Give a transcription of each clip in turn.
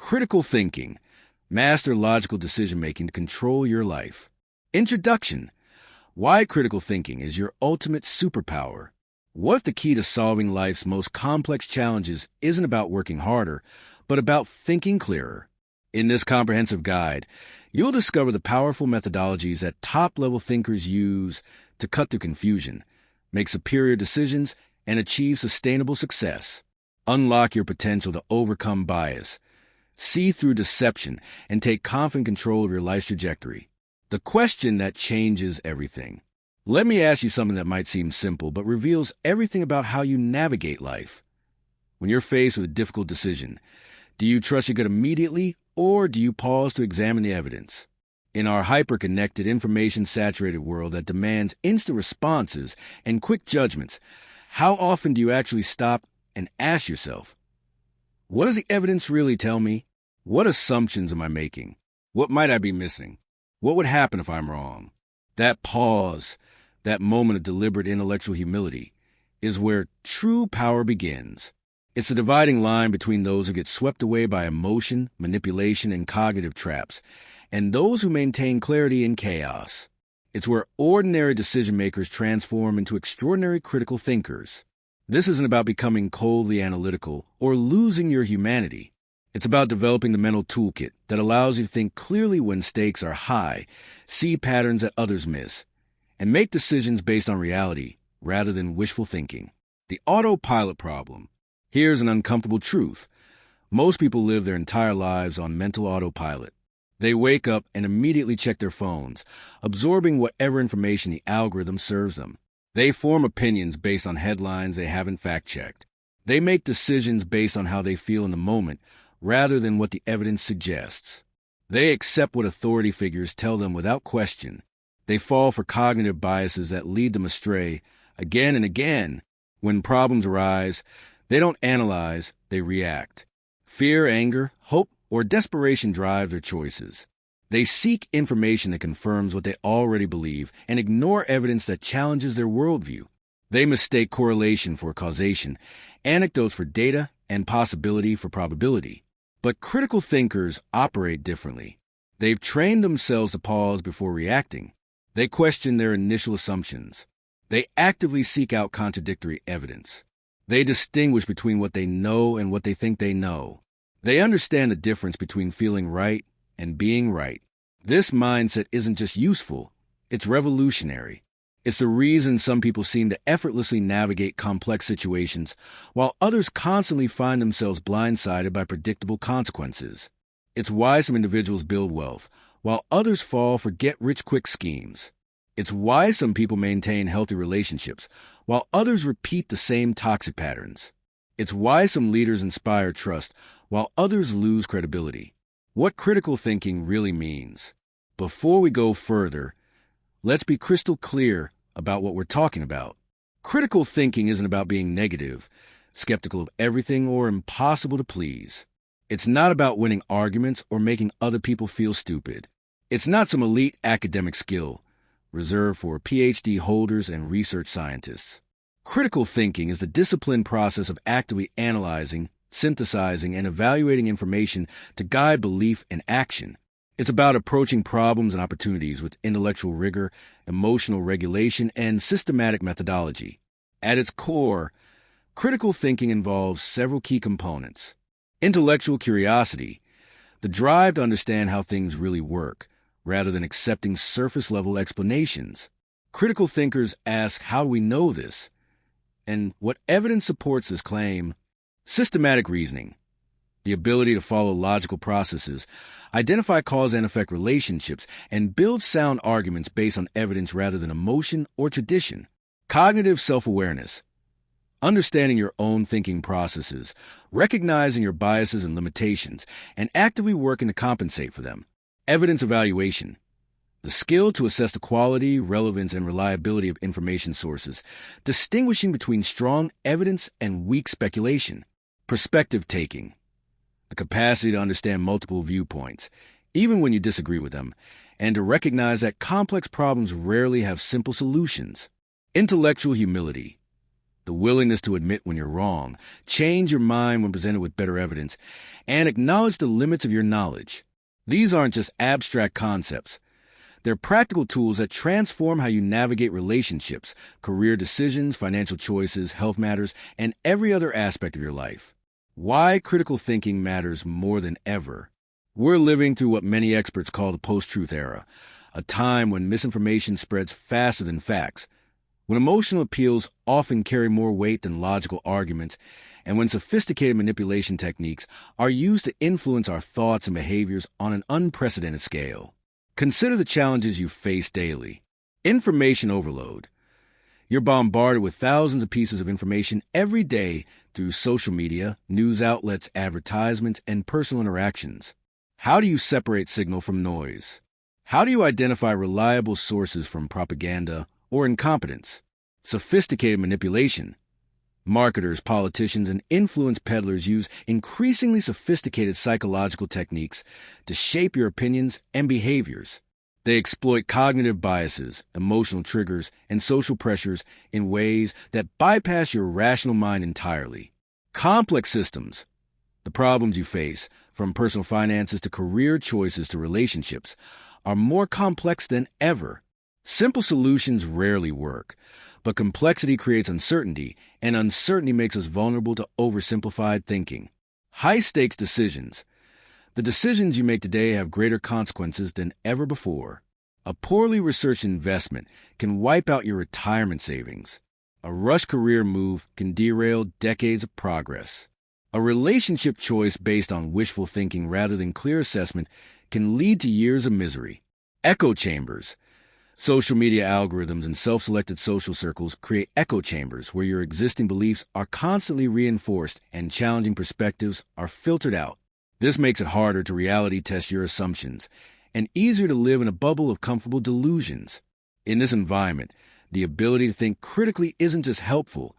Critical thinking. Master logical decision-making to control your life. Introduction. Why critical thinking is your ultimate superpower. What if the key to solving life's most complex challenges isn't about working harder, but about thinking clearer? In this comprehensive guide, you'll discover the powerful methodologies that top-level thinkers use to cut through confusion, make superior decisions, and achieve sustainable success. Unlock your potential to overcome bias, see through deception, and take confident control of your life's trajectory. The question that changes everything. Let me ask you something that might seem simple, but reveals everything about how you navigate life. When you're faced with a difficult decision, do you trust your gut immediately, or do you pause to examine the evidence? In our hyper-connected, information-saturated world that demands instant responses and quick judgments, how often do you actually stop and ask yourself, what does the evidence really tell me? What assumptions am I making? What might I be missing? What would happen if I'm wrong? That pause, that moment of deliberate intellectual humility, is where true power begins. It's the dividing line between those who get swept away by emotion, manipulation, and cognitive traps, and those who maintain clarity in chaos. It's where ordinary decision-makers transform into extraordinary critical thinkers. This isn't about becoming coldly analytical or losing your humanity. It's about developing the mental toolkit that allows you to think clearly when stakes are high, see patterns that others miss, and make decisions based on reality rather than wishful thinking. The autopilot problem. Here's an uncomfortable truth. Most people live their entire lives on mental autopilot. They wake up and immediately check their phones, absorbing whatever information the algorithm serves them. They form opinions based on headlines they haven't fact-checked. They make decisions based on how they feel in the moment, rather than what the evidence suggests. They accept what authority figures tell them without question. They fall for cognitive biases that lead them astray again and again. When problems arise, they don't analyze, they react. Fear, anger, hope, or desperation drive their choices. They seek information that confirms what they already believe and ignore evidence that challenges their worldview. They mistake correlation for causation, anecdotes for data, and possibility for probability. But critical thinkers operate differently. They've trained themselves to pause before reacting. They question their initial assumptions. They actively seek out contradictory evidence. They distinguish between what they know and what they think they know. They understand the difference between feeling right and being right. This mindset isn't just useful, it's revolutionary. It's the reason some people seem to effortlessly navigate complex situations, while others constantly find themselves blindsided by predictable consequences. It's why some individuals build wealth, while others fall for get-rich-quick schemes. It's why some people maintain healthy relationships, while others repeat the same toxic patterns. It's why some leaders inspire trust, while others lose credibility. What critical thinking really means. Before we go further, let's be crystal clear about what we're talking about. Critical thinking isn't about being negative, skeptical of everything, or impossible to please. It's not about winning arguments or making other people feel stupid. It's not some elite academic skill, reserved for PhD holders and research scientists. Critical thinking is the disciplined process of actively analyzing, synthesizing, and evaluating information to guide belief and action. It's about approaching problems and opportunities with intellectual rigor, emotional regulation, and systematic methodology. At its core, critical thinking involves several key components. Intellectual curiosity, the drive to understand how things really work, rather than accepting surface-level explanations. Critical thinkers ask, how do we know this? And what evidence supports this claim? Systematic reasoning, the ability to follow logical processes, identify cause and effect relationships, and build sound arguments based on evidence rather than emotion or tradition. Cognitive self-awareness, understanding your own thinking processes, recognizing your biases and limitations, and actively working to compensate for them. Evidence evaluation, the skill to assess the quality, relevance, and reliability of information sources, distinguishing between strong evidence and weak speculation. Perspective taking, the capacity to understand multiple viewpoints, even when you disagree with them, and to recognize that complex problems rarely have simple solutions. Intellectual humility, the willingness to admit when you're wrong, change your mind when presented with better evidence, and acknowledge the limits of your knowledge. These aren't just abstract concepts. They're practical tools that transform how you navigate relationships, career decisions, financial choices, health matters, and every other aspect of your life. Why critical thinking matters more than ever. We're living through what many experts call the post-truth era, a time when misinformation spreads faster than facts, when emotional appeals often carry more weight than logical arguments, and when sophisticated manipulation techniques are used to influence our thoughts and behaviors on an unprecedented scale. Consider the challenges you face daily. Information overload. You're bombarded with thousands of pieces of information every day through social media, news outlets, advertisements, and personal interactions. How do you separate signal from noise? How do you identify reliable sources from propaganda or incompetence? Sophisticated manipulation. Marketers, politicians, and influence peddlers use increasingly sophisticated psychological techniques to shape your opinions and behaviors. They exploit cognitive biases, emotional triggers, and social pressures in ways that bypass your rational mind entirely. Complex systems. The problems you face, from personal finances to career choices to relationships, are more complex than ever. Simple solutions rarely work, but complexity creates uncertainty, and uncertainty makes us vulnerable to oversimplified thinking. High-stakes decisions. The decisions you make today have greater consequences than ever before. A poorly researched investment can wipe out your retirement savings. A rushed career move can derail decades of progress. A relationship choice based on wishful thinking rather than clear assessment can lead to years of misery. Echo chambers. Social media algorithms and self-selected social circles create echo chambers where your existing beliefs are constantly reinforced and challenging perspectives are filtered out. This makes it harder to reality test your assumptions and easier to live in a bubble of comfortable delusions. In this environment, the ability to think critically isn't just helpful,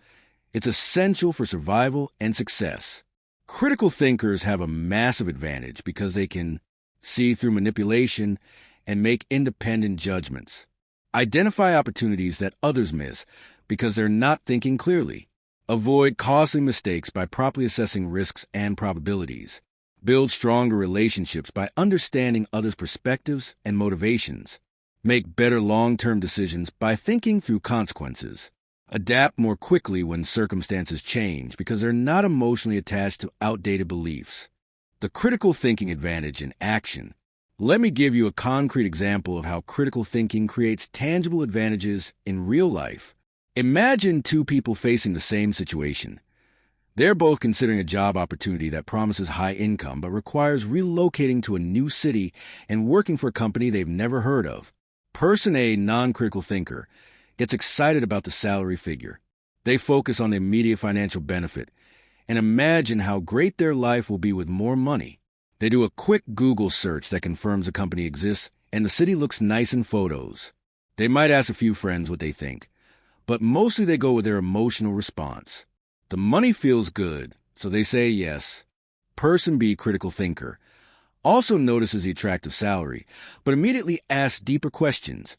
it's essential for survival and success. Critical thinkers have a massive advantage because they can see through manipulation and make independent judgments. Identify opportunities that others miss because they're not thinking clearly. Avoid costly mistakes by properly assessing risks and probabilities. Build stronger relationships by understanding others' perspectives and motivations. Make better long-term decisions by thinking through consequences. Adapt more quickly when circumstances change because they're not emotionally attached to outdated beliefs. The critical thinking advantage in action. Let me give you a concrete example of how critical thinking creates tangible advantages in real life. Imagine two people facing the same situation. They're both considering a job opportunity that promises high income but requires relocating to a new city and working for a company they've never heard of. Person A, non-critical thinker, gets excited about the salary figure. They focus on the immediate financial benefit and imagine how great their life will be with more money. They do a quick Google search that confirms the company exists and the city looks nice in photos. They might ask a few friends what they think, but mostly they go with their emotional response. The money feels good, so they say yes. Person B, critical thinker, also notices the attractive salary, but immediately asks deeper questions.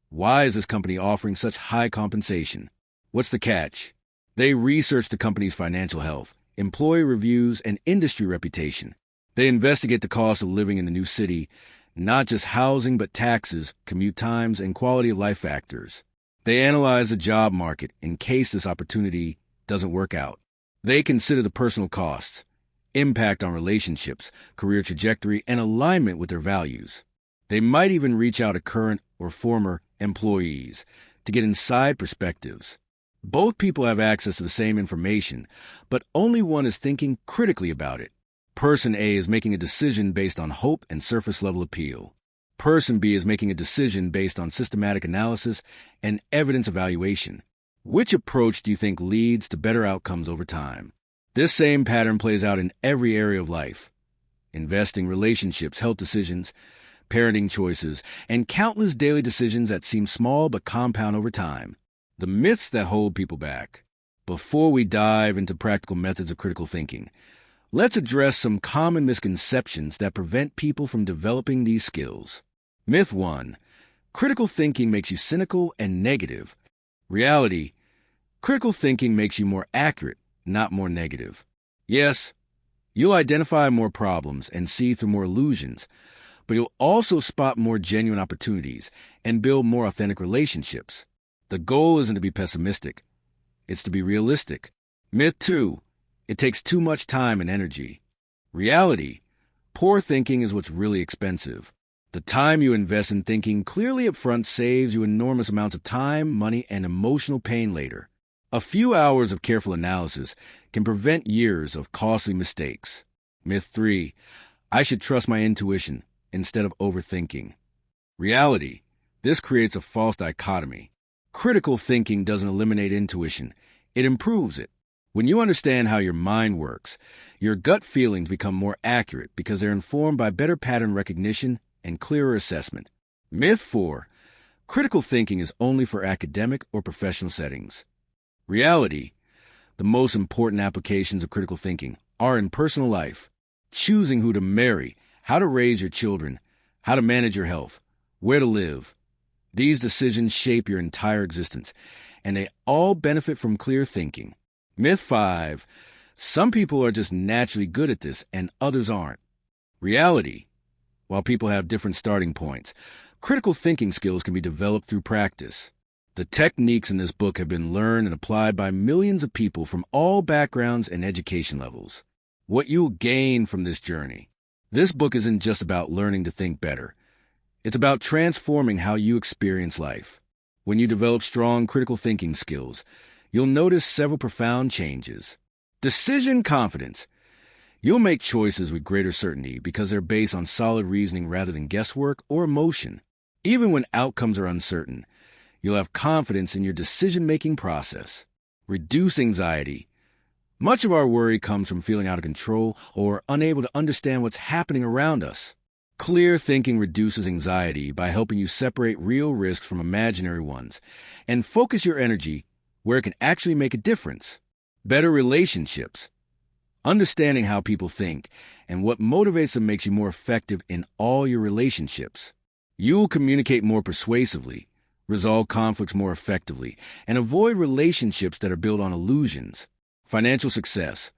Why is this company offering such high compensation? What's the catch? They research the company's financial health, employee reviews, and industry reputation. They investigate the cost of living in the new city, not just housing but taxes, commute times, and quality of life factors. They analyze the job market in case this opportunity doesn't work out. They consider the personal costs, impact on relationships, career trajectory, and alignment with their values. They might even reach out to current or former employees to get inside perspectives. Both people have access to the same information, but only one is thinking critically about it. Person A is making a decision based on hope and surface-level appeal. Person B is making a decision based on systematic analysis and evidence evaluation. Which approach do you think leads to better outcomes over time? This same pattern plays out in every area of life. Investing, relationships, health decisions, parenting choices, and countless daily decisions that seem small but compound over time. The myths that hold people back. Before we dive into practical methods of critical thinking, let's address some common misconceptions that prevent people from developing these skills. Myth 1. Critical thinking makes you cynical and negative. Reality, Critical thinking makes you more accurate, not more negative. Yes, you'll identify more problems and see through more illusions, but you'll also spot more genuine opportunities and build more authentic relationships. The goal isn't to be pessimistic. It's to be realistic. Myth 2. It takes too much time and energy. Reality. Poor thinking is what's really expensive. The time you invest in thinking clearly up front saves you enormous amounts of time, money, and emotional pain later. A few hours of careful analysis can prevent years of costly mistakes. Myth 3. I should trust my intuition instead of overthinking. Reality. This creates a false dichotomy. Critical thinking doesn't eliminate intuition. It improves it. When you understand how your mind works, your gut feelings become more accurate because they're informed by better pattern recognition and clearer assessment. Myth 4. Critical thinking is only for academic or professional settings. Reality. The most important applications of critical thinking are in personal life. Choosing who to marry, how to raise your children, how to manage your health, where to live. These decisions shape your entire existence, and they all benefit from clear thinking. Myth 5. Some people are just naturally good at this and others aren't. Reality. While people have different starting points, critical thinking skills can be developed through practice. The techniques in this book have been learned and applied by millions of people from all backgrounds and education levels. What you'll gain from this journey. This book isn't just about learning to think better. It's about transforming how you experience life. When you develop strong critical thinking skills, you'll notice several profound changes. Decision confidence. You'll make choices with greater certainty because they're based on solid reasoning rather than guesswork or emotion. Even when outcomes are uncertain, you'll have confidence in your decision-making process. Reduce anxiety. Much of our worry comes from feeling out of control or unable to understand what's happening around us. Clear thinking reduces anxiety by helping you separate real risks from imaginary ones and focus your energy where it can actually make a difference. Better relationships. Understanding how people think and what motivates them makes you more effective in all your relationships. You'll communicate more persuasively, resolve conflicts more effectively, and avoid relationships that are built on illusions. Financial success.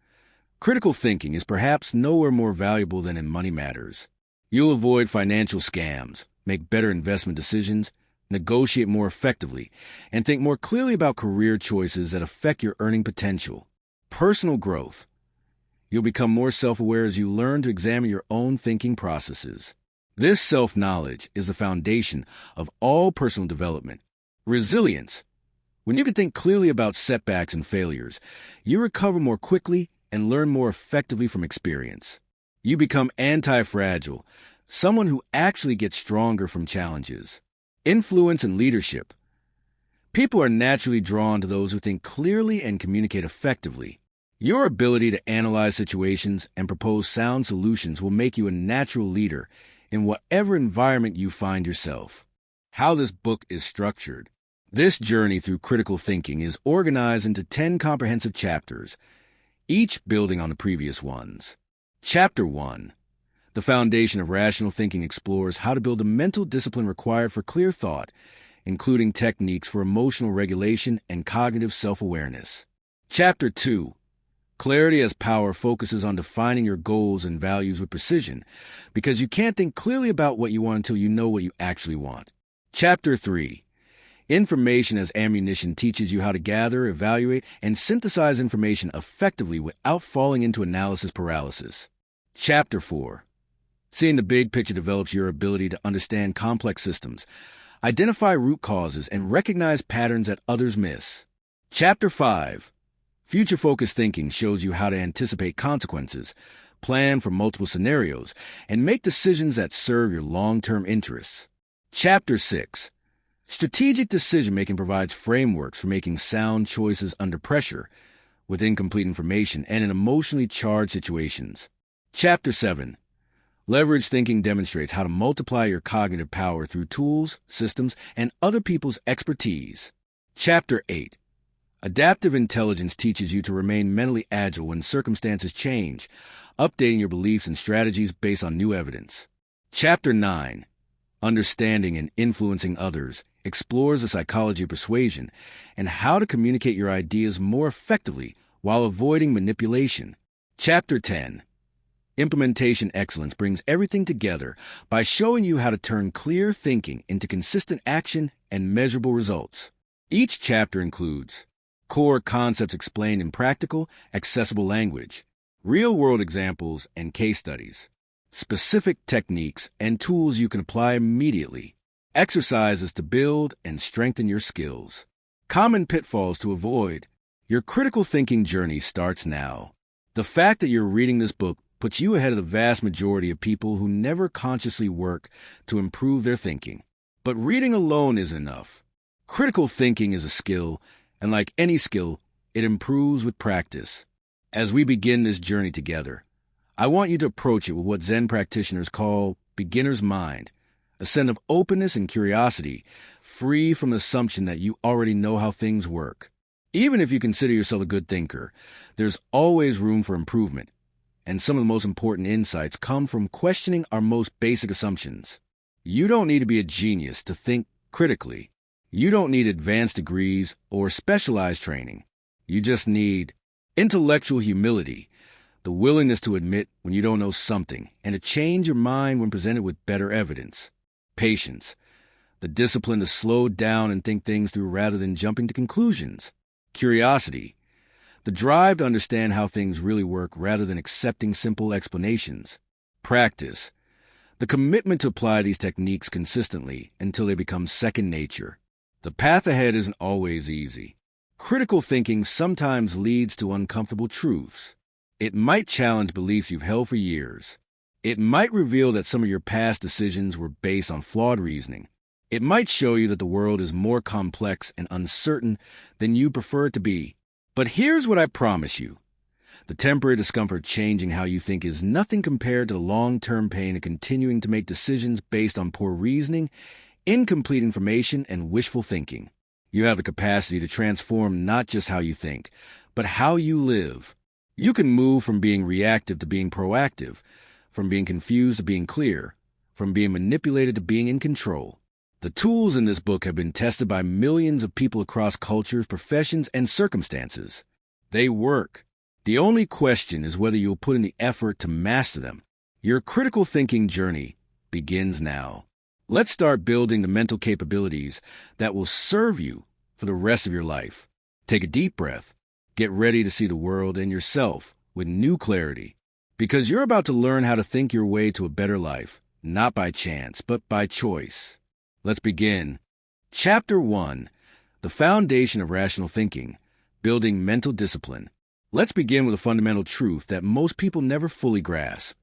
Critical thinking is perhaps nowhere more valuable than in money matters. You'll avoid financial scams, make better investment decisions, negotiate more effectively, and think more clearly about career choices that affect your earning potential. Personal growth. You'll become more self-aware as you learn to examine your own thinking processes. This self-knowledge is the foundation of all personal development. Resilience. When you can think clearly about setbacks and failures, you recover more quickly and learn more effectively from experience. You become anti-fragile, someone who actually gets stronger from challenges. Influence and leadership. People are naturally drawn to those who think clearly and communicate effectively. Your ability to analyze situations and propose sound solutions will make you a natural leader in whatever environment you find yourself. How this book is structured. This journey through critical thinking is organized into 10 comprehensive chapters, each building on the previous ones. Chapter 1. The foundation of rational thinking explores how to build the mental discipline required for clear thought, including techniques for emotional regulation and cognitive self-awareness. Chapter 2. Clarity as power focuses on defining your goals and values with precision, because you can't think clearly about what you want until you know what you actually want. Chapter 3. Information as ammunition teaches you how to gather, evaluate, and synthesize information effectively without falling into analysis paralysis. Chapter 4. Seeing the big picture develops your ability to understand complex systems, identify root causes, and recognize patterns that others miss. Chapter 5. Future-focused thinking shows you how to anticipate consequences, plan for multiple scenarios, and make decisions that serve your long-term interests. Chapter 6. Strategic decision-making provides frameworks for making sound choices under pressure, with incomplete information, and in emotionally charged situations. Chapter 7. Leverage thinking demonstrates how to multiply your cognitive power through tools, systems, and other people's expertise. Chapter 8. Adaptive intelligence teaches you to remain mentally agile when circumstances change, updating your beliefs and strategies based on new evidence. Chapter 9. Understanding and influencing others explores the psychology of persuasion and how to communicate your ideas more effectively while avoiding manipulation. Chapter 10. Implementation Excellence brings everything together by showing you how to turn clear thinking into consistent action and measurable results. Each chapter includes core concepts explained in practical, accessible language, real-world examples and case studies, specific techniques and tools you can apply immediately, exercises to build and strengthen your skills, common pitfalls to avoid. Your critical thinking journey starts now. The fact that you're reading this book puts you ahead of the vast majority of people who never consciously work to improve their thinking. But reading alone isn't enough. Critical thinking is a skill, and like any skill, it improves with practice. As we begin this journey together, I want you to approach it with what Zen practitioners call beginner's mind, a sense of openness and curiosity, free from the assumption that you already know how things work. Even if you consider yourself a good thinker, there's always room for improvement, and some of the most important insights come from questioning our most basic assumptions. You don't need to be a genius to think critically. You don't need advanced degrees or specialized training. You just need intellectual humility, the willingness to admit when you don't know something, and to change your mind when presented with better evidence. Patience, the discipline to slow down and think things through rather than jumping to conclusions. Curiosity, the drive to understand how things really work rather than accepting simple explanations. Practice, the commitment to apply these techniques consistently until they become second nature. The path ahead isn't always easy. Critical thinking sometimes leads to uncomfortable truths. It might challenge beliefs you've held for years. It might reveal that some of your past decisions were based on flawed reasoning. It might show you that the world is more complex and uncertain than you prefer it to be. But here's what I promise you. The temporary discomfort changing how you think is nothing compared to the long-term pain of continuing to make decisions based on poor reasoning, incomplete information, and wishful thinking. You have the capacity to transform not just how you think, but how you live. You can move from being reactive to being proactive, from being confused to being clear, from being manipulated to being in control. The tools in this book have been tested by millions of people across cultures, professions, and circumstances. They work. The only question is whether you'll put in the effort to master them. Your critical thinking journey begins now. Let's start building the mental capabilities that will serve you for the rest of your life. Take a deep breath. Get ready to see the world and yourself with new clarity, because you're about to learn how to think your way to a better life, not by chance, but by choice. Let's begin. Chapter 1. The Foundation of Rational Thinking, Building Mental Discipline. Let's begin with a fundamental truth that most people never fully grasp.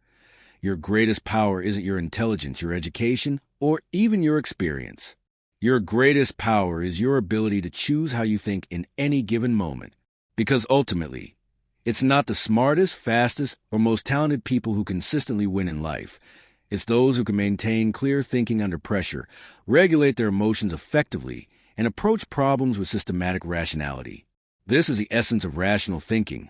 Your greatest power isn't your intelligence, your education, or even your experience. Your greatest power is your ability to choose how you think in any given moment. Because ultimately, it's not the smartest, fastest, or most talented people who consistently win in life. It's those who can maintain clear thinking under pressure, regulate their emotions effectively, and approach problems with systematic rationality. This is the essence of rational thinking,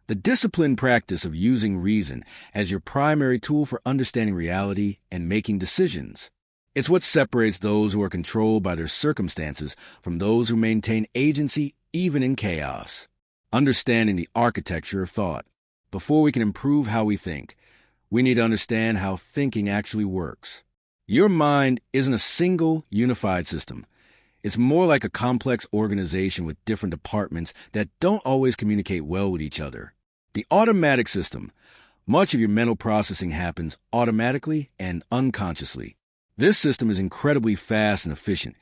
the disciplined practice of using reason as your primary tool for understanding reality and making decisions. It's what separates those who are controlled by their circumstances from those who maintain agency even in chaos. Understanding the architecture of thought. Before we can improve how we think, we need to understand how thinking actually works. Your mind isn't a single, unified system. It's more like a complex organization with different departments that don't always communicate well with each other. The automatic system. Much of your mental processing happens automatically and unconsciously. This system is incredibly fast and efficient,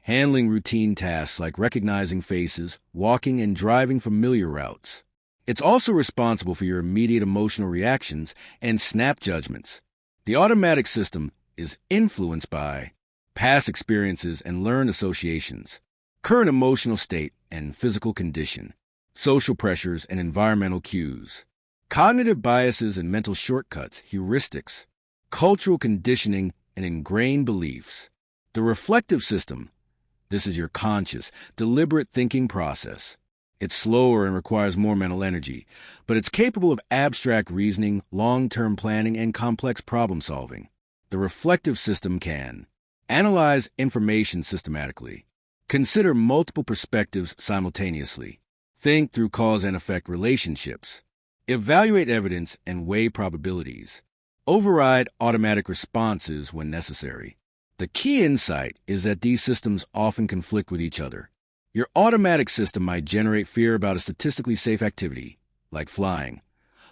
handling routine tasks like recognizing faces, walking, and driving familiar routes. It's also responsible for your immediate emotional reactions and snap judgments. The automatic system is influenced by past experiences and learned associations, current emotional state and physical condition, social pressures and environmental cues, cognitive biases and mental shortcuts, heuristics, cultural conditioning and ingrained beliefs. The reflective system. This is your conscious, deliberate thinking process. It's slower and requires more mental energy, but it's capable of abstract reasoning, long-term planning, and complex problem-solving. The reflective system can Analyze information systematically. Consider multiple perspectives simultaneously. Think through cause and effect relationships. Evaluate evidence and weigh probabilities. Override automatic responses when necessary. The key insight is that these systems often conflict with each other. Your automatic system might generate fear about a statistically safe activity, like flying,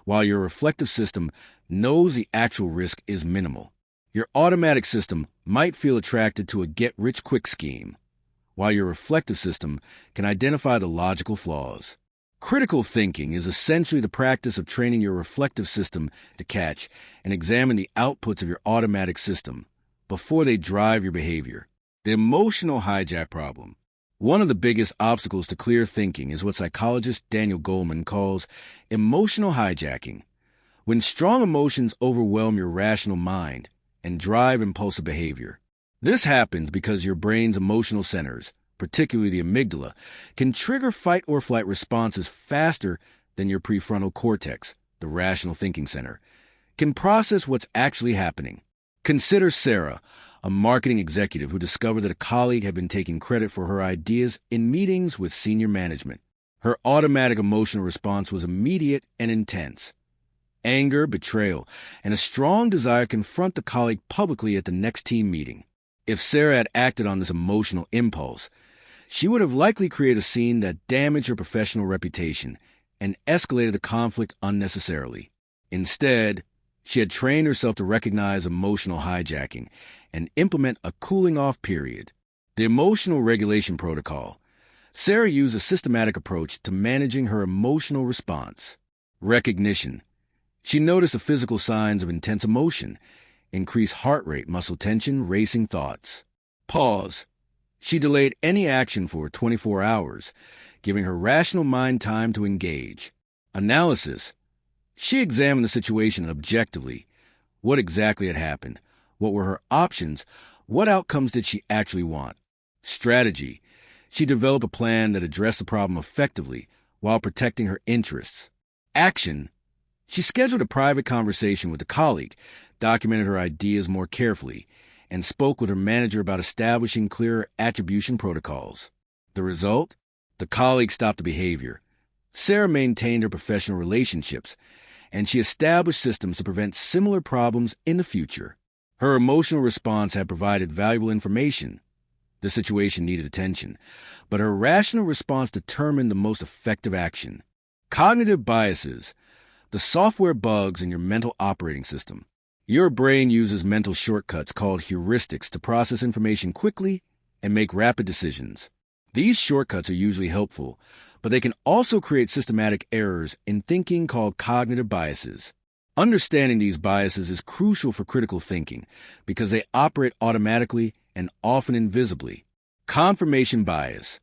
while your reflective system knows the actual risk is minimal. Your automatic system might feel attracted to a get-rich-quick scheme, while your reflective system can identify the logical flaws. Critical thinking is essentially the practice of training your reflective system to catch and examine the outputs of your automatic system before they drive your behavior. The emotional hijack problem. One of the biggest obstacles to clear thinking is what psychologist Daniel Goleman calls emotional hijacking. When strong emotions overwhelm your rational mind and drive impulsive behavior. This happens because your brain's emotional centers, particularly the amygdala, can trigger fight or flight responses faster than your prefrontal cortex, the rational thinking center, can process what's actually happening. Consider Sarah, a marketing executive who discovered that a colleague had been taking credit for her ideas in meetings with senior management. Her automatic emotional response was immediate and intense. Anger, betrayal, and a strong desire to confront the colleague publicly at the next team meeting. If Sarah had acted on this emotional impulse, she would have likely created a scene that damaged her professional reputation and escalated the conflict unnecessarily. Instead, she had trained herself to recognize emotional hijacking and implement a cooling-off period. The emotional regulation protocol. Sarah used a systematic approach to managing her emotional response. Recognition. She noticed the physical signs of intense emotion, increased heart rate, muscle tension, racing thoughts. Pause. She delayed any action for 24 hours, giving her rational mind time to engage. Analysis. She examined the situation objectively. What exactly had happened? What were her options? What outcomes did she actually want? Strategy. She developed a plan that addressed the problem effectively while protecting her interests. Action. She scheduled a private conversation with a colleague, documented her ideas more carefully, and spoke with her manager about establishing clearer attribution protocols. The result? The colleague stopped the behavior. Sarah maintained her professional relationships, and she established systems to prevent similar problems in the future. Her emotional response had provided valuable information. The situation needed attention, but her rational response determined the most effective action. Cognitive biases. The software bugs in your mental operating system. Your brain uses mental shortcuts called heuristics to process information quickly and make rapid decisions. These shortcuts are usually helpful, but they can also create systematic errors in thinking called cognitive biases. Understanding these biases is crucial for critical thinking because they operate automatically and often invisibly. Confirmation bias.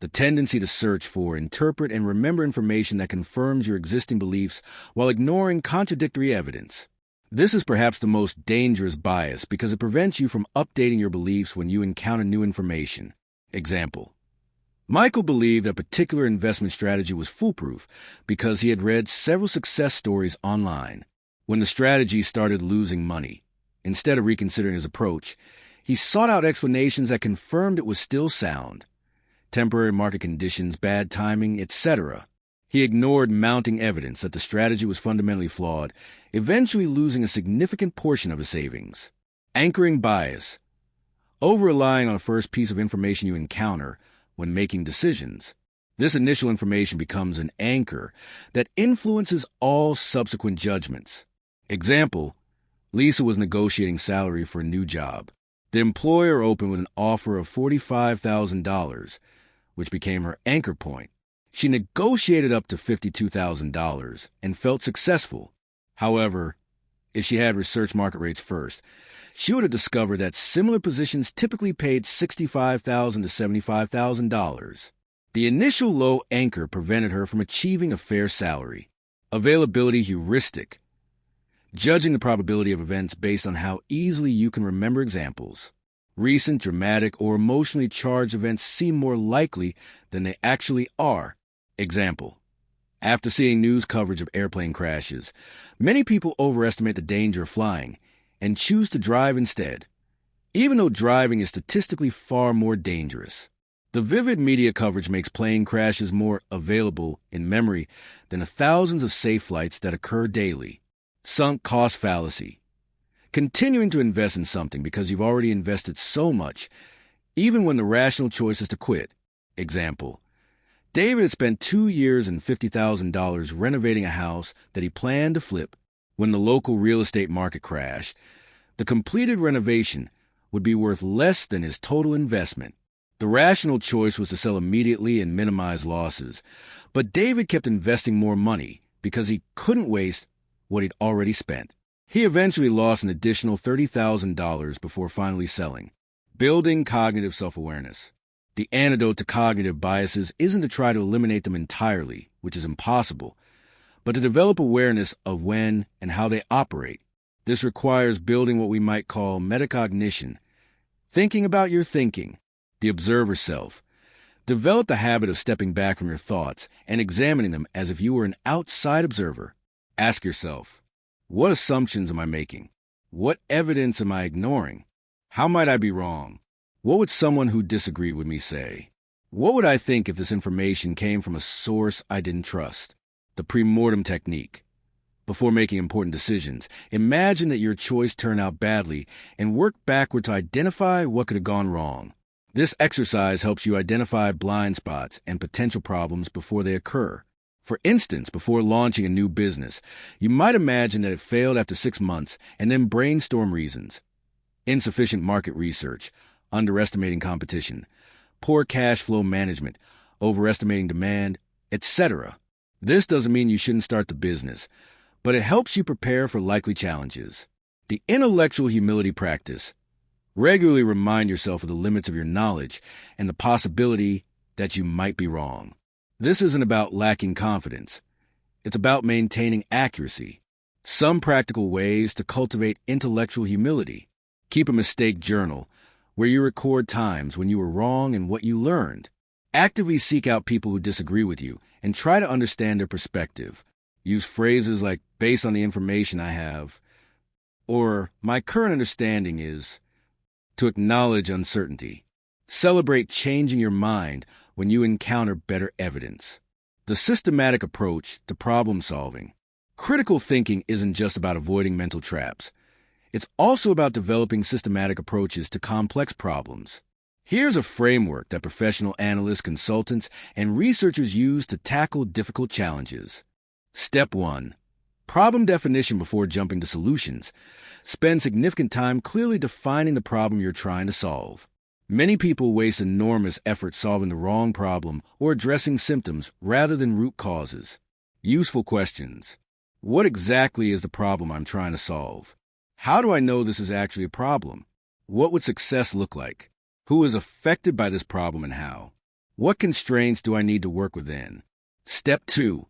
The tendency to search for, interpret, and remember information that confirms your existing beliefs while ignoring contradictory evidence. This is perhaps the most dangerous bias because it prevents you from updating your beliefs when you encounter new information. Example. Michael believed a particular investment strategy was foolproof because he had read several success stories online. When the strategy started losing money, instead of reconsidering his approach, he sought out explanations that confirmed it was still sound. Temporary market conditions, bad timing, etc. He ignored mounting evidence that the strategy was fundamentally flawed, eventually losing a significant portion of his savings. Anchoring bias. Over-relying on the first piece of information you encounter when making decisions. This initial information becomes an anchor that influences all subsequent judgments. Example, Lisa was negotiating salary for a new job. The employer opened with an offer of $45,000, which became her anchor point. She negotiated up to $52,000 and felt successful. However, if she had researched market rates first, she would have discovered that similar positions typically paid $65,000 to $75,000. The initial low anchor prevented her from achieving a fair salary. Availability heuristic. Judging the probability of events based on how easily you can remember examples. Recent, dramatic, or emotionally charged events seem more likely than they actually are. Example. After seeing news coverage of airplane crashes, many people overestimate the danger of flying and choose to drive instead. even though driving is statistically far more dangerous. The vivid media coverage makes plane crashes more available in memory than the thousands of safe flights that occur daily. Sunk cost fallacy. Continuing to invest in something because you've already invested so much, even when the rational choice is to quit. Example: David had spent 2 years and $50,000 renovating a house that he planned to flip. When the local real estate market crashed, the completed renovation would be worth less than his total investment. The rational choice was to sell immediately and minimize losses, but David kept investing more money because he couldn't waste what he'd already spent. He eventually lost an additional $30,000 before finally selling. Building cognitive self-awareness. The antidote to cognitive biases isn't to try to eliminate them entirely, which is impossible, but to develop awareness of when and how they operate. This requires building what we might call metacognition, thinking about your thinking, the observer self. Develop the habit of stepping back from your thoughts and examining them as if you were an outside observer. Ask yourself, what assumptions am I making? What evidence am I ignoring? How might I be wrong? What would someone who disagreed with me say? What would I think if this information came from a source I didn't trust? The pre-mortem technique. Before making important decisions, imagine that your choice turned out badly and work backward to identify what could have gone wrong. This exercise helps you identify blind spots and potential problems before they occur. For instance, before launching a new business, you might imagine that it failed after 6 months and then brainstorm reasons. Insufficient market research, underestimating competition, poor cash flow management, overestimating demand, etc. This doesn't mean you shouldn't start the business, but it helps you prepare for likely challenges. The intellectual humility practice. Regularly remind yourself of the limits of your knowledge and the possibility that you might be wrong. This isn't about lacking confidence. It's about maintaining accuracy. Some practical ways to cultivate intellectual humility. Keep a mistake journal where you record times when you were wrong and what you learned. Actively seek out people who disagree with you and try to understand their perspective. Use phrases like, based on the information I have, or my current understanding is, to acknowledge uncertainty. Celebrate changing your mind when you encounter better evidence. The systematic approach to problem solving. Critical thinking isn't just about avoiding mental traps. It's also about developing systematic approaches to complex problems. Here's a framework that professional analysts, consultants, and researchers use to tackle difficult challenges. Step 1. Problem definition before jumping to solutions. Spend significant time clearly defining the problem you're trying to solve. Many people waste enormous effort solving the wrong problem or addressing symptoms rather than root causes. Useful questions. What exactly is the problem I'm trying to solve? How do I know this is actually a problem? What would success look like? Who is affected by this problem and how? What constraints do I need to work within? Step 2.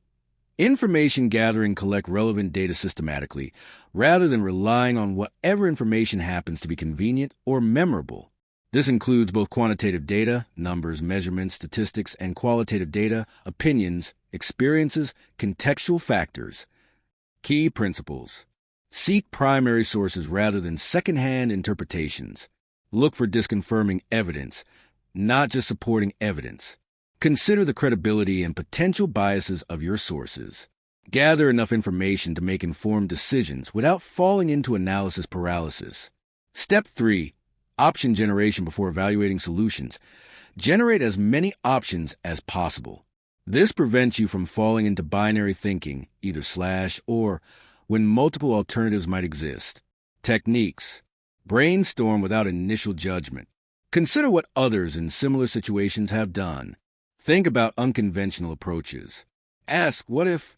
Information gathering. Collect relevant data systematically, rather than relying on whatever information happens to be convenient or memorable. This includes both quantitative data, numbers, measurements, statistics, and qualitative data, opinions, experiences, contextual factors. Key principles. Seek primary sources rather than secondhand interpretations. Look for disconfirming evidence, not just supporting evidence. Consider the credibility and potential biases of your sources. Gather enough information to make informed decisions without falling into analysis paralysis. Step 3. Option generation before evaluating solutions. Generate as many options as possible. This prevents you from falling into binary thinking, either / or, when multiple alternatives might exist. Techniques. Brainstorm without initial judgment. Consider what others in similar situations have done. Think about unconventional approaches. Ask what if?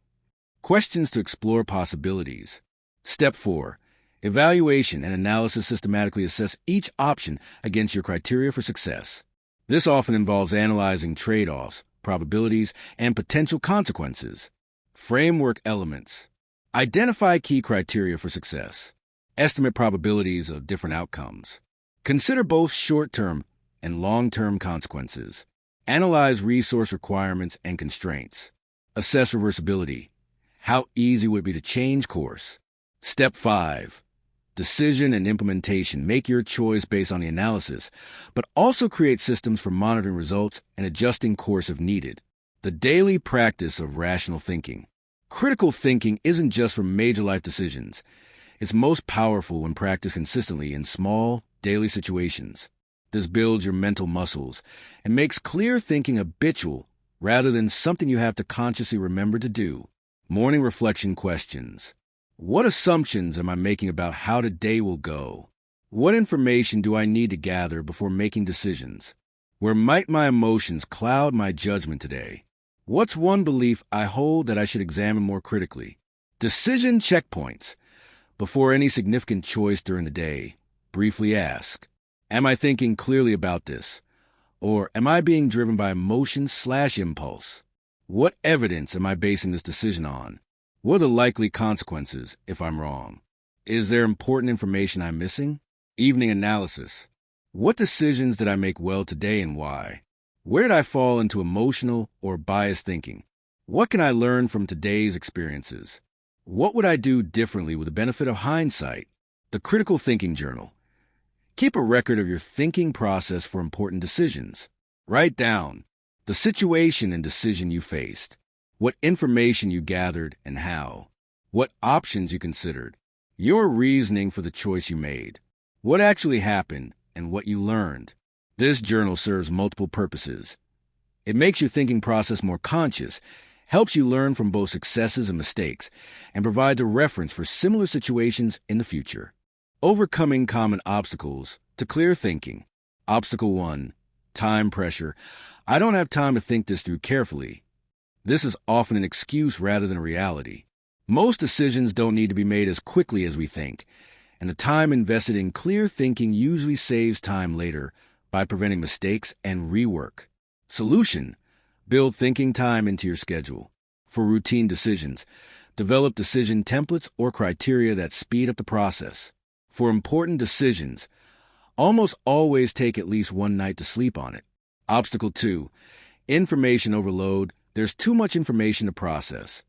Questions to explore possibilities. Step 4. Evaluation and analysis. Systematically assess each option against your criteria for success. This often involves analyzing trade-offs, probabilities, and potential consequences. Framework elements. Identify key criteria for success. Estimate probabilities of different outcomes. Consider both short-term and long-term consequences. Analyze resource requirements and constraints. Assess reversibility. How easy would it be to change course? Step 5. Decision and implementation make your choice based on the analysis, but also create systems for monitoring results and adjusting course if needed. The daily practice of rational thinking. Critical thinking isn't just for major life decisions. It's most powerful when practiced consistently in small, daily situations. This builds your mental muscles and makes clear thinking habitual rather than something you have to consciously remember to do. Morning reflection questions. What assumptions am I making about how the day will go? What information do I need to gather before making decisions? Where might my emotions cloud my judgment today? What's one belief I hold that I should examine more critically? Decision checkpoints. Before any significant choice during the day, briefly ask, am I thinking clearly about this? Or am I being driven by emotion/impulse? What evidence am I basing this decision on? What are the likely consequences if I'm wrong? Is there important information I'm missing? Evening analysis. What decisions did I make well today and why? Where did I fall into emotional or biased thinking? What can I learn from today's experiences? What would I do differently with the benefit of hindsight? The Critical Thinking Journal. Keep a record of your thinking process for important decisions. Write down the situation and decision you faced, what information you gathered and how, what options you considered, your reasoning for the choice you made, what actually happened, and what you learned. This journal serves multiple purposes. It makes your thinking process more conscious, helps you learn from both successes and mistakes, and provides a reference for similar situations in the future. Overcoming common obstacles to clear thinking. Obstacle 1. Time pressure. I don't have time to think this through carefully. This is often an excuse rather than a reality. Most decisions don't need to be made as quickly as we think, and the time invested in clear thinking usually saves time later by preventing mistakes and rework. Solution. Build thinking time into your schedule. For routine decisions, develop decision templates or criteria that speed up the process. For important decisions, almost always take at least one night to sleep on it. Obstacle 2. Information overload. There's too much information to process.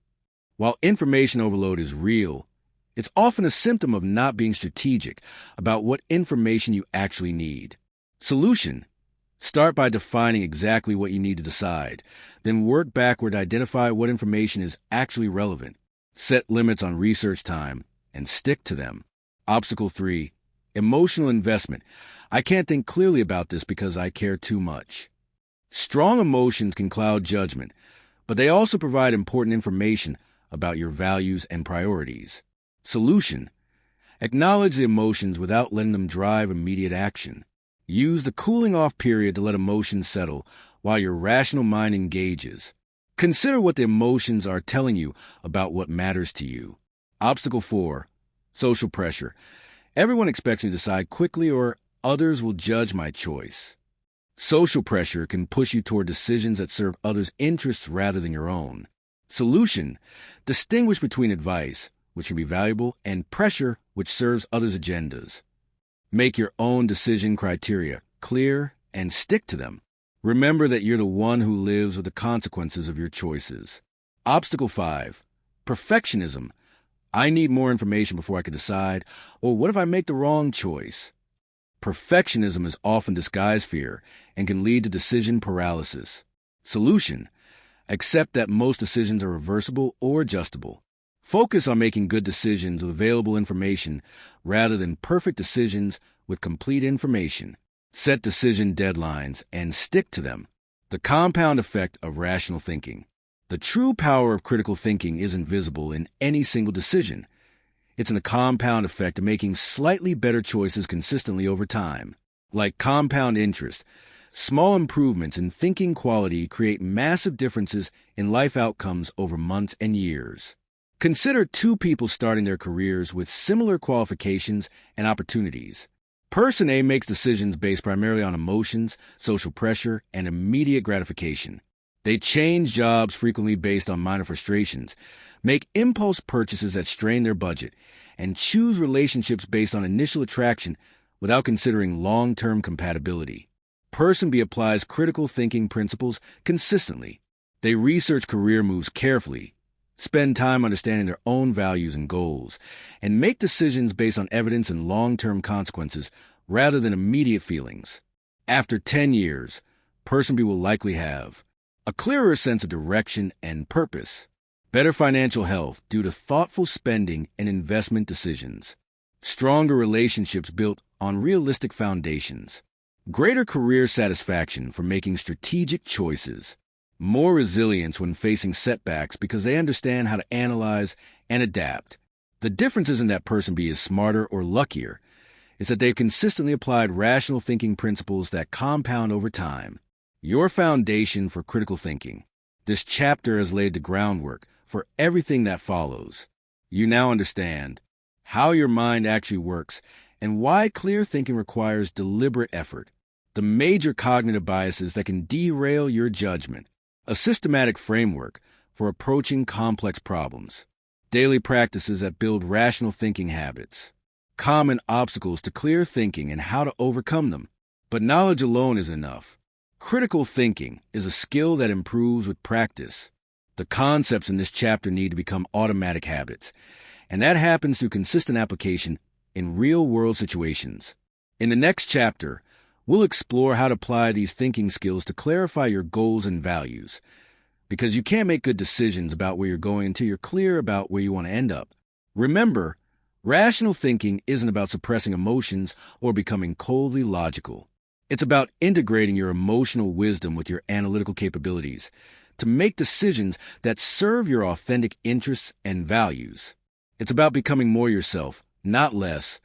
While information overload is real, it's often a symptom of not being strategic about what information you actually need. Solution. Start by defining exactly what you need to decide, then work backward to identify what information is actually relevant. Set limits on research time and stick to them. Obstacle 3. Emotional investment. I can't think clearly about this because I care too much. Strong emotions can cloud judgment, but they also provide important information about your values and priorities. Solution. Acknowledge the emotions without letting them drive immediate action. Use the cooling off period to let emotions settle while your rational mind engages. Consider what the emotions are telling you about what matters to you. Obstacle 4. Social pressure. Everyone expects me to decide quickly or others will judge my choice. Social pressure can push you toward decisions that serve others' interests rather than your own. Solution. Distinguish between advice, which can be valuable, and pressure, which serves others' agendas. Make your own decision criteria clear and stick to them. Remember that you're the one who lives with the consequences of your choices. Obstacle 5. Perfectionism. I need more information before I can decide, or what if I make the wrong choice? Perfectionism is often disguised fear and can lead to decision paralysis. Solution. Accept that most decisions are reversible or adjustable. Focus on making good decisions with available information rather than perfect decisions with complete information. Set decision deadlines and stick to them. The compound effect of rational thinking. The true power of critical thinking isn't visible in any single decision. It's in the compound effect of making slightly better choices consistently over time. Like compound interest, small improvements in thinking quality create massive differences in life outcomes over months and years. Consider two people starting their careers with similar qualifications and opportunities. Person A makes decisions based primarily on emotions, social pressure, and immediate gratification. They change jobs frequently based on minor frustrations, make impulse purchases that strain their budget, and choose relationships based on initial attraction without considering long-term compatibility. Person B applies critical thinking principles consistently. They research career moves carefully, spend time understanding their own values and goals, and make decisions based on evidence and long-term consequences rather than immediate feelings. After 10 years, Person B will likely have a clearer sense of direction and purpose, better financial health due to thoughtful spending and investment decisions, stronger relationships built on realistic foundations, greater career satisfaction for making strategic choices, more resilience when facing setbacks because they understand how to analyze and adapt. The difference isn't that Person B is smarter or luckier. It's that they've consistently applied rational thinking principles that compound over time. Your foundation for critical thinking. This chapter has laid the groundwork for everything that follows. You now understand how your mind actually works and why clear thinking requires deliberate effort. The major cognitive biases that can derail your judgment. A systematic framework for approaching complex problems. Daily practices that build rational thinking habits. Common obstacles to clear thinking and how to overcome them. But knowledge alone is enough. Critical thinking is a skill that improves with practice. The concepts in this chapter need to become automatic habits, and that happens through consistent application in real-world situations. In the next chapter, we'll explore how to apply these thinking skills to clarify your goals and values, because you can't make good decisions about where you're going until you're clear about where you want to end up. Remember, rational thinking isn't about suppressing emotions or becoming coldly logical. It's about integrating your emotional wisdom with your analytical capabilities to make decisions that serve your authentic interests and values. It's about becoming more yourself, not less,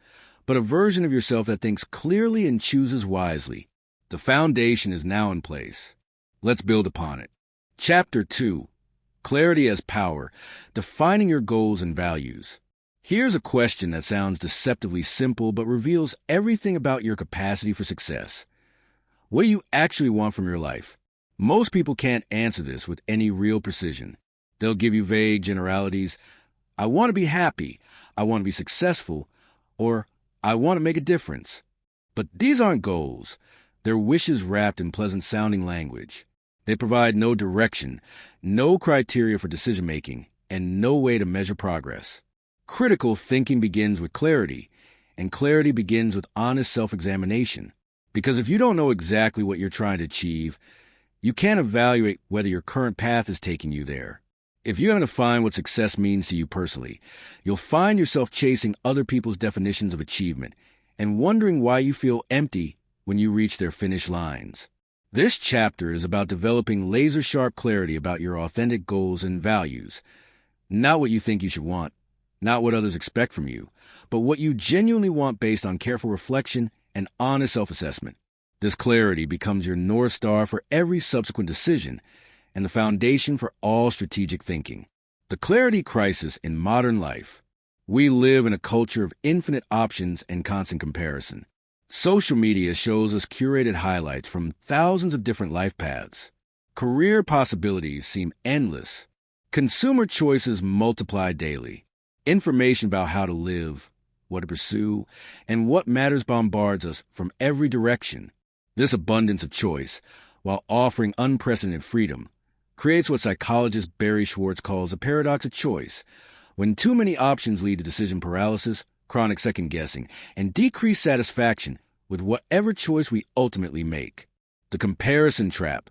but a version of yourself that thinks clearly and chooses wisely. The foundation is now in place. Let's build upon it. Chapter 2. Clarity as Power, Defining Your Goals and Values. Here's a question that sounds deceptively simple but reveals everything about your capacity for success. What do you actually want from your life? Most people can't answer this with any real precision. They'll give you vague generalities. I want to be happy. I want to be successful. Or I want to make a difference. But these aren't goals. They're wishes wrapped in pleasant-sounding language. They provide no direction, no criteria for decision-making, and no way to measure progress. Critical thinking begins with clarity, and clarity begins with honest self-examination. Because if you don't know exactly what you're trying to achieve, you can't evaluate whether your current path is taking you there. If you haven't defined what success means to you personally, you'll find yourself chasing other people's definitions of achievement and wondering why you feel empty when you reach their finish lines. This chapter is about developing laser-sharp clarity about your authentic goals and values. Not what you think you should want, not what others expect from you, but what you genuinely want based on careful reflection and honest self-assessment. This clarity becomes your North Star for every subsequent decision and the foundation for all strategic thinking. The clarity crisis in modern life. We live in a culture of infinite options and constant comparison. Social media shows us curated highlights from thousands of different life paths. Career possibilities seem endless. Consumer choices multiply daily. Information about how to live, what to pursue, and what matters bombards us from every direction. This abundance of choice, while offering unprecedented freedom, creates what psychologist Barry Schwartz calls a paradox of choice, when too many options lead to decision paralysis, chronic second-guessing, and decreased satisfaction with whatever choice we ultimately make. The comparison trap.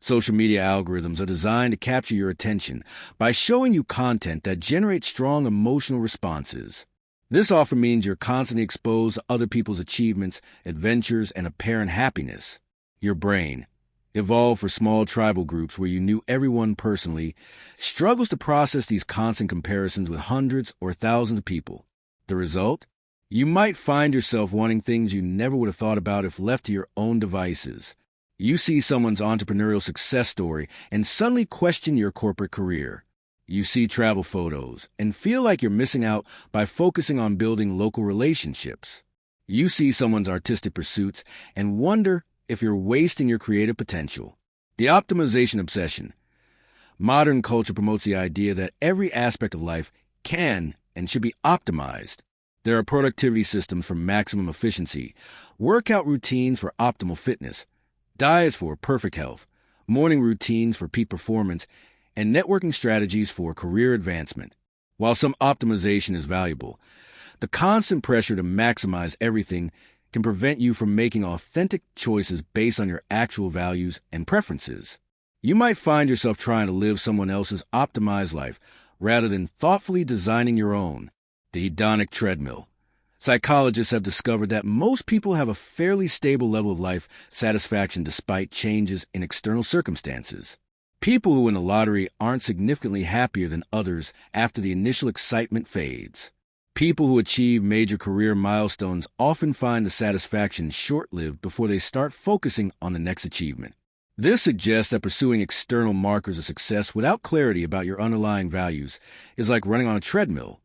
Social media algorithms are designed to capture your attention by showing you content that generates strong emotional responses. This often means you're constantly exposed to other people's achievements, adventures, and apparent happiness. Your brain, evolved for small tribal groups where you knew everyone personally, struggles to process these constant comparisons with hundreds or thousands of people. The result? You might find yourself wanting things you never would have thought about if left to your own devices. You see someone's entrepreneurial success story and suddenly question your corporate career. You see travel photos and feel like you're missing out by focusing on building local relationships. You see someone's artistic pursuits and wonder if you're wasting your creative potential. The optimization obsession. Modern culture promotes the idea that every aspect of life can and should be optimized. There are productivity systems for maximum efficiency, workout routines for optimal fitness, diets for perfect health, morning routines for peak performance, and networking strategies for career advancement. While some optimization is valuable, the constant pressure to maximize everything can prevent you from making authentic choices based on your actual values and preferences. You might find yourself trying to live someone else's optimized life rather than thoughtfully designing your own. The hedonic treadmill. Psychologists have discovered that most people have a fairly stable level of life satisfaction despite changes in external circumstances. People who win the lottery aren't significantly happier than others after the initial excitement fades. People who achieve major career milestones often find the satisfaction short-lived before they start focusing on the next achievement. This suggests that pursuing external markers of success without clarity about your underlying values is like running on a treadmill.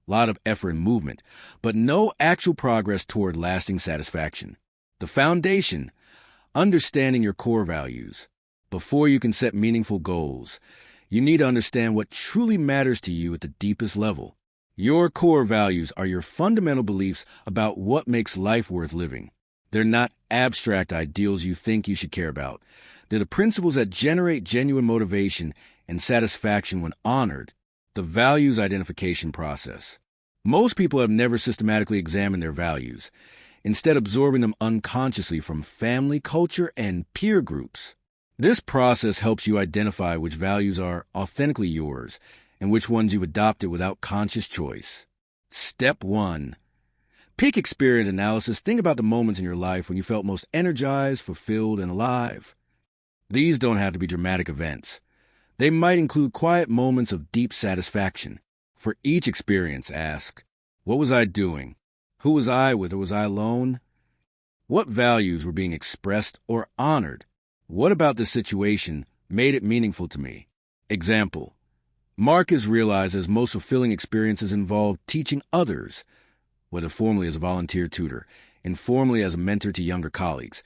A lot of effort and movement, but no actual progress toward lasting satisfaction. The foundation, understanding your core values. Before you can set meaningful goals, you need to understand what truly matters to you at the deepest level. Your core values are your fundamental beliefs about what makes life worth living. They're not abstract ideals you think you should care about. They're the principles that generate genuine motivation and satisfaction when honored, the values identification process. Most people have never systematically examined their values, instead absorbing them unconsciously from family, culture, and peer groups. This process helps you identify which values are authentically yours and which ones you've adopted without conscious choice. Step 1. Peak experience analysis. Think about the moments in your life when you felt most energized, fulfilled, and alive. These don't have to be dramatic events. They might include quiet moments of deep satisfaction. For each experience, ask, what was I doing? Who was I with, or was I alone? What values were being expressed or honored? What about this situation made it meaningful to me? Example, Marcus realized his most fulfilling experiences involved teaching others, whether formally as a volunteer tutor, informally as a mentor to younger colleagues,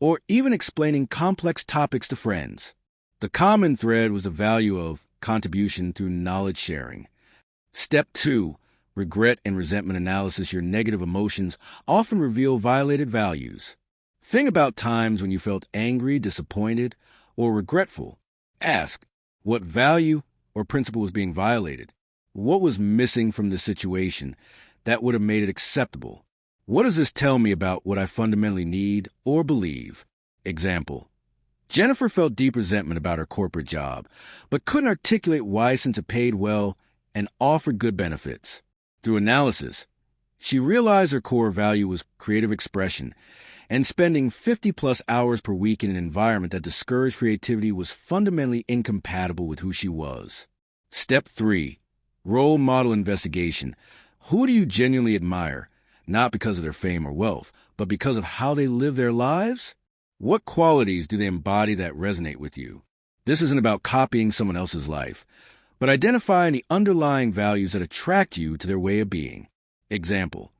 or even explaining complex topics to friends. The common thread was the value of contribution through knowledge sharing. Step 2. Regret and resentment analysis. Your negative emotions often reveal violated values. Think about times when you felt angry, disappointed, or regretful. Ask, what value or principle was being violated? What was missing from the situation that would have made it acceptable? What does this tell me about what I fundamentally need or believe? Example, Jennifer felt deep resentment about her corporate job, but couldn't articulate why since it paid well and offered good benefits. Through analysis, she realized her core value was creative expression, and spending 50-plus hours per week in an environment that discouraged creativity was fundamentally incompatible with who she was. Step 3. Role model investigation. Who do you genuinely admire, not because of their fame or wealth, but because of how they live their lives? What qualities do they embody that resonate with you? This isn't about copying someone else's life, but identifying the underlying values that attract you to their way of being. Example,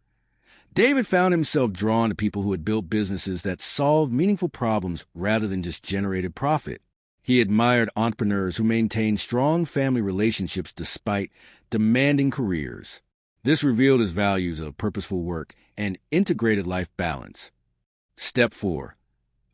David found himself drawn to people who had built businesses that solved meaningful problems rather than just generated profit. He admired entrepreneurs who maintained strong family relationships despite demanding careers. This revealed his values of purposeful work and integrated life balance. Step 4.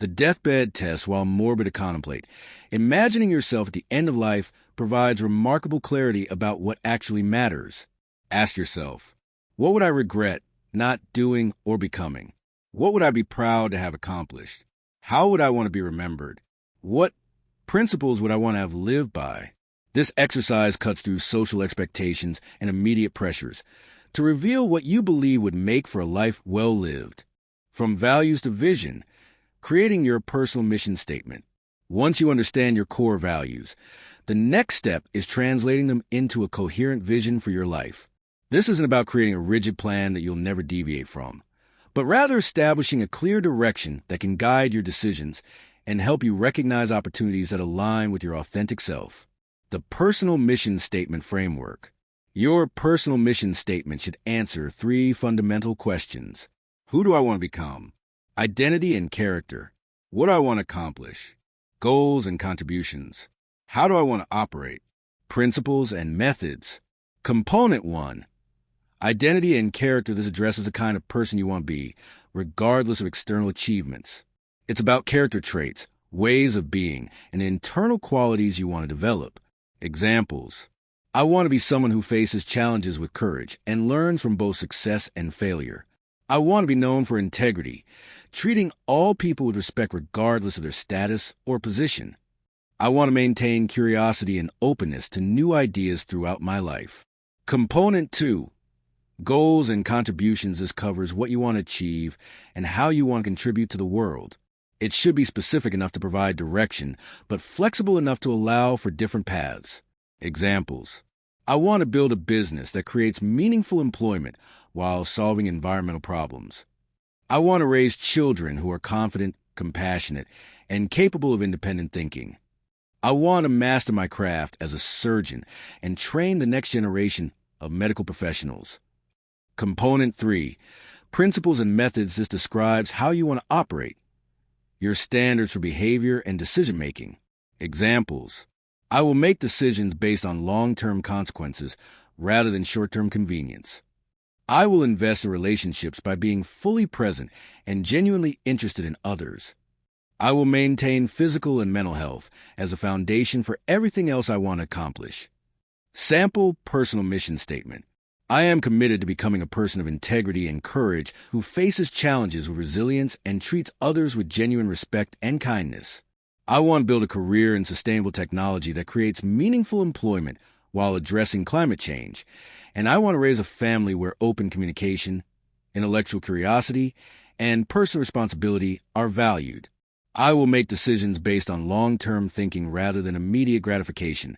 The deathbed test, while morbid to contemplate. Imagining yourself at the end of life provides remarkable clarity about what actually matters. Ask yourself, what would I regret not doing or becoming? What would I be proud to have accomplished? How would I want to be remembered? What principles would I want to have lived by? This exercise cuts through social expectations and immediate pressures to reveal what you believe would make for a life well lived. From values to vision, creating your personal mission statement. Once you understand your core values, the next step is translating them into a coherent vision for your life. This isn't about creating a rigid plan that you'll never deviate from, but rather establishing a clear direction that can guide your decisions and help you recognize opportunities that align with your authentic self. The personal mission statement framework. Your personal mission statement should answer 3 fundamental questions. Who do I want to become? Identity and character. What do I want to accomplish? Goals and contributions. How do I want to operate? Principles and methods. Component 1. Identity and character. This addresses the kind of person you want to be, regardless of external achievements. It's about character traits, ways of being, and internal qualities you want to develop. Examples: I want to be someone who faces challenges with courage and learns from both success and failure. I want to be known for integrity, treating all people with respect regardless of their status or position. I want to maintain curiosity and openness to new ideas throughout my life. Component 2. Goals and contributions. This covers what you want to achieve and how you want to contribute to the world. It should be specific enough to provide direction, but flexible enough to allow for different paths. Examples: I want to build a business that creates meaningful employment while solving environmental problems. I want to raise children who are confident, compassionate, and capable of independent thinking. I want to master my craft as a surgeon and train the next generation of medical professionals. Component 3. Principles and methods. This describes how you want to operate, your standards for behavior and decision-making. Examples: I will make decisions based on long-term consequences rather than short-term convenience. I will invest in relationships by being fully present and genuinely interested in others. I will maintain physical and mental health as a foundation for everything else I want to accomplish. Sample personal mission statement. I am committed to becoming a person of integrity and courage who faces challenges with resilience and treats others with genuine respect and kindness. I want to build a career in sustainable technology that creates meaningful employment while addressing climate change. And I want to raise a family where open communication, intellectual curiosity, and personal responsibility are valued. I will make decisions based on long-term thinking rather than immediate gratification,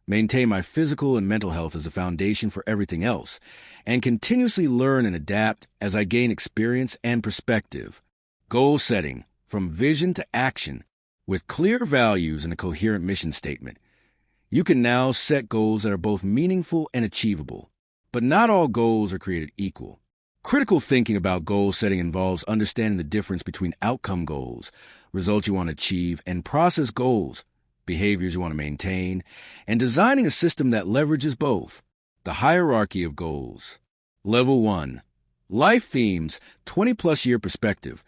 maintain my physical and mental health as a foundation for everything else, and continuously learn and adapt as I gain experience and perspective. Goal setting, from vision to action, with clear values and a coherent mission statement. You can now set goals that are both meaningful and achievable. But not all goals are created equal. Critical thinking about goal setting involves understanding the difference between outcome goals, results you want to achieve, and process goals, behaviors you want to maintain, and designing a system that leverages both. The hierarchy of goals. Level 1. Life themes, 20-plus year perspective.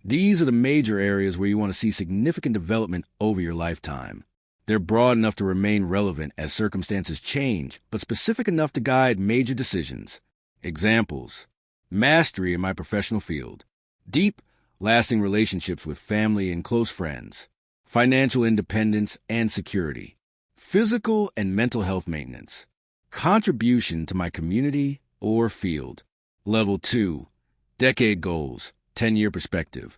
These are the major areas where you want to see significant development over your lifetime. They're broad enough to remain relevant as circumstances change, but specific enough to guide major decisions. Examples: mastery in my professional field, deep, lasting relationships with family and close friends, financial independence and security, physical and mental health maintenance, contribution to my community or field. Level 2. Decade goals, 10-year perspective.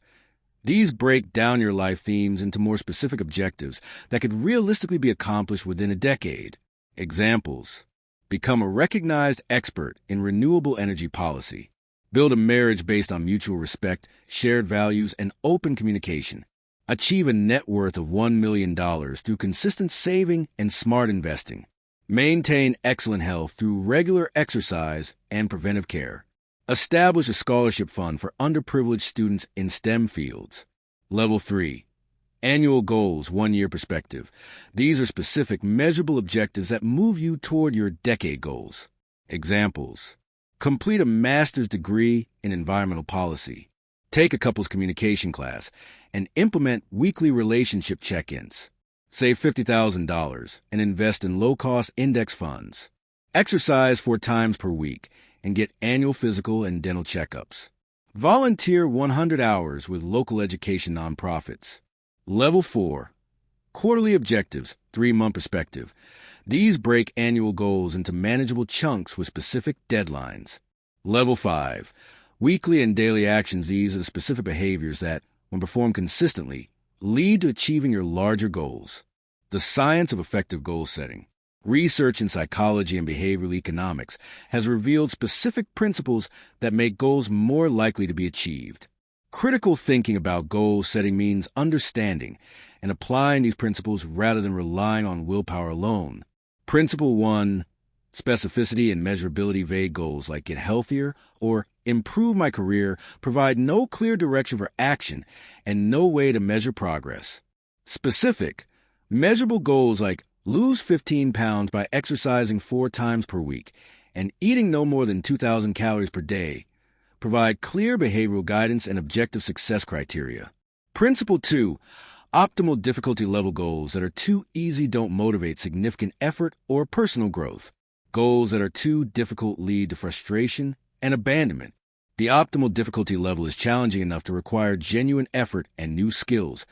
These break down your life themes into more specific objectives that could realistically be accomplished within a decade. Examples: become a recognized expert in renewable energy policy, build a marriage based on mutual respect, shared values, and open communication, achieve a net worth of $1 million through consistent saving and smart investing, maintain excellent health through regular exercise and preventive care, establish a scholarship fund for underprivileged students in STEM fields. Level 3. Annual goals, 1-year perspective. These are specific, measurable objectives that move you toward your decade goals. Examples: complete a master's degree in environmental policy, take a couples communication class, and implement weekly relationship check-ins. Save $50,000 and invest in low-cost index funds. Exercise 4 times per week and get annual physical and dental checkups. Volunteer 100 hours with local education nonprofits. Level 4. Quarterly objectives, 3-month perspective. These break annual goals into manageable chunks with specific deadlines. Level 5. Weekly and daily actions. These are the specific behaviors that, when performed consistently, lead to achieving your larger goals. The science of effective goal setting. Research in psychology and behavioral economics has revealed specific principles that make goals more likely to be achieved. Critical thinking about goal setting means understanding and applying these principles rather than relying on willpower alone. Principle 1, specificity and measurability. Vague goals like get healthier or improve my career provide no clear direction for action and no way to measure progress. Specific, measurable goals like lose 15 pounds by exercising 4 times per week and eating no more than 2,000 calories per day provide clear behavioral guidance and objective success criteria. Principle 2, Optimal difficulty level goals that are too easy don't motivate significant effort or personal growth. Goals that are too difficult lead to frustration and abandonment. The optimal difficulty level is challenging enough to require genuine effort and new skills,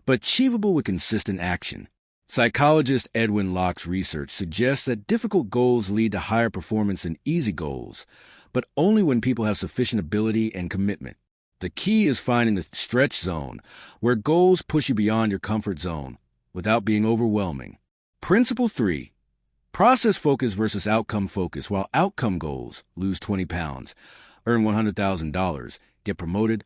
but achievable with consistent action. Psychologist Edwin Locke's research suggests that difficult goals lead to higher performance than easy goals, but only when people have sufficient ability and commitment. The key is finding the stretch zone, where goals push you beyond your comfort zone without being overwhelming. Principle 3. Process focus versus outcome focus. While outcome goals, lose 20 pounds, earn $100,000, get promoted,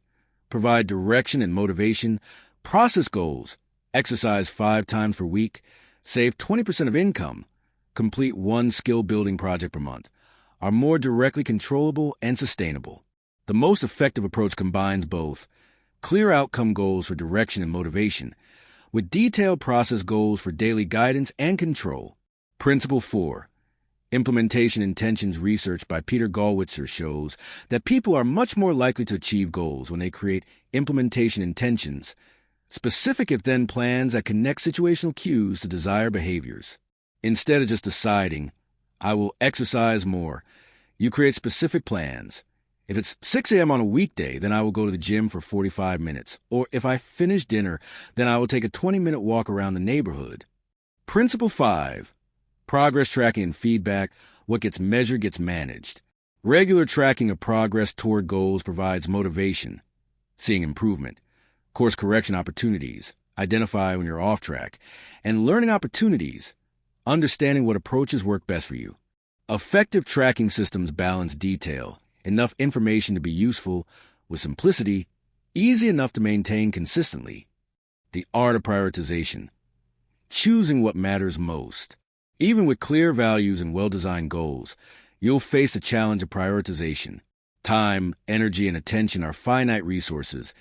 provide direction and motivation, process goals, exercise 5 times per week, save 20% of income, complete 1 skill-building project per month, are more directly controllable and sustainable. The most effective approach combines both clear outcome goals for direction and motivation with detailed process goals for daily guidance and control. Principle 4. Implementation Intentions research by Peter Gollwitzer shows that people are much more likely to achieve goals when they create implementation intentions, specific if-then plans that connect situational cues to desired behaviors. Instead of just deciding, I will exercise more, you create specific plans. If it's 6 a.m. on a weekday, then I will go to the gym for 45 minutes. Or if I finish dinner, then I will take a 20-minute walk around the neighborhood. Principle 5. Progress tracking and feedback. What gets measured gets managed. Regular tracking of progress toward goals provides motivation, seeing improvement, course correction opportunities, identify when you're off track, and learning opportunities, understanding what approaches work best for you. Effective tracking systems balance detail, enough information to be useful, with simplicity, easy enough to maintain consistently. The art of prioritization. Choosing what matters most. Even with clear values and well-designed goals, you'll face the challenge of prioritization. Time, energy, and attention are finite resources,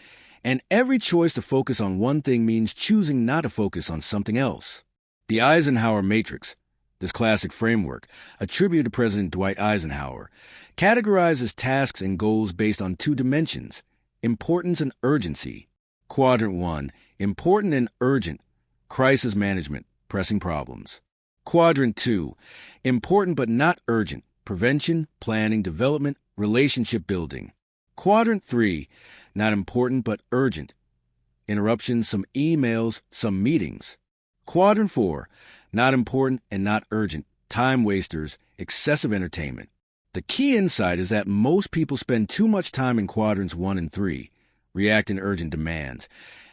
and every choice to focus on one thing means choosing not to focus on something else. The Eisenhower Matrix, this classic framework, attributed to President Dwight Eisenhower, categorizes tasks and goals based on 2 dimensions, importance and urgency. Quadrant 1, important and urgent, crisis management, pressing problems. Quadrant 2, important but not urgent, prevention, planning, development, relationship building. Quadrant 3, not important but urgent, interruptions, some emails, some meetings. Quadrant 4, not important and not urgent, time wasters, excessive entertainment. The key insight is that most people spend too much time in quadrants 1 and 3, reacting to urgent demands,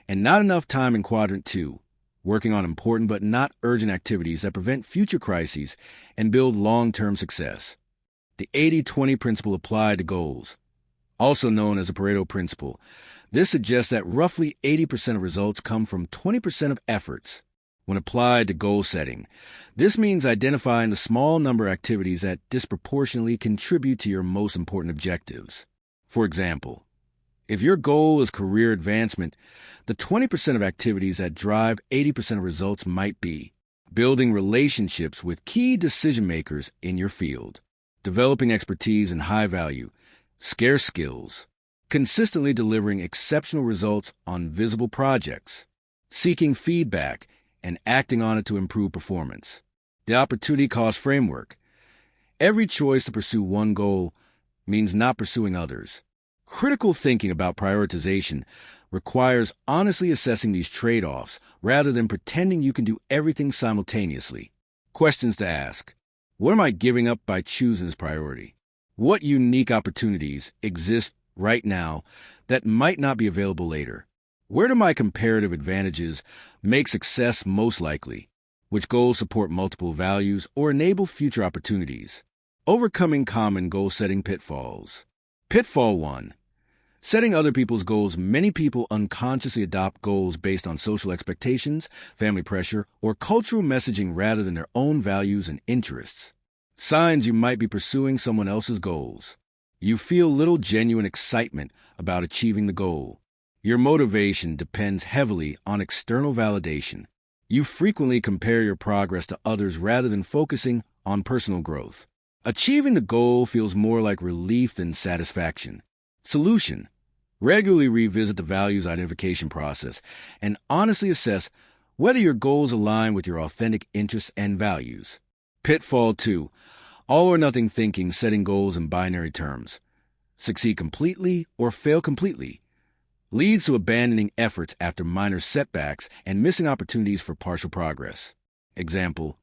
and not enough time in quadrant 2, working on important but not urgent activities that prevent future crises and build long-term success. The 80-20 principle applied to goals, also known as the Pareto principle. This suggests that roughly 80% of results come from 20% of efforts. When applied to goal setting, this means identifying the small number of activities that disproportionately contribute to your most important objectives. For example, if your goal is career advancement, the 20% of activities that drive 80% of results might be building relationships with key decision makers in your field, developing expertise in high-value, scarce skills, consistently delivering exceptional results on visible projects, seeking feedback, and acting on it to improve performance. The opportunity cost framework. Every choice to pursue one goal means not pursuing others. Critical thinking about prioritization requires honestly assessing these trade-offs rather than pretending you can do everything simultaneously. Questions to ask. What am I giving up by choosing this priority? What unique opportunities exist right now that might not be available later? Where do my comparative advantages make success most likely? Which goals support multiple values or enable future opportunities? Overcoming common goal-setting pitfalls. Pitfall 1. Setting other people's goals. Many people unconsciously adopt goals based on social expectations, family pressure, or cultural messaging rather than their own values and interests. Signs you might be pursuing someone else's goals. You feel little genuine excitement about achieving the goal. Your motivation depends heavily on external validation. You frequently compare your progress to others rather than focusing on personal growth. Achieving the goal feels more like relief than satisfaction. Solution. Regularly revisit the values identification process and honestly assess whether your goals align with your authentic interests and values. Pitfall 2. All or nothing thinking, setting goals in binary terms. Succeed completely or fail completely. Leads to abandoning efforts after minor setbacks and missing opportunities for partial progress. Example: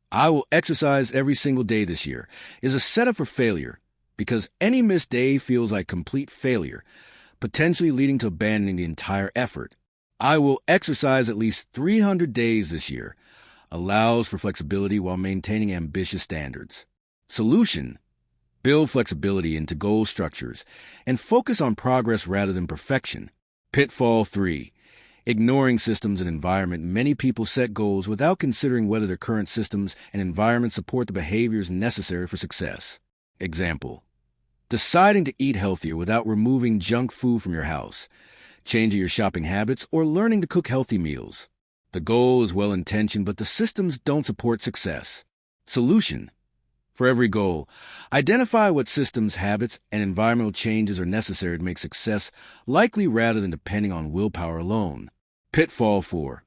I will exercise every single day this year is a setup for failure because any missed day feels like complete failure, potentially leading to abandoning the entire effort. I will exercise at least 300 days this year allows for flexibility while maintaining ambitious standards. Solution: build flexibility into goal structures and focus on progress rather than perfection. Pitfall 3. Ignoring systems and environment. Many people set goals without considering whether their current systems and environment support the behaviors necessary for success. Example: deciding to eat healthier without removing junk food from your house, changing your shopping habits, or learning to cook healthy meals. The goal is well-intentioned, but the systems don't support success. Solution: for every goal, identify what systems, habits, and environmental changes are necessary to make success likely rather than depending on willpower alone. Pitfall 4.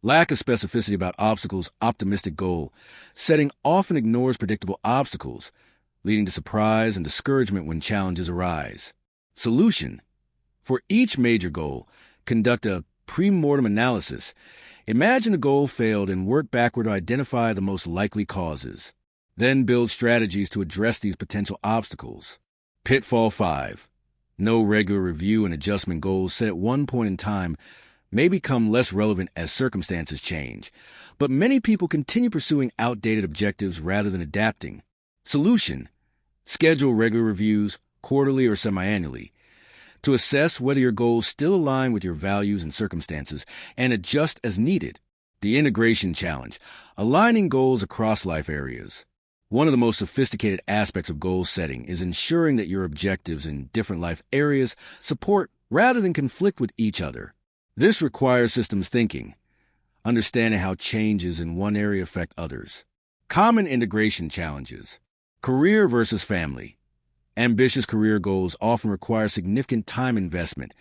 Lack of specificity about obstacles. Optimistic goal setting often ignores predictable obstacles, leading to surprise and discouragement when challenges arise. Solution: for each major goal, conduct a pre-mortem analysis. Imagine the goal failed and work backward to identify the most likely causes. Then build strategies to address these potential obstacles. Pitfall 5. No regular review and adjustment. Goals set at one point in time may become less relevant as circumstances change, but many people continue pursuing outdated objectives rather than adapting. Solution: schedule regular reviews, quarterly or semi-annually, to assess whether your goals still align with your values and circumstances and adjust as needed. The integration challenge: aligning goals across life areas. One of the most sophisticated aspects of goal setting is ensuring that your objectives in different life areas support rather than conflict with each other. This requires systems thinking, understanding how changes in one area affect others. Common integration challenges: career versus family. Ambitious career goals often require significant time investment,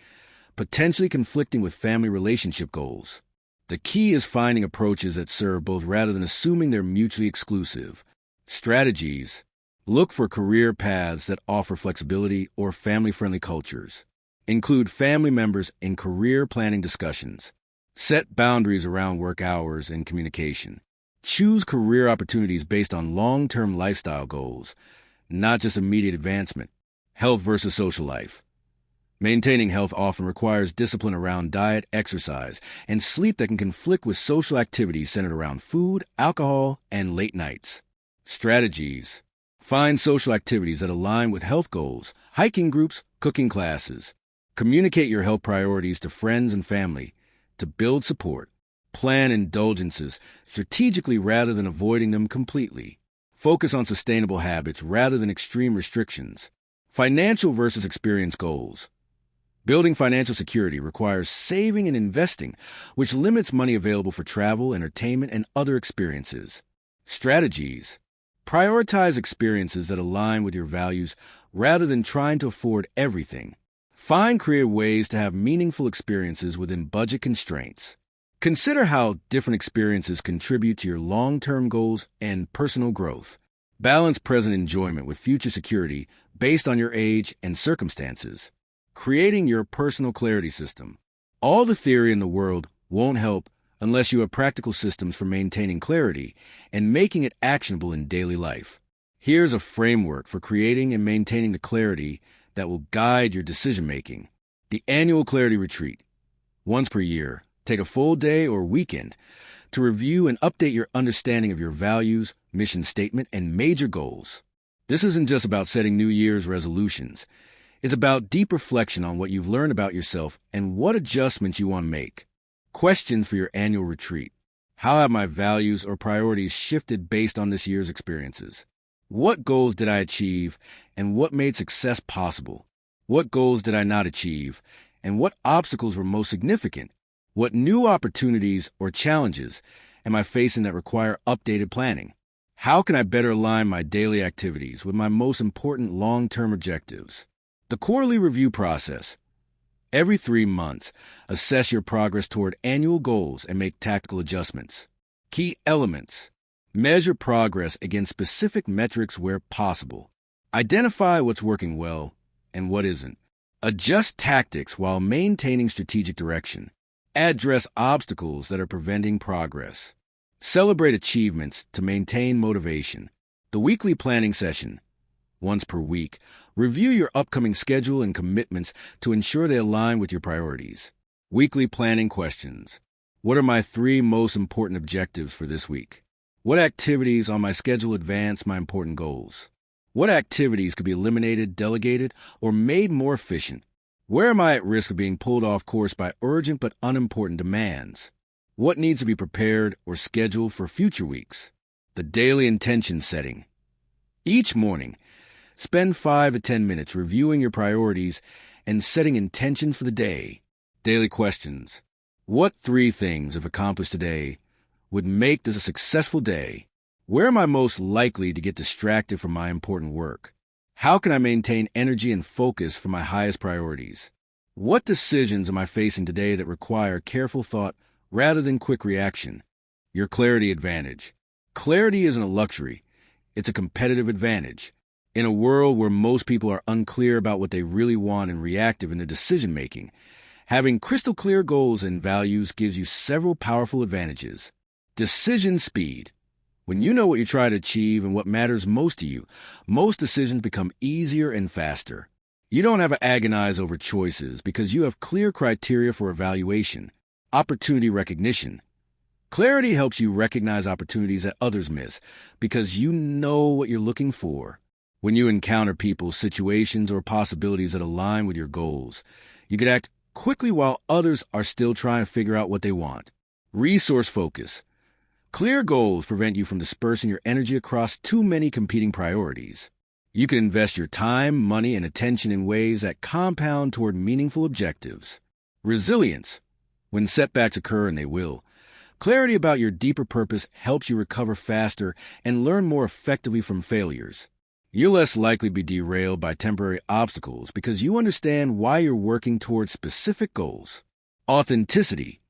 potentially conflicting with family relationship goals. The key is finding approaches that serve both rather than assuming they're mutually exclusive. Strategies: look for career paths that offer flexibility or family-friendly cultures. Include family members in career planning discussions. Set boundaries around work hours and communication. Choose career opportunities based on long-term lifestyle goals, not just immediate advancement. Health versus social life. Maintaining health often requires discipline around diet, exercise, and sleep that can conflict with social activities centered around food, alcohol, and late nights. Strategies: find social activities that align with health goals, hiking groups, cooking classes. Communicate your health priorities to friends and family to build support. Plan indulgences strategically rather than avoiding them completely. Focus on sustainable habits rather than extreme restrictions. Financial versus experience goals. Building financial security requires saving and investing, which limits money available for travel, entertainment, and other experiences. Strategies: prioritize experiences that align with your values rather than trying to afford everything. Find creative ways to have meaningful experiences within budget constraints. Consider how different experiences contribute to your long-term goals and personal growth. Balance present enjoyment with future security based on your age and circumstances. Creating your personal clarity system. All the theory in the world won't help unless you have practical systems for maintaining clarity and making it actionable in daily life. Here's a framework for creating and maintaining the clarity that will guide your decision-making. The annual clarity retreat. Once per year, take a full day or weekend to review and update your understanding of your values, mission statement, and major goals. This isn't just about setting New Year's resolutions. It's about deep reflection on what you've learned about yourself and what adjustments you want to make. Questions for your annual retreat: how have my values or priorities shifted based on this year's experiences? What goals did I achieve and what made success possible? What goals did I not achieve and what obstacles were most significant? What new opportunities or challenges am I facing that require updated planning? How can I better align my daily activities with my most important long-term objectives? The quarterly review process. Every 3 months, assess your progress toward annual goals and make tactical adjustments. Key elements. Measure progress against specific metrics where possible. Identify what's working well and what isn't. Adjust tactics while maintaining strategic direction. Address obstacles that are preventing progress. Celebrate achievements to maintain motivation. The weekly planning session. Once per week, review your upcoming schedule and commitments to ensure they align with your priorities. Weekly planning questions. What are my 3 most important objectives for this week? What activities on my schedule advance my important goals? What activities could be eliminated, delegated, or made more efficient? Where am I at risk of being pulled off course by urgent but unimportant demands? What needs to be prepared or scheduled for future weeks? The daily intention setting. Each morning, spend 5 to 10 minutes reviewing your priorities and setting intentions for the day. Daily questions. What 3 things, if accomplished today, would make this a successful day? Where am I most likely to get distracted from my important work? How can I maintain energy and focus for my highest priorities? What decisions am I facing today that require careful thought rather than quick reaction? Your clarity advantage. Clarity isn't a luxury. It's a competitive advantage. In a world where most people are unclear about what they really want and reactive in their decision-making, having crystal clear goals and values gives you several powerful advantages. Decision speed. When you know what you're trying to achieve and what matters most to you, most decisions become easier and faster. You don't have to agonize over choices because you have clear criteria for evaluation. Opportunity recognition. Clarity helps you recognize opportunities that others miss because you know what you're looking for. When you encounter people, situations, or possibilities that align with your goals, you can act quickly while others are still trying to figure out what they want. Resource focus. Clear goals prevent you from dispersing your energy across too many competing priorities. You can invest your time, money, and attention in ways that compound toward meaningful objectives. Resilience. When setbacks occur, and they will, clarity about your deeper purpose helps you recover faster and learn more effectively from failures. You're less likely to be derailed by temporary obstacles because you understand why you're working towards specific goals. Authenticity.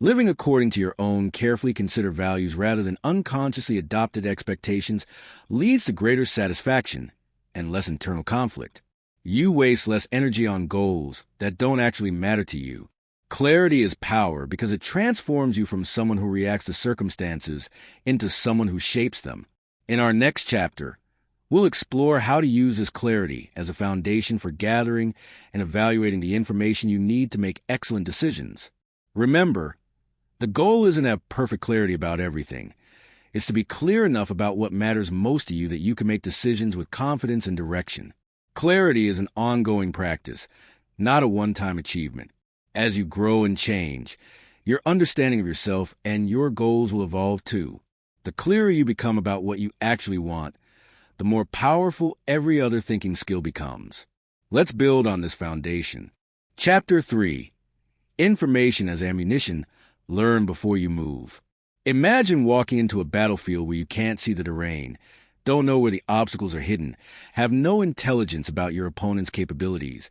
Living according to your own carefully considered values rather than unconsciously adopted expectations leads to greater satisfaction and less internal conflict. You waste less energy on goals that don't actually matter to you. Clarity is power because it transforms you from someone who reacts to circumstances into someone who shapes them. In our next chapter, we'll explore how to use this clarity as a foundation for gathering and evaluating the information you need to make excellent decisions. Remember, the goal isn't to have perfect clarity about everything. It's to be clear enough about what matters most to you that you can make decisions with confidence and direction. Clarity is an ongoing practice, not a one-time achievement. As you grow and change, your understanding of yourself and your goals will evolve too. The clearer you become about what you actually want, the more powerful every other thinking skill becomes. Let's build on this foundation. Chapter 3. Information as ammunition. Learn before you move. Imagine walking into a battlefield where you can't see the terrain, don't know where the obstacles are hidden, have no intelligence about your opponent's capabilities,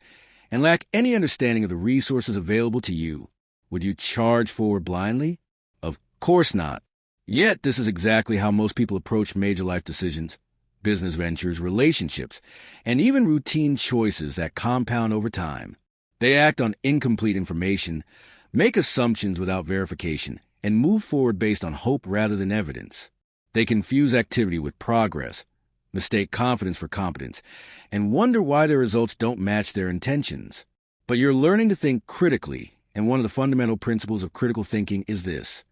and lack any understanding of the resources available to you. Would you charge forward blindly? Of course not. Yet this is exactly how most people approach major life decisions, business ventures, relationships, and even routine choices that compound over time. They act on incomplete information, make assumptions without verification, and move forward based on hope rather than evidence. They confuse activity with progress, mistake confidence for competence, and wonder why their results don't match their intentions. But you're learning to think critically, and one of the fundamental principles of critical thinking is this.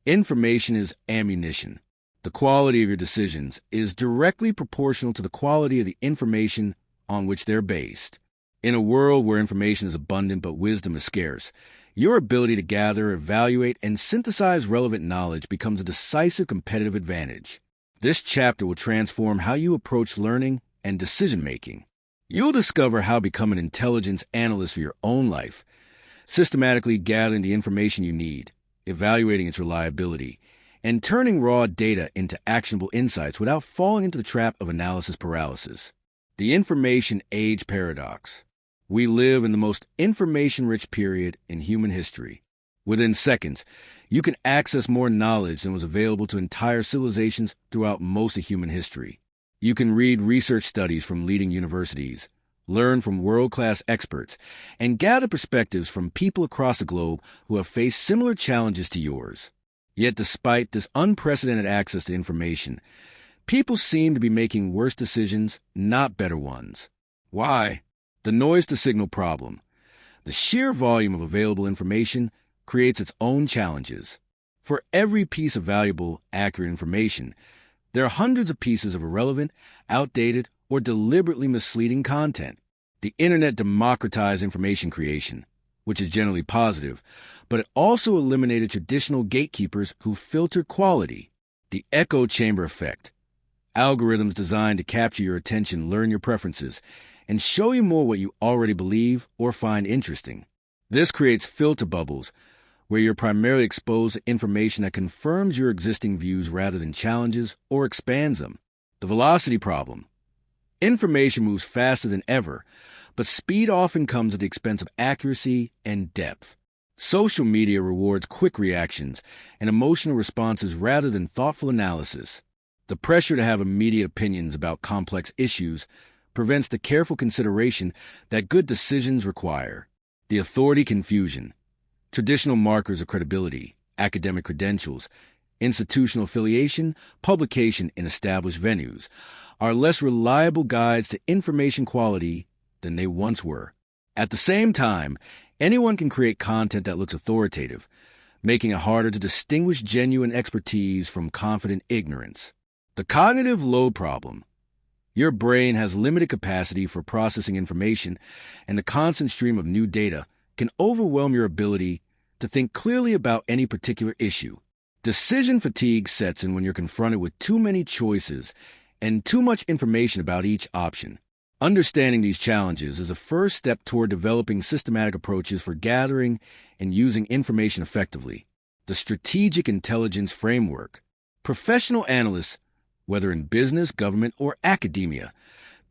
Information is ammunition. The quality of your decisions is directly proportional to the quality of the information on which they're based. In a world where information is abundant but wisdom is scarce, your ability to gather, evaluate, and synthesize relevant knowledge becomes a decisive competitive advantage. This chapter will transform how you approach learning and decision-making. You'll discover how to become an intelligence analyst for your own life, systematically gathering the information you need, evaluating its reliability, and turning raw data into actionable insights without falling into the trap of analysis paralysis. The information age paradox. We live in the most information-rich period in human history. Within seconds, you can access more knowledge than was available to entire civilizations throughout most of human history. You can read research studies from leading universities, learn from world-class experts, and gather perspectives from people across the globe who have faced similar challenges to yours. Yet despite this unprecedented access to information, people seem to be making worse decisions, not better ones. Why? The noise-to-signal problem. The sheer volume of available information creates its own challenges. For every piece of valuable, accurate information, there are hundreds of pieces of irrelevant, outdated, or deliberately misleading content. The internet democratized information creation, which is generally positive, but it also eliminated traditional gatekeepers who filter quality. The echo chamber effect. Algorithms designed to capture your attention learn your preferences and show you more what you already believe or find interesting. This creates filter bubbles where you're primarily exposed to information that confirms your existing views rather than challenges or expands them. The velocity problem. Information moves faster than ever, but speed often comes at the expense of accuracy and depth. Social media rewards quick reactions and emotional responses rather than thoughtful analysis. The pressure to have immediate opinions about complex issues prevents the careful consideration that good decisions require. The authority confusion. Traditional markers of credibility, academic credentials, institutional affiliation, publication in established venues, are less reliable guides to information quality than they once were. At the same time, anyone can create content that looks authoritative, making it harder to distinguish genuine expertise from confident ignorance. The cognitive load problem. Your brain has limited capacity for processing information, and the constant stream of new data can overwhelm your ability to think clearly about any particular issue. Decision fatigue sets in when you're confronted with too many choices and too much information about each option. Understanding these challenges is a first step toward developing systematic approaches for gathering and using information effectively. The strategic intelligence framework. Professional analysts, whether in business, government, or academia,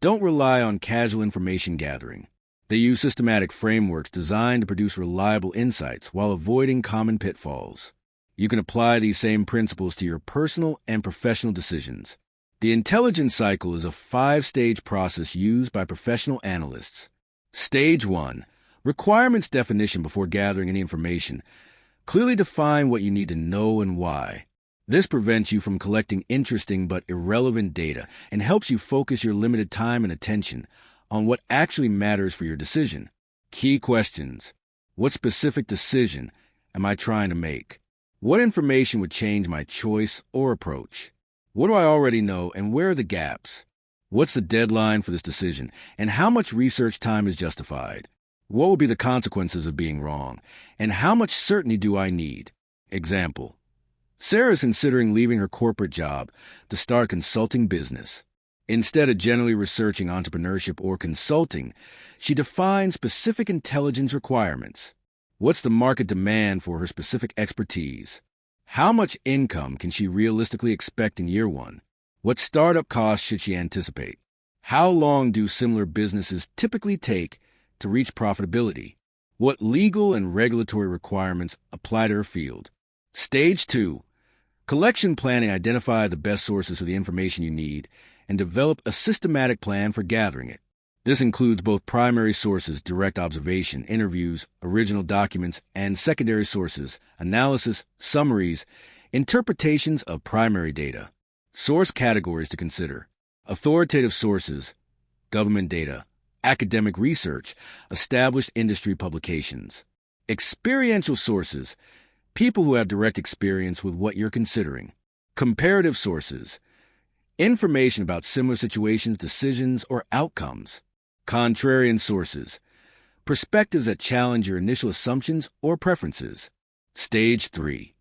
don't rely on casual information gathering. They use systematic frameworks designed to produce reliable insights while avoiding common pitfalls. You can apply these same principles to your personal and professional decisions. The intelligence cycle is a 5-stage process used by professional analysts. Stage 1. Requirements definition before gathering any information. Clearly define what you need to know and why. This prevents you from collecting interesting but irrelevant data and helps you focus your limited time and attention on what actually matters for your decision. Key questions. What specific decision am I trying to make? What information would change my choice or approach? What do I already know and where are the gaps? What's the deadline for this decision and how much research time is justified? What will be the consequences of being wrong and how much certainty do I need? Example. Sarah is considering leaving her corporate job to start a consulting business. Instead of generally researching entrepreneurship or consulting, she defines specific intelligence requirements. What's the market demand for her specific expertise? How much income can she realistically expect in year one? What startup costs should she anticipate? How long do similar businesses typically take to reach profitability? What legal and regulatory requirements apply to her field? Stage 2. Collection planning. Identify the best sources for the information you need and develop a systematic plan for gathering it. This includes both primary sources, direct observation, interviews, original documents, and secondary sources, analysis, summaries, interpretations of primary data. Source categories to consider. Authoritative sources, government data, academic research, established industry publications. Experiential sources, people who have direct experience with what you're considering. Comparative sources, information about similar situations, decisions, or outcomes. Contrarian sources, perspectives that challenge your initial assumptions or preferences. Stage 3.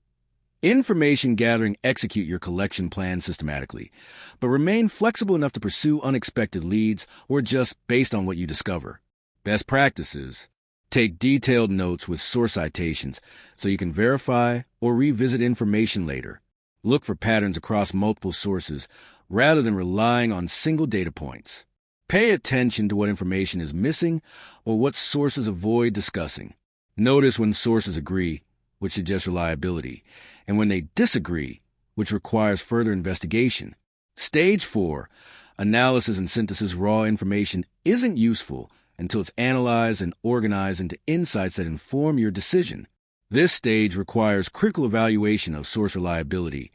Information gathering. Execute your collection plan systematically, but remain flexible enough to pursue unexpected leads or adjust based on what you discover. Best practices. Take detailed notes with source citations so you can verify or revisit information later. Look for patterns across multiple sources rather than relying on single data points. Pay attention to what information is missing or what sources avoid discussing. Notice when sources agree, which suggests reliability, and when they disagree, which requires further investigation. Stage 4. Analysis and synthesis. Raw information isn't useful until it's analyzed and organized into insights that inform your decision. This stage requires critical evaluation of source reliability,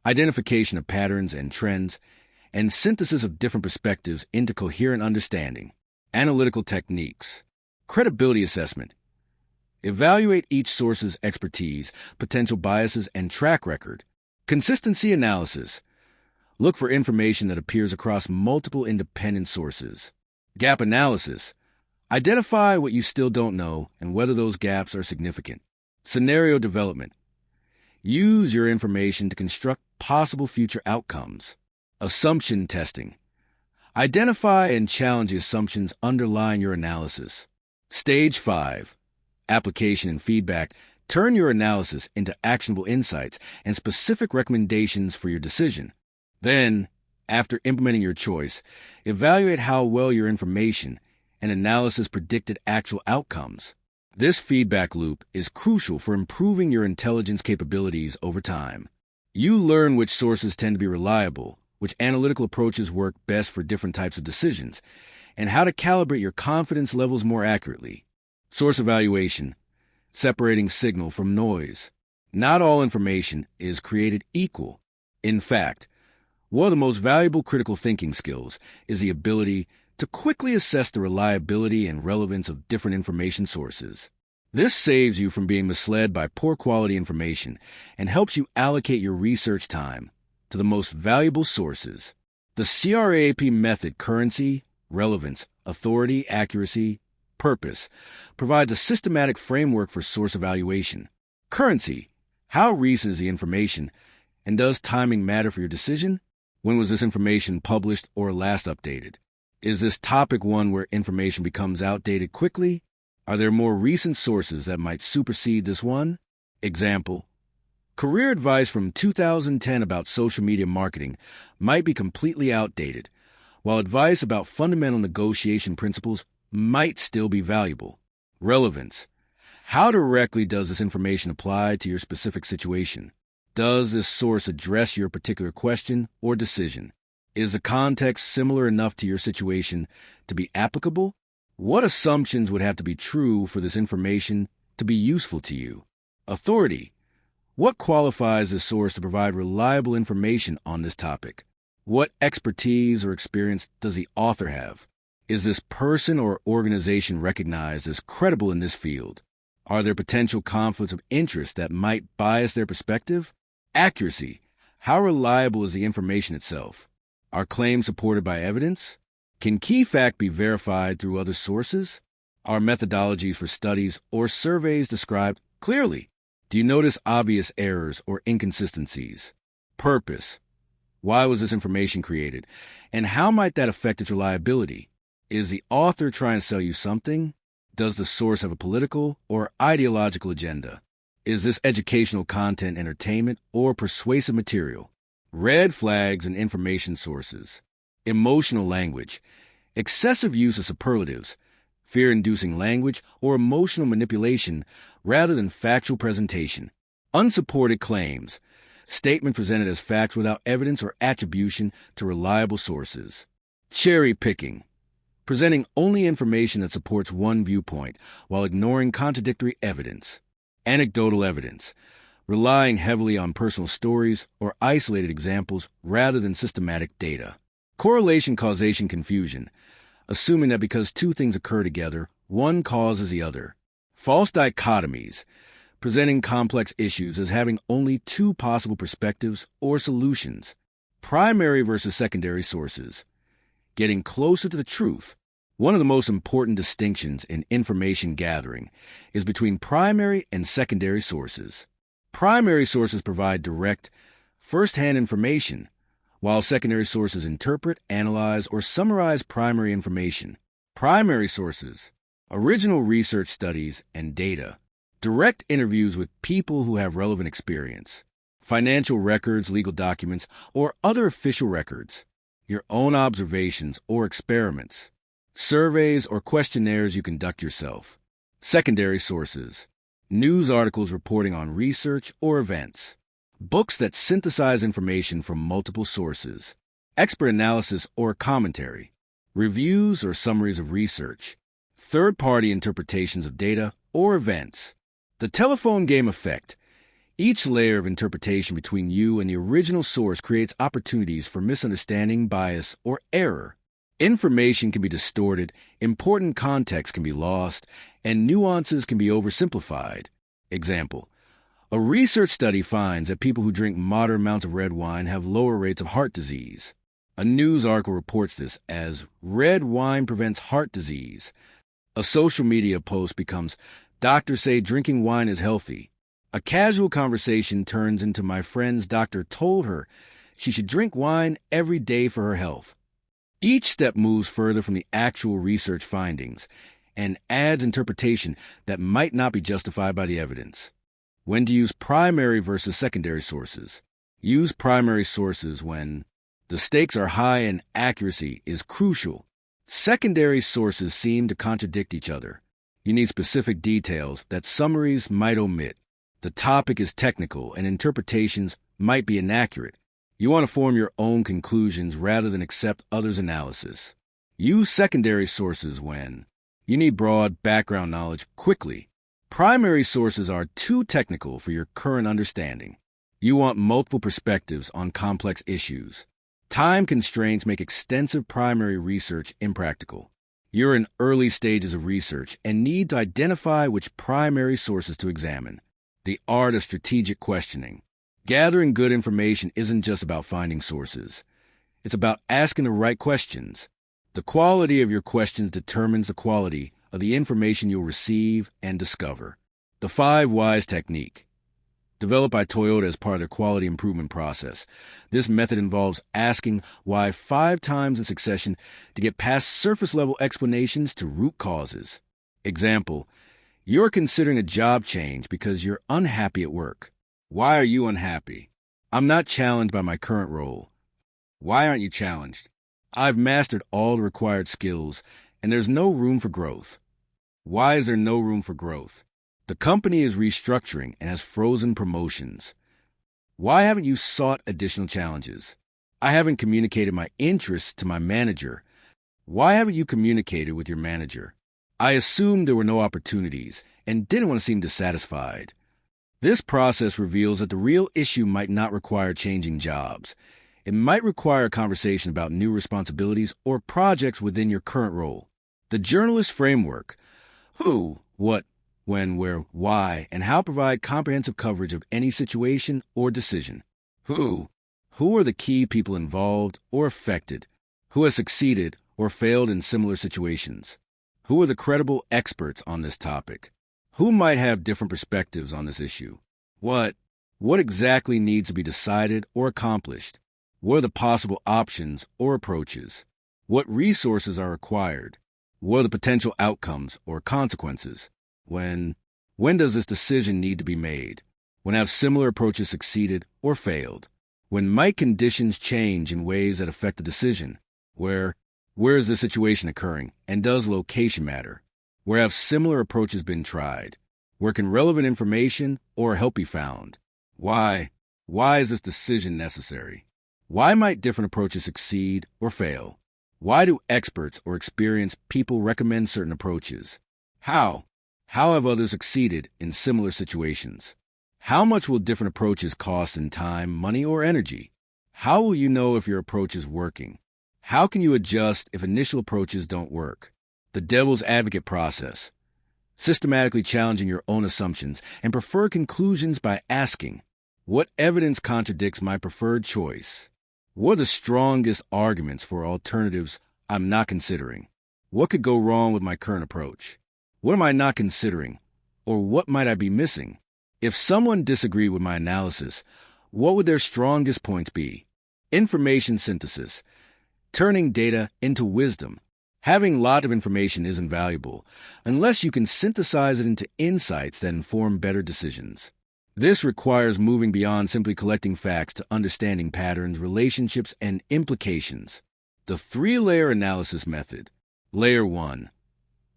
identification of patterns and trends, and synthesis of different perspectives into coherent understanding. Analytical techniques. Credibility assessment. Evaluate each source's expertise, potential biases, and track record. Consistency analysis. Look for information that appears across multiple independent sources. Gap analysis. Identify what you still don't know and whether those gaps are significant. Scenario development. Use your information to construct possible future outcomes. Assumption testing. Identify and challenge the assumptions underlying your analysis. Stage 5. Application and feedback. Turn your analysis into actionable insights and specific recommendations for your decision. Then, after implementing your choice, evaluate how well your information and analysis predicted actual outcomes. This feedback loop is crucial for improving your intelligence capabilities over time. You learn which sources tend to be reliable, which analytical approaches work best for different types of decisions, and how to calibrate your confidence levels more accurately. Source evaluation. Separating signal from noise. Not all information is created equal. In fact, one of the most valuable critical thinking skills is the ability to quickly assess the reliability and relevance of different information sources. This saves you from being misled by poor quality information and helps you allocate your research time to the most valuable sources. The CRAP method, currency, relevance, authority, accuracy, purpose, provides a systematic framework for source evaluation. Currency. How recent is the information, and does timing matter for your decision? When was this information published or last updated? Is this topic one where information becomes outdated quickly? Are there more recent sources that might supersede this one? Example. Career advice from 2010 about social media marketing might be completely outdated, while advice about fundamental negotiation principles might still be valuable. Relevance. How directly does this information apply to your specific situation? Does this source address your particular question or decision? Is the context similar enough to your situation to be applicable? What assumptions would have to be true for this information to be useful to you? Authority. What qualifies this source to provide reliable information on this topic? What expertise or experience does the author have? Is this person or organization recognized as credible in this field? Are there potential conflicts of interest that might bias their perspective? Accuracy. How reliable is the information itself? Are claims supported by evidence? Can key fact be verified through other sources? Are methodologies for studies or surveys described clearly? Do you notice obvious errors or inconsistencies? Purpose. Why was this information created? And how might that affect its reliability? Is the author trying to sell you something? Does the source have a political or ideological agenda? Is this educational content entertainment or persuasive material? Red flags and information sources. Emotional language. Excessive use of superlatives, fear-inducing language, or emotional manipulation rather than factual presentation. Unsupported claims. Statement presented as facts without evidence or attribution to reliable sources. Cherry picking. Presenting only information that supports one viewpoint while ignoring contradictory evidence. Anecdotal evidence. Relying heavily on personal stories or isolated examples rather than systematic data. Correlation causation confusion. Assuming that because two things occur together, one causes the other. False dichotomies. Presenting complex issues as having only two possible perspectives or solutions. Primary versus secondary sources. Getting closer to the truth. One of the most important distinctions in information gathering is between primary and secondary sources. Primary sources provide direct, first-hand information, while secondary sources interpret, analyze, or summarize primary information. Primary sources, original research studies and data, direct interviews with people who have relevant experience, financial records, legal documents, or other official records. your own observations or experiments, surveys or questionnaires you conduct yourself, secondary sources, news articles reporting on research or events, books that synthesize information from multiple sources, expert analysis or commentary, reviews or summaries of research, third-party interpretations of data or events. The telephone game effect. Each layer of interpretation between you and the original source creates opportunities for misunderstanding, bias, or error. Information can be distorted, important context can be lost, and nuances can be oversimplified. Example: a research study finds that people who drink moderate amounts of red wine have lower rates of heart disease. A news article reports this as red wine prevents heart disease. A social media post becomes, doctors say drinking wine is healthy. A casual conversation turns into, my friend's doctor told her she should drink wine every day for her health. Each step moves further from the actual research findings and adds interpretation that might not be justified by the evidence. When to use primary versus secondary sources. Use primary sources when the stakes are high and accuracy is crucial. Secondary sources seem to contradict each other. You need specific details that summaries might omit. The topic is technical and interpretations might be inaccurate. You want to form your own conclusions rather than accept others' analysis. Use secondary sources when you need broad background knowledge quickly. Primary sources are too technical for your current understanding. You want multiple perspectives on complex issues. Time constraints make extensive primary research impractical. You're in early stages of research and need to identify which primary sources to examine. The art of strategic questioning. Gathering good information isn't just about finding sources. It's about asking the right questions. The quality of your questions determines the quality of the information you'll receive and discover. The 5 Whys technique. Developed by Toyota as part of their quality improvement process. This method involves asking why 5 times in succession to get past surface-level explanations to root causes. Example: you're considering a job change because you're unhappy at work. Why are you unhappy? I'm not challenged by my current role. Why aren't you challenged? I've mastered all the required skills, and there's no room for growth. Why is there no room for growth? The company is restructuring and has frozen promotions. Why haven't you sought additional challenges? I haven't communicated my interests to my manager. Why haven't you communicated with your manager? I assumed there were no opportunities and didn't want to seem dissatisfied. This process reveals that the real issue might not require changing jobs. It might require a conversation about new responsibilities or projects within your current role. The journalist framework. Who, what, when, where, why, and how provide comprehensive coverage of any situation or decision. Who are the key people involved or affected? Who has succeeded or failed in similar situations? Who are the credible experts on this topic? Who might have different perspectives on this issue? What exactly needs to be decided or accomplished? What are the possible options or approaches? What resources are required? What are the potential outcomes or consequences? When does this decision need to be made? When have similar approaches succeeded or failed? When might conditions change in ways that affect the decision? Where is the situation occurring, and does location matter? Where have similar approaches been tried? Where can relevant information or help be found? Why is this decision necessary? Why might different approaches succeed or fail? Why do experts or experienced people recommend certain approaches? How have others succeeded in similar situations? How much will different approaches cost in time, money, or energy? How will you know if your approach is working? How can you adjust if initial approaches don't work? The devil's advocate process. Systematically challenging your own assumptions and preferred conclusions by asking, what evidence contradicts my preferred choice? What are the strongest arguments for alternatives I'm not considering? What could go wrong with my current approach? What am I not considering? Or what might I be missing? If someone disagreed with my analysis, what would their strongest points be? Information synthesis. Turning data into wisdom. Having a lot of information isn't valuable unless you can synthesize it into insights that inform better decisions. This requires moving beyond simply collecting facts to understanding patterns, relationships, and implications. The three-layer analysis method. Layer 1.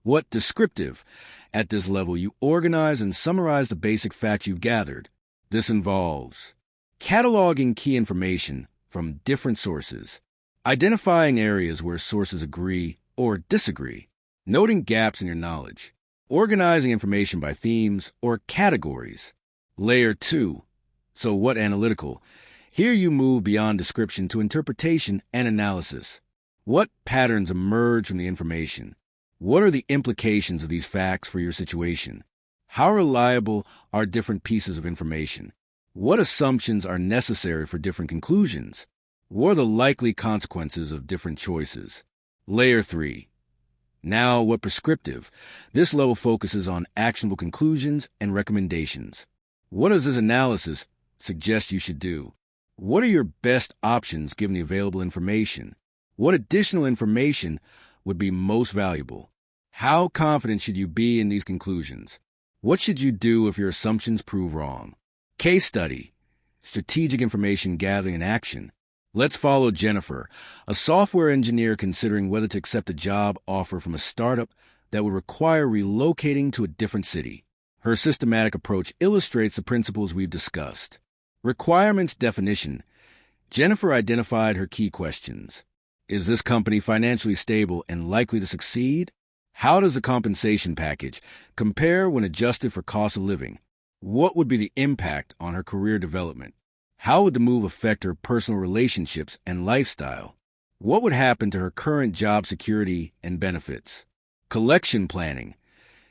What descriptive? At this level, you organize and summarize the basic facts you've gathered. This involves cataloging key information from different sources, identifying areas where sources agree or disagree, noting gaps in your knowledge, organizing information by themes or categories. Layer 2. So what analytical? Here you move beyond description to interpretation and analysis. What patterns emerge from the information? What are the implications of these facts for your situation? How reliable are different pieces of information? What assumptions are necessary for different conclusions? What are the likely consequences of different choices? Layer 3. Now, what prescriptive? This level focuses on actionable conclusions and recommendations. What does this analysis suggest you should do? What are your best options given the available information? What additional information would be most valuable? How confident should you be in these conclusions? What should you do if your assumptions prove wrong? Case study. Strategic information gathering and action. Let's follow Jennifer, a software engineer considering whether to accept a job offer from a startup that would require relocating to a different city. Her systematic approach illustrates the principles we've discussed. Requirements definition. Jennifer identified her key questions. Is this company financially stable and likely to succeed? How does the compensation package compare when adjusted for cost of living? What would be the impact on her career development? How would the move affect her personal relationships and lifestyle? What would happen to her current job security and benefits? Collection planning.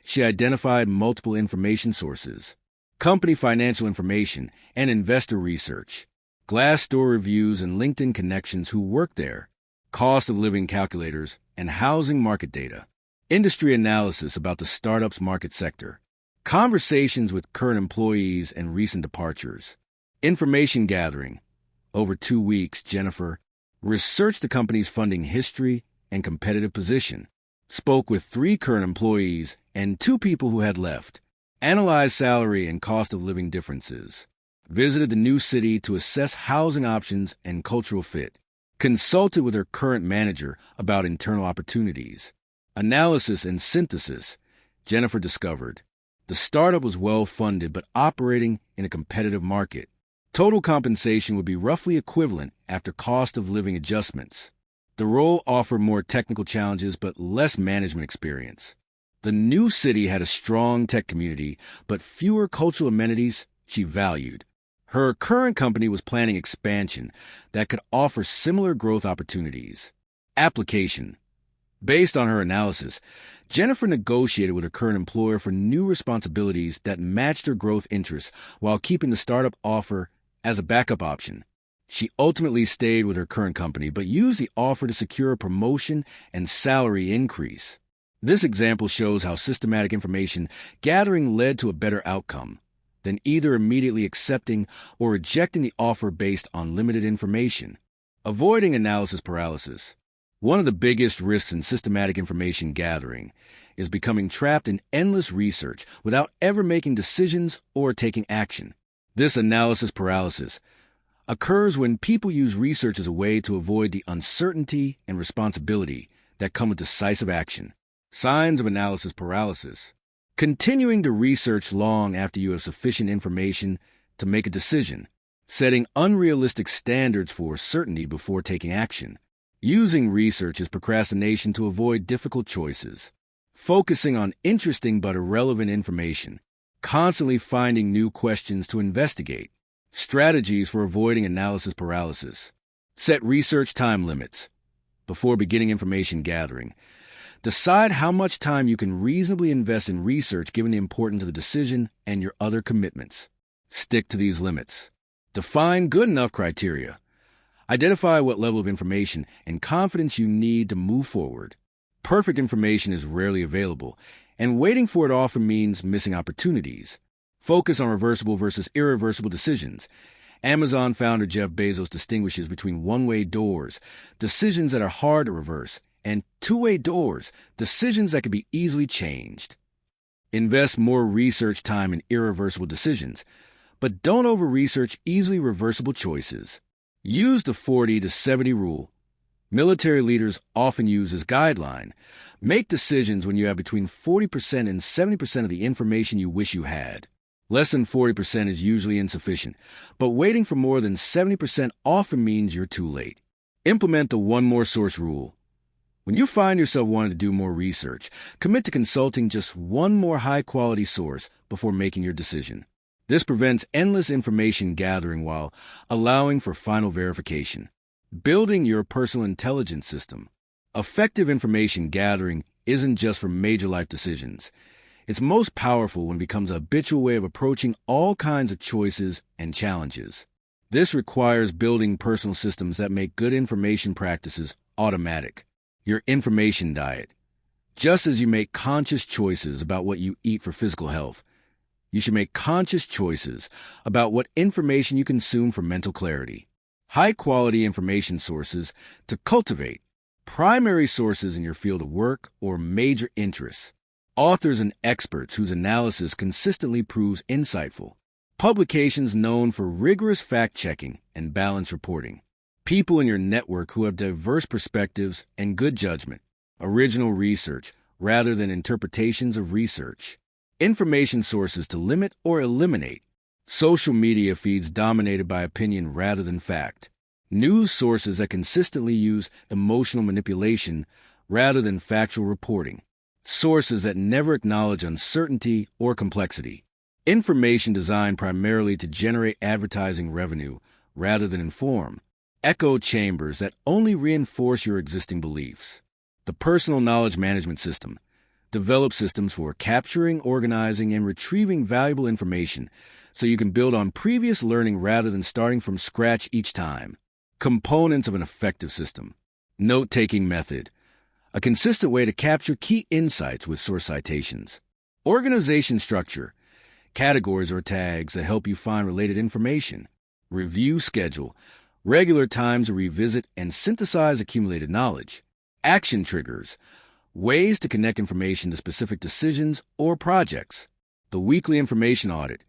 She identified multiple information sources, company financial information and investor research, Glassdoor reviews and LinkedIn connections who work there, cost of living calculators and housing market data, industry analysis about the startup's market sector, conversations with current employees and recent departures, information gathering. Over 2 weeks, Jennifer researched the company's funding history and competitive position, spoke with 3 current employees and 2 people who had left, analyzed salary and cost of living differences, visited the new city to assess housing options and cultural fit, consulted with her current manager about internal opportunities. Analysis and synthesis. Jennifer discovered the startup was well-funded but operating in a competitive market. Total compensation would be roughly equivalent after cost of living adjustments. The role offered more technical challenges but less management experience. The new city had a strong tech community but fewer cultural amenities she valued. Her current company was planning expansion that could offer similar growth opportunities. Application. Based on her analysis, Jennifer negotiated with her current employer for new responsibilities that matched her growth interests while keeping the startup offer as a backup option. She ultimately stayed with her current company but used the offer to secure a promotion and salary increase. This example shows how systematic information gathering led to a better outcome than either immediately accepting or rejecting the offer based on limited information. Avoiding analysis paralysis. One of the biggest risks in systematic information gathering is becoming trapped in endless research without ever making decisions or taking action. This analysis paralysis occurs when people use research as a way to avoid the uncertainty and responsibility that come with decisive action. Signs of analysis paralysis. Continuing to research long after you have sufficient information to make a decision. Setting unrealistic standards for certainty before taking action. Using research as procrastination to avoid difficult choices. Focusing on interesting but irrelevant information. Constantly finding new questions to investigate. Strategies for avoiding analysis paralysis. Set research time limits. Before beginning information gathering, decide how much time you can reasonably invest in research given the importance of the decision and your other commitments. Stick to these limits. Define good enough criteria. Identify what level of information and confidence you need to move forward. Perfect information is rarely available, and waiting for it often means missing opportunities. Focus on reversible versus irreversible decisions. Amazon founder Jeff Bezos distinguishes between one-way doors, decisions that are hard to reverse, and two-way doors, decisions that can be easily changed. Invest more research time in irreversible decisions, but don't over-research easily reversible choices. Use the 40 to 70 rule, Military leaders often use as guideline. Make decisions when you have between 40% and 70% of the information you wish you had. Less than 40% is usually insufficient, but waiting for more than 70% often means you're too late. Implement the one more source rule. When you find yourself wanting to do more research, commit to consulting just one more high-quality source before making your decision. This prevents endless information gathering while allowing for final verification. Building your personal intelligence system. Effective information gathering isn't just for major life decisions. It's most powerful when it becomes a habitual way of approaching all kinds of choices and challenges. This requires building personal systems that make good information practices automatic. Your information diet. Just as you make conscious choices about what you eat for physical health, you should make conscious choices about what information you consume for mental clarity. High-quality information sources to cultivate. Primary sources in your field of work or major interests. Authors and experts whose analysis consistently proves insightful. Publications known for rigorous fact-checking and balanced reporting. People in your network who have diverse perspectives and good judgment. Original research rather than interpretations of research. Information sources to limit or eliminate. Social media feeds dominated by opinion rather than fact. News sources that consistently use emotional manipulation rather than factual reporting. Sources that never acknowledge uncertainty or complexity. Information designed primarily to generate advertising revenue rather than inform. Echo chambers that only reinforce your existing beliefs. The personal knowledge management system. Develop systems for capturing, organizing, and retrieving valuable information so you can build on previous learning rather than starting from scratch each time. Components of an effective system. Note-taking method. A consistent way to capture key insights with source citations. Organization structure. Categories or tags that help you find related information. Review schedule. Regular times to revisit and synthesize accumulated knowledge. Action triggers. Ways to connect information to specific decisions or projects. The weekly information audit.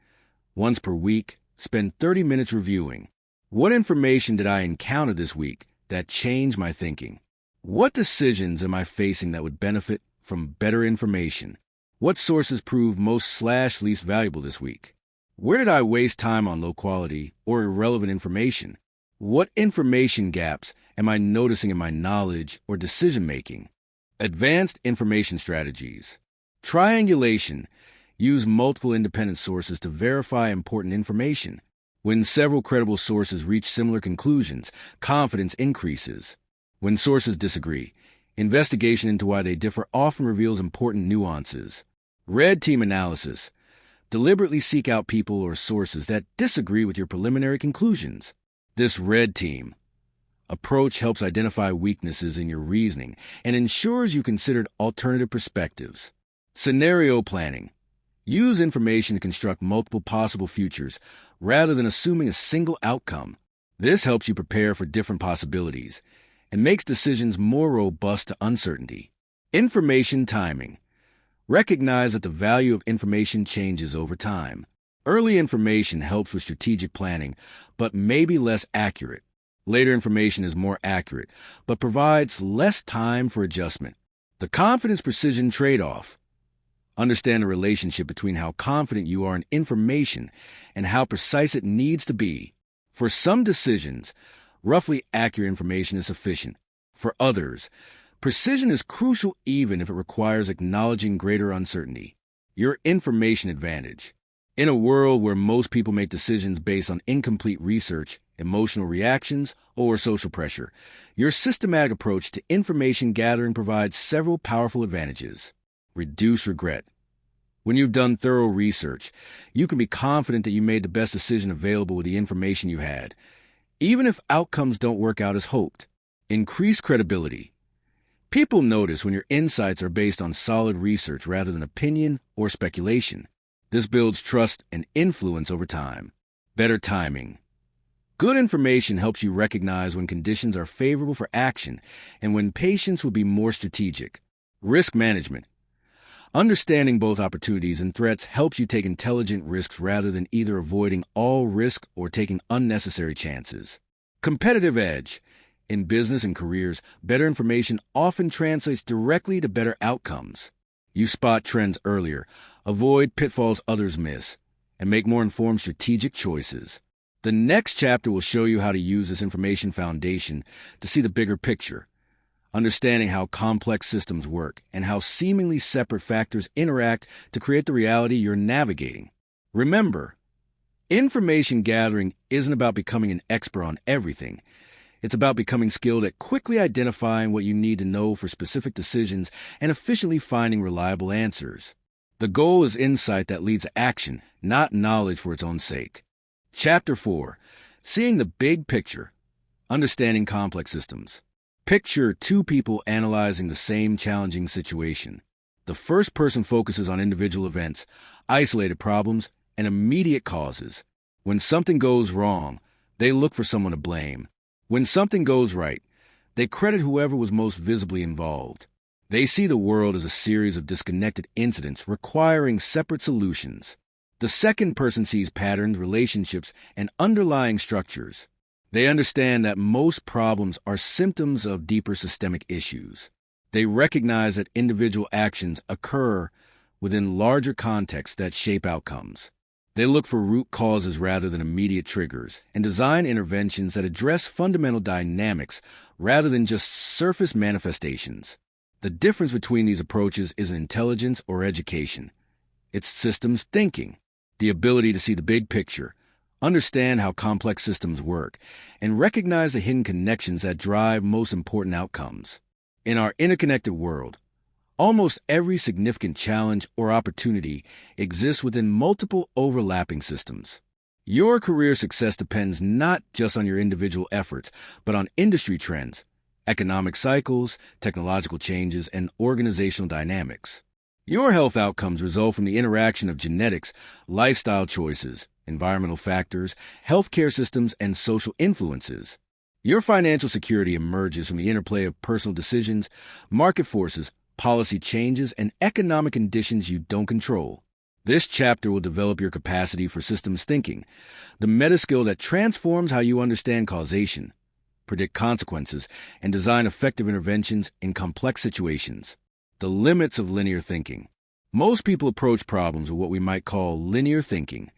Once per week, spend 30 minutes reviewing. What information did I encounter this week that changed my thinking? What decisions am I facing that would benefit from better information? What sources proved most/least valuable this week? Where did I waste time on low quality or irrelevant information? What information gaps am I noticing in my knowledge or decision making? Advanced information strategies. Triangulation. Use multiple independent sources to verify important information. When several credible sources reach similar conclusions, confidence increases. When sources disagree, investigation into why they differ often reveals important nuances. Red team analysis. Deliberately seek out people or sources that disagree with your preliminary conclusions. This red team approach helps identify weaknesses in your reasoning and ensures you considered alternative perspectives. Scenario planning. Use information to construct multiple possible futures rather than assuming a single outcome. This helps you prepare for different possibilities and makes decisions more robust to uncertainty. Information timing. Recognize that the value of information changes over time. Early information helps with strategic planning, but may be less accurate. Later information is more accurate, but provides less time for adjustment. The confidence-precision trade-off. Understand the relationship between how confident you are in information and how precise it needs to be. For some decisions, roughly accurate information is sufficient. For others, precision is crucial even if it requires acknowledging greater uncertainty. Your information advantage. In a world where most people make decisions based on incomplete research, emotional reactions, or social pressure, your systematic approach to information gathering provides several powerful advantages. Reduce regret. When you've done thorough research, you can be confident that you made the best decision available with the information you had, even if outcomes don't work out as hoped. Increase credibility. People notice when your insights are based on solid research rather than opinion or speculation. This builds trust and influence over time. Better timing. Good information helps you recognize when conditions are favorable for action and when patience would be more strategic. Risk management. Understanding both opportunities and threats helps you take intelligent risks rather than either avoiding all risk or taking unnecessary chances. Competitive edge. In business and careers, better information often translates directly to better outcomes. You spot trends earlier, avoid pitfalls others miss, and make more informed strategic choices. The next chapter will show you how to use this information foundation to see the bigger picture, understanding how complex systems work and how seemingly separate factors interact to create the reality you're navigating. Remember, information gathering isn't about becoming an expert on everything. It's about becoming skilled at quickly identifying what you need to know for specific decisions and efficiently finding reliable answers. The goal is insight that leads to action, not knowledge for its own sake. Chapter 4. Seeing the Big Picture. Understanding Complex Systems. Picture two people analyzing the same challenging situation. The first person focuses on individual events, isolated problems, and immediate causes. When something goes wrong, they look for someone to blame. When something goes right, they credit whoever was most visibly involved. They see the world as a series of disconnected incidents requiring separate solutions. The second person sees patterns, relationships, and underlying structures. They understand that most problems are symptoms of deeper systemic issues. They recognize that individual actions occur within larger contexts that shape outcomes. They look for root causes rather than immediate triggers and design interventions that address fundamental dynamics rather than just surface manifestations. The difference between these approaches isn't intelligence or education. It's systems thinking, the ability to see the big picture, understand how complex systems work, and recognize the hidden connections that drive most important outcomes. In our interconnected world, almost every significant challenge or opportunity exists within multiple overlapping systems. Your career success depends not just on your individual efforts, but on industry trends, economic cycles, technological changes, and organizational dynamics. Your health outcomes result from the interaction of genetics, lifestyle choices, environmental factors, healthcare systems, and social influences. Your financial security emerges from the interplay of personal decisions, market forces, policy changes, and economic conditions you don't control. This chapter will develop your capacity for systems thinking, the meta skill that transforms how you understand causation, predict consequences, and design effective interventions in complex situations. The limits of linear thinking. Most people approach problems with what we might call linear thinking,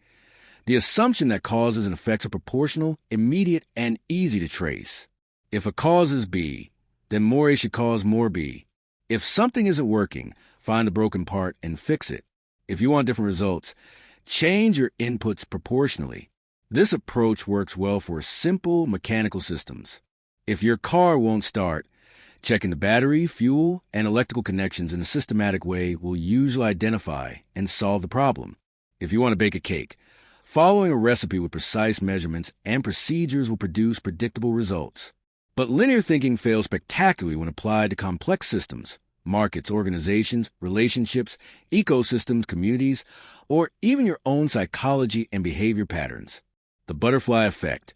the assumption that causes and effects are proportional, immediate, and easy to trace. If a cause is B, then more A should cause more B. If something isn't working, find the broken part and fix it. If you want different results, change your inputs proportionally. This approach works well for simple mechanical systems. If your car won't start, checking the battery, fuel, and electrical connections in a systematic way will usually identify and solve the problem. If you want to bake a cake, following a recipe with precise measurements and procedures will produce predictable results. But linear thinking fails spectacularly when applied to complex systems, markets, organizations, relationships, ecosystems, communities, or even your own psychology and behavior patterns. The butterfly effect.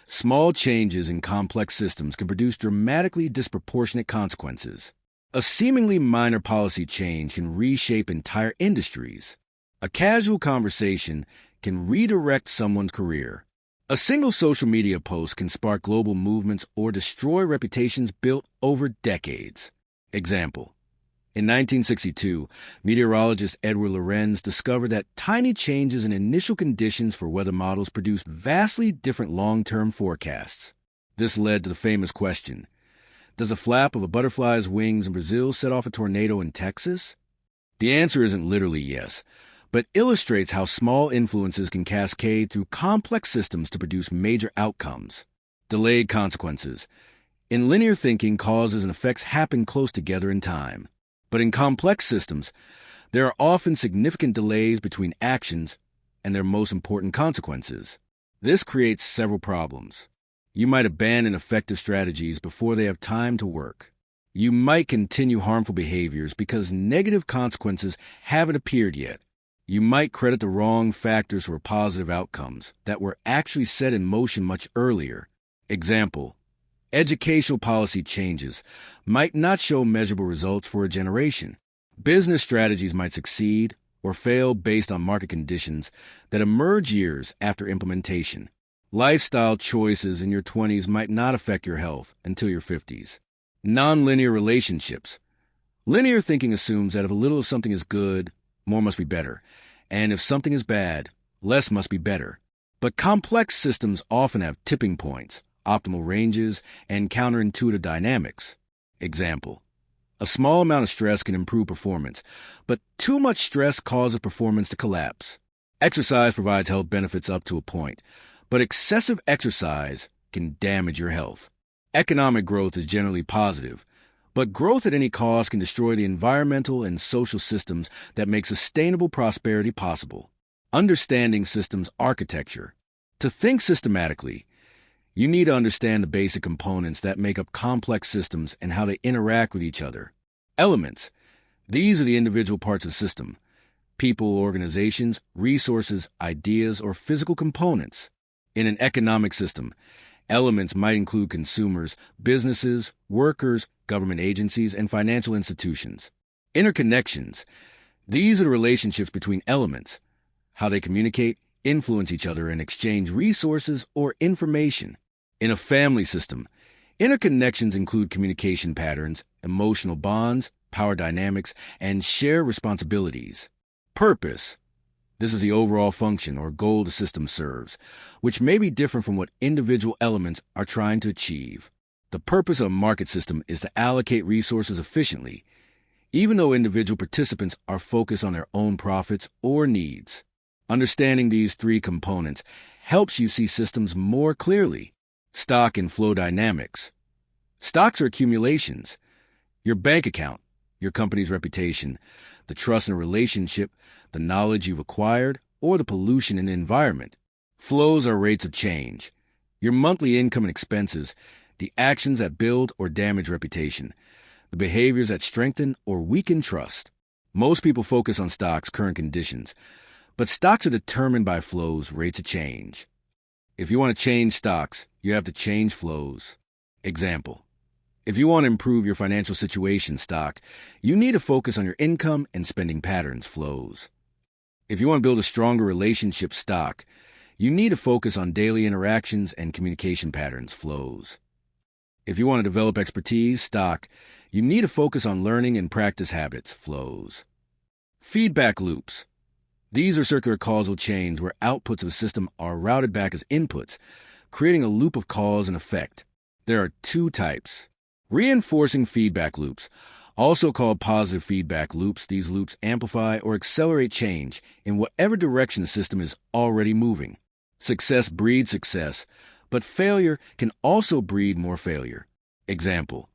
Small changes in complex systems can produce dramatically disproportionate consequences. A seemingly minor policy change can reshape entire industries. A casual conversation can redirect someone's career. A single social media post can spark global movements or destroy reputations built over decades. Example. In 1962, meteorologist Edward Lorenz discovered that tiny changes in initial conditions for weather models produced vastly different long-term forecasts. This led to the famous question, does a flap of a butterfly's wings in Brazil set off a tornado in Texas? The answer isn't literally yes, but illustrates how small influences can cascade through complex systems to produce major outcomes. Delayed consequences. In linear thinking, causes and effects happen close together in time. But in complex systems, there are often significant delays between actions and their most important consequences. This creates several problems. You might abandon effective strategies before they have time to work. You might continue harmful behaviors because negative consequences haven't appeared yet. You might credit the wrong factors for positive outcomes that were actually set in motion much earlier. Example, educational policy changes might not show measurable results for a generation. Business strategies might succeed or fail based on market conditions that emerge years after implementation. Lifestyle choices in your 20s might not affect your health until your 50s. Nonlinear relationships. Linear thinking assumes that if a little of something is good, more must be better, and if something is bad, less must be better. But complex systems often have tipping points, optimal ranges, and counterintuitive dynamics. Example: a small amount of stress can improve performance, but too much stress causes performance to collapse. Exercise provides health benefits up to a point, but excessive exercise can damage your health. Economic growth is generally positive, but growth at any cost can destroy the environmental and social systems that make sustainable prosperity possible. Understanding systems architecture. To think systematically, you need to understand the basic components that make up complex systems and how they interact with each other. Elements. These are the individual parts of the system: people, organizations, resources, ideas, or physical components. In an economic system, elements might include consumers, businesses, workers, government agencies, and financial institutions. Interconnections. These are the relationships between elements, how they communicate, influence each other, and exchange resources or information. In a family system, interconnections include communication patterns, emotional bonds, power dynamics, and shared responsibilities. Purpose. This is the overall function or goal the system serves, which may be different from what individual elements are trying to achieve. The purpose of a market system is to allocate resources efficiently, even though individual participants are focused on their own profits or needs. Understanding these three components helps you see systems more clearly. Stock and flow dynamics. Stocks are accumulations. Your bank account, your company's reputation, the trust in a relationship, the knowledge you've acquired, or the pollution in the environment. Flows are rates of change. Your monthly income and expenses, the actions that build or damage reputation, the behaviors that strengthen or weaken trust. Most people focus on stocks' current conditions, but stocks are determined by flows, rates of change. If you want to change stocks, you have to change flows. Example: if you want to improve your financial situation stock, you need to focus on your income and spending patterns flows. If you want to build a stronger relationship stock, you need to focus on daily interactions and communication patterns flows. If you want to develop expertise stock, you need to focus on learning and practice habits flows. Feedback loops. These are circular causal chains where outputs of a system are routed back as inputs, creating a loop of cause and effect. There are two types. Reinforcing feedback loops, also called positive feedback loops. These loops amplify or accelerate change in whatever direction the system is already moving. Success breeds success, but failure can also breed more failure. Example: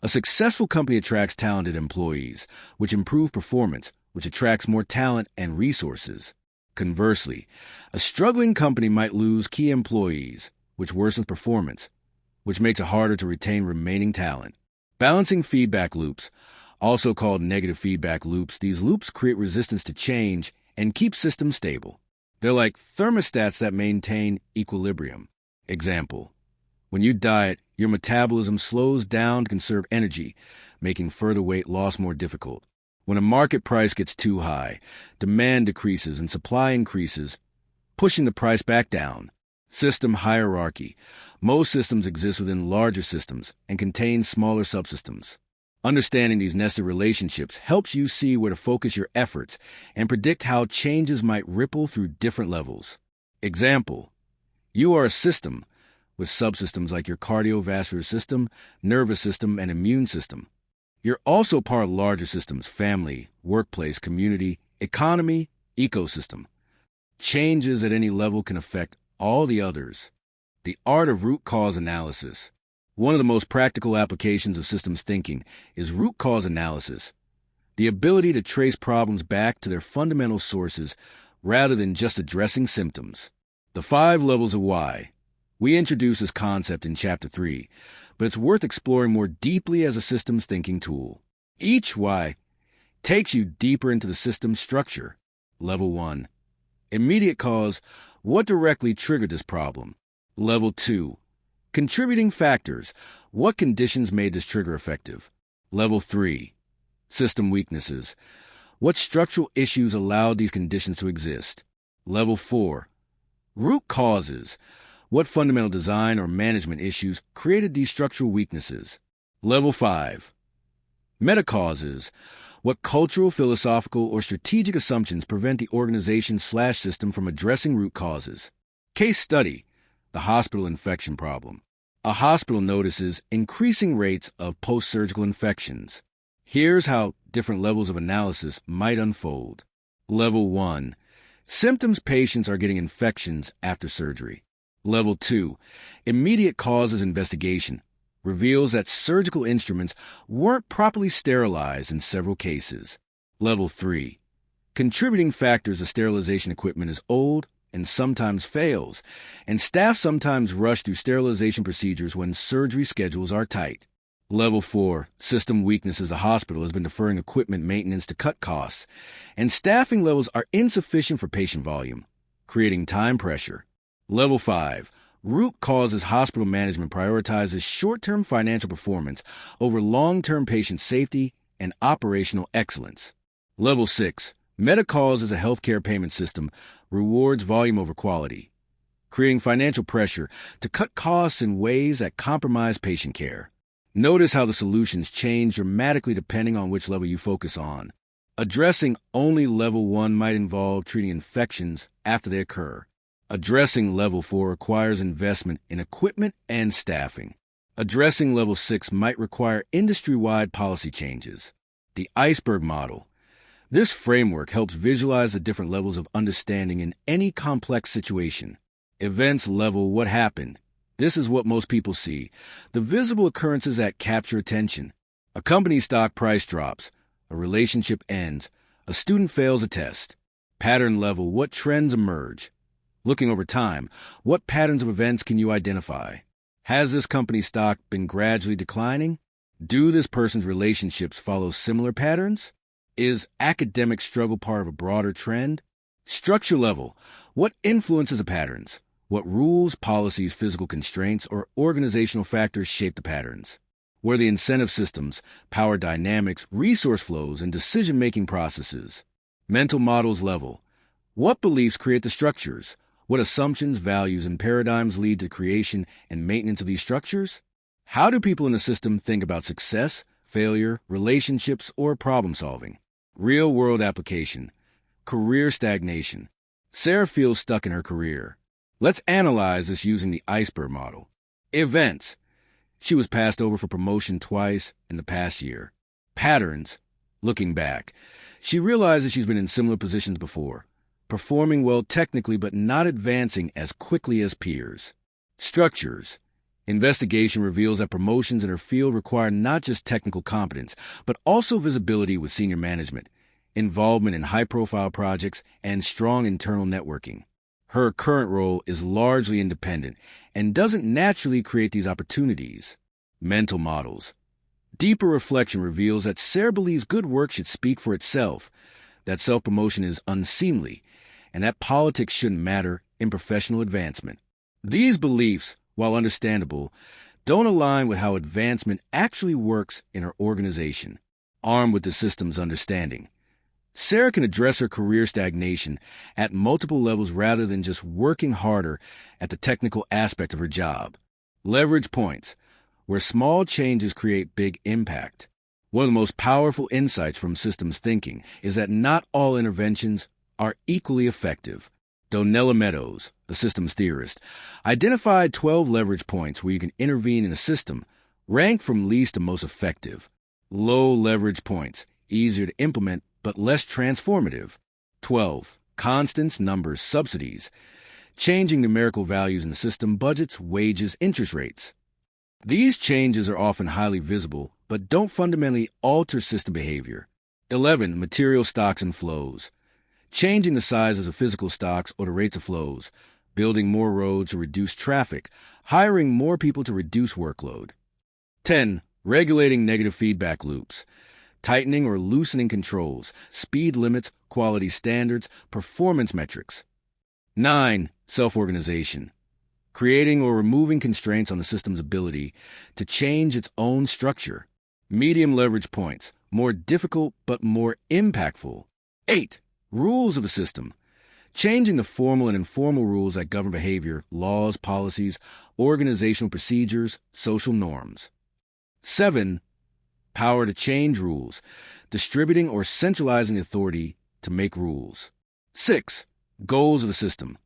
a successful company attracts talented employees, which improve performance, which attracts more talent and resources. Conversely, a struggling company might lose key employees, which worsens performance, which makes it harder to retain remaining talent. Balancing feedback loops, also called negative feedback loops. These loops create resistance to change and keep systems stable. They're like thermostats that maintain equilibrium. Example: when you diet, your metabolism slows down to conserve energy, making further weight loss more difficult. When a market price gets too high, demand decreases and supply increases, pushing the price back down. System hierarchy. Most systems exist within larger systems and contain smaller subsystems. Understanding these nested relationships helps you see where to focus your efforts and predict how changes might ripple through different levels. Example: you are a system with subsystems like your cardiovascular system, nervous system, and immune system. You're also part of larger systems: family, workplace, community, economy, ecosystem. Changes at any level can affect all the others. The art of root cause analysis. One of the most practical applications of systems thinking is root cause analysis, the ability to trace problems back to their fundamental sources rather than just addressing symptoms. The 5 levels of why. We introduced this concept in Chapter 3, but it's worth exploring more deeply as a systems thinking tool. Each why takes you deeper into the system's structure. Level 1. Immediate cause. What directly triggered this problem? Level 2. Contributing factors. What conditions made this trigger effective? Level 3. System weaknesses. What structural issues allowed these conditions to exist? Level 4. Root causes. What fundamental design or management issues created these structural weaknesses? Level 5. Meta-causes. What cultural, philosophical, or strategic assumptions prevent the organization/system from addressing root causes? Case study: the hospital infection problem. A hospital notices increasing rates of post-surgical infections. Here's how different levels of analysis might unfold. Level 1. Symptoms: patients are getting infections after surgery. Level 2. Immediate causes investigation reveals that surgical instruments weren't properly sterilized in several cases. Level 3. Contributing factors: the sterilization equipment is old and sometimes fails, and staff sometimes rush through sterilization procedures when surgery schedules are tight. Level 4. System weaknesses: the hospital has been deferring equipment maintenance to cut costs, and staffing levels are insufficient for patient volume, creating time pressure. Level 5. Root causes: hospital management prioritizes short-term financial performance over long-term patient safety and operational excellence. Level 6. Meta-causes: a healthcare payment system rewards volume over quality, creating financial pressure to cut costs in ways that compromise patient care. Notice how the solutions change dramatically depending on which level you focus on. Addressing only Level 1 might involve treating infections after they occur. Addressing Level 4 requires investment in equipment and staffing. Addressing Level 6 might require industry-wide policy changes. The iceberg model. This framework helps visualize the different levels of understanding in any complex situation. Events level: what happened? This is what most people see, the visible occurrences that capture attention. A company's stock price drops, a relationship ends, a student fails a test. Pattern level: what trends emerge? Looking over time, what patterns of events can you identify? Has this company's stock been gradually declining? Do this person's relationships follow similar patterns? Is academic struggle part of a broader trend? Structure level: what influences the patterns? What rules, policies, physical constraints, or organizational factors shape the patterns? Where the incentive systems, power dynamics, resource flows, and decision-making processes? Mental models level: what beliefs create the structures? What assumptions, values, and paradigms lead to creation and maintenance of these structures? How do people in the system think about success, failure, relationships, or problem-solving? Real-world application. Career stagnation. Sarah feels stuck in her career. Let's analyze this using the iceberg model. Events. She was passed over for promotion twice in the past year. Patterns. Looking back, she realizes she's been in similar positions before, performing well technically but not advancing as quickly as peers. Structures. Investigation reveals that promotions in her field require not just technical competence, but also visibility with senior management, involvement in high-profile projects, and strong internal networking. Her current role is largely independent and doesn't naturally create these opportunities. Mental models. Deeper reflection reveals that Sarah believes good work should speak for itself, that self-promotion is unseemly, and that politics shouldn't matter in professional advancement. These beliefs, while understandable, don't align with how advancement actually works in her organization. Armed with the system's understanding, Sarah can address her career stagnation at multiple levels rather than just working harder at the technical aspect of her job. Leverage points, where small changes create big impact. One of the most powerful insights from systems thinking is that not all interventions are equally effective. Donella Meadows, a systems theorist, identified 12 leverage points where you can intervene in a system, ranked from least to most effective. Low leverage points, easier to implement but less transformative. 12. Constants, numbers, subsidies, changing numerical values in the system, budgets, wages, interest rates. These changes are often highly visible but don't fundamentally alter system behavior. 11. Material stocks and flows, changing the sizes of physical stocks or the rates of flows, building more roads to reduce traffic, hiring more people to reduce workload. 10. Regulating negative feedback loops, tightening or loosening controls, speed limits, quality standards, performance metrics. 9. Self-organization, creating or removing constraints on the system's ability to change its own structure. Medium leverage points, more difficult but more impactful. 8. Rules of a system, changing the formal and informal rules that govern behavior, laws, policies, organizational procedures, social norms. 7. Power to change rules, distributing or centralizing authority to make rules. 6. Goals of the system,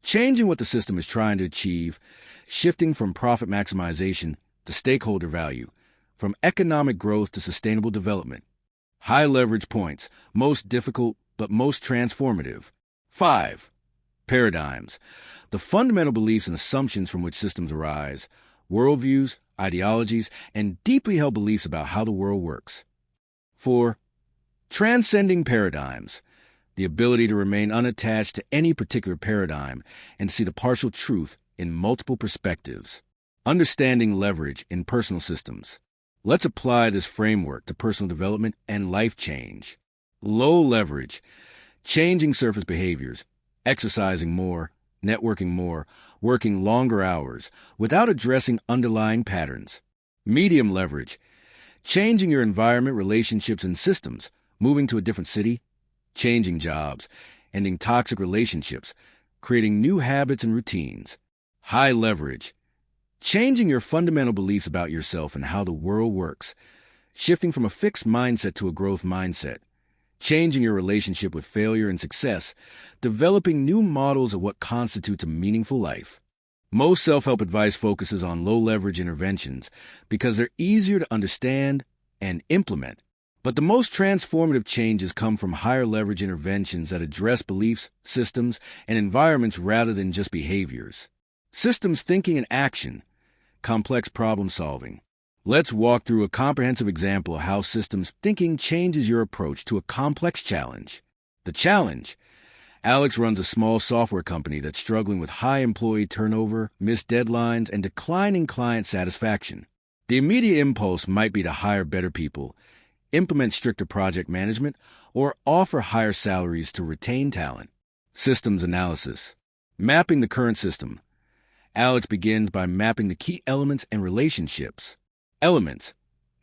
changing what the system is trying to achieve, shifting from profit maximization to stakeholder value, from economic growth to sustainable development. High leverage points, most difficult but most transformative. 5. Paradigms, the fundamental beliefs and assumptions from which systems arise, worldviews, ideologies, and deeply held beliefs about how the world works. 4. Transcending paradigms, the ability to remain unattached to any particular paradigm and to see the partial truth in multiple perspectives. Understanding leverage in personal systems. Let's apply this framework to personal development and life change. Low leverage, changing surface behaviors, exercising more, networking more, working longer hours, without addressing underlying patterns. Medium leverage, changing your environment, relationships, and systems, moving to a different city, changing jobs, ending toxic relationships, creating new habits and routines. High leverage, changing your fundamental beliefs about yourself and how the world works, shifting from a fixed mindset to a growth mindset, changing your relationship with failure and success, developing new models of what constitutes a meaningful life. Most self-help advice focuses on low-leverage interventions because they're easier to understand and implement. But the most transformative changes come from higher leverage interventions that address beliefs, systems, and environments rather than just behaviors. Systems thinking and action, complex problem solving. Let's walk through a comprehensive example of how systems thinking changes your approach to a complex challenge. The challenge. Alex runs a small software company that's struggling with high employee turnover, missed deadlines, and declining client satisfaction. The immediate impulse might be to hire better people, implement stricter project management, or offer higher salaries to retain talent. Systems analysis. Mapping the current system. Alex begins by mapping the key elements and relationships. Elements: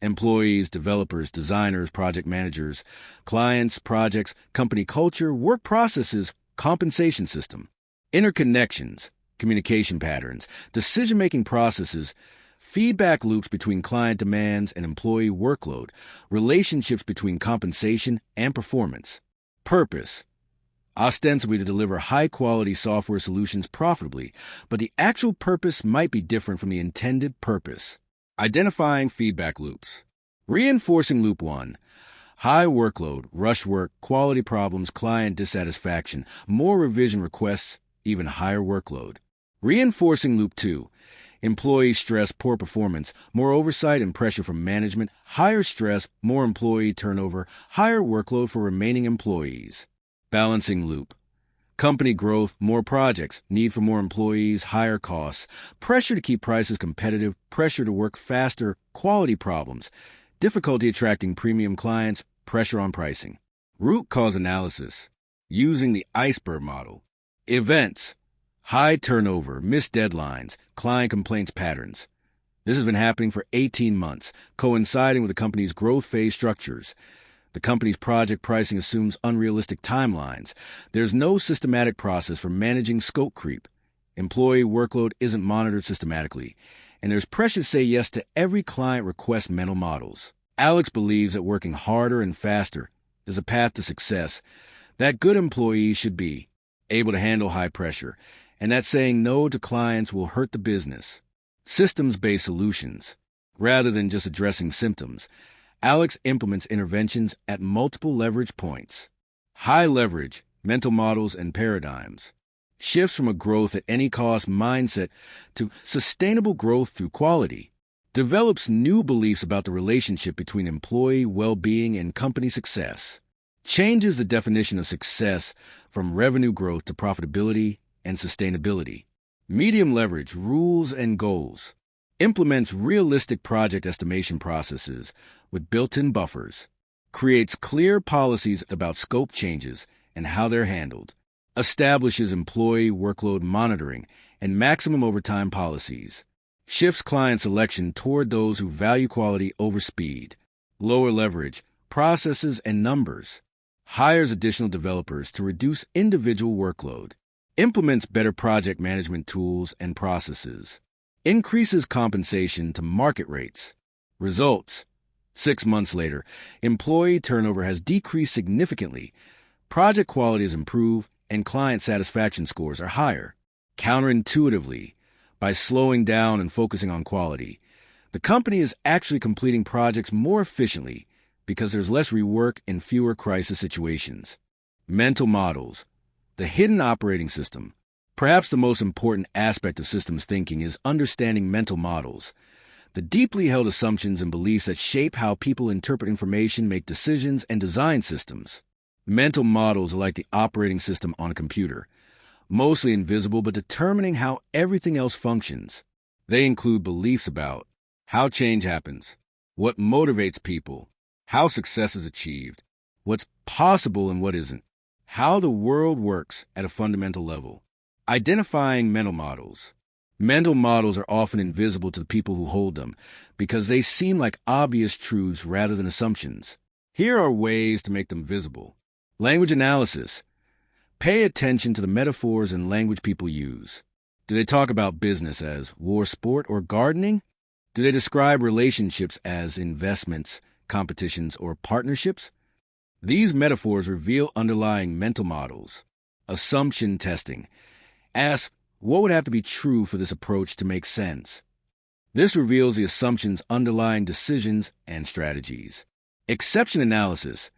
employees, developers, designers, project managers, clients, projects, company culture, work processes, compensation system. Interconnections, communication patterns, decision-making processes, feedback loops between client demands and employee workload, relationships between compensation and performance. Purpose: ostensibly to deliver high-quality software solutions profitably, but the actual purpose might be different from the intended purpose. Identifying feedback loops. Reinforcing loop 1. High workload, rush work, quality problems, client dissatisfaction, more revision requests, even higher workload. Reinforcing loop 2. Employee stress, poor performance, more oversight and pressure from management, higher stress, more employee turnover, higher workload for remaining employees. Balancing loop. Company growth, more projects, need for more employees, higher costs, pressure to keep prices competitive, pressure to work faster, quality problems, difficulty attracting premium clients, pressure on pricing. Root cause analysis. Using the iceberg model. Events: high turnover, missed deadlines, client complaints patterns. This has been happening for 18 months, coinciding with the company's growth phase structures. The company's project pricing assumes unrealistic timelines. There's no systematic process for managing scope creep. Employee workload isn't monitored systematically. And there's pressure to say yes to every client request mental models. Alex believes that working harder and faster is a path to success, that good employees should be able to handle high pressure, and that saying no to clients will hurt the business. Systems-based solutions. Rather than just addressing symptoms, Alex implements interventions at multiple leverage points. High leverage, mental models and paradigms. Shifts from a growth at any cost mindset to sustainable growth through quality. Develops new beliefs about the relationship between employee well-being and company success. Changes the definition of success from revenue growth to profitability and sustainability. Medium leverage, rules and goals. Implements realistic project estimation processes with built-in buffers, creates clear policies about scope changes and how they're handled, establishes employee workload monitoring and maximum overtime policies, shifts client selection toward those who value quality over speed, lower leverage, processes and numbers, hires additional developers to reduce individual workload, implements better project management tools and processes, increases compensation to market rates. Results: 6 months later, employee turnover has decreased significantly, project quality has improved, and client satisfaction scores are higher. Counterintuitively, by slowing down and focusing on quality, the company is actually completing projects more efficiently because there's less rework and fewer crisis situations. Mental models, the hidden operating system. Perhaps the most important aspect of systems thinking is understanding mental models, the deeply held assumptions and beliefs that shape how people interpret information, make decisions, and design systems. Mental models are like the operating system on a computer, mostly invisible but determining how everything else functions. They include beliefs about how change happens, what motivates people, how success is achieved, what's possible and what isn't, how the world works at a fundamental level. Identifying mental models. Mental models are often invisible to the people who hold them because they seem like obvious truths rather than assumptions. Here are ways to make them visible. Language analysis. Pay attention to the metaphors and language people use. Do they talk about business as war, sport, or gardening? Do they describe relationships as investments, competitions, or partnerships? These metaphors reveal underlying mental models. Assumption testing. Ask, what would have to be true for this approach to make sense? This reveals the assumptions underlying decisions and strategies. Exception analysis.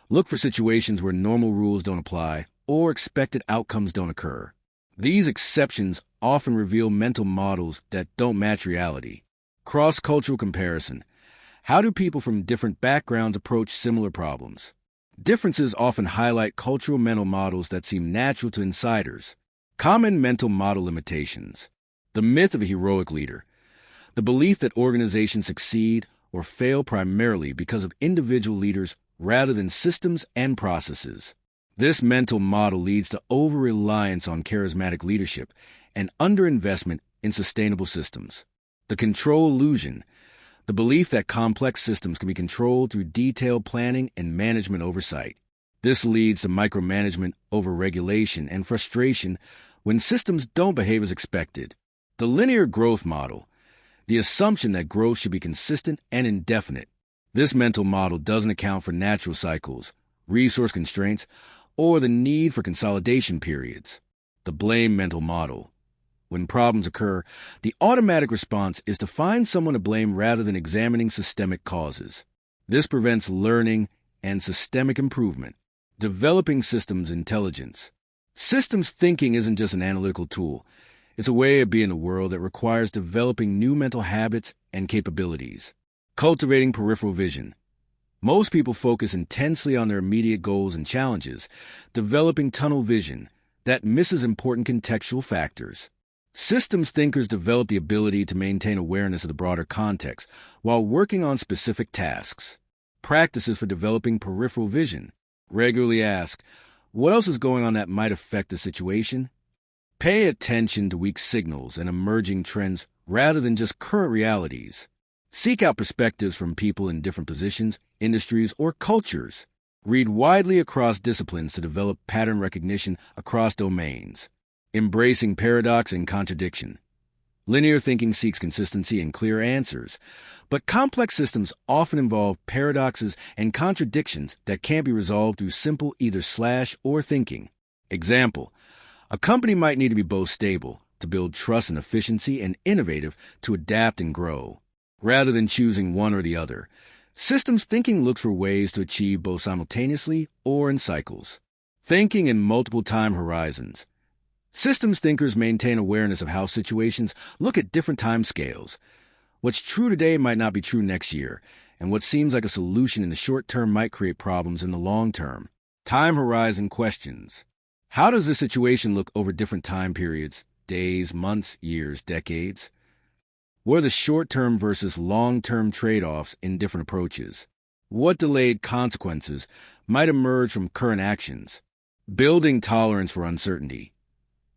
Look for situations where normal rules don't apply or expected outcomes don't occur. These exceptions often reveal mental models that don't match reality. Cross-cultural comparison. How do people from different backgrounds approach similar problems? Differences often highlight cultural mental models that seem natural to insiders. Common mental model limitations. The myth of a heroic leader. The belief that organizations succeed or fail primarily because of individual leaders rather than systems and processes. This mental model leads to over-reliance on charismatic leadership and underinvestment in sustainable systems. The control illusion. The belief that complex systems can be controlled through detailed planning and management oversight. This leads to micromanagement, overregulation, and frustration when systems don't behave as expected. The linear growth model. The assumption that growth should be consistent and indefinite. This mental model doesn't account for natural cycles, resource constraints, or the need for consolidation periods. The blame mental model. When problems occur, the automatic response is to find someone to blame rather than examining systemic causes. This prevents learning and systemic improvement. Developing systems intelligence. Systems thinking isn't just an analytical tool. It's a way of being in a world that requires developing new mental habits and capabilities. Cultivating peripheral vision. Most people focus intensely on their immediate goals and challenges, developing tunnel vision that misses important contextual factors. Systems thinkers develop the ability to maintain awareness of the broader context while working on specific tasks. Practices for developing peripheral vision. Regularly ask, what else is going on that might affect the situation? Pay attention to weak signals and emerging trends rather than just current realities. Seek out perspectives from people in different positions, industries, or cultures. Read widely across disciplines to develop pattern recognition across domains. Embracing paradox and contradiction. Linear thinking seeks consistency and clear answers, but complex systems often involve paradoxes and contradictions that can't be resolved through simple either/, or thinking. Example, a company might need to be both stable, to build trust and efficiency, and innovative, to adapt and grow. Rather than choosing one or the other, systems thinking looks for ways to achieve both simultaneously or in cycles. Thinking in multiple time horizons. Systems thinkers maintain awareness of how situations look at different time scales. What's true today might not be true next year, and what seems like a solution in the short term might create problems in the long term. Time horizon questions. How does this situation look over different time periods, days, months, years, decades? What are the short-term versus long-term trade-offs in different approaches? What delayed consequences might emerge from current actions? Building tolerance for uncertainty.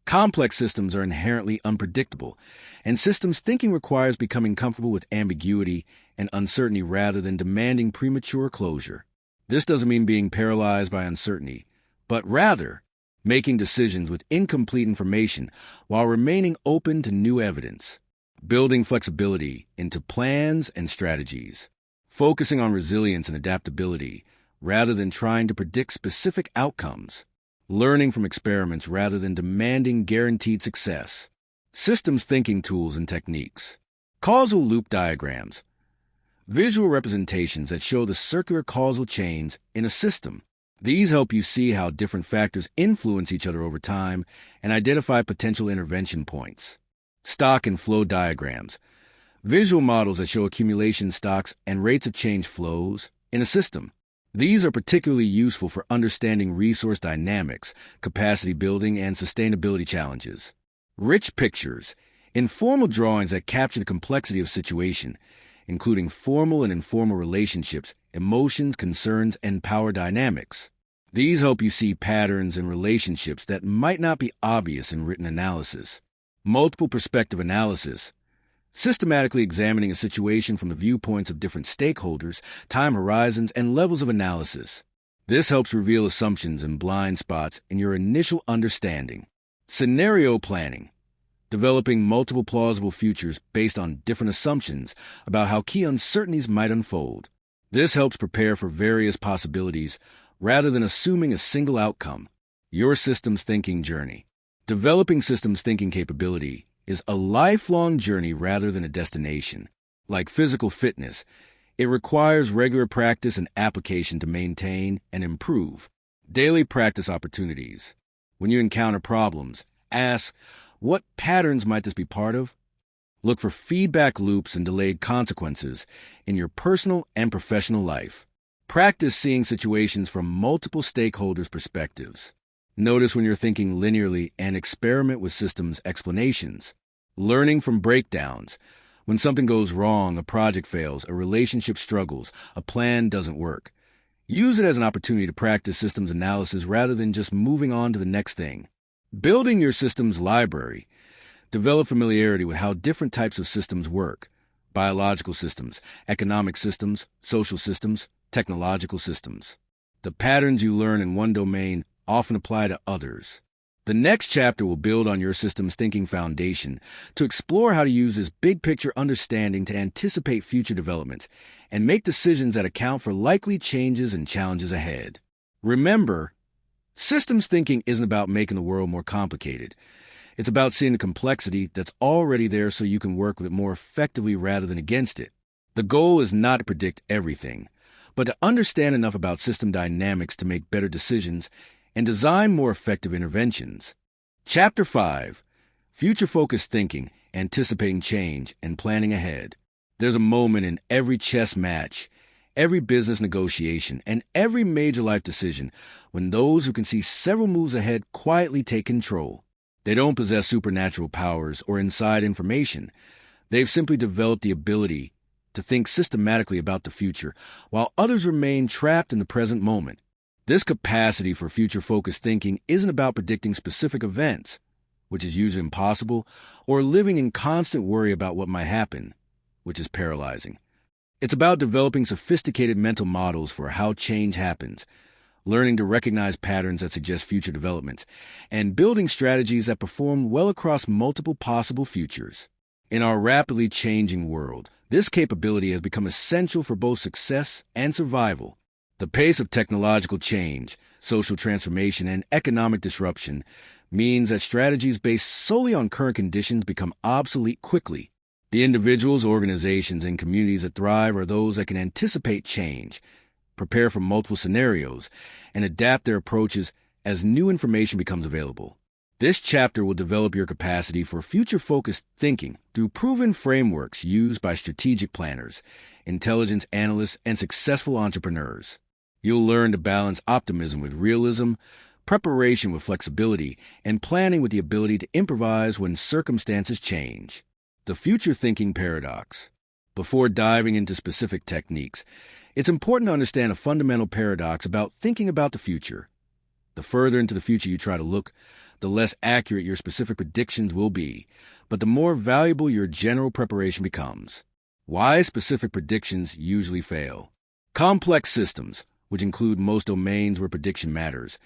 Complex systems are inherently unpredictable, and systems thinking requires becoming comfortable with ambiguity and uncertainty rather than demanding premature closure. This doesn't mean being paralyzed by uncertainty, but rather making decisions with incomplete information while remaining open to new evidence, building flexibility into plans and strategies, focusing on resilience and adaptability rather than trying to predict specific outcomes, learning from experiments rather than demanding guaranteed success, systems thinking tools and techniques, causal loop diagrams, visual representations that show the circular causal chains in a system. These help you see how different factors influence each other over time and identify potential intervention points. Stock and flow diagrams, visual models that show accumulation stocks and rates of change flows in a system. These are particularly useful for understanding resource dynamics, capacity building, and sustainability challenges. Rich pictures, informal drawings that capture the complexity of a situation, including formal and informal relationships, emotions, concerns, and power dynamics. These help you see patterns and relationships that might not be obvious in written analysis. Multiple perspective analysis, systematically examining a situation from the viewpoints of different stakeholders, time horizons, and levels of analysis. This helps reveal assumptions and blind spots in your initial understanding. Scenario planning, developing multiple plausible futures based on different assumptions about how key uncertainties might unfold. This helps prepare for various possibilities rather than assuming a single outcome. Your systems thinking journey. Developing systems thinking capability is a lifelong journey rather than a destination. Like physical fitness, it requires regular practice and application to maintain and improve. Daily practice opportunities. When you encounter problems, ask, what patterns might this be part of? Look for feedback loops and delayed consequences in your personal and professional life. Practice seeing situations from multiple stakeholders' perspectives. Notice when you're thinking linearly and experiment with systems explanations. Learning from breakdowns. When something goes wrong, a project fails, a relationship struggles, a plan doesn't work. Use it as an opportunity to practice systems analysis rather than just moving on to the next thing. Building your systems library. Develop familiarity with how different types of systems work. Biological systems, economic systems, social systems, technological systems. The patterns you learn in one domain often apply to others. The next chapter will build on your systems thinking foundation to explore how to use this big picture understanding to anticipate future developments and make decisions that account for likely changes and challenges ahead. Remember, systems thinking isn't about making the world more complicated. It's about seeing the complexity that's already there so you can work with it more effectively rather than against it. The goal is not to predict everything, but to understand enough about system dynamics to make better decisions and design more effective interventions. Chapter 5. Future-Focused Thinking, Anticipating Change, and Planning Ahead. There's a moment in every chess match, every business negotiation, and every major life decision when those who can see several moves ahead quietly take control. They don't possess supernatural powers or inside information. They've simply developed the ability to think systematically about the future, while others remain trapped in the present moment. This capacity for future-focused thinking isn't about predicting specific events, which is usually impossible, or living in constant worry about what might happen, which is paralyzing. It's about developing sophisticated mental models for how change happens, learning to recognize patterns that suggest future developments, and building strategies that perform well across multiple possible futures. In our rapidly changing world, this capability has become essential for both success and survival. The pace of technological change, social transformation, and economic disruption means that strategies based solely on current conditions become obsolete quickly. The individuals, organizations, and communities that thrive are those that can anticipate change, prepare for multiple scenarios, and adapt their approaches as new information becomes available. This chapter will develop your capacity for future-focused thinking through proven frameworks used by strategic planners, intelligence analysts, and successful entrepreneurs. You'll learn to balance optimism with realism, preparation with flexibility, and planning with the ability to improvise when circumstances change. The future thinking paradox. Before diving into specific techniques, it's important to understand a fundamental paradox about thinking about the future. The further into the future you try to look, the less accurate your specific predictions will be, but the more valuable your general preparation becomes. Why specific predictions usually fail. Complex systems, which include most domains where prediction matters,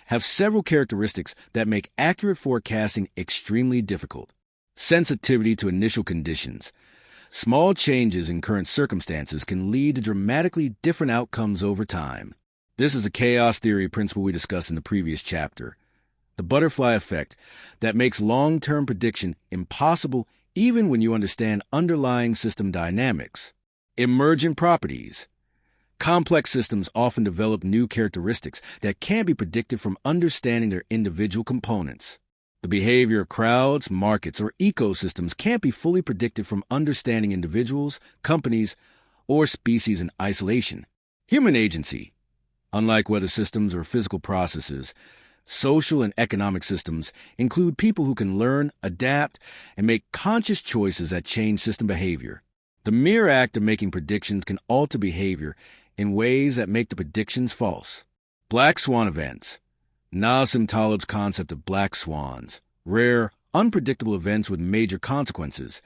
have several characteristics that make accurate forecasting extremely difficult. Sensitivity to initial conditions. Small changes in current circumstances can lead to dramatically different outcomes over time. This is a chaos theory principle we discussed in the previous chapter. The butterfly effect that makes long-term prediction impossible even when you understand underlying system dynamics. Emergent properties. Complex systems often develop new characteristics that can't be predicted from understanding their individual components. The behavior of crowds, markets, or ecosystems can't be fully predicted from understanding individuals, companies, or species in isolation. Human agency. Unlike weather systems or physical processes, social and economic systems include people who can learn, adapt, and make conscious choices that change system behavior. The mere act of making predictions can alter behavior in ways that make the predictions false. Black swan events. Nassim Taleb's concept of black swans, rare, unpredictable events with major consequences,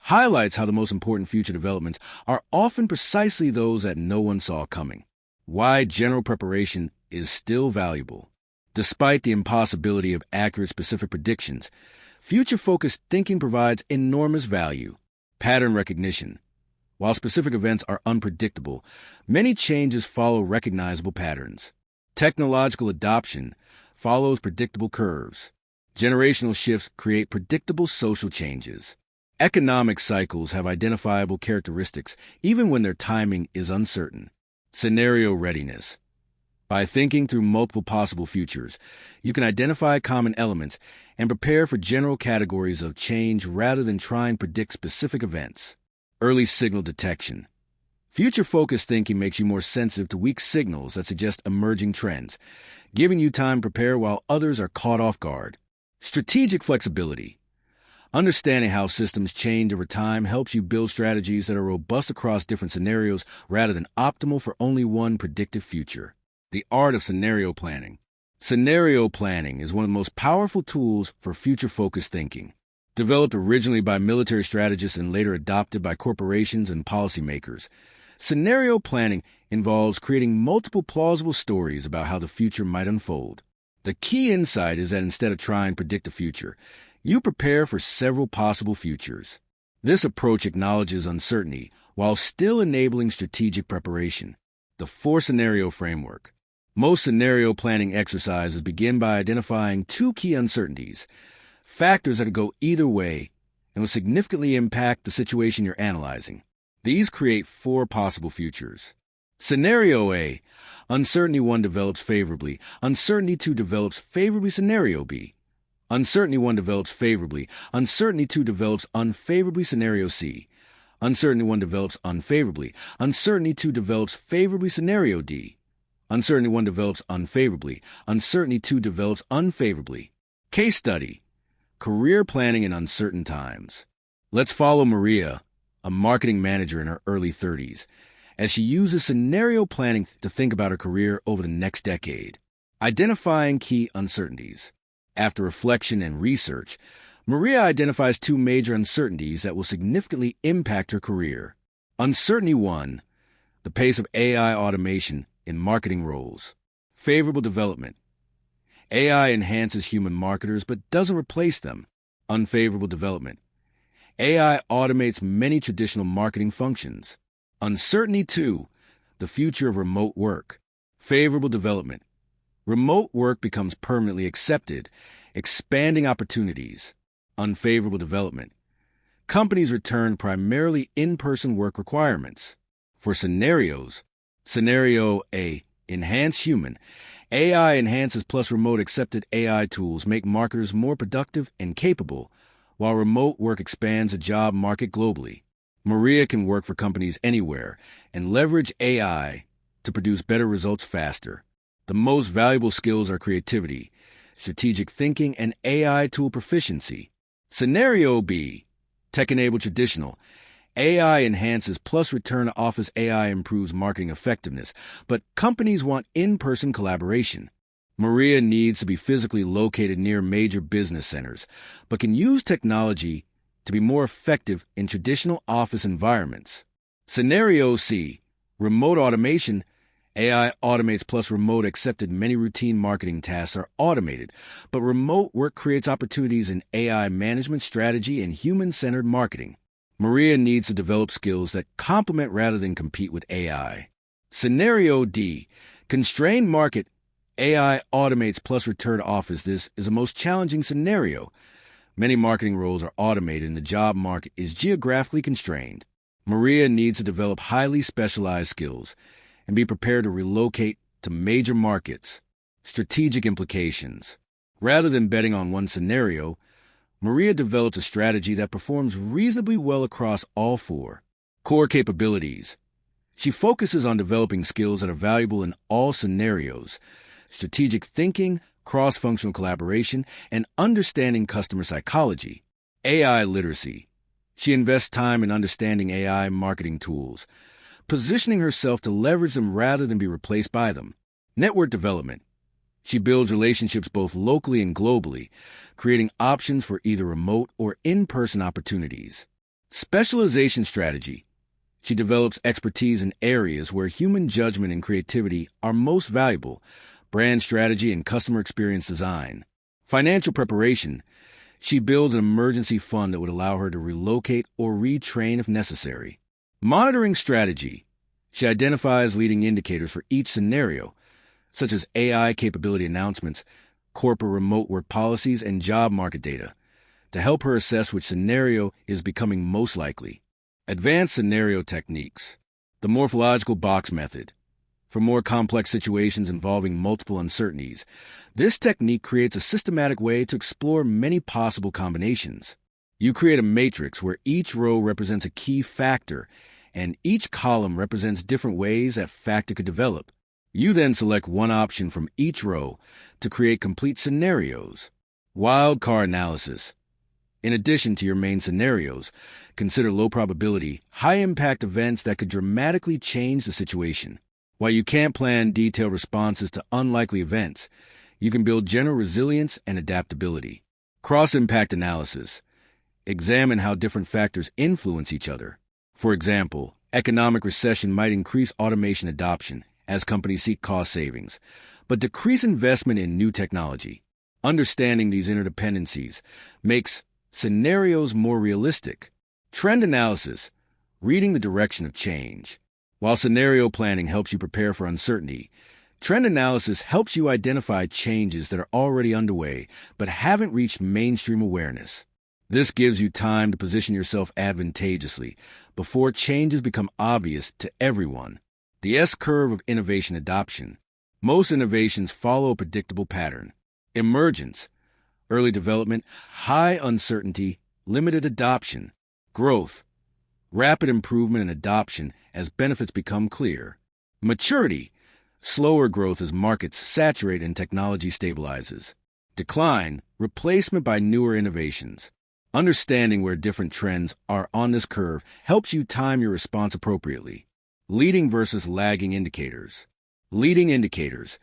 highlights how the most important future developments are often precisely those that no one saw coming. Why general preparation is still valuable. Despite the impossibility of accurate specific predictions, future-focused thinking provides enormous value. Pattern recognition. While specific events are unpredictable, many changes follow recognizable patterns. Technological adoption follows predictable curves. Generational shifts create predictable social changes. Economic cycles have identifiable characteristics even when their timing is uncertain. Scenario readiness. By thinking through multiple possible futures, you can identify common elements and prepare for general categories of change rather than trying to predict specific events. Early signal detection. Future-focused thinking makes you more sensitive to weak signals that suggest emerging trends, giving you time to prepare while others are caught off guard. Strategic flexibility. Understanding how systems change over time helps you build strategies that are robust across different scenarios rather than optimal for only one predictive future. The art of scenario planning. Scenario planning is one of the most powerful tools for future-focused thinking. Developed originally by military strategists and later adopted by corporations and policymakers, scenario planning involves creating multiple plausible stories about how the future might unfold. The key insight is that instead of trying to predict the future, you prepare for several possible futures. This approach acknowledges uncertainty while still enabling strategic preparation. The four-scenario framework. Most scenario planning exercises begin by identifying two key uncertainties, factors that go either way and will significantly impact the situation you're analyzing. These create four possible futures. Scenario A. Uncertainty 1 develops favorably. Uncertainty 2 develops favorably. Scenario B. Uncertainty 1 develops favorably. Uncertainty 2 develops unfavorably. Scenario C. Uncertainty 1 develops unfavorably. Uncertainty 2 develops favorably. Scenario D. Uncertainty 1 develops unfavorably. Uncertainty 2 develops unfavorably. Case study. Career planning in uncertain times. Let's follow Maria, a marketing manager in her early 30s, as she uses scenario planning to think about her career over the next decade. Identifying key uncertainties. After reflection and research, Maria identifies two major uncertainties that will significantly impact her career. Uncertainty 1, the pace of AI automation in marketing roles. Favorable development. AI enhances human marketers but doesn't replace them. Unfavorable development. AI automates many traditional marketing functions. Uncertainty 2, the future of remote work. Favorable development. Remote work becomes permanently accepted, expanding opportunities. Unfavorable development. Companies return primarily in-person work requirements. For scenarios, Scenario A, enhance human. AI enhances plus remote accepted AI tools make marketers more productive and capable, while remote work expands the job market globally. Maria can work for companies anywhere and leverage AI to produce better results faster. The most valuable skills are creativity, strategic thinking, and AI tool proficiency. Scenario B, tech-enabled traditional. AI enhances plus return to office AI improves marketing effectiveness, but companies want in-person collaboration. Maria needs to be physically located near major business centers, but can use technology to be more effective in traditional office environments. Scenario C, remote automation AI automates plus remote accepted many routine marketing tasks are automated, but remote work creates opportunities in AI management strategy and human-centered marketing. Maria needs to develop skills that complement rather than compete with AI. Scenario D. Constrained market. AI automates plus return to office. This is a most challenging scenario. Many marketing roles are automated and the job market is geographically constrained. Maria needs to develop highly specialized skills and be prepared to relocate to major markets. Strategic implications. Rather than betting on one scenario, Maria develops a strategy that performs reasonably well across all four. Core capabilities. She focuses on developing skills that are valuable in all scenarios: strategic thinking, cross-functional collaboration, and understanding customer psychology. AI literacy. She invests time in understanding AI marketing tools, positioning herself to leverage them rather than be replaced by them. Network development. She builds relationships both locally and globally, creating options for either remote or in-person opportunities. Specialization strategy. She develops expertise in areas where human judgment and creativity are most valuable: brand strategy and customer experience design. Financial preparation. She builds an emergency fund that would allow her to relocate or retrain if necessary. Monitoring strategy. She identifies leading indicators for each scenario, such as AI capability announcements, corporate remote work policies, and job market data, to help her assess which scenario is becoming most likely. Advanced scenario techniques. The morphological box method. For more complex situations involving multiple uncertainties, this technique creates a systematic way to explore many possible combinations. You create a matrix where each row represents a key factor, and each column represents different ways that factor could develop. You then select one option from each row to create complete scenarios. Wildcard analysis. In addition to your main scenarios, consider low probability, high-impact events that could dramatically change the situation. While you can't plan detailed responses to unlikely events, you can build general resilience and adaptability. Cross-impact analysis. Examine how different factors influence each other. For example, economic recession might increase automation adoption as companies seek cost savings, but decrease investment in new technology. Understanding these interdependencies makes scenarios more realistic. Trend analysis. Reading the direction of change. While scenario planning helps you prepare for uncertainty, trend analysis helps you identify changes that are already underway but haven't reached mainstream awareness. This gives you time to position yourself advantageously before changes become obvious to everyone. The S-curve of innovation adoption. Most innovations follow a predictable pattern. Emergence. Early development, high uncertainty, limited adoption. Growth. Rapid improvement and adoption as benefits become clear. Maturity. Slower growth as markets saturate and technology stabilizes. Decline. Replacement by newer innovations. Understanding where different trends are on this curve helps you time your response appropriately. Leading versus lagging indicators. Leading indicators.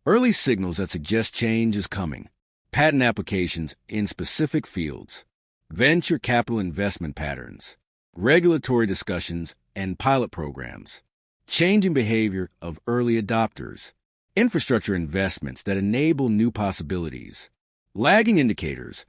Early signals that suggest change is coming. Patent applications in specific fields. Venture capital investment patterns. Regulatory discussions and pilot programs. Changing behavior of early adopters. Infrastructure investments that enable new possibilities. Lagging indicators.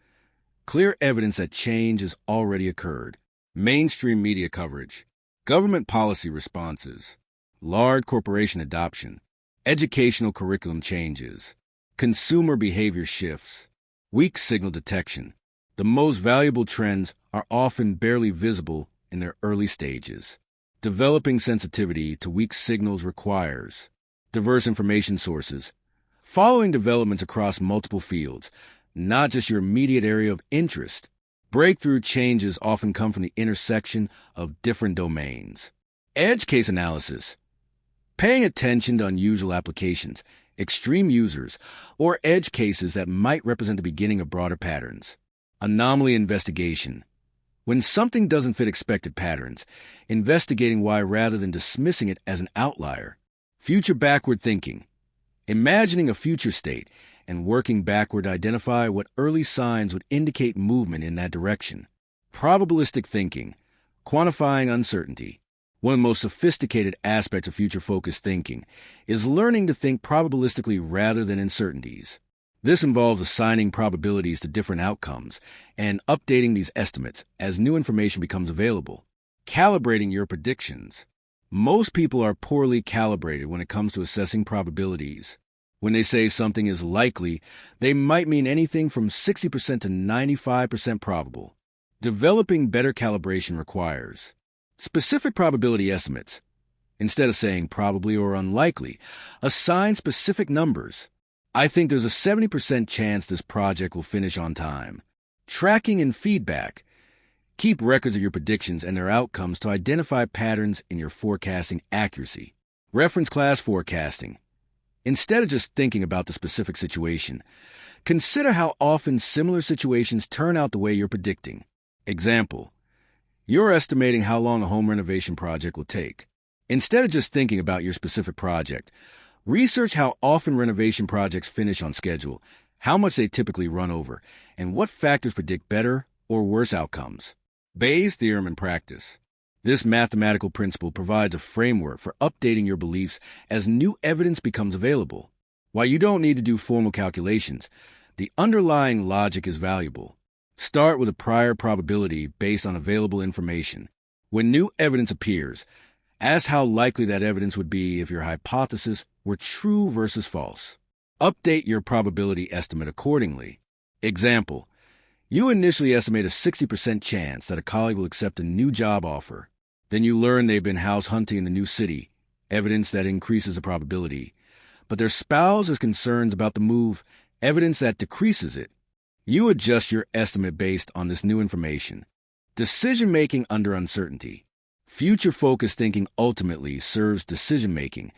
Clear evidence that change has already occurred. Mainstream media coverage. Government policy responses. Large corporation adoption. Educational curriculum changes. Consumer behavior shifts. Weak signal detection. The most valuable trends are often barely visible in their early stages. Developing sensitivity to weak signals requires diverse information sources, following developments across multiple fields, not just your immediate area of interest. Breakthrough changes often come from the intersection of different domains. Edge case analysis. Paying attention to unusual applications, extreme users, or edge cases that might represent the beginning of broader patterns. Anomaly investigation. When something doesn't fit expected patterns, investigating why rather than dismissing it as an outlier. Future backward thinking. Imagining a future state and working backward to identify what early signs would indicate movement in that direction. Probabilistic thinking. Quantifying uncertainty. One of the most sophisticated aspects of future-focused thinking is learning to think probabilistically rather than in certainties. This involves assigning probabilities to different outcomes and updating these estimates as new information becomes available. Calibrating your predictions. Most people are poorly calibrated when it comes to assessing probabilities. When they say something is likely, they might mean anything from 60% to 95% probable. Developing better calibration requires specific probability estimates. Instead of saying probably or unlikely, assign specific numbers. I think there's a 70% chance this project will finish on time. Tracking and feedback. Keep records of your predictions and their outcomes to identify patterns in your forecasting accuracy. Reference class forecasting. Instead of just thinking about the specific situation, consider how often similar situations turn out the way you're predicting. Example, you're estimating how long a home renovation project will take. Instead of just thinking about your specific project, research how often renovation projects finish on schedule, how much they typically run over, and what factors predict better or worse outcomes. Bayes' theorem in practice. This mathematical principle provides a framework for updating your beliefs as new evidence becomes available. While you don't need to do formal calculations, the underlying logic is valuable. Start with a prior probability based on available information. When new evidence appears, ask how likely that evidence would be if your hypothesis were true versus false. Update your probability estimate accordingly. Example, you initially estimate a 60% chance that a colleague will accept a new job offer. Then you learn they've been house hunting in the new city, evidence that increases the probability. But their spouse has concerns about the move, evidence that decreases it. You adjust your estimate based on this new information. Decision-making under uncertainty. Future-focused thinking ultimately serves decision-making,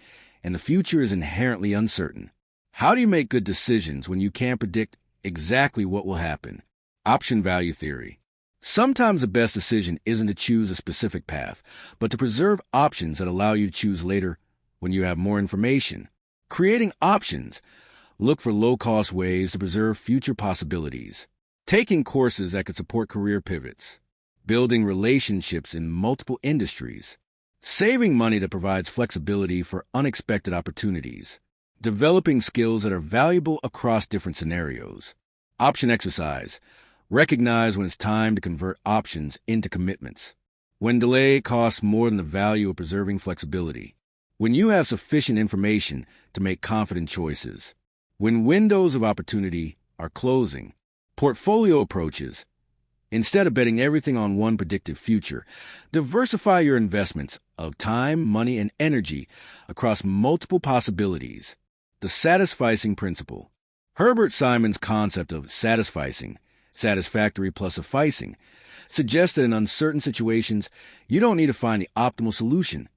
and the future is inherently uncertain. How do you make good decisions when you can't predict exactly what will happen? Option value theory. Sometimes the best decision isn't to choose a specific path, but to preserve options that allow you to choose later when you have more information. Creating options. Look for low-cost ways to preserve future possibilities. Taking courses that could support career pivots. Building relationships in multiple industries. Saving money that provides flexibility for unexpected opportunities. Developing skills that are valuable across different scenarios. Option exercise. Recognize when it's time to convert options into commitments. When delay costs more than the value of preserving flexibility. When you have sufficient information to make confident choices. When windows of opportunity are closing. Portfolio approaches. Instead of betting everything on one predictive future, diversify your investments of time, money, and energy across multiple possibilities. The satisficing principle. Herbert Simon's concept of satisficing, satisfactory plus sufficing, suggests that in uncertain situations, you don't need to find the optimal solution.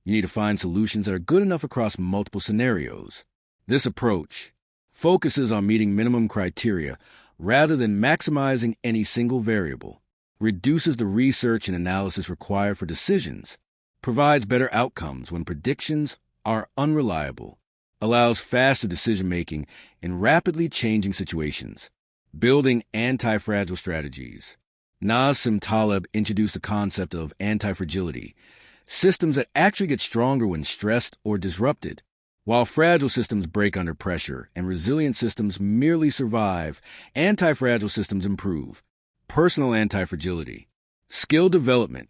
You need to find solutions that are good enough across multiple scenarios. This approach focuses on meeting minimum criteria rather than maximizing any single variable, reduces the research and analysis required for decisions, provides better outcomes when predictions are unreliable, allows faster decision-making in rapidly changing situations, building anti-fragile strategies. Nassim Taleb introduced the concept of anti-fragility, systems that actually get stronger when stressed or disrupted. While fragile systems break under pressure and resilient systems merely survive, anti-fragile systems improve. Personal anti-fragility. Skill development.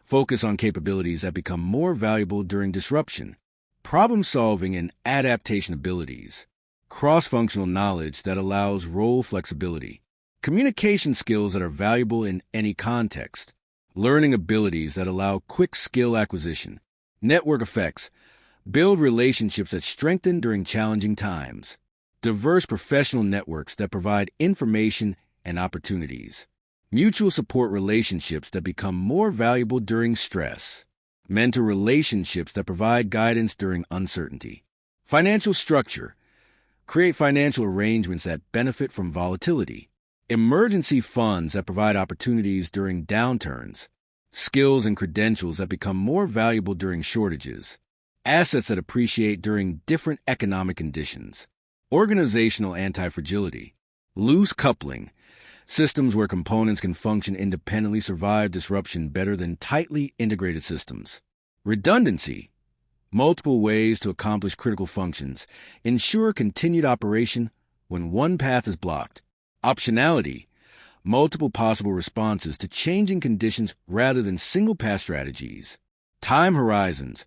Focus on capabilities that become more valuable during disruption. Problem-solving and adaptation abilities. Cross-functional knowledge that allows role flexibility. Communication skills that are valuable in any context. Learning abilities that allow quick skill acquisition. Network effects. Build relationships that strengthen during challenging times. Diverse professional networks that provide information and opportunities. Mutual support relationships that become more valuable during stress. Mentor relationships that provide guidance during uncertainty. Financial structure. Create financial arrangements that benefit from volatility. Emergency funds that provide opportunities during downturns. Skills and credentials that become more valuable during shortages. Assets that appreciate during different economic conditions. Organizational anti-fragility. Loose coupling. Systems where components can function independently survive disruption better than tightly integrated systems. Redundancy, multiple ways to accomplish critical functions, ensure continued operation when one path is blocked. Optionality, multiple possible responses to changing conditions rather than single-path strategies. Time horizons,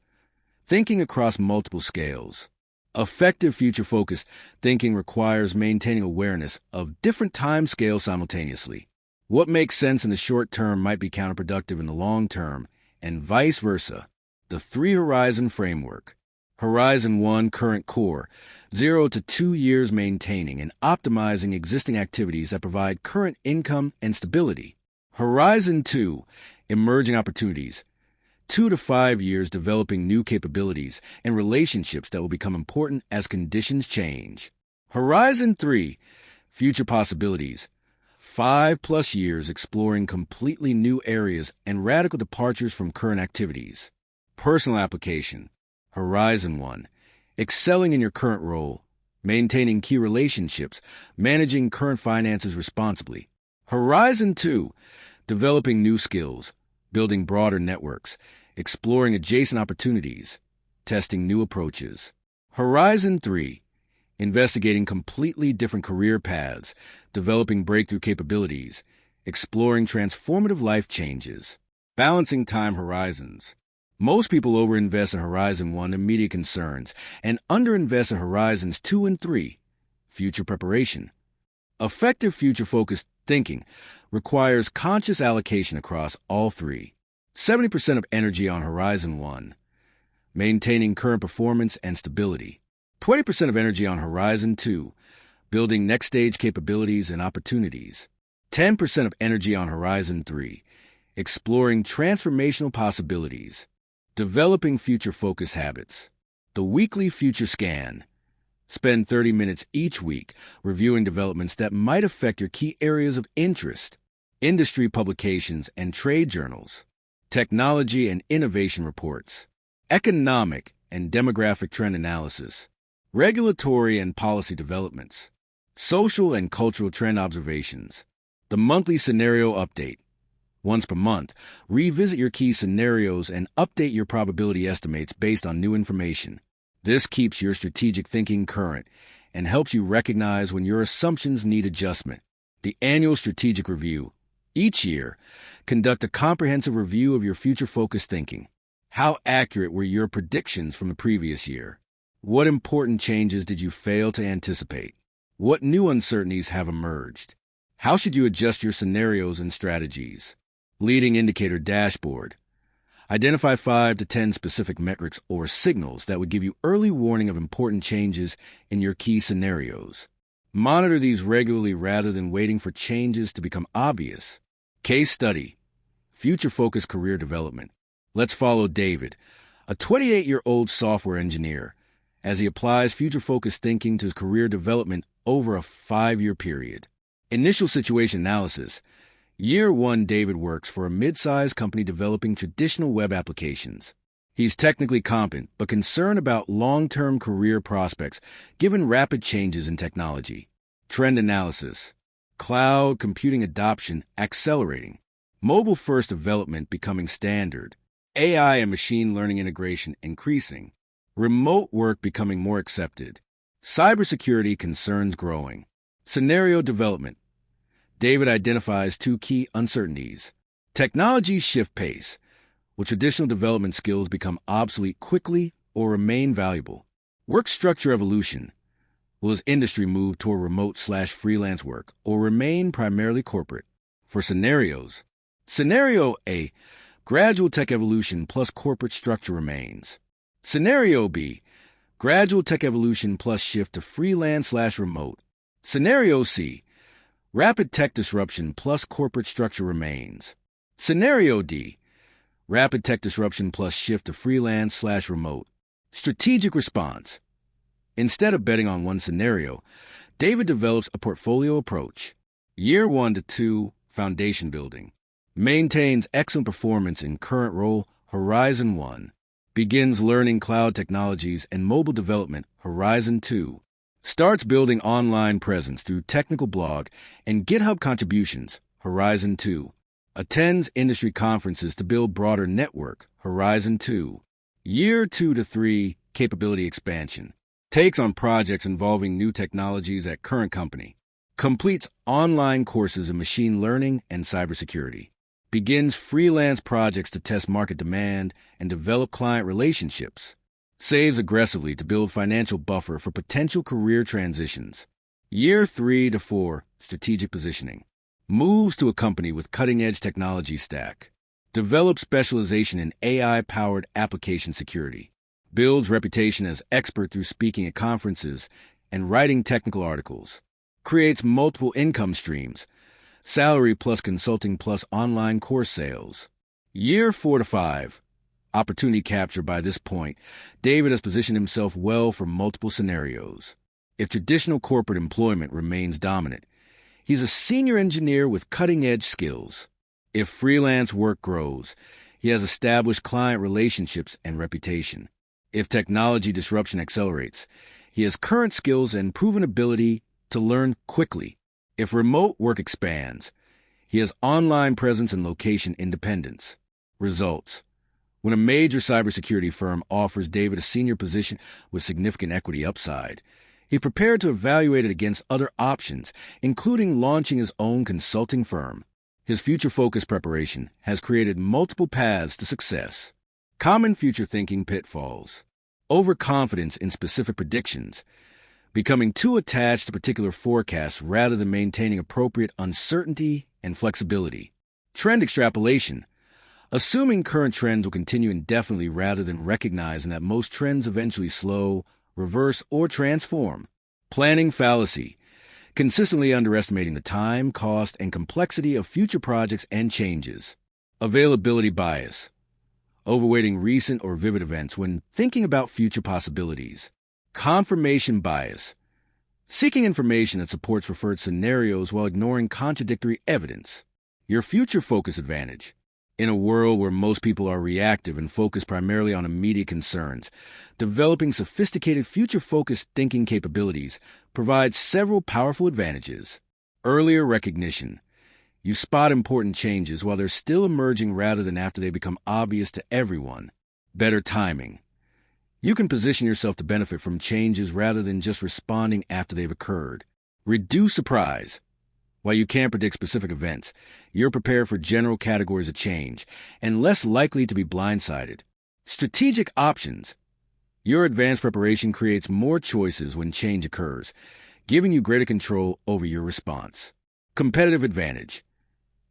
thinking across multiple scales. Effective future-focused thinking requires maintaining awareness of different time scales simultaneously. What makes sense in the short term might be counterproductive in the long term, and vice versa. The three-horizon framework. Horizon 1, current core, 0 to 2 years maintaining and optimizing existing activities that provide current income and stability. Horizon 2, emerging opportunities, 2 to 5 years developing new capabilities and relationships that will become important as conditions change. Horizon 3, future possibilities, 5+ years exploring completely new areas and radical departures from current activities. Personal application. Horizon 1, excelling in your current role, maintaining key relationships, managing current finances responsibly. Horizon 2, developing new skills, building broader networks, exploring adjacent opportunities, testing new approaches. Horizon 3, investigating completely different career paths, developing breakthrough capabilities, exploring transformative life changes. Balancing time horizons. Most people overinvest in Horizon 1, immediate concerns, and underinvest in Horizons 2 and 3, future preparation. Effective future-focused thinking requires conscious allocation across all three. 70% of energy on Horizon 1, maintaining current performance and stability. 20% of energy on Horizon 2, building next-stage capabilities and opportunities. 10% of energy on Horizon 3, exploring transformational possibilities. Developing future-focused habits. The weekly future scan. Spend 30 minutes each week reviewing developments that might affect your key areas of interest. Industry publications and trade journals. Technology and innovation reports. Economic and demographic trend analysis. Regulatory and policy developments. Social and cultural trend observations. The monthly scenario update. Once per month, revisit your key scenarios and update your probability estimates based on new information. This keeps your strategic thinking current and helps you recognize when your assumptions need adjustment. The annual strategic review. Each year, conduct a comprehensive review of your future-focused thinking. How accurate were your predictions from the previous year? What important changes did you fail to anticipate? What new uncertainties have emerged? How should you adjust your scenarios and strategies? Leading indicator dashboard. Identify 5 to 10 specific metrics or signals that would give you early warning of important changes in your key scenarios. Monitor these regularly rather than waiting for changes to become obvious. Case study. Future-focused career development. Let's follow David, a 28-year-old software engineer, as he applies future-focused thinking to his career development over a 5-year period. Initial situation analysis. Year 1, David works for a mid-sized company developing traditional web applications. He's technically competent, but concerned about long-term career prospects given rapid changes in technology. Trend analysis. Cloud computing adoption accelerating. Mobile-first development becoming standard. AI and machine learning integration increasing. Remote work becoming more accepted. Cybersecurity concerns growing. Scenario development. David identifies 2 key uncertainties. Technology shift pace. Will traditional development skills become obsolete quickly or remain valuable? Work structure evolution. Will his industry move toward remote/freelance work or remain primarily corporate? For scenarios. Scenario A, gradual tech evolution plus corporate structure remains. Scenario B, gradual tech evolution plus shift to freelance/remote. Scenario C, rapid tech disruption plus corporate structure remains. Scenario D, rapid tech disruption plus shift to freelance/remote. Strategic response. Instead of betting on one scenario, David develops a portfolio approach. Year 1 to 2, foundation building. Maintains excellent performance in current role, Horizon 1. Begins learning cloud technologies and mobile development, Horizon 2. Starts building online presence through technical blog and GitHub contributions, Horizon 2. Attends industry conferences to build broader network, Horizon 2. Year 2 to 3, capability expansion. Takes on projects involving new technologies at current company. Completes online courses in machine learning and cybersecurity. Begins freelance projects to test market demand and develop client relationships. Saves aggressively to build financial buffer for potential career transitions. Year 3 to 4, strategic positioning. Moves to a company with cutting-edge technology stack. Develops specialization in AI-powered application security. Builds reputation as expert through speaking at conferences and writing technical articles. Creates multiple income streams. Salary plus consulting plus online course sales. Year 4 to 5. Opportunity capture. By this point, David has positioned himself well for multiple scenarios. If traditional corporate employment remains dominant, he's a senior engineer with cutting-edge skills. If freelance work grows, he has established client relationships and reputation. If technology disruption accelerates, he has current skills and proven ability to learn quickly. If remote work expands, he has online presence and location independence. Results. When a major cybersecurity firm offers David a senior position with significant equity upside, he's prepared to evaluate it against other options, including launching his own consulting firm. His future-focused preparation has created multiple paths to success. Common future thinking pitfalls. Overconfidence in specific predictions. Becoming too attached to particular forecasts rather than maintaining appropriate uncertainty and flexibility. Trend extrapolation. Assuming current trends will continue indefinitely rather than recognizing that most trends eventually slow, reverse, or transform. Planning fallacy. Consistently underestimating the time, cost, and complexity of future projects and changes. Availability bias. Overweighting recent or vivid events when thinking about future possibilities. Confirmation bias. Seeking information that supports preferred scenarios while ignoring contradictory evidence. Your future focus advantage. In a world where most people are reactive and focused primarily on immediate concerns, developing sophisticated future-focused thinking capabilities provides several powerful advantages. Earlier recognition. You spot important changes while they're still emerging rather than after they become obvious to everyone. Better timing. You can position yourself to benefit from changes rather than just responding after they've occurred. Reduce surprise. While you can't predict specific events, you're prepared for general categories of change and less likely to be blindsided. Strategic options. Your advanced preparation creates more choices when change occurs, giving you greater control over your response. Competitive advantage.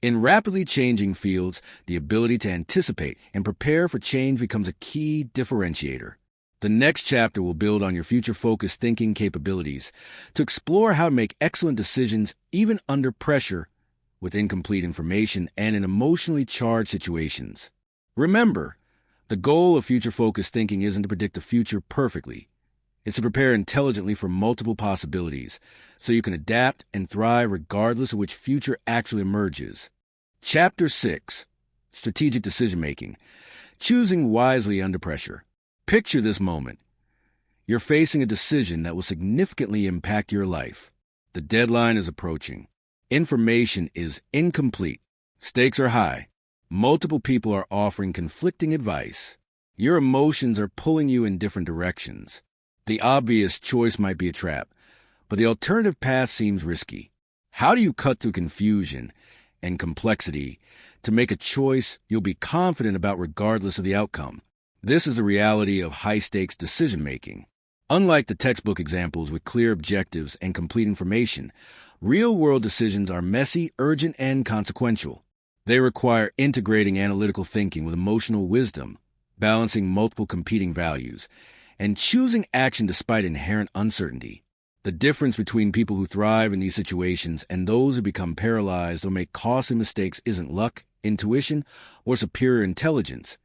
In rapidly changing fields, the ability to anticipate and prepare for change becomes a key differentiator. The next chapter will build on your future-focused thinking capabilities to explore how to make excellent decisions even under pressure, with incomplete information and in emotionally charged situations. Remember, the goal of future-focused thinking isn't to predict the future perfectly. It's to prepare intelligently for multiple possibilities, so you can adapt and thrive regardless of which future actually emerges. Chapter 6. Strategic Decision-Making. Choosing wisely under pressure. Picture this moment. You're facing a decision that will significantly impact your life. The deadline is approaching. Information is incomplete. Stakes are high. Multiple people are offering conflicting advice. Your emotions are pulling you in different directions. The obvious choice might be a trap, but the alternative path seems risky. How do you cut through confusion and complexity to make a choice you'll be confident about regardless of the outcome? This is the reality of high-stakes decision-making. Unlike the textbook examples with clear objectives and complete information, real-world decisions are messy, urgent, and consequential. They require integrating analytical thinking with emotional wisdom, balancing multiple competing values, and choosing action despite inherent uncertainty. The difference between people who thrive in these situations and those who become paralyzed or make costly mistakes isn't luck, intuition, or superior intelligence.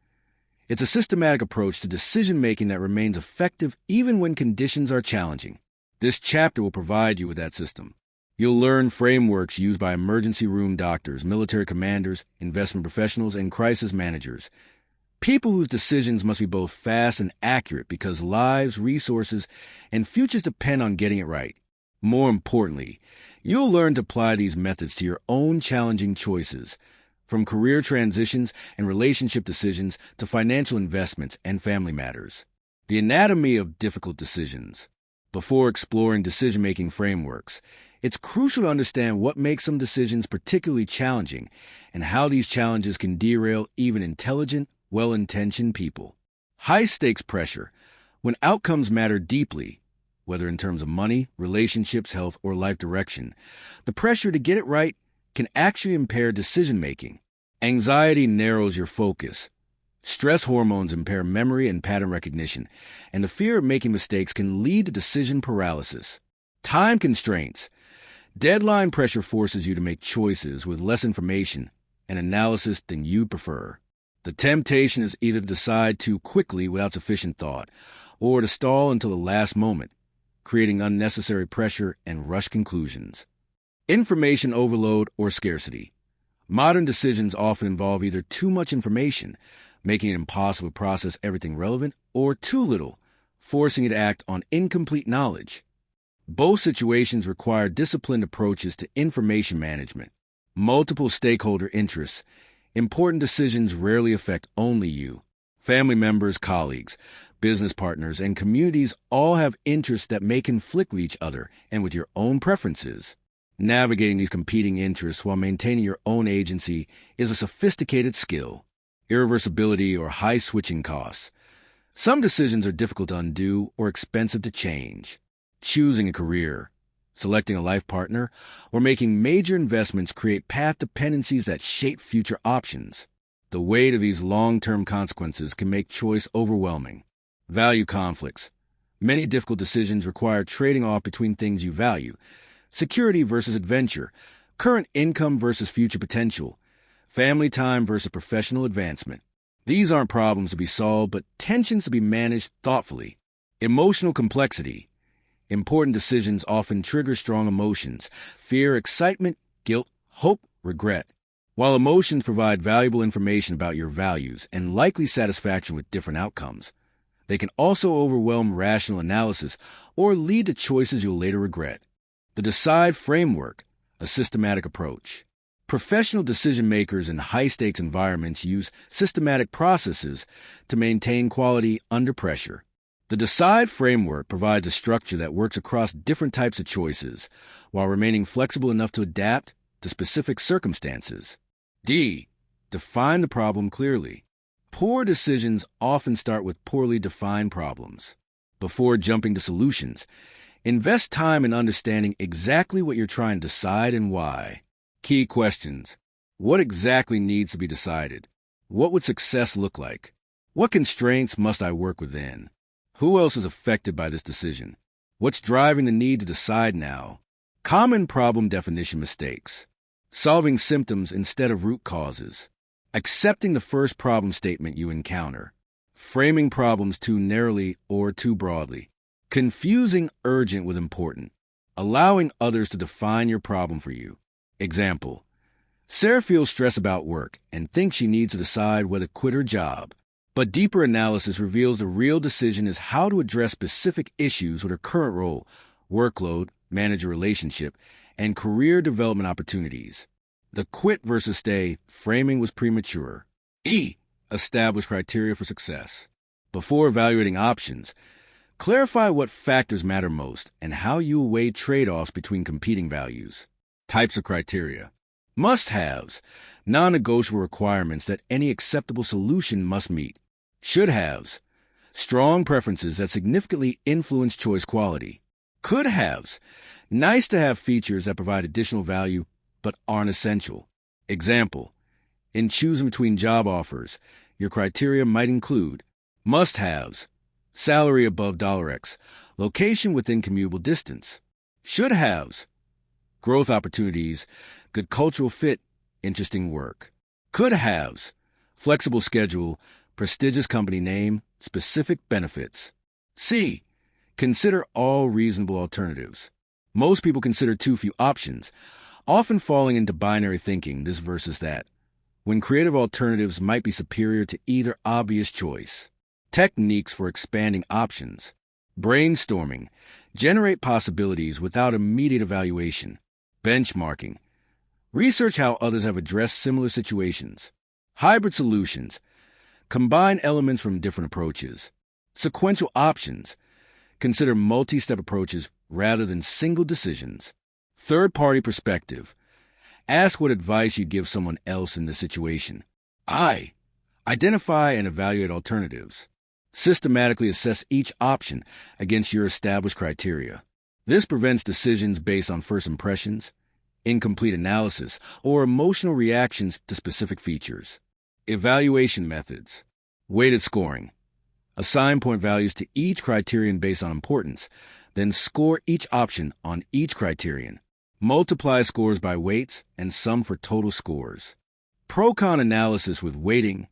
It's a systematic approach to decision-making that remains effective even when conditions are challenging. This chapter will provide you with that system. You'll learn frameworks used by emergency room doctors, military commanders, investment professionals, and crisis managers. People whose decisions must be both fast and accurate because lives, resources, and futures depend on getting it right. More importantly, you'll learn to apply these methods to your own challenging choices, from career transitions and relationship decisions to financial investments and family matters. The anatomy of difficult decisions. Before exploring decision-making frameworks, it's crucial to understand what makes some decisions particularly challenging and how these challenges can derail even intelligent, well-intentioned people. High-stakes pressure. When outcomes matter deeply, whether in terms of money, relationships, health, or life direction, the pressure to get it right can actually impair decision-making. Anxiety narrows your focus. Stress hormones impair memory and pattern recognition, and the fear of making mistakes can lead to decision paralysis. Time constraints. Deadline pressure forces you to make choices with less information and analysis than you'd prefer. The temptation is either to decide too quickly without sufficient thought, or to stall until the last moment, creating unnecessary pressure and rushed conclusions. Information overload or scarcity. Modern decisions often involve either too much information, making it impossible to process everything relevant, or too little, forcing you to act on incomplete knowledge. Both situations require disciplined approaches to information management. Multiple stakeholder interests. Important decisions rarely affect only you. Family members, colleagues, business partners, and communities all have interests that may conflict with each other and with your own preferences. Navigating these competing interests while maintaining your own agency is a sophisticated skill. Irreversibility or high switching costs. Some decisions are difficult to undo or expensive to change. Choosing a career, selecting a life partner, or making major investments create path dependencies that shape future options. The weight of these long-term consequences can make choice overwhelming. Value conflicts. Many difficult decisions require trading off between things you value: security versus adventure, current income versus future potential, family time versus professional advancement. These aren't problems to be solved, but tensions to be managed thoughtfully. Emotional complexity. Important decisions often trigger strong emotions: fear, excitement, guilt, hope, regret. While emotions provide valuable information about your values and likely satisfaction with different outcomes, they can also overwhelm rational analysis or lead to choices you'll later regret. The DECIDE framework, a systematic approach. Professional decision makers in high-stakes environments use systematic processes to maintain quality under pressure. The DECIDE framework provides a structure that works across different types of choices while remaining flexible enough to adapt to specific circumstances. D. Define the problem clearly. Poor decisions often start with poorly defined problems. Before jumping to solutions, invest time in understanding exactly what you're trying to decide and why. Key questions. What exactly needs to be decided? What would success look like? What constraints must I work within? Who else is affected by this decision? What's driving the need to decide now? Common problem definition mistakes. Solving symptoms instead of root causes. Accepting the first problem statement you encounter. Framing problems too narrowly or too broadly. Confusing urgent with important. Allowing others to define your problem for you. Example: Sarah feels stressed about work and thinks she needs to decide whether to quit her job. But deeper analysis reveals the real decision is how to address specific issues with her current role, workload, manager relationship, and career development opportunities. The quit versus stay framing was premature. E. Establish criteria for success. Before evaluating options, clarify what factors matter most and how you weigh trade-offs between competing values. Types of criteria. Must-haves, non-negotiable requirements that any acceptable solution must meet. Should-haves, strong preferences that significantly influence choice quality. Could-haves, nice-to-have features that provide additional value but aren't essential. Example: in choosing between job offers, your criteria might include must-haves, salary above $X, location within commutable distance. Should-haves, growth opportunities, good cultural fit, interesting work. Could-haves, flexible schedule, prestigious company name, specific benefits. C. Consider all reasonable alternatives. Most people consider too few options, often falling into binary thinking, this versus that, when creative alternatives might be superior to either obvious choice. Techniques for expanding options. Brainstorming. Generate possibilities without immediate evaluation. Benchmarking. Research how others have addressed similar situations. Hybrid solutions. Combine elements from different approaches. Sequential options. Consider multi-step approaches rather than single decisions. Third-party perspective. Ask what advice you'd give someone else in this situation. Identify and evaluate alternatives. Systematically assess each option against your established criteria. This prevents decisions based on first impressions, incomplete analysis, or emotional reactions to specific features. Evaluation methods. Weighted scoring. Assign point values to each criterion based on importance, then score each option on each criterion. Multiply scores by weights and sum for total scores. Pro-con analysis with weighting.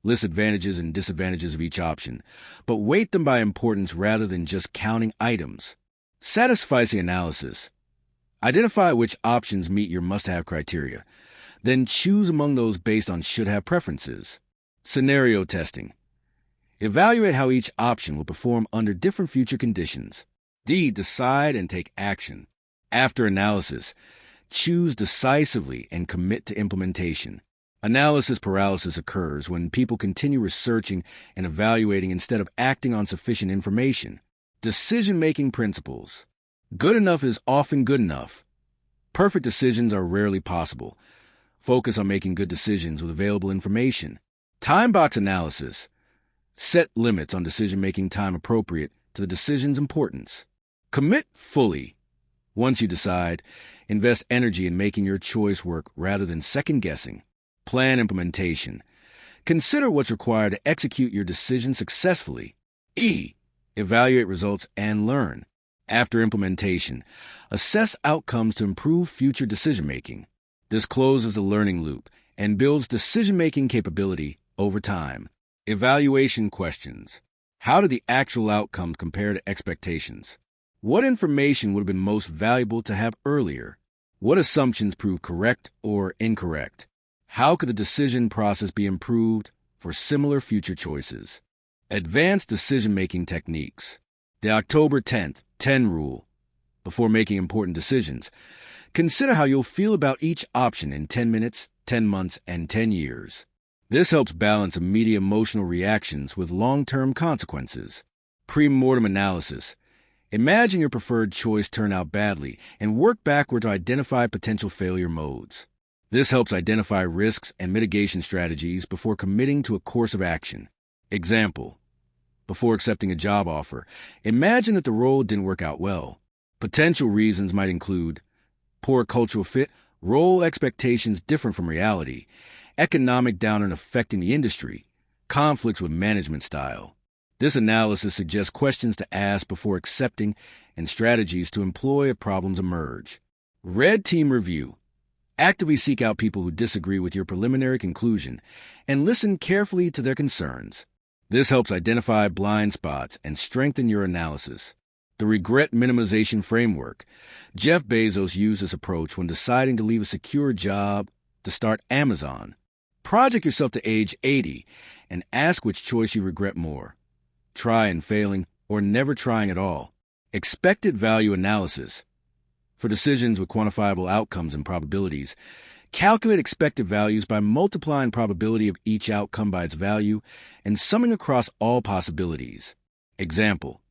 List advantages and disadvantages of each option, but weight them by importance rather than just counting items. Satisficing analysis. Identify which options meet your must-have criteria, then choose among those based on should-have preferences. Scenario testing. Evaluate how each option will perform under different future conditions. Decide and take action. After analysis, choose decisively and commit to implementation. Analysis paralysis occurs when people continue researching and evaluating instead of acting on sufficient information. Decision-making principles. Good enough is often good enough. Perfect decisions are rarely possible. Focus on making good decisions with available information. Time box analysis. Set limits on decision-making time appropriate to the decision's importance. Commit fully. Once you decide, invest energy in making your choice work rather than second-guessing. Plan implementation. Consider what's required to execute your decision successfully. Evaluate results and learn. After implementation, assess outcomes to improve future decision-making. This closes the learning loop and builds decision-making capability over time. Evaluation questions. How did the actual outcomes compare to expectations? What information would have been most valuable to have earlier? What assumptions proved correct or incorrect? How could the decision process be improved for similar future choices? Advanced decision-making techniques. The October 10th 10 rule. Before making important decisions, consider how you'll feel about each option in 10 minutes, 10 months, and 10 years. This helps balance immediate emotional reactions with long-term consequences. Pre-mortem analysis. Imagine your preferred choice turn out badly and work backward to identify potential failure modes. This helps identify risks and mitigation strategies before committing to a course of action. Example. Before accepting a job offer, imagine that the role didn't work out well. Potential reasons might include poor cultural fit, role expectations different from reality, economic downturn affecting the industry, conflicts with management style. This analysis suggests questions to ask before accepting and strategies to employ if problems emerge. Red Team Review. Actively seek out people who disagree with your preliminary conclusion and listen carefully to their concerns. This helps identify blind spots and strengthen your analysis. The Regret Minimization Framework. Jeff Bezos used this approach when deciding to leave a secure job to start Amazon. Project yourself to age 80 and ask which choice you regret more. Try and failing or never trying at all. Expected value analysis. For decisions with quantifiable outcomes and probabilities, calculate expected values by multiplying probability of each outcome by its value and summing across all possibilities. Example.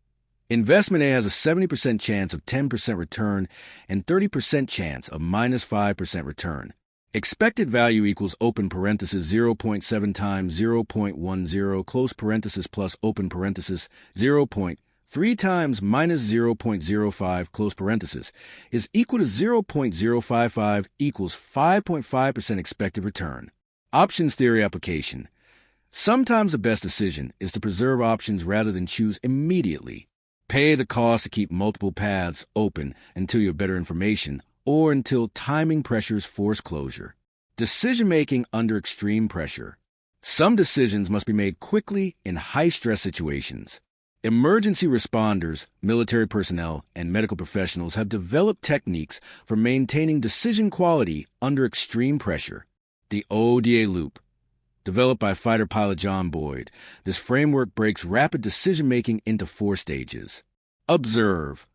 Investment A has a 70% chance of 10% return and 30% chance of minus 5% return. Expected value equals open parenthesis 0.7 times 0.10 close parenthesis plus open parenthesis 0.3 times minus 0.05 close parenthesis is equal to 0.055 equals 5.5% expected return. Options theory application. Sometimes the best decision is to preserve options rather than choose immediately. Pay the cost to keep multiple paths open until you have better information or until timing pressures force closure. Decision-making under extreme pressure. Some decisions must be made quickly in high-stress situations. Emergency responders, military personnel, and medical professionals have developed techniques for maintaining decision quality under extreme pressure. The ODA loop. Developed by fighter pilot John Boyd, this framework breaks rapid decision-making into 4 stages. Observe.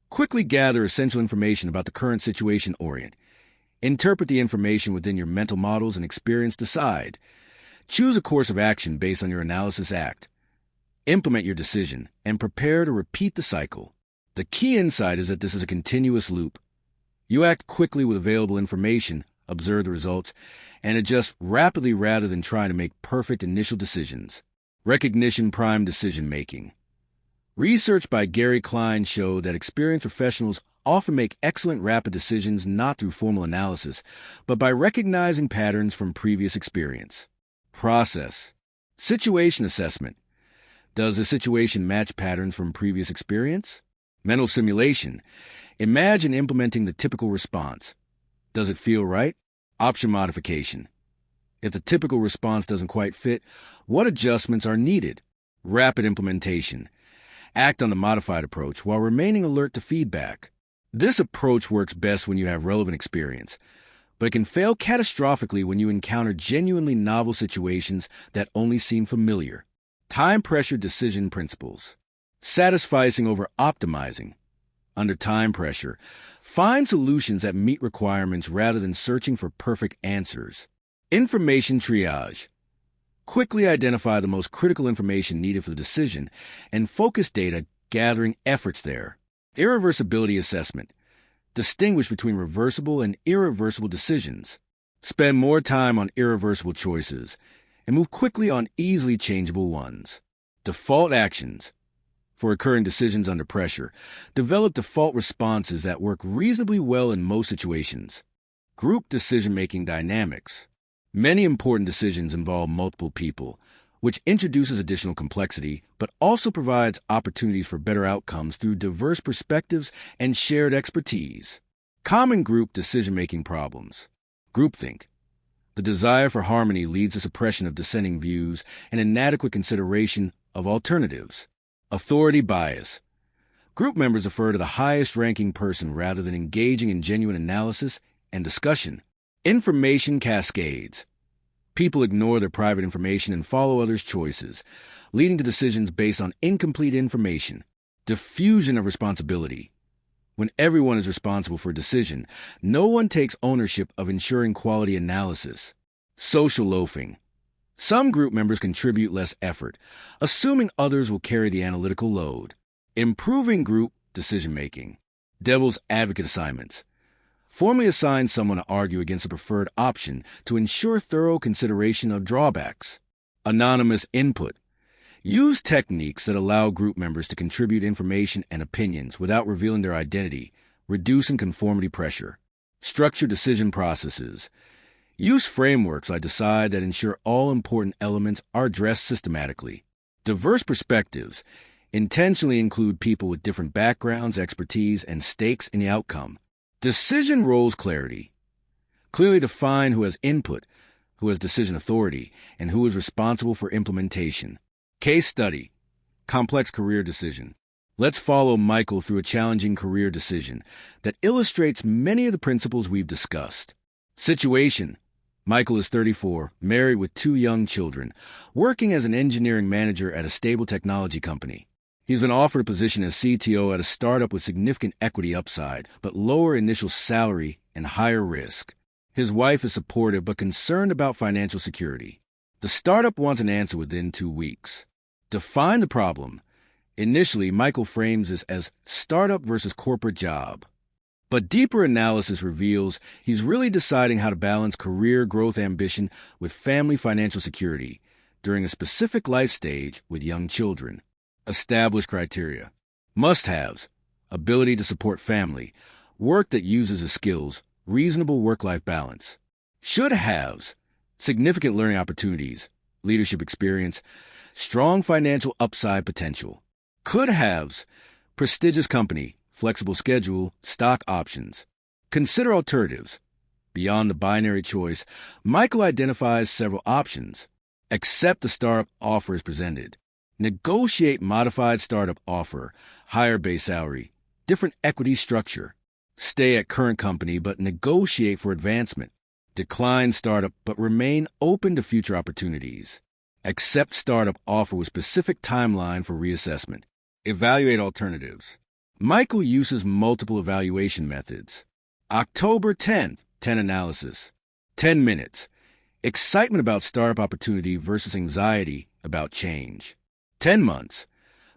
Quickly gather essential information about the current situation. Orient. Interpret the information within your mental models and experience. Decide. Choose a course of action based on your analysis. Act. Implement your decision and prepare to repeat the cycle. The key insight is that this is a continuous loop. You act quickly with available information, observe the results, and adjust rapidly rather than trying to make perfect initial decisions. Recognition prime decision-making. Research by Gary Klein showed that experienced professionals often make excellent rapid decisions not through formal analysis, but by recognizing patterns from previous experience. Process. Situation assessment. Does the situation match patterns from previous experience? Mental simulation. Imagine implementing the typical response. Does it feel right? Option modification. If the typical response doesn't quite fit, what adjustments are needed? Rapid implementation. Act on the modified approach while remaining alert to feedback. This approach works best when you have relevant experience, but it can fail catastrophically when you encounter genuinely novel situations that only seem familiar. Time-pressure decision principles. Satisficing over optimizing. Under time pressure, find solutions that meet requirements rather than searching for perfect answers. Information triage. Quickly identify the most critical information needed for the decision and focus data gathering efforts there. Irreversibility assessment. Distinguish between reversible and irreversible decisions. Spend more time on irreversible choices and move quickly on easily changeable ones. Default actions. For recurring decisions under pressure, develop default responses that work reasonably well in most situations. Group decision-making dynamics. Many important decisions involve multiple people, which introduces additional complexity, but also provides opportunities for better outcomes through diverse perspectives and shared expertise. Common group decision-making problems. Groupthink. The desire for harmony leads to suppression of dissenting views and inadequate consideration of alternatives. Authority bias. Group members defer to the highest-ranking person rather than engaging in genuine analysis and discussion. Information cascades. People ignore their private information and follow others' choices, leading to decisions based on incomplete information. Diffusion of responsibility. When everyone is responsible for a decision, no one takes ownership of ensuring quality analysis. Social loafing. Some group members contribute less effort, assuming others will carry the analytical load. Improving group decision-making. Devil's advocate assignments. Formally assign someone to argue against a preferred option to ensure thorough consideration of drawbacks. Anonymous input. Use techniques that allow group members to contribute information and opinions without revealing their identity, reducing conformity pressure. Structured decision processes. Use frameworks like DECIDE that ensure all important elements are addressed systematically. Diverse perspectives. Intentionally include people with different backgrounds, expertise, and stakes in the outcome. Decision roles clarity. Clearly define who has input, who has decision authority, and who is responsible for implementation. Case study. Complex career decision. Let's follow Michael through a challenging career decision that illustrates many of the principles we've discussed. Situation. Michael is 34, married with 2 young children, working as an engineering manager at a stable technology company. He's been offered a position as CTO at a startup with significant equity upside, but lower initial salary and higher risk. His wife is supportive but concerned about financial security. The startup wants an answer within 2 weeks. Define the problem. Initially, Michael frames this as startup versus corporate job. But deeper analysis reveals he's really deciding how to balance career growth ambition with family financial security during a specific life stage with young children. Established criteria. Must-haves. Ability to support family. Work that uses his skills. Reasonable work-life balance. Should-haves. Significant learning opportunities. Leadership experience. Strong financial upside potential. Could-haves. Prestigious company. Flexible schedule, stock options. Consider alternatives. Beyond the binary choice, Michael identifies several options. Accept the startup offer as presented. Negotiate modified startup offer, higher base salary, different equity structure. Stay at current company but negotiate for advancement. Decline startup but remain open to future opportunities. Accept startup offer with specific timeline for reassessment. Evaluate alternatives. Michael uses multiple evaluation methods. October 10th, 10 analysis. 10 minutes. Excitement about startup opportunity versus anxiety about change. 10 months.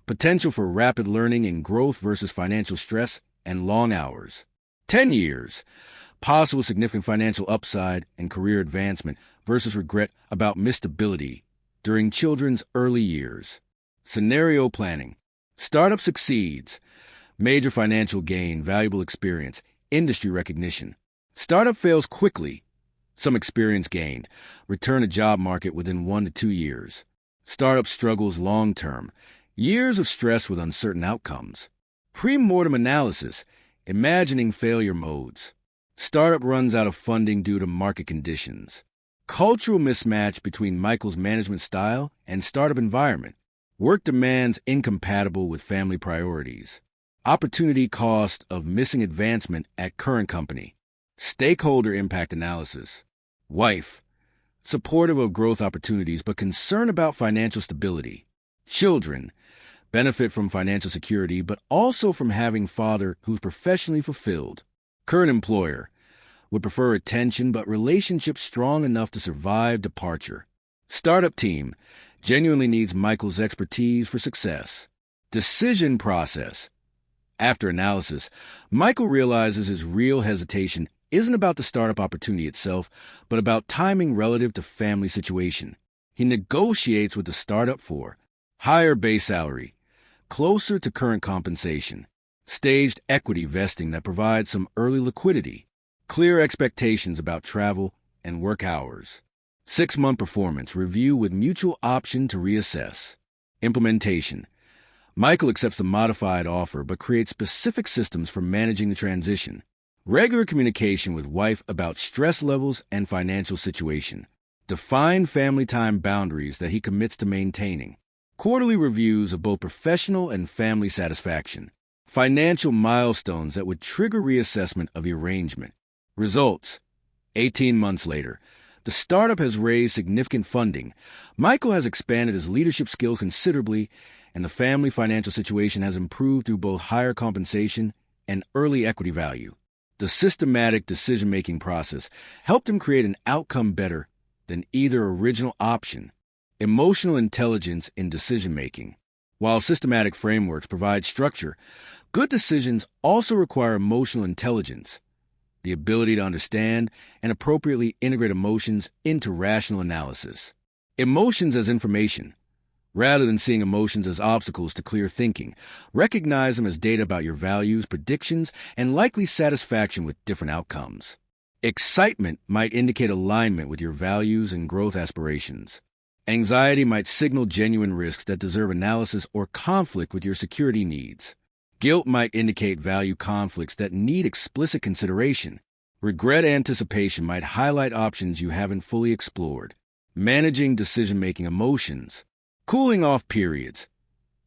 Potential for rapid learning and growth versus financial stress and long hours. 10 years. Possible significant financial upside and career advancement versus regret about missed ability during children's early years. Scenario planning. Startup succeeds. Major financial gain, valuable experience, industry recognition. Startup fails quickly. Some experience gained. Return to job market within 1 to 2 years. Startup struggles long term. Years of stress with uncertain outcomes. Pre-mortem analysis. Imagining failure modes. Startup runs out of funding due to market conditions. Cultural mismatch between Michael's management style and startup environment. Work demands incompatible with family priorities. Opportunity cost of missing advancement at current company. Stakeholder impact analysis. Wife. Supportive of growth opportunities but concerned about financial stability. Children. Benefit from financial security but also from having father who's professionally fulfilled. Current employer. Would prefer attention but relationship strong enough to survive departure. Startup team. Genuinely needs Michael's expertise for success. Decision process. After analysis, Michael realizes his real hesitation isn't about the startup opportunity itself, but about timing relative to family situation. He negotiates with the startup for higher base salary, closer to current compensation, staged equity vesting that provides some early liquidity, clear expectations about travel and work hours, 6-month performance review with mutual option to reassess. Implementation. Michael accepts the modified offer but creates specific systems for managing the transition. Regular communication with wife about stress levels and financial situation. Defined family time boundaries that he commits to maintaining. Quarterly reviews of both professional and family satisfaction. Financial milestones that would trigger reassessment of the arrangement. Results. 18 months later. The startup has raised significant funding. Michael has expanded his leadership skills considerably, and the family financial situation has improved through both higher compensation and early equity value. The systematic decision-making process helped him create an outcome better than either original option. Emotional intelligence in decision-making. While systematic frameworks provide structure, good decisions also require emotional intelligence, the ability to understand and appropriately integrate emotions into rational analysis. Emotions as information. Rather than seeing emotions as obstacles to clear thinking, recognize them as data about your values, predictions, and likely satisfaction with different outcomes. Excitement might indicate alignment with your values and growth aspirations. Anxiety might signal genuine risks that deserve analysis or conflict with your security needs. Guilt might indicate value conflicts that need explicit consideration. Regret anticipation might highlight options you haven't fully explored. Managing decision-making emotions. Cooling off periods.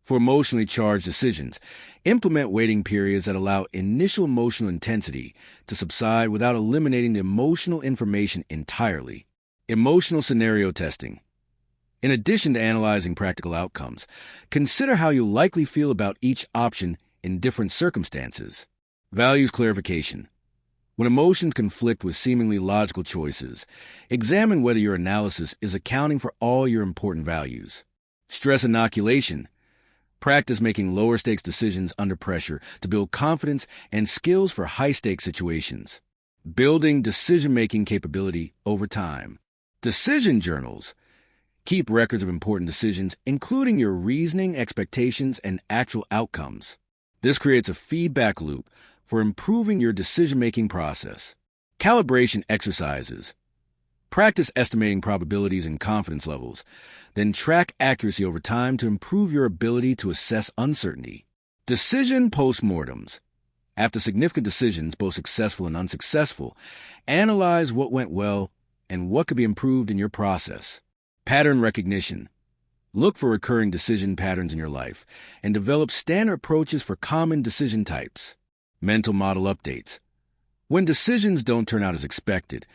For emotionally charged decisions, implement waiting periods that allow initial emotional intensity to subside without eliminating the emotional information entirely. Emotional scenario testing. In addition to analyzing practical outcomes, consider how you'll likely feel about each option in different circumstances. Values clarification. When emotions conflict with seemingly logical choices, examine whether your analysis is accounting for all your important values. Stress inoculation. Practice making lower-stakes decisions under pressure to build confidence and skills for high-stakes situations. Building decision-making capability over time. Decision journals. Keep records of important decisions, including your reasoning, expectations, and actual outcomes. This creates a feedback loop for improving your decision-making process. Calibration exercises. Practice estimating probabilities and confidence levels, then track accuracy over time to improve your ability to assess uncertainty. Decision postmortems. After significant decisions, both successful and unsuccessful, analyze what went well and what could be improved in your process. Pattern recognition. Look for recurring decision patterns in your life and develop standard approaches for common decision types. Mental model updates. When decisions don't turn out as expected,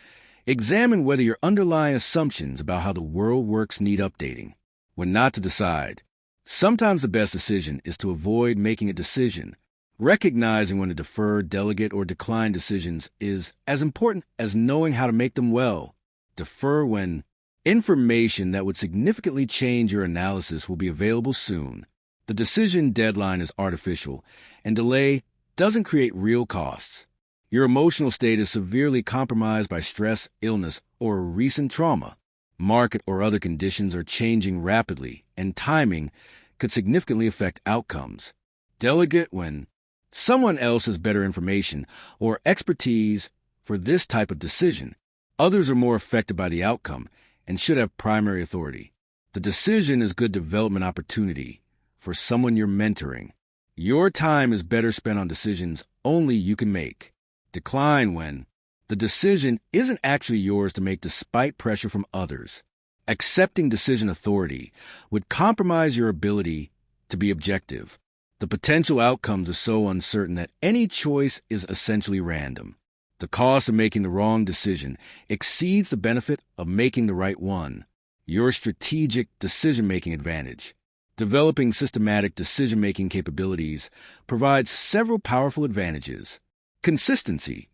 examine whether your underlying assumptions about how the world works need updating. When not to decide. Sometimes the best decision is to avoid making a decision. Recognizing when to defer, delegate, or decline decisions is as important as knowing how to make them well. Defer when information that would significantly change your analysis will be available soon. The decision deadline is artificial, and delay doesn't create real costs. Your emotional state is severely compromised by stress, illness, or recent trauma. Market or other conditions are changing rapidly, and timing could significantly affect outcomes. Delegate when someone else has better information or expertise for this type of decision. Others are more affected by the outcome and should have primary authority. The decision is good development opportunity for someone you're mentoring. Your time is better spent on decisions only you can make. Decline when the decision isn't actually yours to make despite pressure from others. Accepting decision authority would compromise your ability to be objective. The potential outcomes are so uncertain that any choice is essentially random. The cost of making the wrong decision exceeds the benefit of making the right one. Your strategic decision-making advantage. Developing systematic decision-making capabilities provides several powerful advantages. Consistency.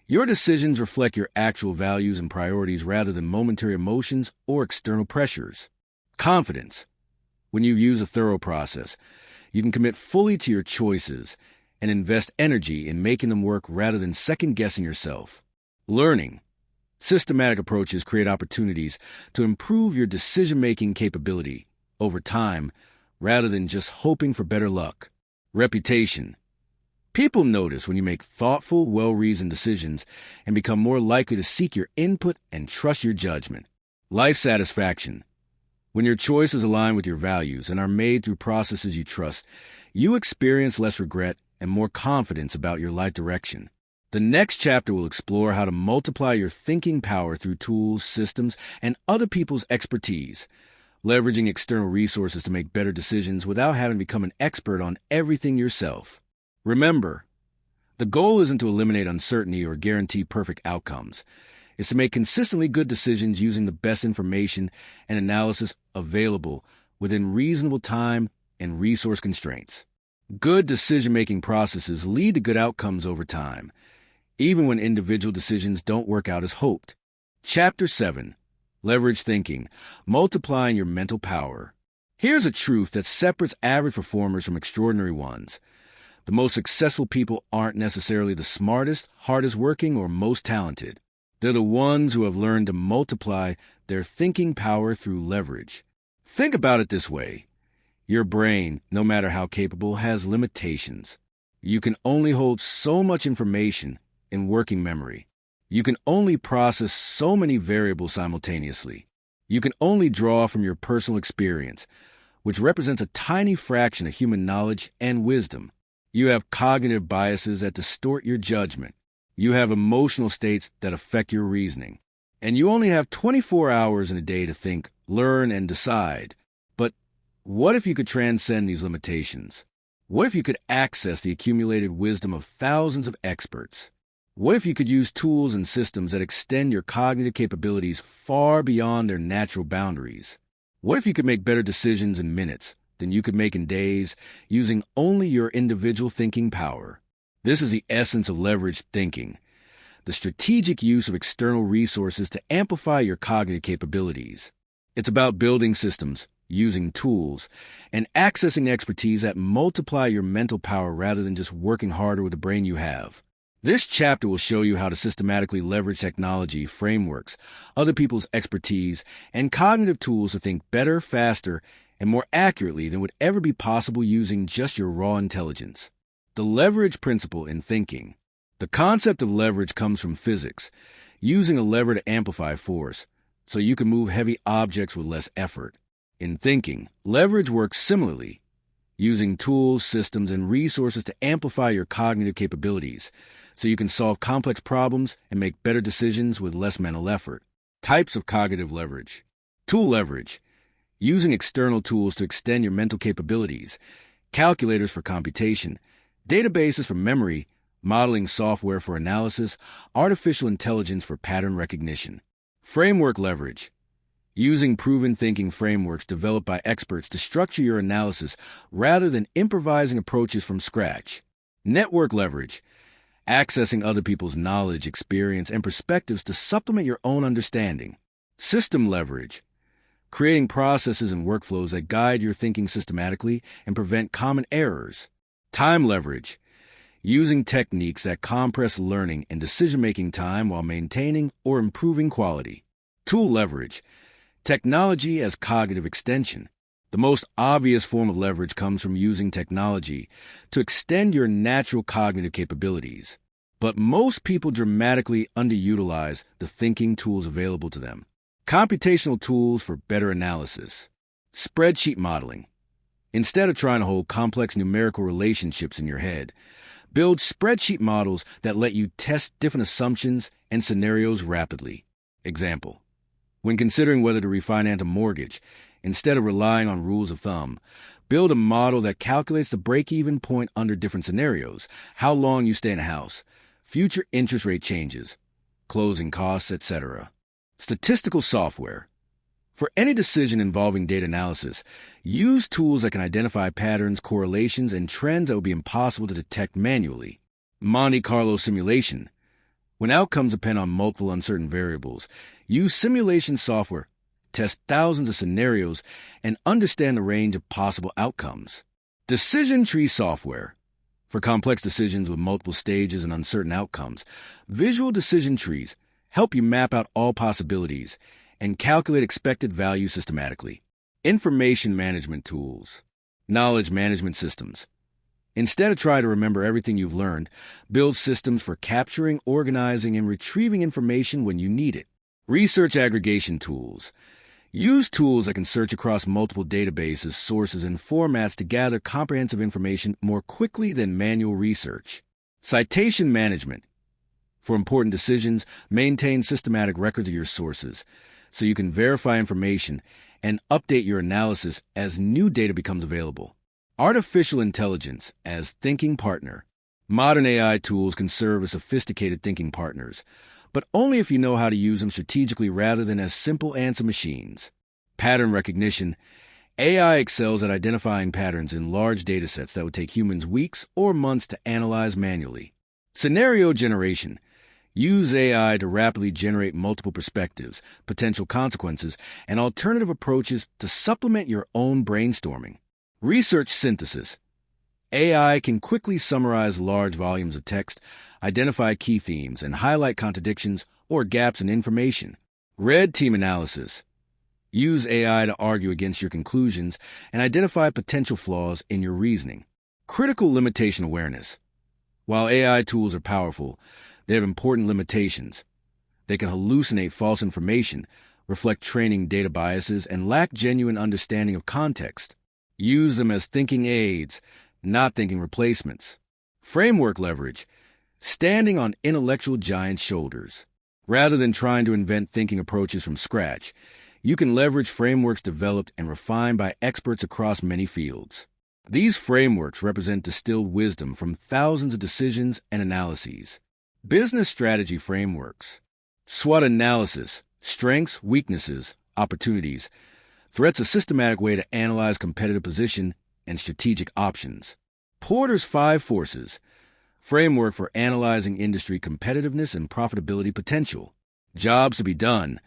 Your decisions reflect your actual values and priorities rather than momentary emotions or external pressures. Confidence. When you use a thorough process, you can commit fully to your choices and invest energy in making them work rather than second-guessing yourself. Learning. Systematic approaches create opportunities to improve your decision-making capability over time rather than just hoping for better luck. Reputation. People notice when you make thoughtful, well-reasoned decisions and become more likely to seek your input and trust your judgment. Life satisfaction. When your choices align with your values and are made through processes you trust, you experience less regret and more confidence about your life direction. The next chapter will explore how to multiply your thinking power through tools, systems, and other people's expertise, leveraging external resources to make better decisions without having to become an expert on everything yourself. Remember, the goal isn't to eliminate uncertainty or guarantee perfect outcomes. It's to make consistently good decisions using the best information and analysis available within reasonable time and resource constraints. Good decision-making processes lead to good outcomes over time, even when individual decisions don't work out as hoped. Chapter 7. Leverage Thinking, Multiplying Your Mental Power. Here's a truth that separates average performers from extraordinary ones. The most successful people aren't necessarily the smartest, hardest working, or most talented. They're the ones who have learned to multiply their thinking power through leverage. Think about it this way. Your brain, no matter how capable, has limitations. You can only hold so much information in working memory. You can only process so many variables simultaneously. You can only draw from your personal experience, which represents a tiny fraction of human knowledge and wisdom. You have cognitive biases that distort your judgment. You have emotional states that affect your reasoning. And you only have 24 hours in a day to think, learn, and decide. But what if you could transcend these limitations? What if you could access the accumulated wisdom of thousands of experts? What if you could use tools and systems that extend your cognitive capabilities far beyond their natural boundaries? What if you could make better decisions in minutes than you could make in days using only your individual thinking power? This is the essence of leveraged thinking, the strategic use of external resources to amplify your cognitive capabilities. It's about building systems, using tools, and accessing expertise that multiply your mental power rather than just working harder with the brain you have. This chapter will show you how to systematically leverage technology, frameworks, other people's expertise, and cognitive tools to think better, faster, and more accurately than would ever be possible using just your raw intelligence. The leverage principle in thinking. The concept of leverage comes from physics, using a lever to amplify force, so you can move heavy objects with less effort. In thinking, leverage works similarly, using tools, systems, and resources to amplify your cognitive capabilities, so you can solve complex problems and make better decisions with less mental effort. Types of cognitive leverage. Tool leverage. Using external tools to extend your mental capabilities. Calculators for computation. Databases for memory. Modeling software for analysis. Artificial intelligence for pattern recognition. Framework leverage. Using proven thinking frameworks developed by experts to structure your analysis rather than improvising approaches from scratch. Network leverage, accessing other people's knowledge, experience, and perspectives to supplement your own understanding. System leverage, creating processes and workflows that guide your thinking systematically and prevent common errors. Time leverage, using techniques that compress learning and decision-making time while maintaining or improving quality. Tool leverage, technology as cognitive extension. The most obvious form of leverage comes from using technology to extend your natural cognitive capabilities. But most people dramatically underutilize the thinking tools available to them. Computational tools for better analysis. Spreadsheet modeling. Instead of trying to hold complex numerical relationships in your head, build spreadsheet models that let you test different assumptions and scenarios rapidly. Example: when considering whether to refinance a mortgage, instead of relying on rules of thumb, build a model that calculates the break-even point under different scenarios, how long you stay in a house, future interest rate changes, closing costs, etc. Statistical software. For any decision involving data analysis, use tools that can identify patterns, correlations, and trends that would be impossible to detect manually. Monte Carlo simulation. When outcomes depend on multiple uncertain variables, use simulation software, test thousands of scenarios, and understand the range of possible outcomes. Decision tree software. For complex decisions with multiple stages and uncertain outcomes, visual decision trees help you map out all possibilities and calculate expected value systematically. Information management tools. Knowledge management systems. Instead of trying to remember everything you've learned, build systems for capturing, organizing, and retrieving information when you need it. Research aggregation tools. Use tools that can search across multiple databases, sources, and formats to gather comprehensive information more quickly than manual research. Citation management. For important decisions, maintain systematic records of your sources so you can verify information and update your analysis as new data becomes available. Artificial intelligence as thinking partner. Modern AI tools can serve as sophisticated thinking partners, but only if you know how to use them strategically rather than as simple answer machines. Pattern recognition. AI excels at identifying patterns in large datasets that would take humans weeks or months to analyze manually. Scenario generation. Use AI to rapidly generate multiple perspectives, potential consequences, and alternative approaches to supplement your own brainstorming. Research synthesis. AI can quickly summarize large volumes of text, identify key themes, and highlight contradictions or gaps in information. Red team analysis. Use AI to argue against your conclusions and identify potential flaws in your reasoning. Critical limitation awareness. While AI tools are powerful, they have important limitations. They can hallucinate false information, reflect training data biases, and lack genuine understanding of context. Use them as thinking aids, not thinking replacements. Framework leverage. Standing on intellectual giants' shoulders. Rather than trying to invent thinking approaches from scratch, you can leverage frameworks developed and refined by experts across many fields. These frameworks represent distilled wisdom from thousands of decisions and analyses. Business strategy frameworks. SWOT analysis. Strengths, weaknesses, opportunities. Threats, a systematic way to analyze competitive position and strategic options. Porter's 5 Forces. Framework for analyzing industry competitiveness and profitability potential. Jobs to be done.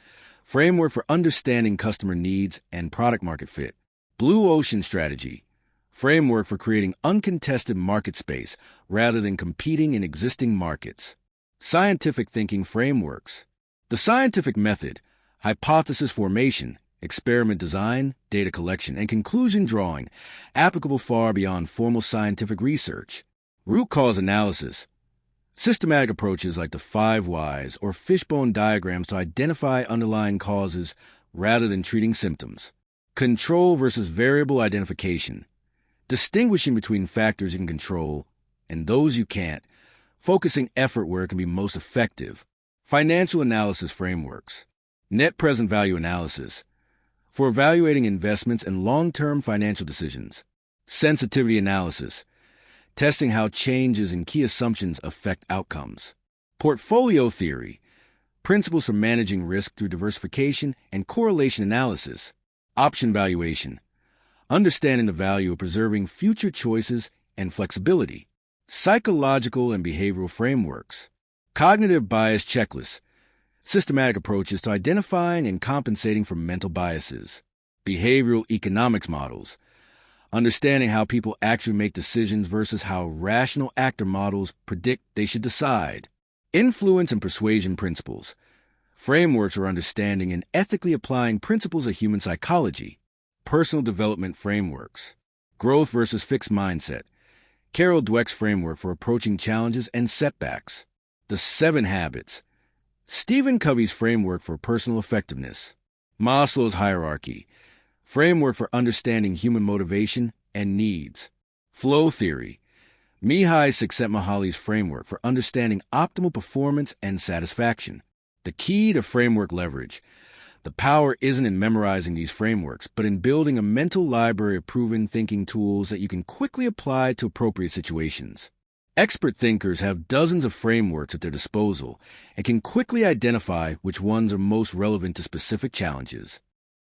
Framework for understanding customer needs and product market fit. Blue Ocean strategy. Framework for creating uncontested market space rather than competing in existing markets. Scientific thinking frameworks. The scientific method, hypothesis formation, experiment design, data collection, and conclusion drawing, applicable far beyond formal scientific research. Root cause analysis. Systematic approaches like the 5 whys or fishbone diagrams to identify underlying causes rather than treating symptoms. Control versus variable identification. Distinguishing between factors you can control and those you can't, focusing effort where it can be most effective. Financial analysis frameworks. Net present value analysis. For evaluating investments and long-term financial decisions. Sensitivity analysis. Testing how changes in key assumptions affect outcomes. Portfolio theory. Principles for managing risk through diversification and correlation analysis. Option valuation. Understanding the value of preserving future choices and flexibility. Psychological and behavioral frameworks. Cognitive bias checklists. Systematic approaches to identifying and compensating for mental biases. Behavioral economics models. Understanding how people actually make decisions versus how rational actor models predict they should decide. Influence and persuasion principles. Frameworks for understanding and ethically applying principles of human psychology. Personal development frameworks. Growth versus fixed mindset. Carol Dweck's framework for approaching challenges and setbacks. The 7 Habits. Stephen Covey's framework for personal effectiveness. Maslow's hierarchy. Framework for understanding human motivation and needs. Flow theory. Mihai Csikszentmihalyi's framework for understanding optimal performance and satisfaction. The key to framework leverage. The power isn't in memorizing these frameworks, but in building a mental library of proven thinking tools that you can quickly apply to appropriate situations. Expert thinkers have dozens of frameworks at their disposal and can quickly identify which ones are most relevant to specific challenges.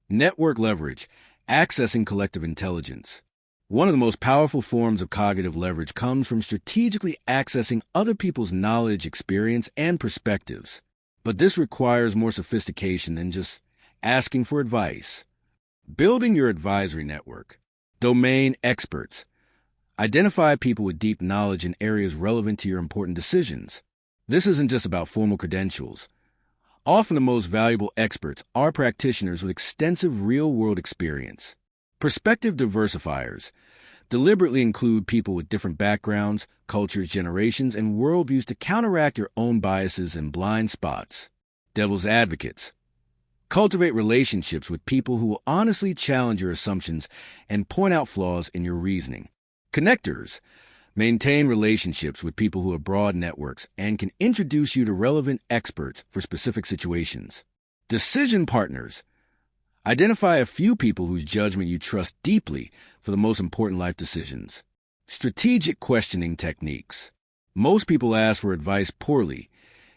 Network leverage, accessing collective intelligence. One of the most powerful forms of cognitive leverage comes from strategically accessing other people's knowledge, experience, and perspectives. But this requires more sophistication than just asking for advice. Building your advisory network. Domain experts. Identify people with deep knowledge in areas relevant to your important decisions. This isn't just about formal credentials. Often the most valuable experts are practitioners with extensive real-world experience. Perspective diversifiers. Deliberately include people with different backgrounds, cultures, generations, and worldviews to counteract your own biases and blind spots. Devil's advocates. Cultivate relationships with people who will honestly challenge your assumptions and point out flaws in your reasoning. Connectors. Maintain relationships with people who have broad networks and can introduce you to relevant experts for specific situations. Decision partners. Identify a few people whose judgment you trust deeply for the most important life decisions. Strategic questioning techniques. Most people ask for advice poorly,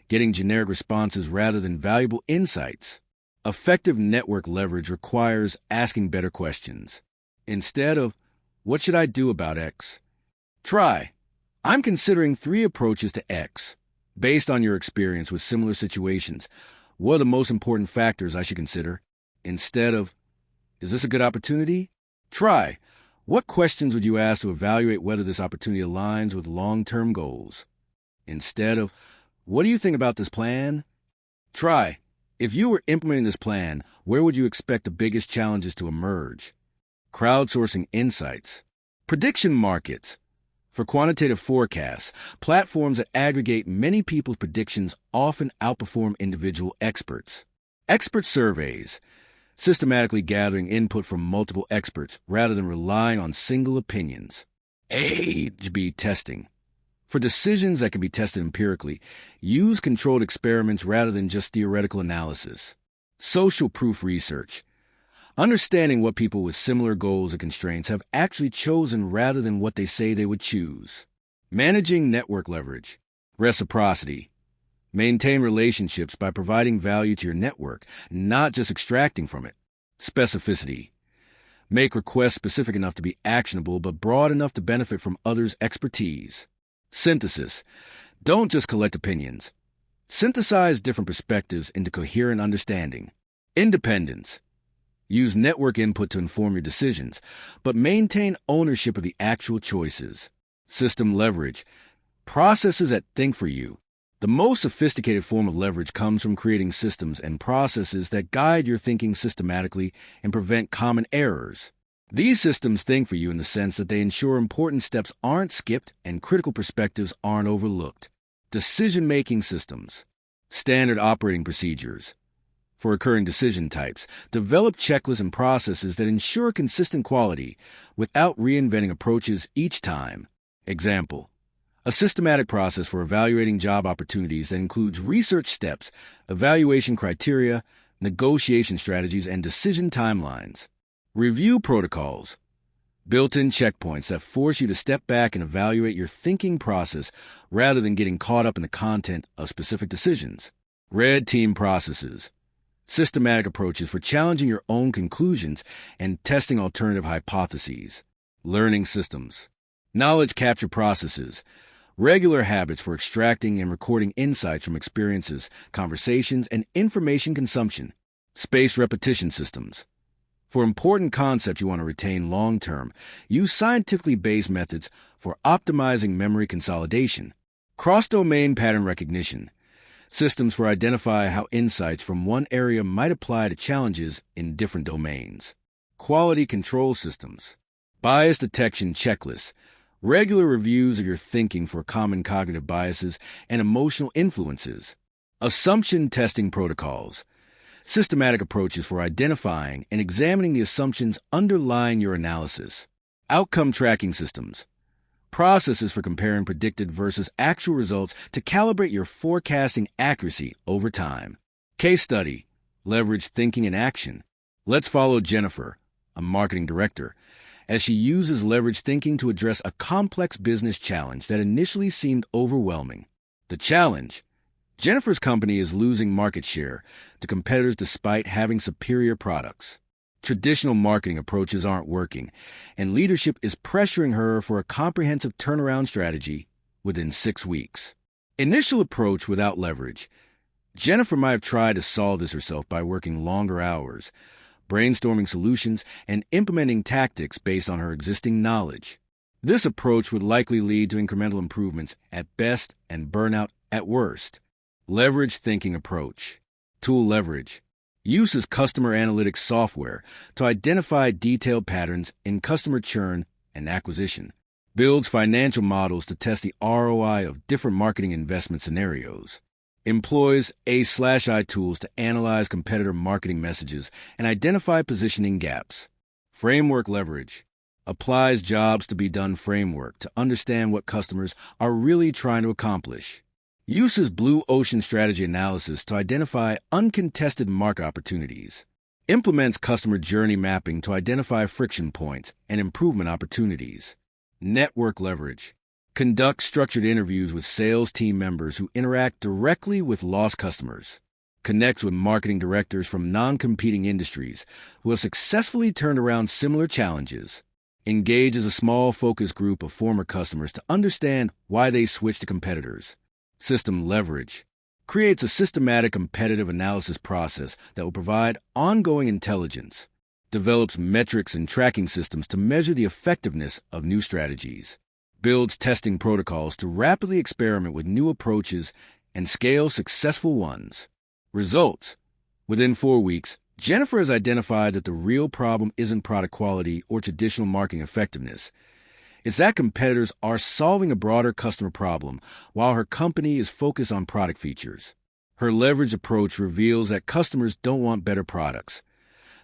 getting generic responses rather than valuable insights. Effective network leverage requires asking better questions. Instead of, "What should I do about X?" Try, "I'm considering 3 approaches to X. Based on your experience with similar situations, what are the most important factors I should consider?" Instead of, "Is this a good opportunity?" Try, "What questions would you ask to evaluate whether this opportunity aligns with long-term goals?" Instead of, "What do you think about this plan?" Try, "If you were implementing this plan, where would you expect the biggest challenges to emerge?" Crowdsourcing insights. Prediction markets. For quantitative forecasts, platforms that aggregate many people's predictions often outperform individual experts. Expert surveys. Systematically gathering input from multiple experts rather than relying on single opinions. A/B testing. For decisions that can be tested empirically, use controlled experiments rather than just theoretical analysis. Social proof research. Understanding what people with similar goals and constraints have actually chosen rather than what they say they would choose. Managing network leverage. Reciprocity. Maintain relationships by providing value to your network, not just extracting from it. Specificity. Make requests specific enough to be actionable but broad enough to benefit from others' expertise. Synthesis. Don't just collect opinions. Synthesize different perspectives into coherent understanding. Independence. Use network input to inform your decisions, but maintain ownership of the actual choices. System leverage. Processes that think for you. The most sophisticated form of leverage comes from creating systems and processes that guide your thinking systematically and prevent common errors. These systems think for you in the sense that they ensure important steps aren't skipped and critical perspectives aren't overlooked. Decision-making systems. Standard operating procedures. For recurring decision types, develop checklists and processes that ensure consistent quality without reinventing approaches each time. Example: a systematic process for evaluating job opportunities that includes research steps, evaluation criteria, negotiation strategies, and decision timelines. Review protocols. Built-in checkpoints that force you to step back and evaluate your thinking process rather than getting caught up in the content of specific decisions. Red team processes. Systematic approaches for challenging your own conclusions and testing alternative hypotheses. Learning systems. Knowledge capture processes. Regular habits for extracting and recording insights from experiences, conversations, and information consumption. Spaced repetition systems. For important concepts you want to retain long-term, use scientifically based methods for optimizing memory consolidation. Cross-domain pattern recognition. Systems for identify how insights from one area might apply to challenges in different domains. Quality control systems. Bias detection checklists. Regular reviews of your thinking for common cognitive biases and emotional influences. Assumption testing protocols. Systematic approaches for identifying and examining the assumptions underlying your analysis. Outcome tracking systems. Processes for comparing predicted versus actual results to calibrate your forecasting accuracy over time. Case study. Leverage thinking in action. Let's follow Jennifer, a marketing director, as she uses leverage thinking to address a complex business challenge that initially seemed overwhelming. The challenge: Jennifer's company is losing market share to competitors despite having superior products. Traditional marketing approaches aren't working, and leadership is pressuring her for a comprehensive turnaround strategy within 6 weeks. Initial approach without leverage. Jennifer might have tried to solve this herself by working longer hours, brainstorming solutions, and implementing tactics based on her existing knowledge. This approach would likely lead to incremental improvements at best and burnout at worst. Leverage thinking approach. Tool leverage. Uses customer analytics software to identify detailed patterns in customer churn and acquisition. Builds financial models to test the ROI of different marketing investment scenarios. Employs A/I tools to analyze competitor marketing messages and identify positioning gaps. Framework leverage. Applies jobs to be done framework to understand what customers are really trying to accomplish. Uses blue ocean strategy analysis to identify uncontested market opportunities. Implements customer journey mapping to identify friction points and improvement opportunities. Network leverage. Conduct structured interviews with sales team members who interact directly with lost customers. Connects with marketing directors from non-competing industries who have successfully turned around similar challenges. Engages a small focus group of former customers to understand why they switched to competitors. System leverage. Creates a systematic competitive analysis process that will provide ongoing intelligence. Develops metrics and tracking systems to measure the effectiveness of new strategies. Builds testing protocols to rapidly experiment with new approaches and scale successful ones. Results. Within 4 weeks, Jennifer has identified that the real problem isn't product quality or traditional marketing effectiveness. It's that competitors are solving a broader customer problem while her company is focused on product features. Her leverage approach reveals that customers don't want better products.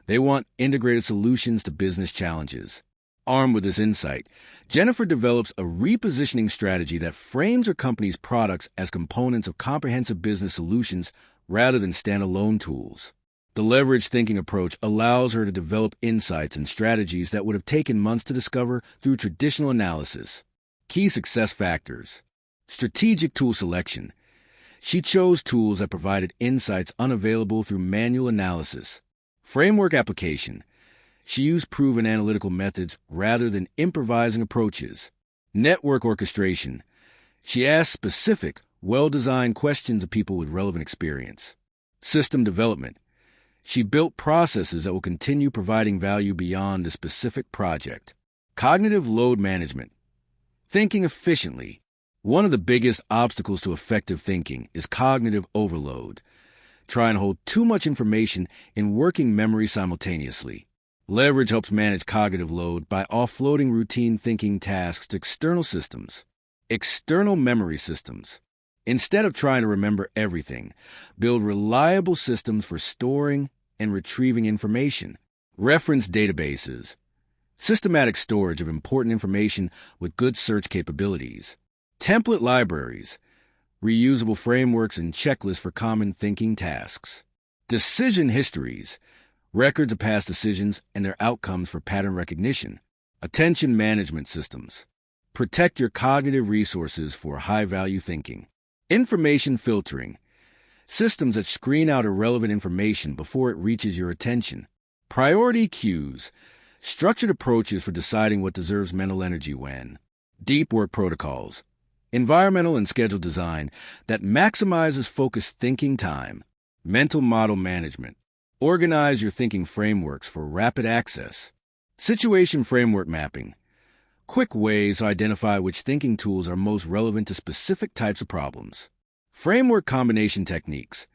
They want integrated solutions to business challenges. Armed with this insight, Jennifer develops a repositioning strategy that frames her company's products as components of comprehensive business solutions rather than standalone tools. The leverage thinking approach allows her to develop insights and strategies that would have taken months to discover through traditional analysis. Key success factors. Strategic tool selection. She chose tools that provided insights unavailable through manual analysis. Framework application. She used proven analytical methods rather than improvising approaches. Network orchestration. She asked specific, well-designed questions of people with relevant experience. System development. She built processes that will continue providing value beyond the specific project. Cognitive load management. Thinking efficiently. One of the biggest obstacles to effective thinking is cognitive overload. Try and hold too much information in working memory simultaneously. Leverage helps manage cognitive load by offloading routine thinking tasks to external systems. External memory systems. Instead of trying to remember everything, build reliable systems for storing and retrieving information. Reference databases. Systematic storage of important information with good search capabilities. Template libraries. Reusable frameworks and checklists for common thinking tasks. Decision histories. Records of past decisions and their outcomes for pattern recognition. Attention management systems. Protect your cognitive resources for high-value thinking. Information filtering. Systems that screen out irrelevant information before it reaches your attention. Priority queues. Structured approaches for deciding what deserves mental energy when. Deep work protocols. environmental and schedule design that maximizes focused thinking time, mental model management. Organize your thinking frameworks for rapid access. Situation framework mapping. Quick ways to identify which thinking tools are most relevant to specific types of problems. Framework combination techniques.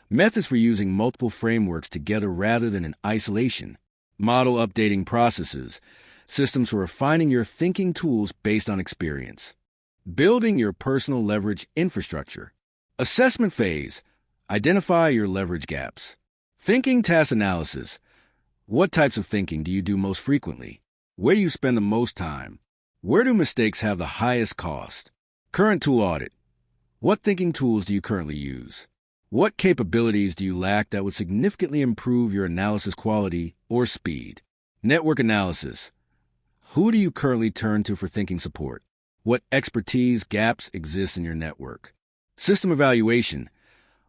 Methods for using multiple frameworks together rather than in isolation. Model updating processes. Systems for refining your thinking tools based on experience. Building your personal leverage infrastructure. Assessment phase. Identify your leverage gaps. Thinking task analysis. What types of thinking do you do most frequently? Where do you spend the most time? Where do mistakes have the highest cost? Current tool audit. What thinking tools do you currently use? What capabilities do you lack that would significantly improve your analysis quality or speed? Network analysis. Who do you currently turn to for thinking support? What expertise gaps exist in your network? System evaluation.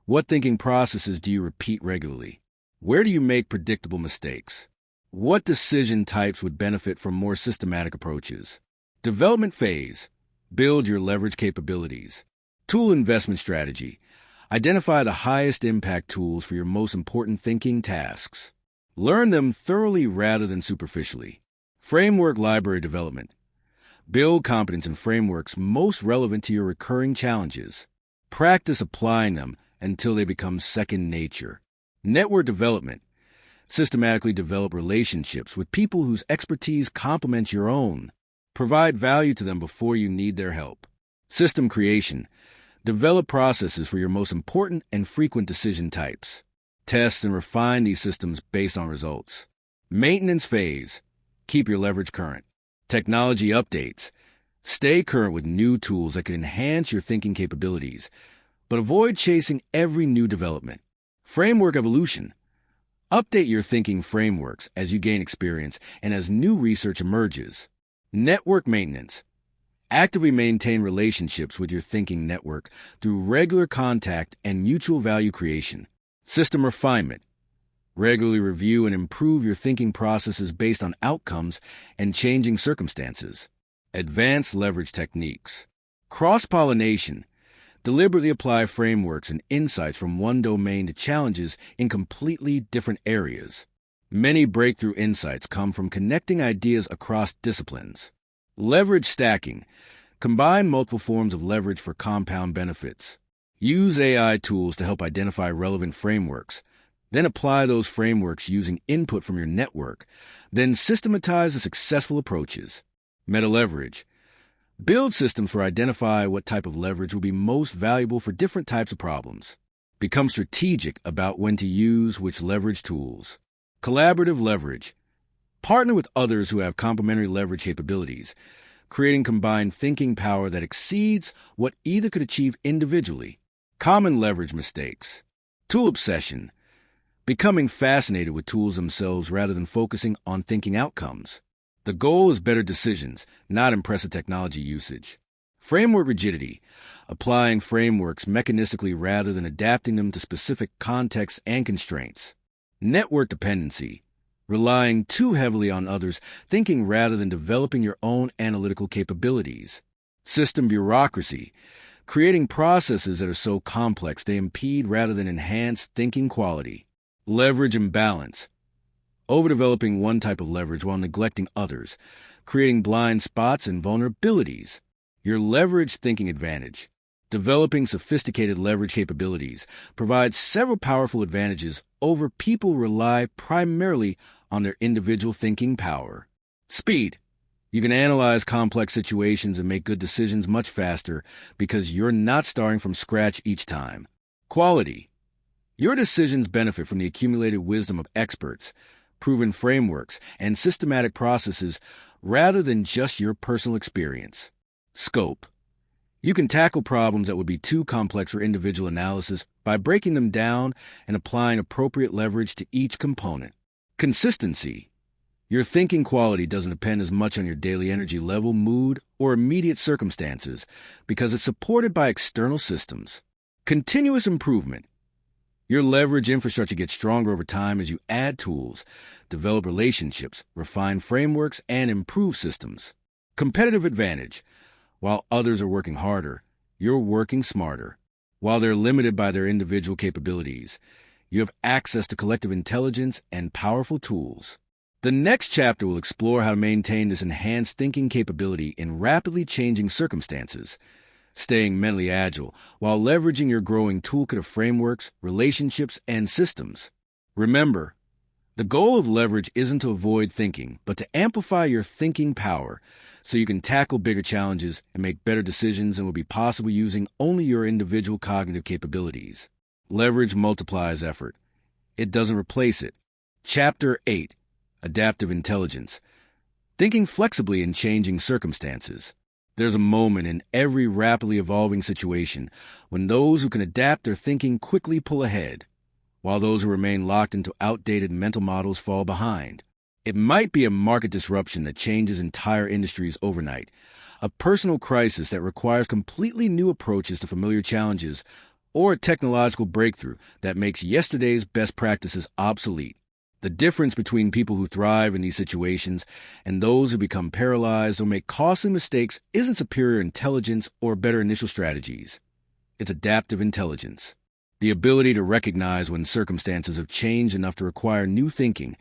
What thinking processes do you repeat regularly? Where do you make predictable mistakes? What decision types would benefit from more systematic approaches? Development phase. Build your leverage capabilities. Tool investment strategy. Identify the highest impact tools for your most important thinking tasks. Learn them thoroughly rather than superficially. Framework library development. Build competence in frameworks most relevant to your recurring challenges. Practice applying them until they become second nature. Network development. Systematically develop relationships with people whose expertise complements your own. Provide value to them before you need their help. System creation. Develop processes for your most important and frequent decision types. Test and refine these systems based on results. Maintenance phase. Keep your leverage current. Technology updates. Stay current with new tools that can enhance your thinking capabilities, but avoid chasing every new development. Framework evolution. Update your thinking frameworks as you gain experience and as new research emerges. Network maintenance. Actively maintain relationships with your thinking network through regular contact and mutual value creation. System refinement. Regularly review and improve your thinking processes based on outcomes and changing circumstances. Advanced leverage techniques. Cross-pollination. Deliberately apply frameworks and insights from one domain to challenges in completely different areas. Many breakthrough insights come from connecting ideas across disciplines. Leverage stacking. Combine multiple forms of leverage for compound benefits. Use AI tools to help identify relevant frameworks. Then apply those frameworks using input from your network. Then systematize the successful approaches. Meta leverage. Build systems for identify what type of leverage will be most valuable for different types of problems. Become strategic about when to use which leverage tools. Collaborative leverage. Partner with others who have complementary leverage capabilities, creating combined thinking power that exceeds what either could achieve individually. Common leverage mistakes. Tool obsession. Becoming fascinated with tools themselves rather than focusing on thinking outcomes. The goal is better decisions, not impressive technology usage. Framework rigidity. Applying frameworks mechanistically rather than adapting them to specific contexts and constraints. Network dependency. Relying too heavily on others, thinking rather than developing your own analytical capabilities. System bureaucracy. Creating processes that are so complex they impede rather than enhance thinking quality. Leverage imbalance. Overdeveloping one type of leverage while neglecting others, creating blind spots and vulnerabilities. Your leverage thinking advantage. Developing sophisticated leverage capabilities provides several powerful advantages over people who rely primarily on their individual thinking power. Speed. You can analyze complex situations and make good decisions much faster because you're not starting from scratch each time. Quality. Your decisions benefit from the accumulated wisdom of experts, proven frameworks, and systematic processes rather than just your personal experience. Scope. You can tackle problems that would be too complex for individual analysis by breaking them down and applying appropriate leverage to each component. Consistency. Your thinking quality doesn't depend as much on your daily energy level, mood, or immediate circumstances because it's supported by external systems. Continuous improvement. Your leverage infrastructure gets stronger over time as you add tools, develop relationships, refine frameworks, and improve systems. Competitive advantage. While others are working harder, you're working smarter. While they're limited by their individual capabilities, you have access to collective intelligence and powerful tools. The next chapter will explore how to maintain this enhanced thinking capability in rapidly changing circumstances, staying mentally agile while leveraging your growing toolkit of frameworks, relationships, and systems. Remember, the goal of leverage isn't to avoid thinking, but to amplify your thinking power so you can tackle bigger challenges and make better decisions than would be possible using only your individual cognitive capabilities. Leverage multiplies effort. It doesn't replace it. Chapter 8. Adaptive Intelligence. Thinking flexibly in changing circumstances. There's a moment in every rapidly evolving situation when those who can adapt their thinking quickly pull ahead, while those who remain locked into outdated mental models fall behind. It might be a market disruption that changes entire industries overnight, a personal crisis that requires completely new approaches to familiar challenges, or a technological breakthrough that makes yesterday's best practices obsolete. The difference between people who thrive in these situations and those who become paralyzed or make costly mistakes isn't superior intelligence or better initial strategies. It's adaptive intelligence. The ability to recognize when circumstances have changed enough to require new thinking,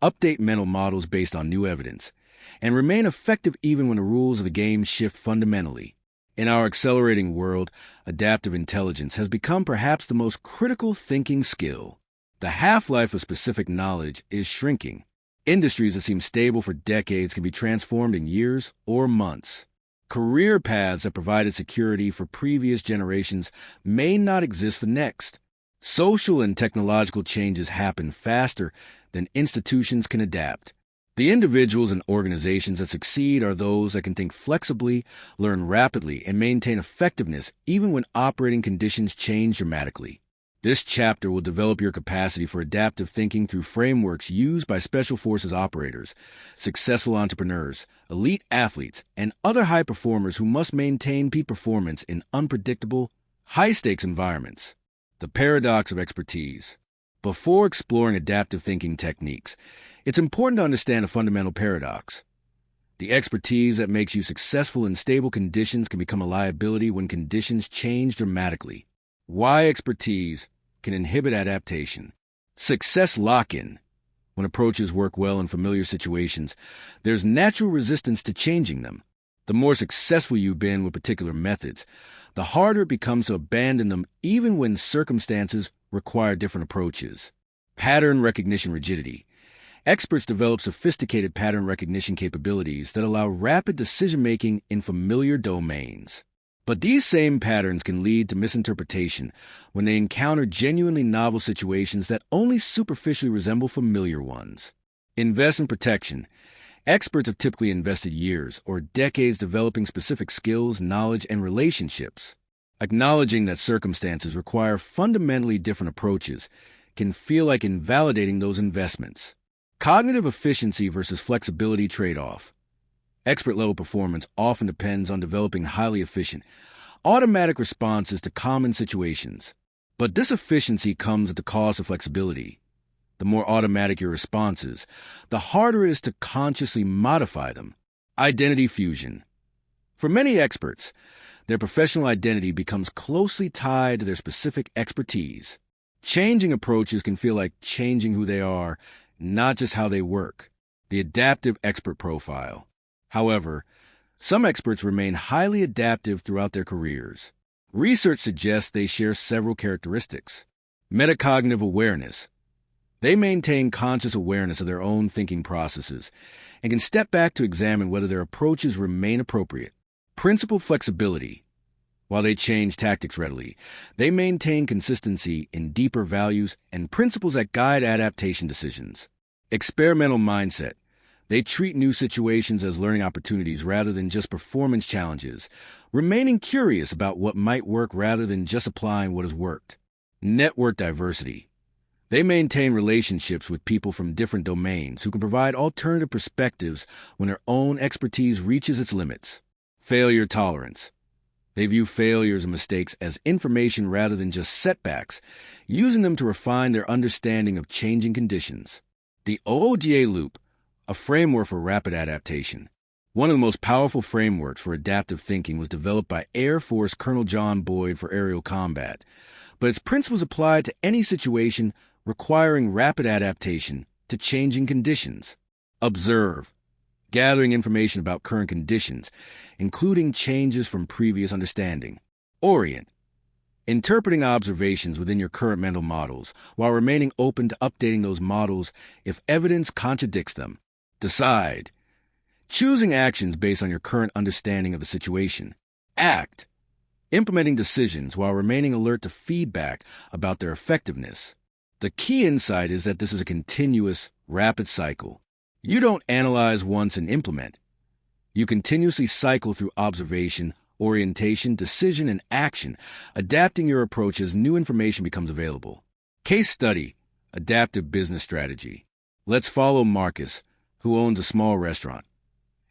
update mental models based on new evidence, and remain effective even when the rules of the game shift fundamentally. In our accelerating world, adaptive intelligence has become perhaps the most critical thinking skill. The half-life of specific knowledge is shrinking. Industries that seem stable for decades can be transformed in years or months. Career paths that provided security for previous generations may not exist for next. Social and technological changes happen faster than institutions can adapt. The individuals and organizations that succeed are those that can think flexibly, learn rapidly, and maintain effectiveness even when operating conditions change dramatically. This chapter will develop your capacity for adaptive thinking through frameworks used by special forces operators, successful entrepreneurs, elite athletes, and other high performers who must maintain peak performance in unpredictable, high-stakes environments. The paradox of expertise. Before exploring adaptive thinking techniques, it's important to understand a fundamental paradox. The expertise that makes you successful in stable conditions can become a liability when conditions change dramatically. Why expertise can inhibit adaptation. Success lock-in. When approaches work well in familiar situations, there's natural resistance to changing them. The more successful you've been with particular methods, the harder it becomes to abandon them even when circumstances require different approaches. Pattern recognition rigidity. Experts develop sophisticated pattern recognition capabilities that allow rapid decision-making in familiar domains. But these same patterns can lead to misinterpretation when they encounter genuinely novel situations that only superficially resemble familiar ones. Investment protection. Experts have typically invested years or decades developing specific skills, knowledge, and relationships. Acknowledging that circumstances require fundamentally different approaches can feel like invalidating those investments. Cognitive efficiency versus flexibility trade-off. Expert-level performance often depends on developing highly efficient, automatic responses to common situations. But this efficiency comes at the cost of flexibility. The more automatic your responses, the harder it is to consciously modify them. Identity fusion. For many experts, their professional identity becomes closely tied to their specific expertise. Changing approaches can feel like changing who they are, not just how they work. The adaptive expert profile. However, some experts remain highly adaptive throughout their careers. Research suggests they share several characteristics. Metacognitive awareness. They maintain conscious awareness of their own thinking processes and can step back to examine whether their approaches remain appropriate. Principled flexibility. While they change tactics readily, they maintain consistency in deeper values and principles that guide adaptation decisions. Experimental mindset. They treat new situations as learning opportunities rather than just performance challenges, remaining curious about what might work rather than just applying what has worked. Network diversity. They maintain relationships with people from different domains who can provide alternative perspectives when their own expertise reaches its limits. Failure tolerance. They view failures and mistakes as information rather than just setbacks, using them to refine their understanding of changing conditions. The OODA loop, a framework for rapid adaptation. One of the most powerful frameworks for adaptive thinking was developed by Air Force Colonel John Boyd for aerial combat, but its principles applied to any situation requiring rapid adaptation to changing conditions. Observe, gathering information about current conditions, including changes from previous understanding. Orient, interpreting observations within your current mental models while remaining open to updating those models if evidence contradicts them. Decide, choosing actions based on your current understanding of the situation. Act, implementing decisions while remaining alert to feedback about their effectiveness. The key insight is that this is a continuous, rapid cycle. You don't analyze once and implement. You continuously cycle through observation, orientation, decision, and action, adapting your approach as new information becomes available. Case study, adaptive business strategy. Let's follow Marcus, who owns a small restaurant,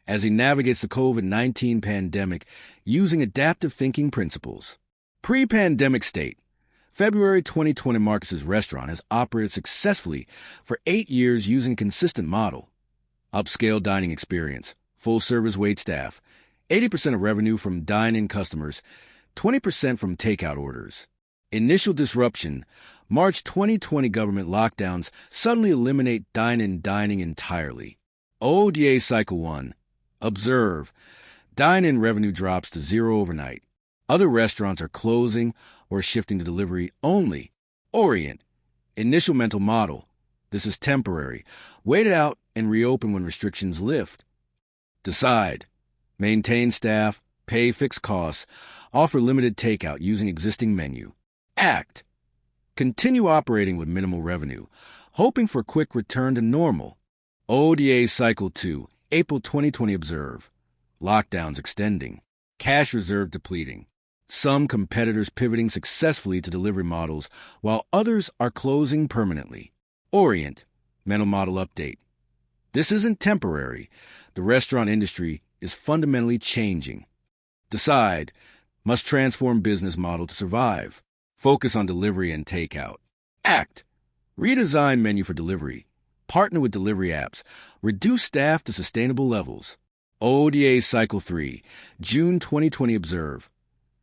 as he navigates the COVID-19 pandemic using adaptive thinking principles. Pre-pandemic state. February 2020, Marcus's restaurant has operated successfully for 8 years using a consistent model. Upscale dining experience, full-service wait staff, 80% of revenue from dine-in customers, 20% from takeout orders. Initial disruption. March 2020 government lockdowns suddenly eliminate dine-in dining entirely. ODA Cycle 1. Observe. Dine-in revenue drops to zero overnight. Other restaurants are closing or shifting to delivery only. Orient. Initial mental model. This is temporary. Wait it out and reopen when restrictions lift. Decide. Maintain staff, pay fixed costs, offer limited takeout using existing menu. Act. Continue operating with minimal revenue, hoping for quick return to normal. ODA Cycle 2, April 2020. Observe. Lockdowns extending. Cash reserve depleting. Some competitors pivoting successfully to delivery models, while others are closing permanently. Orient. Mental model update. This isn't temporary. The restaurant industry is fundamentally changing. Decide. Must transform business model to survive. Focus on delivery and takeout. Act. Redesign menu for delivery. Partner with delivery apps. Reduce staff to sustainable levels. ODA Cycle 3, June 2020. Observe.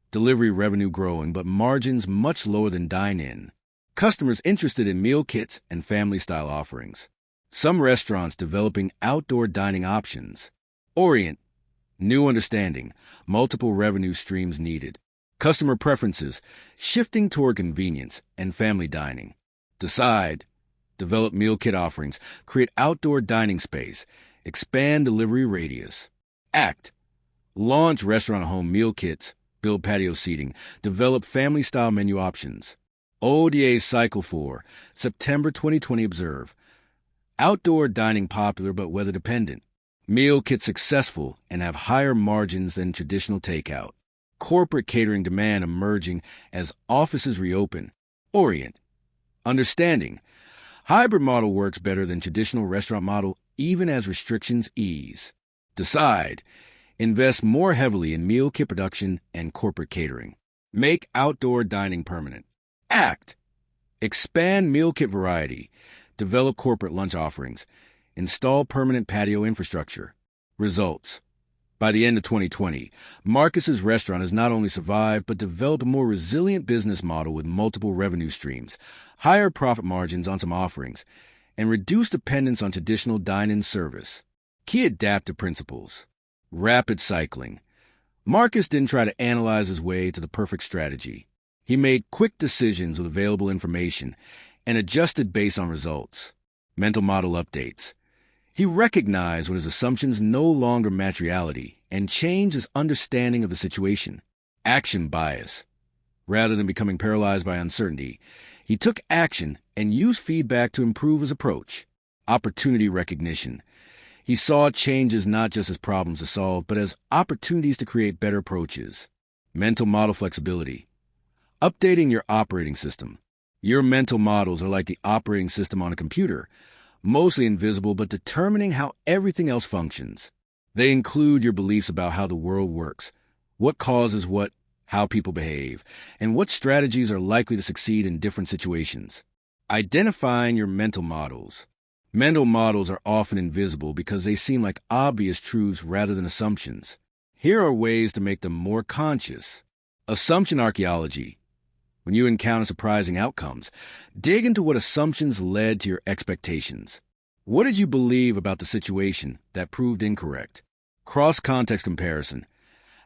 Delivery revenue growing, but margins much lower than dine-in. Customers interested in meal kits and family-style offerings. Some restaurants developing outdoor dining options. Orient. New understanding. Multiple revenue streams needed. Customer preferences. Shifting toward convenience and family dining. Decide. Develop meal kit offerings. Create outdoor dining space. Expand delivery radius. Act. Launch restaurant-at-home meal kits. Build patio seating. Develop family-style menu options. ODA Cycle 4, September 2020. Observe. Outdoor dining popular but weather-dependent. Meal kits successful and have higher margins than traditional takeout. Corporate catering demand emerging as offices reopen. Orient. Understanding. Hybrid model works better than traditional restaurant model even as restrictions ease. Decide. Invest more heavily in meal kit production and corporate catering. Make outdoor dining permanent. Act. Expand meal kit variety. Develop corporate lunch offerings. Install permanent patio infrastructure. Results. By the end of 2020, Marcus's restaurant has not only survived but developed a more resilient business model with multiple revenue streams, higher profit margins on some offerings, and reduced dependence on traditional dine-in service. Key adaptive principles. Rapid cycling. Marcus didn't try to analyze his way to the perfect strategy. He made quick decisions with available information and adjusted based on results. Mental model updates. He recognized when his assumptions no longer match reality and changed his understanding of the situation. Action bias. Rather than becoming paralyzed by uncertainty, he took action and used feedback to improve his approach. Opportunity recognition. He saw changes not just as problems to solve, but as opportunities to create better approaches. Mental model flexibility. Updating your operating system. Your mental models are like the operating system on a computer, mostly invisible but determining how everything else functions. They include your beliefs about how the world works, what causes what, how people behave, and what strategies are likely to succeed in different situations. Identifying your mental models. Mental models are often invisible because they seem like obvious truths rather than assumptions. Here are ways to make them more conscious. Assumption archaeology. When you encounter surprising outcomes, dig into what assumptions led to your expectations. What did you believe about the situation that proved incorrect? Cross-context comparison.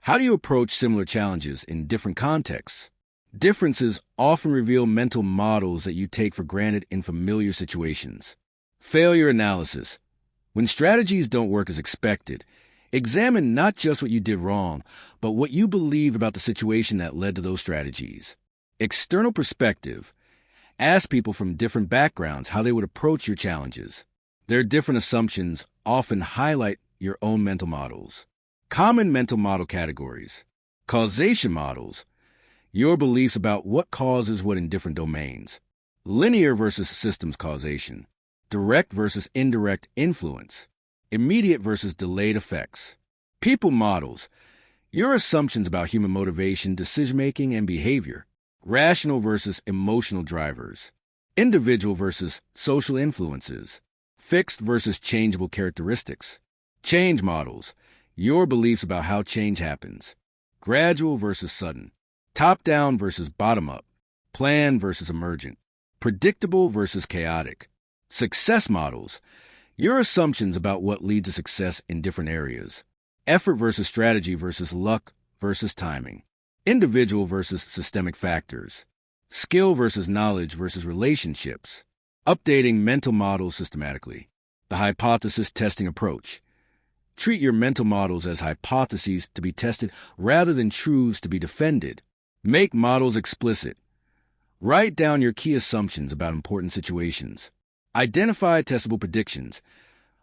How do you approach similar challenges in different contexts? Differences often reveal mental models that you take for granted in familiar situations. Failure analysis. When strategies don't work as expected, examine not just what you did wrong, but what you believed about the situation that led to those strategies. External perspective. Ask people from different backgrounds how they would approach your challenges. Their different assumptions often highlight your own mental models. Common mental model categories. Causation models. Your beliefs about what causes what in different domains. Linear versus systems causation. Direct versus indirect influence. Immediate versus delayed effects. People models. Your assumptions about human motivation, decision-making, and behavior. Rational versus emotional drivers. Individual versus social influences. Fixed versus changeable characteristics. Change models. Your beliefs about how change happens. Gradual versus sudden. Top-down versus bottom-up. Planned versus emergent. Predictable versus chaotic. Success models. Your assumptions about what leads to success in different areas. Effort versus strategy versus luck versus timing. Individual versus systemic factors. Skill versus knowledge versus relationships. Updating mental models systematically. The hypothesis testing approach. Treat your mental models as hypotheses to be tested rather than truths to be defended. Make models explicit. Write down your key assumptions about important situations. Identify testable predictions.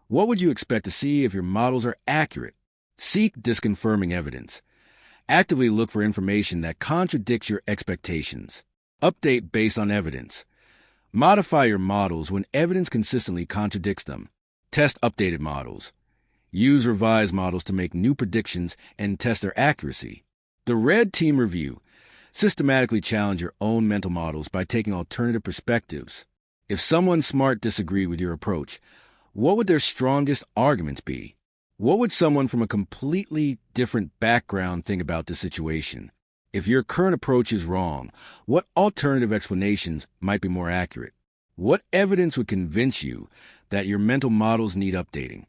What would you expect to see if your models are accurate? Seek disconfirming evidence. Actively look for information that contradicts your expectations. Update based on evidence. Modify your models when evidence consistently contradicts them. Test updated models. Use revised models to make new predictions and test their accuracy. The Red Team Review. Systematically challenge your own mental models by taking alternative perspectives. If someone smart disagreed with your approach, what would their strongest arguments be? What would someone from a completely different background think about this situation? If your current approach is wrong, what alternative explanations might be more accurate? What evidence would convince you that your mental models need updating?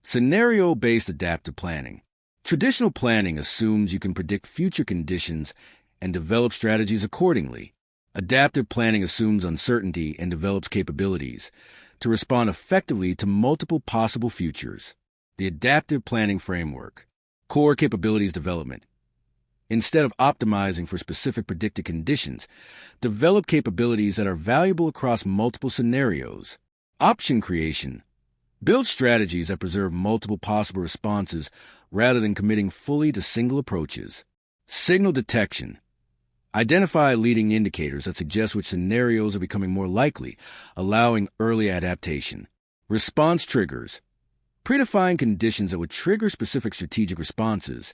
Scenario-based adaptive planning. Traditional planning assumes you can predict future conditions and develop strategies accordingly. Adaptive planning assumes uncertainty and develops capabilities to respond effectively to multiple possible futures. The adaptive planning framework. Core capabilities development. Instead of optimizing for specific predicted conditions, develop capabilities that are valuable across multiple scenarios. Option creation. Build strategies that preserve multiple possible responses rather than committing fully to single approaches. Signal detection. Identify leading indicators that suggest which scenarios are becoming more likely, allowing early adaptation. Response triggers. Predefine conditions that would trigger specific strategic responses,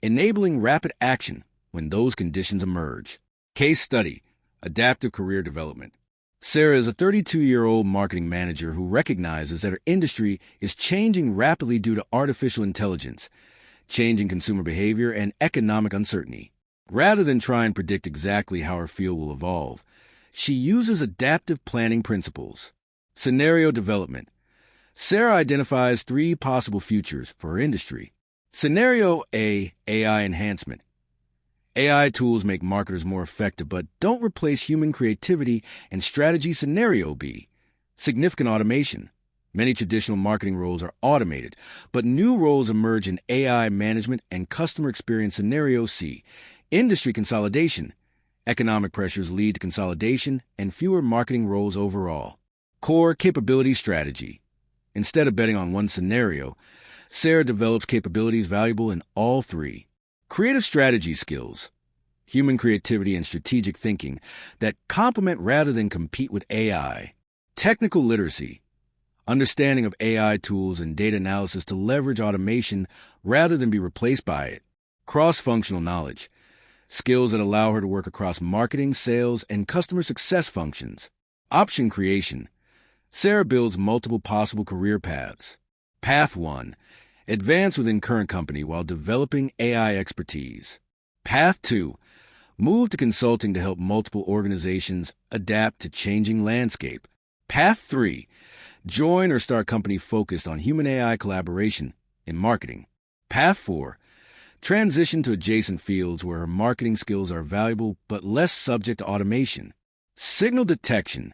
enabling rapid action when those conditions emerge. Case study. Adaptive career development. Sarah is a 32-year-old marketing manager who recognizes that her industry is changing rapidly due to artificial intelligence, changing consumer behavior, and economic uncertainty. Rather than try and predict exactly how her field will evolve, she uses adaptive planning principles. Scenario development. Sarah identifies 3 possible futures for her industry. Scenario A, AI enhancement. AI tools make marketers more effective but don't replace human creativity and strategy. Scenario B, significant automation. Many traditional marketing roles are automated, but new roles emerge in AI management and customer experience. Scenario C, industry consolidation. Economic pressures lead to consolidation and fewer marketing roles overall. Core capability strategy. Instead of betting on one scenario, Sarah develops capabilities valuable in all 3. Creative strategy skills. Human creativity and strategic thinking that complement rather than compete with AI. Technical literacy. Understanding of AI tools and data analysis to leverage automation rather than be replaced by it. Cross-functional knowledge. Skills that allow her to work across marketing, sales, and customer success functions. Option creation. Sarah builds multiple possible career paths. Path 1. Advance within current company while developing AI expertise. Path 2. Move to consulting to help multiple organizations adapt to changing landscape. Path 3. Join or start company focused on human AI collaboration in marketing. Path 4. Transition to adjacent fields where her marketing skills are valuable but less subject to automation. Signal detection.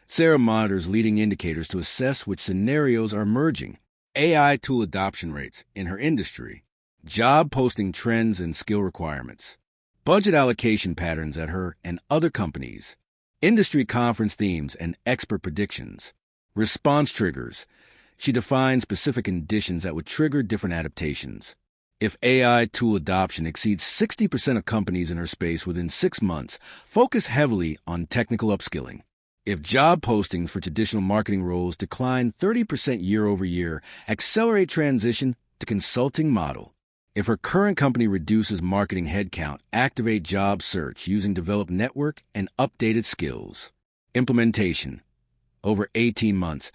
Sarah monitors leading indicators to assess which scenarios are emerging. AI tool adoption rates in her industry. Job posting trends and skill requirements. Budget allocation patterns at her and other companies. Industry conference themes and expert predictions. Response triggers. She defines specific conditions that would trigger different adaptations. If AI tool adoption exceeds 60% of companies in her space within 6 months, focus heavily on technical upskilling. If job postings for traditional marketing roles decline 30% year over year, accelerate transition to consulting model. If her current company reduces marketing headcount, activate job search using developed network and updated skills. Implementation. Over 18 months,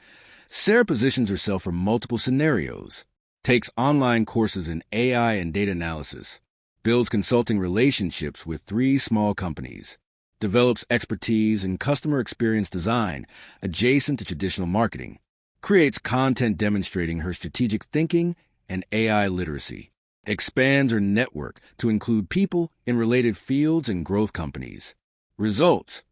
Sarah positions herself for multiple scenarios, takes online courses in AI and data analysis, builds consulting relationships with 3 small companies, develops expertise in customer experience design adjacent to traditional marketing, creates content demonstrating her strategic thinking and AI literacy, expands her network to include people in related fields and growth companies. Results.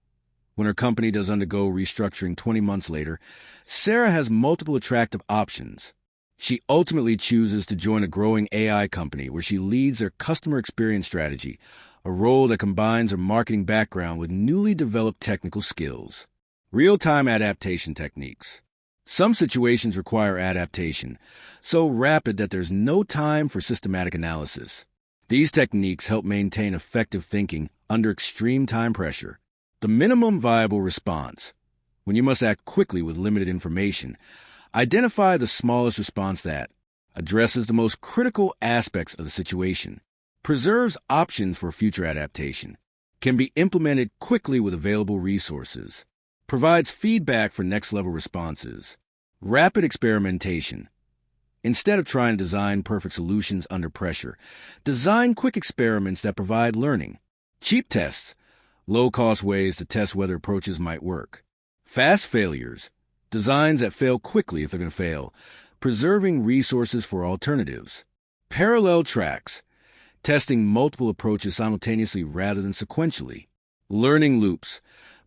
When her company does undergo restructuring 20 months later, Sarah has multiple attractive options. She ultimately chooses to join a growing AI company where she leads their customer experience strategy, a role that combines her marketing background with newly developed technical skills. Real-time adaptation techniques. Some situations require adaptation, so rapid that there's no time for systematic analysis. These techniques help maintain effective thinking under extreme time pressure. The minimum viable response. When you must act quickly with limited information, identify the smallest response that addresses the most critical aspects of the situation, preserves options for future adaptation, can be implemented quickly with available resources, provides feedback for next-level responses. Rapid experimentation. Instead of trying to design perfect solutions under pressure, design quick experiments that provide learning. Cheap tests. Low-cost ways to test whether approaches might work. Fast failures. Designs that fail quickly if they're going to fail, preserving resources for alternatives. Parallel tracks. Testing multiple approaches simultaneously rather than sequentially. Learning loops.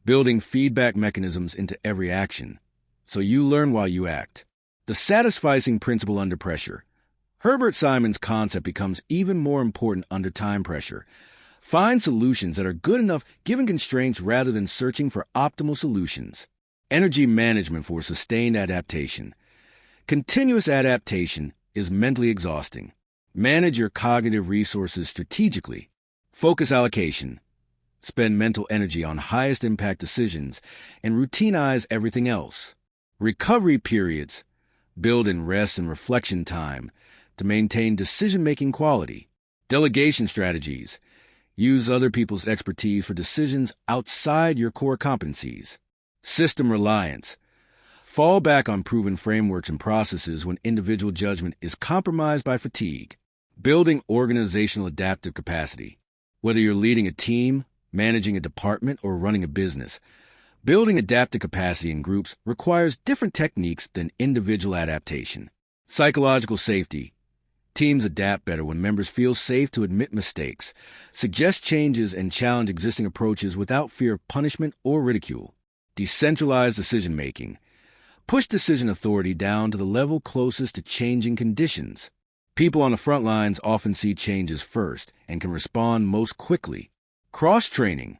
Building feedback mechanisms into every action, so you learn while you act. The satisficing principle under pressure. Herbert Simon's concept becomes even more important under time pressure. Find solutions that are good enough given constraints rather than searching for optimal solutions. Energy management for sustained adaptation. Continuous adaptation is mentally exhausting. Manage your cognitive resources strategically. Focus allocation. Spend mental energy on highest impact decisions and routinize everything else. Recovery periods. Build in rest and reflection time to maintain decision-making quality. Delegation strategies. Use other people's expertise for decisions outside your core competencies. System reliance. Fall back on proven frameworks and processes when individual judgment is compromised by fatigue. Building organizational adaptive capacity. Whether you're leading a team, managing a department, or running a business, building adaptive capacity in groups requires different techniques than individual adaptation. Psychological safety. Teams adapt better when members feel safe to admit mistakes, suggest changes, and challenge existing approaches without fear of punishment or ridicule. Decentralized decision-making. Push decision authority down to the level closest to changing conditions. People on the front lines often see changes first and can respond most quickly. Cross-training.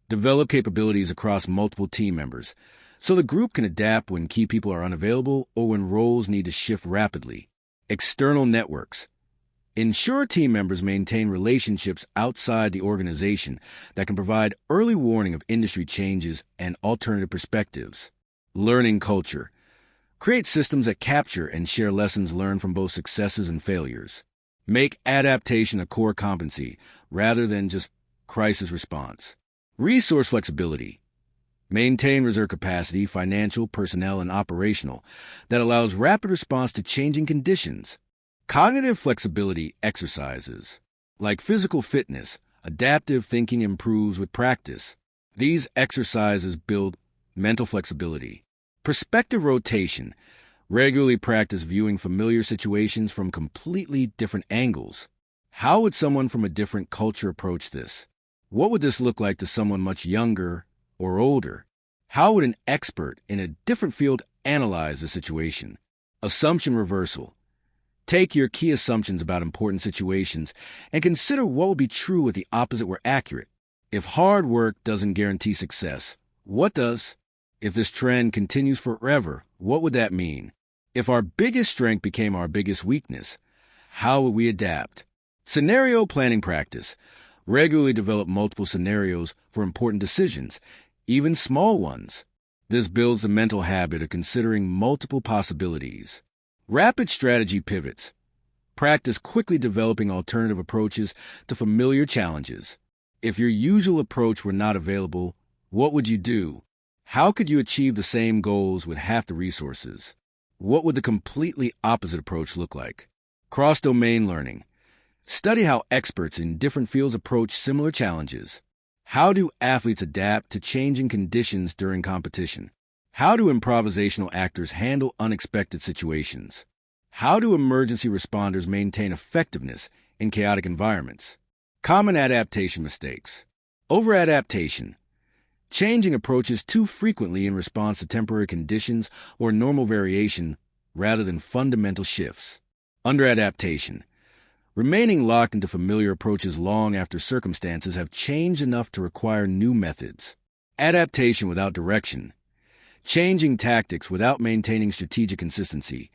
Develop capabilities across multiple team members so the group can adapt when key people are unavailable or when roles need to shift rapidly. External networks. Ensure team members maintain relationships outside the organization that can provide early warning of industry changes and alternative perspectives. Learning culture. Create systems that capture and share lessons learned from both successes and failures. Make adaptation a core competency rather than just crisis response. Resource flexibility. Maintain reserve capacity, financial, personnel, and operational, that allows rapid response to changing conditions. Cognitive flexibility exercises. Like physical fitness, adaptive thinking improves with practice. These exercises build mental flexibility. Perspective rotation. Regularly practice viewing familiar situations from completely different angles. How would someone from a different culture approach this? What would this look like to someone much younger or older? How would an expert in a different field analyze the situation? Assumption reversal. Take your key assumptions about important situations and consider what would be true if the opposite were accurate. If hard work doesn't guarantee success, what does? If this trend continues forever, what would that mean? If our biggest strength became our biggest weakness, how would we adapt? Scenario planning practice. Regularly develop multiple scenarios for important decisions, even small ones. This builds the mental habit of considering multiple possibilities. Rapid strategy pivots. Practice quickly developing alternative approaches to familiar challenges. If your usual approach were not available, what would you do? How could you achieve the same goals with half the resources? What would the completely opposite approach look like? Cross-domain learning. Study how experts in different fields approach similar challenges. How do athletes adapt to changing conditions during competition? How do improvisational actors handle unexpected situations? How do emergency responders maintain effectiveness in chaotic environments? Common adaptation mistakes. Over-adaptation. Changing approaches too frequently in response to temporary conditions or normal variation rather than fundamental shifts. Under-adaptation. Remaining locked into familiar approaches long after circumstances have changed enough to require new methods. Adaptation without direction. Changing tactics without maintaining strategic consistency,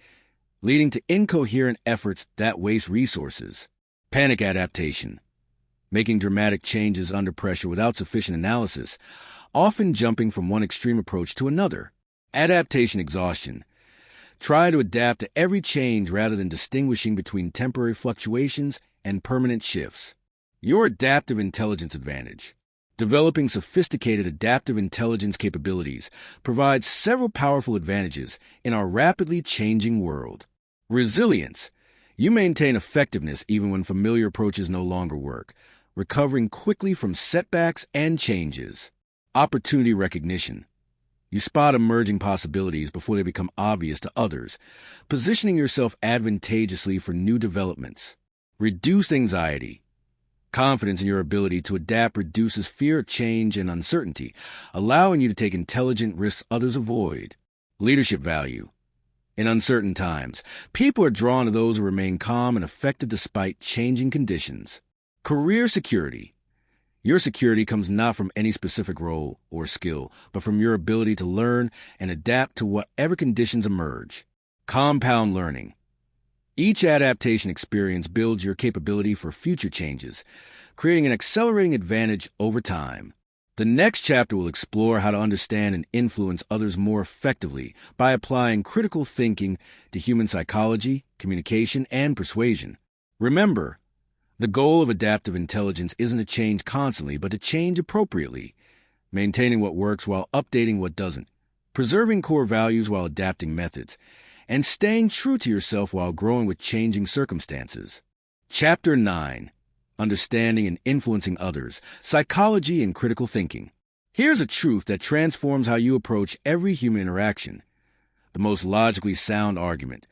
leading to incoherent efforts that waste resources. Panic adaptation. Making dramatic changes under pressure without sufficient analysis, often jumping from one extreme approach to another. Adaptation exhaustion. Try to adapt to every change rather than distinguishing between temporary fluctuations and permanent shifts. Your adaptive intelligence advantage. Developing sophisticated adaptive intelligence capabilities provides several powerful advantages in our rapidly changing world. Resilience. You maintain effectiveness even when familiar approaches no longer work, recovering quickly from setbacks and changes. Opportunity recognition. You spot emerging possibilities before they become obvious to others, positioning yourself advantageously for new developments. Reduced anxiety. Confidence in your ability to adapt reduces fear of change and uncertainty, allowing you to take intelligent risks others avoid. Leadership value. In uncertain times, people are drawn to those who remain calm and effective despite changing conditions. Career security. Your security comes not from any specific role or skill, but from your ability to learn and adapt to whatever conditions emerge. Compound learning. Each adaptation experience builds your capability for future changes, creating an accelerating advantage over time. The next chapter will explore how to understand and influence others more effectively by applying critical thinking to human psychology, communication, and persuasion. Remember, the goal of adaptive intelligence isn't to change constantly, but to change appropriately, maintaining what works while updating what doesn't, preserving core values while adapting methods, and staying true to yourself while growing with changing circumstances. Chapter 9. Understanding and Influencing Others, Psychology and Critical Thinking. Here's a truth that transforms how you approach every human interaction. The most logically sound argument,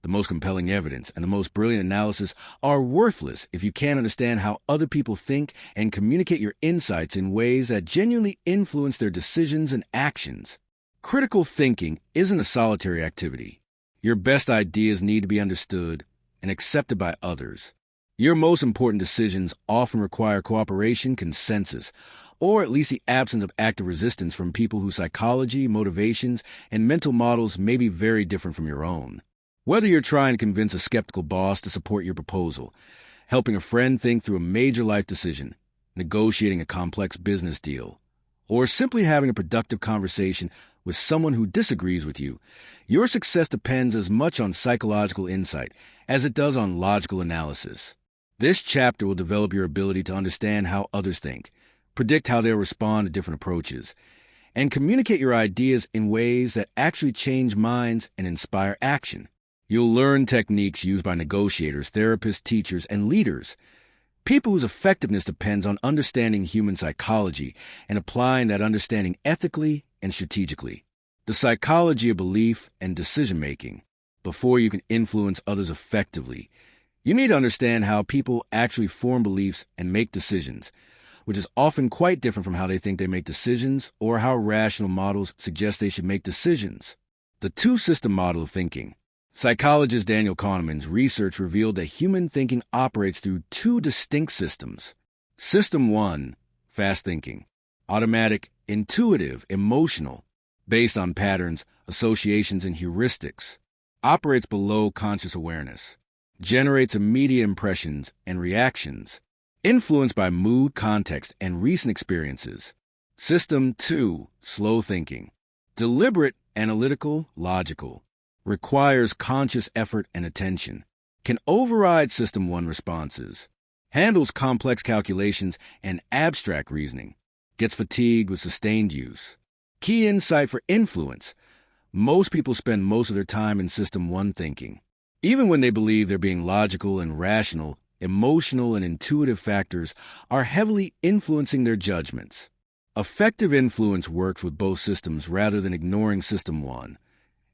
the most compelling evidence, and the most brilliant analysis are worthless if you can't understand how other people think and communicate your insights in ways that genuinely influence their decisions and actions. Critical thinking isn't a solitary activity. Your best ideas need to be understood and accepted by others. Your most important decisions often require cooperation, consensus, or at least the absence of active resistance from people whose psychology, motivations, and mental models may be very different from your own. Whether you're trying to convince a skeptical boss to support your proposal, helping a friend think through a major life decision, negotiating a complex business deal, or simply having a productive conversation with someone who disagrees with you, your success depends as much on psychological insight as it does on logical analysis. This chapter will develop your ability to understand how others think, predict how they'll respond to different approaches, and communicate your ideas in ways that actually change minds and inspire action. You'll learn techniques used by negotiators, therapists, teachers, and leaders, people whose effectiveness depends on understanding human psychology and applying that understanding ethically and strategically. The psychology of belief and decision-making. Before you can influence others effectively, you need to understand how people actually form beliefs and make decisions, which is often quite different from how they think they make decisions or how rational models suggest they should make decisions. The two-system model of thinking. Psychologist Daniel Kahneman's research revealed that human thinking operates through two distinct systems. System 1, fast thinking, automatic, intuitive, emotional, based on patterns, associations, and heuristics, operates below conscious awareness, generates immediate impressions and reactions, influenced by mood, context, and recent experiences. System 2, slow thinking, deliberate, analytical, logical, requires conscious effort and attention, can override System 1 responses, handles complex calculations and abstract reasoning, gets fatigued with sustained use. Key insight for influence. Most people spend most of their time in System 1 thinking. Even when they believe they're being logical and rational, emotional and intuitive factors are heavily influencing their judgments. Effective influence works with both systems rather than ignoring System 1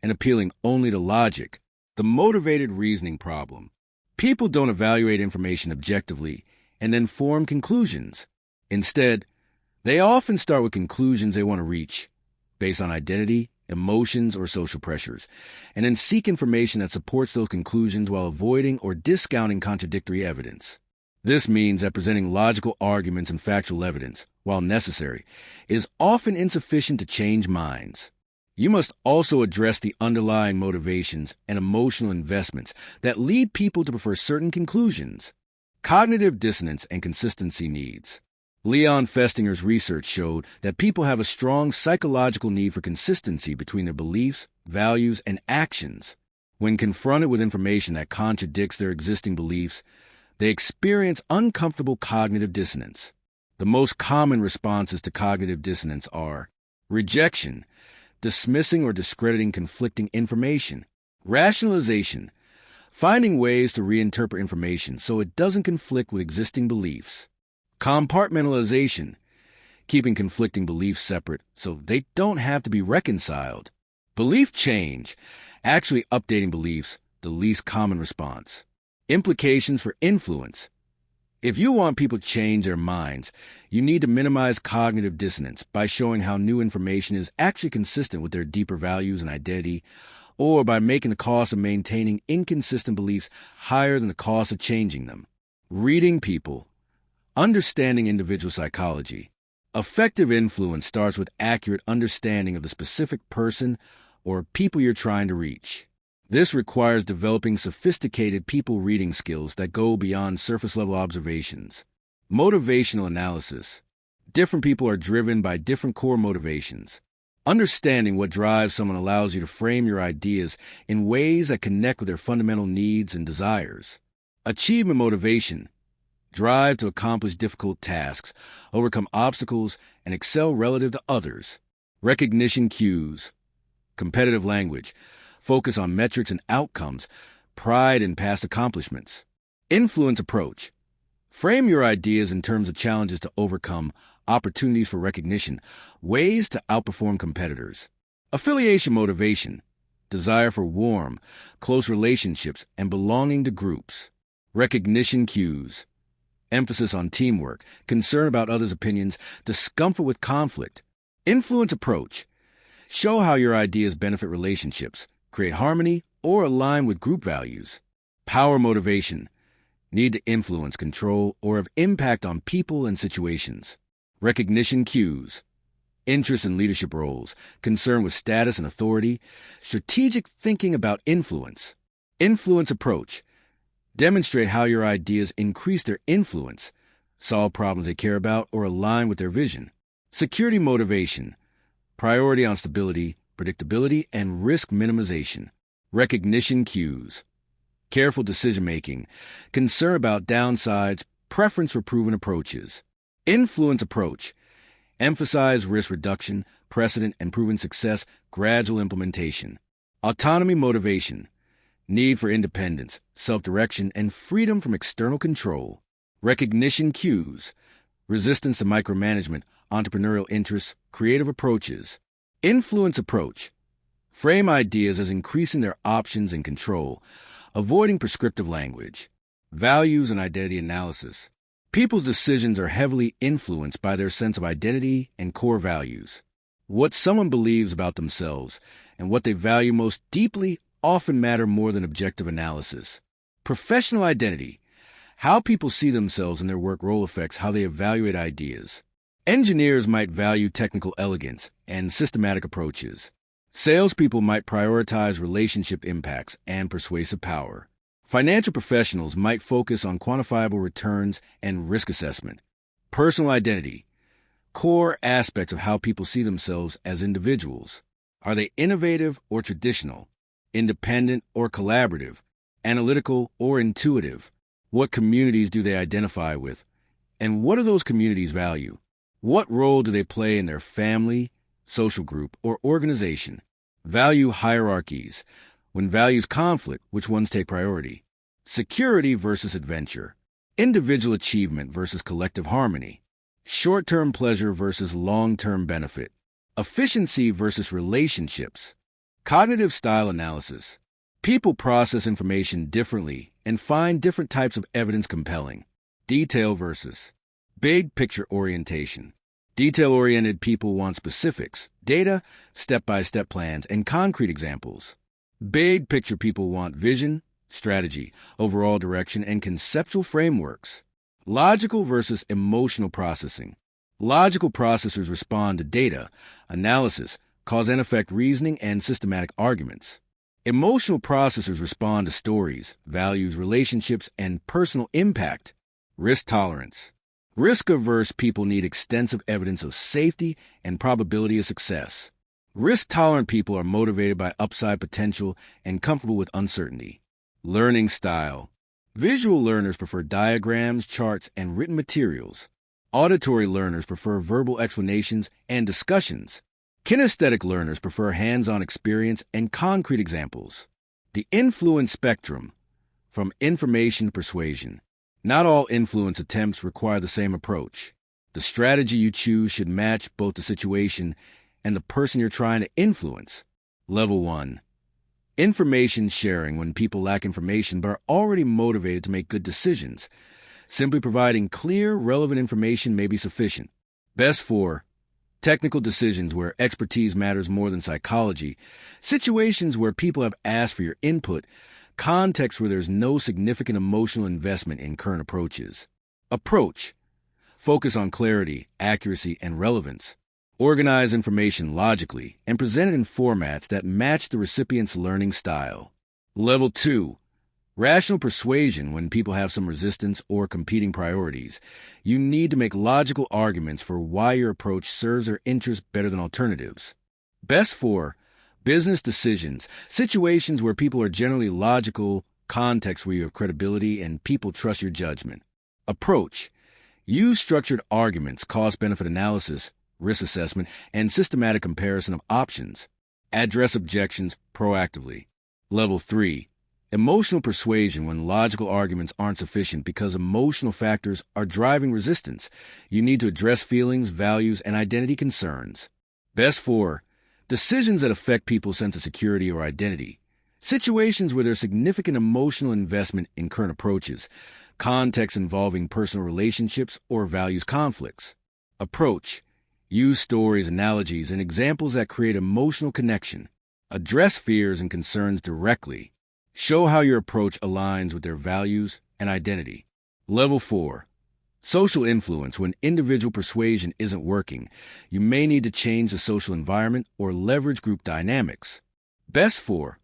and appealing only to logic. The motivated reasoning problem. People don't evaluate information objectively and then form conclusions. Instead, they often start with conclusions they want to reach, based on identity, emotions, or social pressures, and then seek information that supports those conclusions while avoiding or discounting contradictory evidence. This means that presenting logical arguments and factual evidence, while necessary, is often insufficient to change minds. You must also address the underlying motivations and emotional investments that lead people to prefer certain conclusions. Cognitive dissonance and consistency needs. Leon Festinger's research showed that people have a strong psychological need for consistency between their beliefs, values, and actions. When confronted with information that contradicts their existing beliefs, they experience uncomfortable cognitive dissonance. The most common responses to cognitive dissonance are rejection, dismissing or discrediting conflicting information, rationalization, finding ways to reinterpret information so it doesn't conflict with existing beliefs, compartmentalization, keeping conflicting beliefs separate so they don't have to be reconciled, belief change, actually updating beliefs, the least common response, implications for influence. If you want people to change their minds, you need to minimize cognitive dissonance by showing how new information is actually consistent with their deeper values and identity, or by making the cost of maintaining inconsistent beliefs higher than the cost of changing them. Reading people. Understanding individual psychology. Effective influence starts with accurate understanding of the specific person or people you're trying to reach. This requires developing sophisticated people reading skills that go beyond surface-level observations. Motivational analysis. Different people are driven by different core motivations. Understanding what drives someone allows you to frame your ideas in ways that connect with their fundamental needs and desires. Achievement motivation. Drive to accomplish difficult tasks, overcome obstacles, and excel relative to others. Recognition cues. Competitive language. Focus on metrics and outcomes, pride in past accomplishments. Influence approach. Frame your ideas in terms of challenges to overcome, opportunities for recognition, ways to outperform competitors. Affiliation motivation. Desire for warm, close relationships and belonging to groups. Recognition cues. Emphasis on teamwork, concern about others' opinions, discomfort with conflict. Influence approach. Show how your ideas benefit relationships, create harmony, or align with group values. Power motivation. Need to influence, control, or have impact on people and situations. Recognition cues. Interest in leadership roles, concern with status and authority, strategic thinking about influence. Influence approach. Demonstrate how your ideas increase their influence, solve problems they care about, or align with their vision. Security motivation. Priority on stability, predictability, and risk minimization. Recognition cues. Careful decision-making, concern about downsides, preference for proven approaches. Influence approach. Emphasize risk reduction, precedent and proven success, gradual implementation. Autonomy motivation. Need for independence, self-direction, and freedom from external control. Recognition cues. Resistance to micromanagement, entrepreneurial interests, creative approaches. Influence approach. Frame ideas as increasing their options and control, avoiding prescriptive language. Values and identity analysis. People's decisions are heavily influenced by their sense of identity and core values. What someone believes about themselves and what they value most deeply often matter more than objective analysis. Professional identity. How people see themselves in their work role affects how they evaluate ideas. Engineers might value technical elegance and systematic approaches. Salespeople might prioritize relationship impacts and persuasive power. Financial professionals might focus on quantifiable returns and risk assessment. Personal identity. Core aspects of how people see themselves as individuals. Are they innovative or traditional? Independent or collaborative? Analytical or intuitive? What communities do they identify with? And what do those communities value? What role do they play in their family, social group, or organization? Value hierarchies. When values conflict, which ones take priority? Security versus adventure. Individual achievement versus collective harmony. Short-term pleasure versus long-term benefit. Efficiency versus relationships. Cognitive style analysis. People process information differently and find different types of evidence compelling. Detail versus big picture orientation. Detail-oriented people want specifics, data, step-by-step plans, and concrete examples. Big picture people want vision, strategy, overall direction, and conceptual frameworks. Logical versus emotional processing. Logical processors respond to data, analysis, cause and effect reasoning, and systematic arguments. Emotional processors respond to stories, values, relationships, and personal impact. Risk tolerance. Risk-averse people need extensive evidence of safety and probability of success. Risk-tolerant people are motivated by upside potential and comfortable with uncertainty. Learning style. Visual learners prefer diagrams, charts, and written materials. Auditory learners prefer verbal explanations and discussions. Kinesthetic learners prefer hands-on experience and concrete examples. The influence spectrum, from information to persuasion. Not all influence attempts require the same approach. The strategy you choose should match both the situation and the person you're trying to influence. Level 1. Information sharing when people lack information but are already motivated to make good decisions. Simply providing clear, relevant information may be sufficient. Best for technical decisions where expertise matters more than psychology, situations where people have asked for your input, contexts where there's no significant emotional investment in current approaches. Approach. Focus on clarity, accuracy, and relevance. Organize information logically and present it in formats that match the recipient's learning style. Level 2. Rational persuasion when people have some resistance or competing priorities. You need to make logical arguments for why your approach serves their interests better than alternatives. Best for business decisions, situations where people are generally logical, contexts where you have credibility and people trust your judgment. Approach. Use structured arguments, cost-benefit analysis, risk assessment, and systematic comparison of options. Address objections proactively. Level 3. Emotional persuasion when logical arguments aren't sufficient because emotional factors are driving resistance. You need to address feelings, values, and identity concerns. Best for decisions that affect people's sense of security or identity. Situations where there's significant emotional investment in current approaches. Contexts involving personal relationships or values conflicts. Approach. Use stories, analogies, and examples that create emotional connection. Address fears and concerns directly. Show how your approach aligns with their values and identity. Level 4. Social influence. When individual persuasion isn't working, you may need to change the social environment or leverage group dynamics. Best for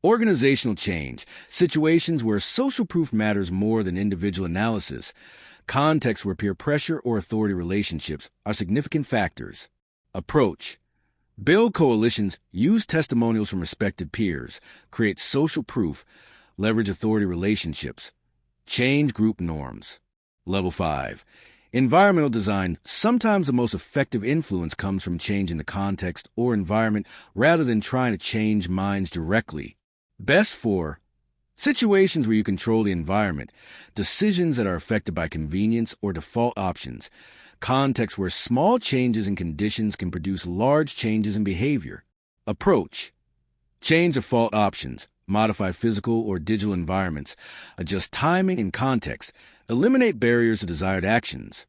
organizational change. Situations where social proof matters more than individual analysis. Contexts where peer pressure or authority relationships are significant factors. Approach. Build coalitions, use testimonials from respected peers, create social proof, leverage authority relationships, change group norms. Level 5. Environmental design, sometimes the most effective influence comes from changing the context or environment rather than trying to change minds directly. Best for situations where you control the environment, decisions that are affected by convenience or default options, contexts where small changes in conditions can produce large changes in behavior. Approach: change default options, modify physical or digital environments, adjust timing and context, eliminate barriers to desired actions.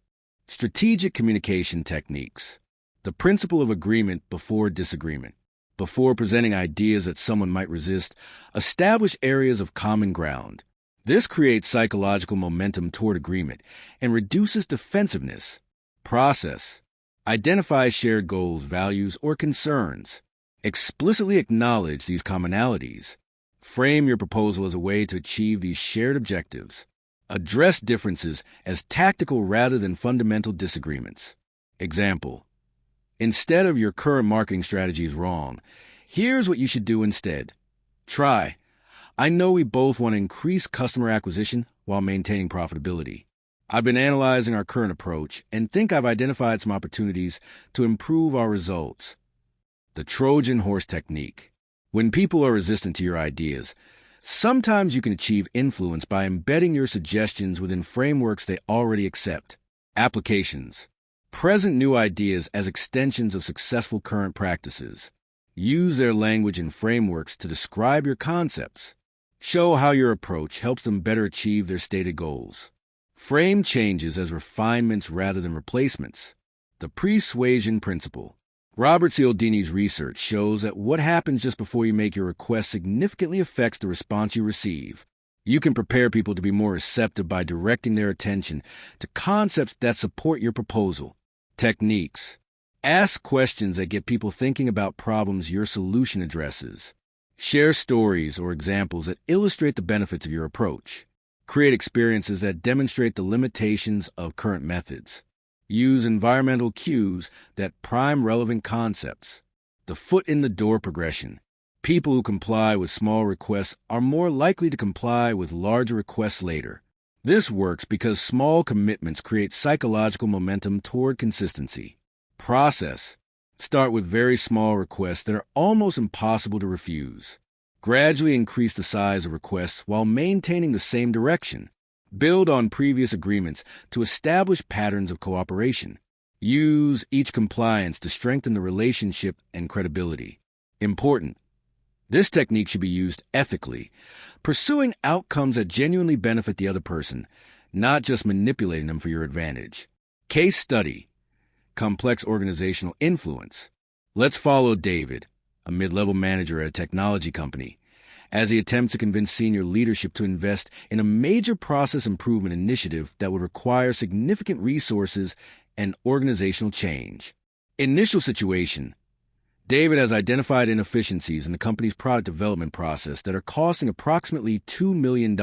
Strategic communication techniques: the principle of agreement before disagreement. Before presenting ideas that someone might resist, establish areas of common ground. This creates psychological momentum toward agreement and reduces defensiveness. Process: identify shared goals, values, or concerns. Explicitly acknowledge these commonalities. Frame your proposal as a way to achieve these shared objectives. Address differences as tactical rather than fundamental disagreements. Example: instead of "your current marketing strategy is wrong, here's what you should do instead." Try: "I know we both want to increase customer acquisition while maintaining profitability. I've been analyzing our current approach and think I've identified some opportunities to improve our results." The Trojan horse technique: when people are resistant to your ideas, sometimes you can achieve influence by embedding your suggestions within frameworks they already accept. Applications: present new ideas as extensions of successful current practices. Use their language and frameworks to describe your concepts. Show how your approach helps them better achieve their stated goals. Frame changes as refinements rather than replacements. The persuasion principle: Robert Cialdini's research shows that what happens just before you make your request significantly affects the response you receive. You can prepare people to be more receptive by directing their attention to concepts that support your proposal. Techniques: ask questions that get people thinking about problems your solution addresses. Share stories or examples that illustrate the benefits of your approach. Create experiences that demonstrate the limitations of current methods. Use environmental cues that prime relevant concepts. The foot in the door progression: people who comply with small requests are more likely to comply with larger requests later. This works because small commitments create psychological momentum toward consistency. Process: start with very small requests that are almost impossible to refuse. Gradually increase the size of requests while maintaining the same direction. Build on previous agreements to establish patterns of cooperation. Use each compliance to strengthen the relationship and credibility. Important: this technique should be used ethically, pursuing outcomes that genuinely benefit the other person, not just manipulating them for your advantage. Case study: complex organizational influence. Let's follow David, a mid-level manager at a technology company, as he attempts to convince senior leadership to invest in a major process improvement initiative that would require significant resources and organizational change. Initial situation: David has identified inefficiencies in the company's product development process that are costing approximately $2 million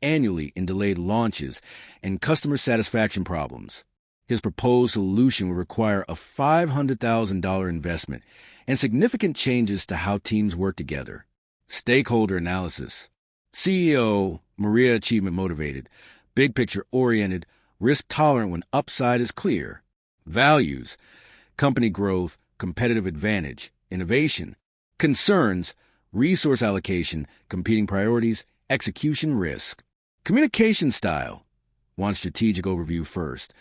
annually in delayed launches and customer satisfaction problems. His proposed solution would require a $500,000 investment and significant changes to how teams work together. Stakeholder analysis: CEO, Maria achievement motivated, big picture oriented, risk tolerant when upside is clear. Values: company growth, competitive advantage, innovation. Concerns: resource allocation, competing priorities, execution risk. Communication style: want strategic overview first,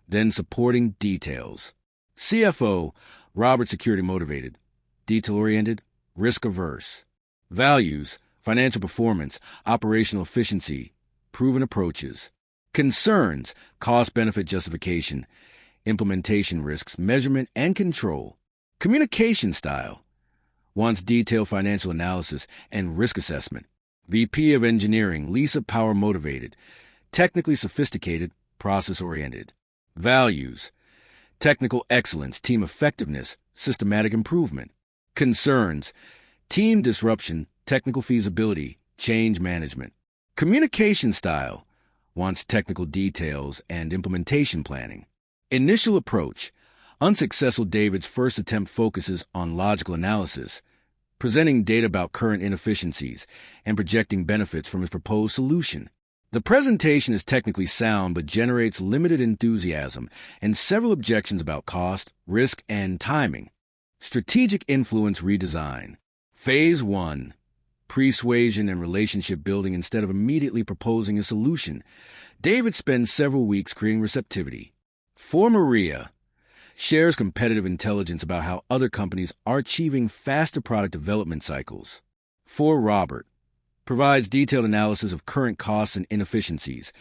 then supporting details. CFO, Robert security motivated, detail oriented, risk averse. Values: financial performance, operational efficiency, proven approaches. Concerns: cost-benefit justification, implementation risks, measurement, and control. Communication style: wants detailed financial analysis and risk assessment. VP of Engineering, Lisa power motivated, technically sophisticated, process-oriented. Values: technical excellence, team effectiveness, systematic improvement. Concerns: team disruption, technical feasibility, change management. Communication style: wants technical details and implementation planning. Initial approach: unsuccessful David's first attempt focuses on logical analysis, presenting data about current inefficiencies and projecting benefits from his proposed solution. The presentation is technically sound but generates limited enthusiasm and several objections about cost, risk, and timing. Strategic influence redesign. Phase 1. Persuasion and relationship building instead of immediately proposing a solution. David spends several weeks creating receptivity. For Maria, shares competitive intelligence about how other companies are achieving faster product development cycles. For Robert, provides detailed analysis of current costs and inefficiencies,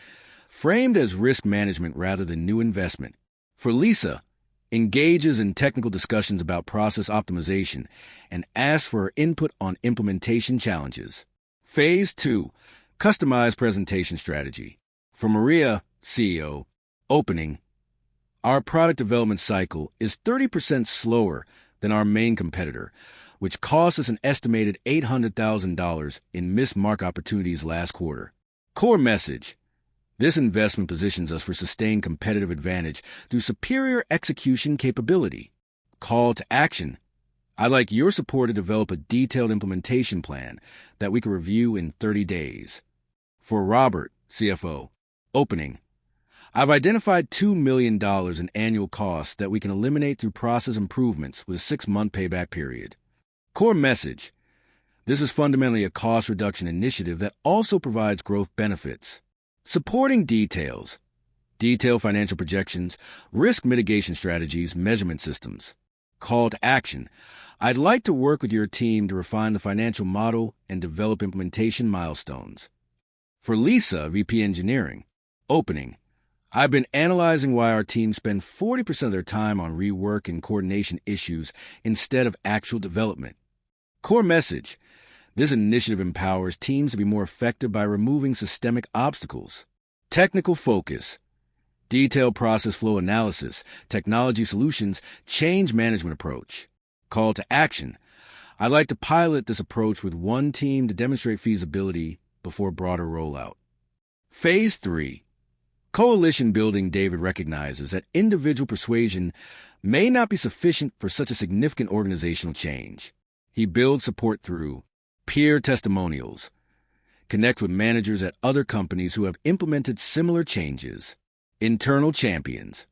framed as risk management rather than new investment. For Lisa, engages in technical discussions about process optimization and asks for her input on implementation challenges. Phase 2. Customized presentation strategy. For Maria, CEO, opening, our product development cycle is 30% slower than our main competitor, which cost us an estimated $800,000 in missed market opportunities last quarter. Core message. This investment positions us for sustained competitive advantage through superior execution capability. Call to action. I'd like your support to develop a detailed implementation plan that we can review in 30 days. For Robert, CFO, opening. I've identified $2 million in annual costs that we can eliminate through process improvements with a 6-month payback period. Core message. This is fundamentally a cost reduction initiative that also provides growth benefits. Supporting details. Detailed financial projections, risk mitigation strategies, measurement systems. Call to action. I'd like to work with your team to refine the financial model and develop implementation milestones. For Lisa, VP Engineering, opening. I've been analyzing why our team spend 40% of their time on rework and coordination issues instead of actual development. Core message. This initiative empowers teams to be more effective by removing systemic obstacles. Technical focus. Detailed process flow analysis, technology solutions, change management approach. Call to action. I'd like to pilot this approach with one team to demonstrate feasibility before broader rollout. Phase 3. Coalition building. David recognizes that individual persuasion may not be sufficient for such a significant organizational change. He builds support through peer testimonials, connect with managers at other companies who have implemented similar changes, internal champions,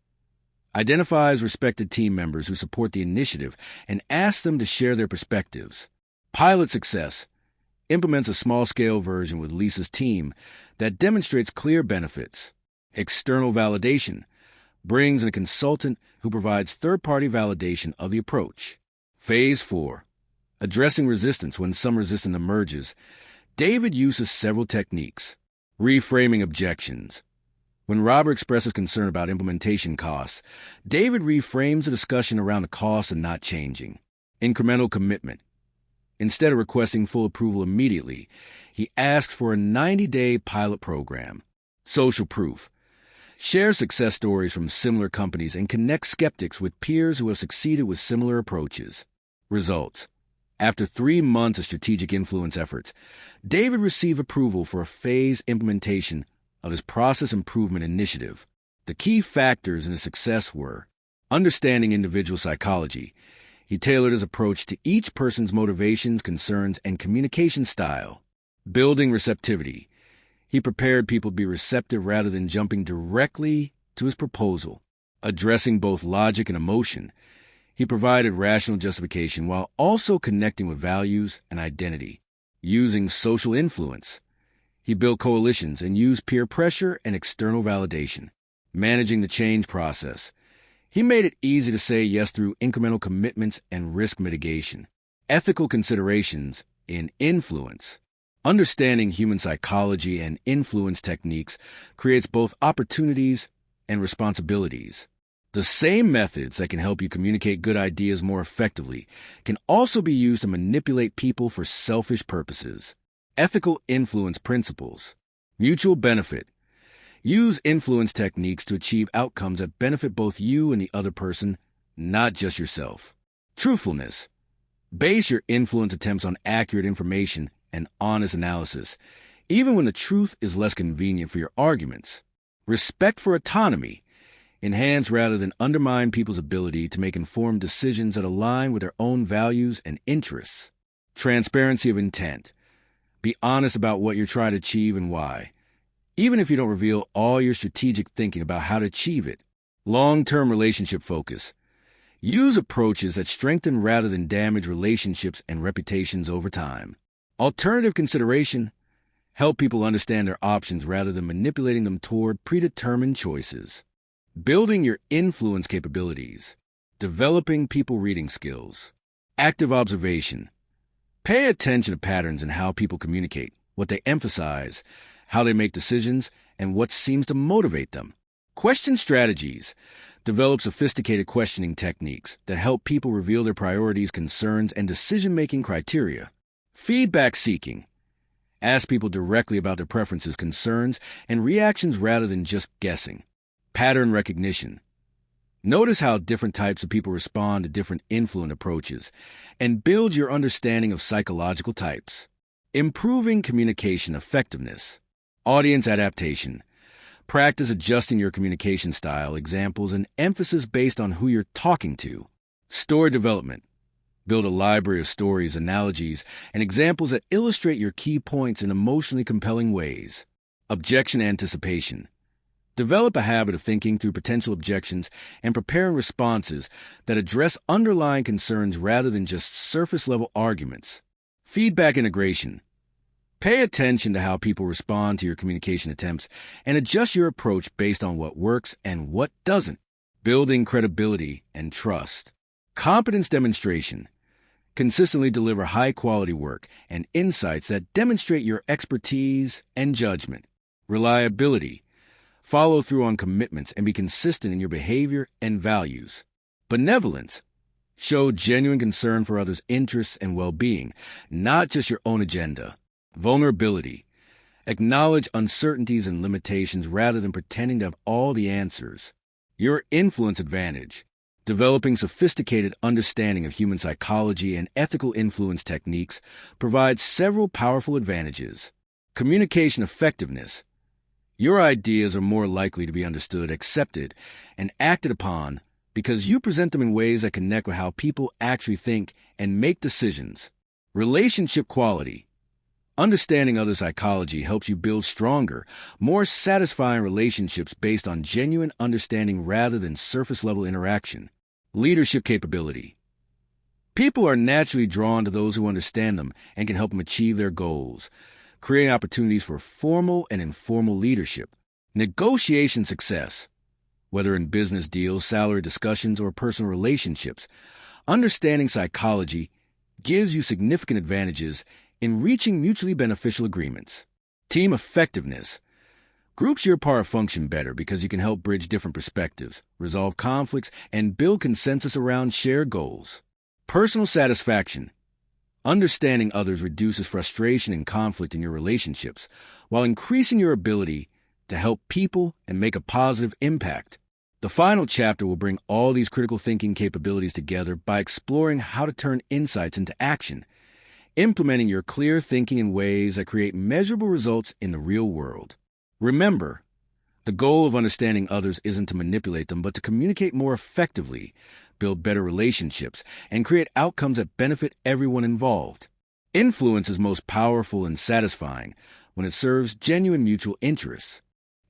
identifies respected team members who support the initiative and asks them to share their perspectives. Pilot success, implements a small-scale version with Lisa's team that demonstrates clear benefits. External validation, brings in a consultant who provides third-party validation of the approach. Phase 4. Addressing resistance. When some resistance emerges, David uses several techniques. Reframing objections. When Robert expresses concern about implementation costs, David reframes the discussion around the cost and not changing. Incremental commitment. Instead of requesting full approval immediately, he asks for a 90-day pilot program. Social proof. Share success stories from similar companies and connect skeptics with peers who have succeeded with similar approaches. Results. After 3 months of strategic influence efforts, David received approval for a phased implementation of his process improvement initiative. The key factors in his success were understanding individual psychology. He tailored his approach to each person's motivations, concerns, and communication style. Building receptivity. He prepared people to be receptive rather than jumping directly to his proposal. Addressing both logic and emotion. He provided rational justification while also connecting with values and identity. Using social influence. He built coalitions and used peer pressure and external validation. Managing the change process. He made it easy to say yes through incremental commitments and risk mitigation. Ethical considerations in influence. Understanding human psychology and influence techniques creates both opportunities and responsibilities. The same methods that can help you communicate good ideas more effectively can also be used to manipulate people for selfish purposes. Ethical influence principles. Mutual benefit. Use influence techniques to achieve outcomes that benefit both you and the other person, not just yourself. Truthfulness. Base your influence attempts on accurate information and honest analysis, even when the truth is less convenient for your arguments. Respect for autonomy. Enhance rather than undermine people's ability to make informed decisions that align with their own values and interests. Transparency of intent. Be honest about what you're trying to achieve and why. even if you don't reveal all your strategic thinking about how to achieve it. Long-term relationship focus. Use approaches that strengthen rather than damage relationships and reputations over time. Alternative consideration. Help people understand their options rather than manipulating them toward predetermined choices. Building your influence capabilities. Developing people reading skills. Active observation. Pay attention to patterns in how people communicate, what they emphasize, how they make decisions, and what seems to motivate them. Question strategies. Develop sophisticated questioning techniques that help people reveal their priorities, concerns, and decision-making criteria. Feedback seeking. Ask people directly about their preferences, concerns, and reactions rather than just guessing. Pattern recognition. Notice how different types of people respond to different influence approaches, and build your understanding of psychological types. Improving communication effectiveness. Audience adaptation. Practice adjusting your communication style, examples, and emphasis based on who you're talking to. Story development. Build a library of stories, analogies, and examples that illustrate your key points in emotionally compelling ways. Objection anticipation. Develop a habit of thinking through potential objections and preparing responses that address underlying concerns rather than just surface-level arguments. Feedback integration. Pay attention to how people respond to your communication attempts and adjust your approach based on what works and what doesn't. Building credibility and trust. Competence demonstration. Consistently deliver high-quality work and insights that demonstrate your expertise and judgment. Reliability. Follow through on commitments and be consistent in your behavior and values. Benevolence. Show genuine concern for others' interests and well-being, not just your own agenda. Vulnerability. Acknowledge uncertainties and limitations rather than pretending to have all the answers. Your influence advantage. Developing sophisticated understanding of human psychology and ethical influence techniques provides several powerful advantages. Communication effectiveness. Your ideas are more likely to be understood, accepted, and acted upon because you present them in ways that connect with how people actually think and make decisions. Relationship quality. Understanding other psychology helps you build stronger, more satisfying relationships based on genuine understanding rather than surface-level interaction. Leadership capability. People are naturally drawn to those who understand them and can help them achieve their goals, creating opportunities for formal and informal leadership. Negotiation success. Whether in business deals, salary discussions, or personal relationships, understanding psychology gives you significant advantages in reaching mutually beneficial agreements. Team effectiveness. Groups your part function better because you can help bridge different perspectives, resolve conflicts, and build consensus around shared goals. Personal satisfaction. Understanding others reduces frustration and conflict in your relationships, while increasing your ability to help people and make a positive impact. The final chapter will bring all these critical thinking capabilities together by exploring how to turn insights into action, implementing your clear thinking in ways that create measurable results in the real world. Remember, the goal of understanding others isn't to manipulate them, but to communicate more effectively, build better relationships, and create outcomes that benefit everyone involved. Influence is most powerful and satisfying when it serves genuine mutual interests.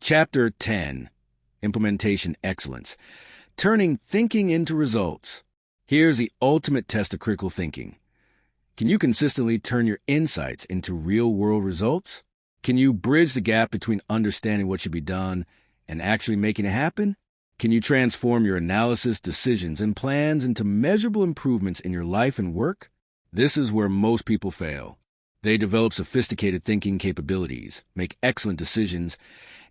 Chapter 10. Implementation Excellence. Turning thinking into results. Here's the ultimate test of critical thinking. Can you consistently turn your insights into real-world results? Can you bridge the gap between understanding what should be done and actually making it happen? Can you transform your analysis, decisions, and plans into measurable improvements in your life and work? This is where most people fail. They develop sophisticated thinking capabilities, make excellent decisions,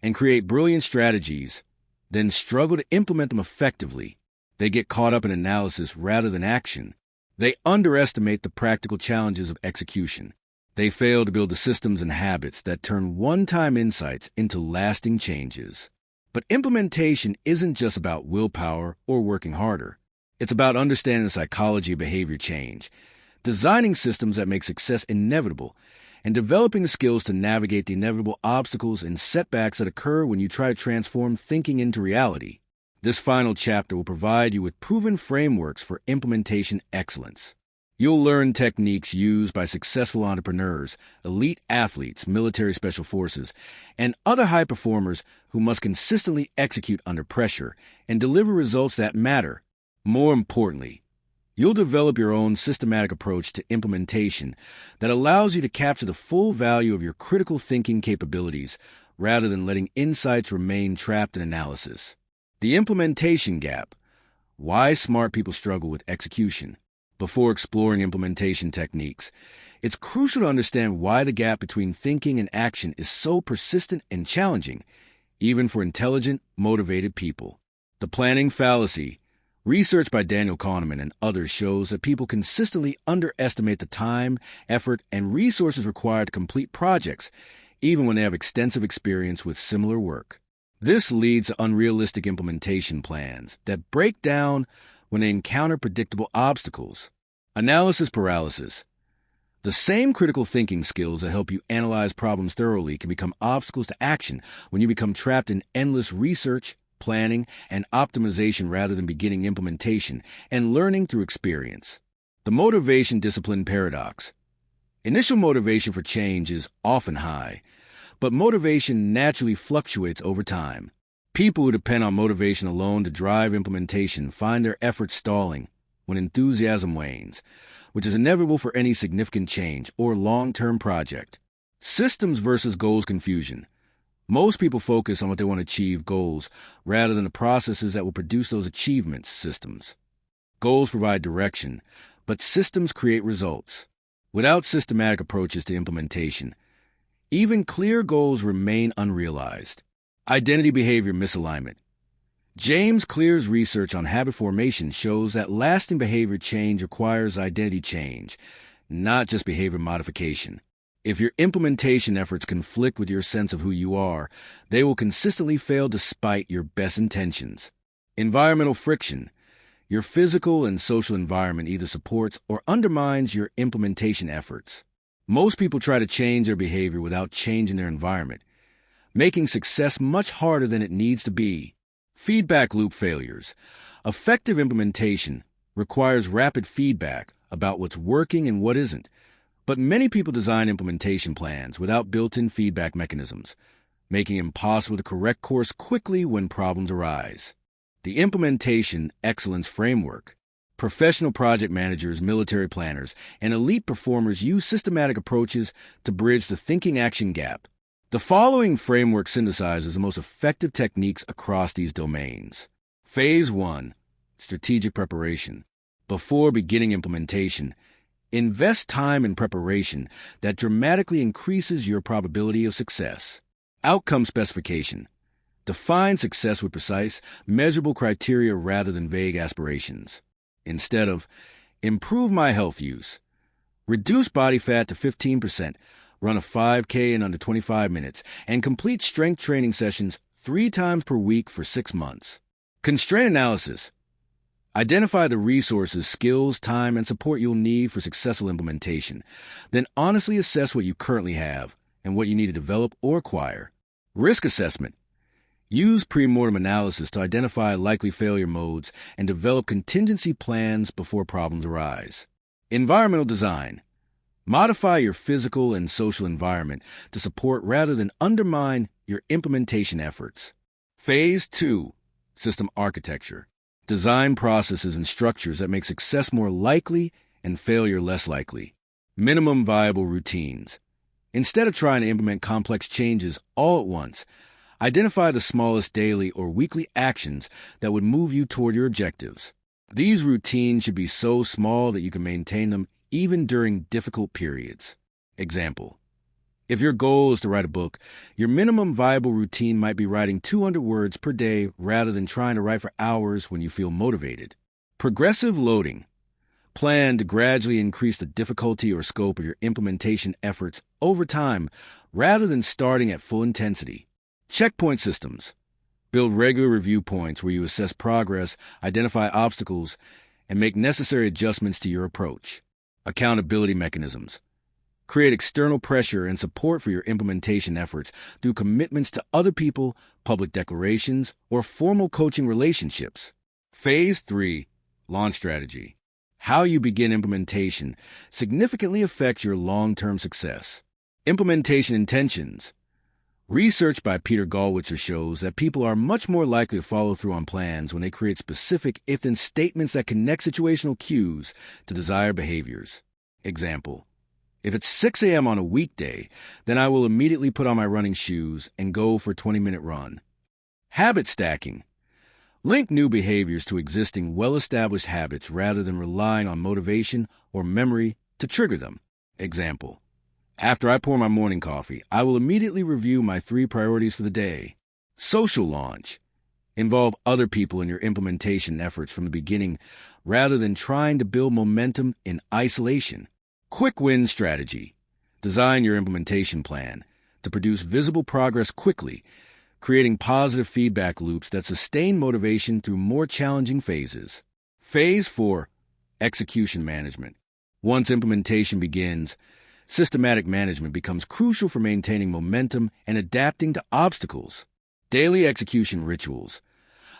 and create brilliant strategies, then struggle to implement them effectively. They get caught up in analysis rather than action. They underestimate the practical challenges of execution. They fail to build the systems and habits that turn one-time insights into lasting changes. But implementation isn't just about willpower or working harder. It's about understanding the psychology of behavior change, designing systems that make success inevitable, and developing the skills to navigate the inevitable obstacles and setbacks that occur when you try to transform thinking into reality. This final chapter will provide you with proven frameworks for implementation excellence. You'll learn techniques used by successful entrepreneurs, elite athletes, military special forces, and other high performers who must consistently execute under pressure and deliver results that matter. More importantly, you'll develop your own systematic approach to implementation that allows you to capture the full value of your critical thinking capabilities rather than letting insights remain trapped in analysis. The implementation gap. Why smart people struggle with execution. Before exploring implementation techniques, it's crucial to understand why the gap between thinking and action is so persistent and challenging, even for intelligent, motivated people. The planning fallacy. Research by Daniel Kahneman and others shows that people consistently underestimate the time, effort, and resources required to complete projects, even when they have extensive experience with similar work. This leads to unrealistic implementation plans that break down when they encounter predictable obstacles. Analysis paralysis. The same critical thinking skills that help you analyze problems thoroughly can become obstacles to action when you become trapped in endless research, planning, and optimization rather than beginning implementation and learning through experience. The motivation discipline paradox. Initial motivation for change is often high, but motivation naturally fluctuates over time. People who depend on motivation alone to drive implementation find their efforts stalling when enthusiasm wanes, which is inevitable for any significant change or long-term project. Systems versus goals confusion. Most people focus on what they want to achieve, goals, rather than the processes that will produce those achievements, systems. Goals provide direction, but systems create results. Without systematic approaches to implementation, even clear goals remain unrealized. Identity behavior misalignment. James Clear's research on habit formation shows that lasting behavior change requires identity change, not just behavior modification. If your implementation efforts conflict with your sense of who you are, they will consistently fail despite your best intentions. Environmental friction. Your physical and social environment either supports or undermines your implementation efforts. Most people try to change their behavior without changing their environment, making success much harder than it needs to be. Feedback loop failures. Effective implementation requires rapid feedback about what's working and what isn't, but many people design implementation plans without built-in feedback mechanisms, making it impossible to correct course quickly when problems arise. The Implementation Excellence Framework. Professional project managers, military planners, and elite performers use systematic approaches to bridge the thinking-action gap. The following framework synthesizes the most effective techniques across these domains. Phase 1. Strategic preparation. Before beginning implementation, invest time in preparation that dramatically increases your probability of success. Outcome specification. Define success with precise, measurable criteria rather than vague aspirations. Instead of, improve my health use, reduce body fat to 15%, run a 5K in under 25 minutes, and complete strength training sessions 3 times per week for 6 months. Constraint analysis. Identify the resources, skills, time, and support you'll need for successful implementation. Then honestly assess what you currently have and what you need to develop or acquire. Risk assessment. Use pre-mortem analysis to identify likely failure modes and develop contingency plans before problems arise. Environmental design. Modify your physical and social environment to support rather than undermine your implementation efforts. Phase 2. System architecture. Design processes and structures that make success more likely and failure less likely. Minimum viable routines. Instead of trying to implement complex changes all at once, identify the smallest daily or weekly actions that would move you toward your objectives. These routines should be so small that you can maintain them even during difficult periods. Example: if your goal is to write a book, your minimum viable routine might be writing 200 words per day rather than trying to write for hours when you feel motivated. Progressive loading. Plan to gradually increase the difficulty or scope of your implementation efforts over time rather than starting at full intensity. Checkpoint systems. Build regular review points where you assess progress, identify obstacles, and make necessary adjustments to your approach. Accountability mechanisms. Create external pressure and support for your implementation efforts through commitments to other people, public declarations, or formal coaching relationships. Phase 3. Launch strategy. How you begin implementation significantly affects your long-term success. Implementation intentions. Research by Peter Gollwitzer shows that people are much more likely to follow through on plans when they create specific if-then statements that connect situational cues to desired behaviors. Example: if it's 6 a.m. on a weekday, then I will immediately put on my running shoes and go for a 20-minute run. Habit stacking. Link new behaviors to existing well-established habits rather than relying on motivation or memory to trigger them. Example: after I pour my morning coffee, I will immediately review my 3 priorities for the day. Social launch. Involve other people in your implementation efforts from the beginning rather than trying to build momentum in isolation. Quick win strategy. Design your implementation plan to produce visible progress quickly, creating positive feedback loops that sustain motivation through more challenging phases. Phase 4. Execution management. Once implementation begins, systematic management becomes crucial for maintaining momentum and adapting to obstacles. Daily execution rituals.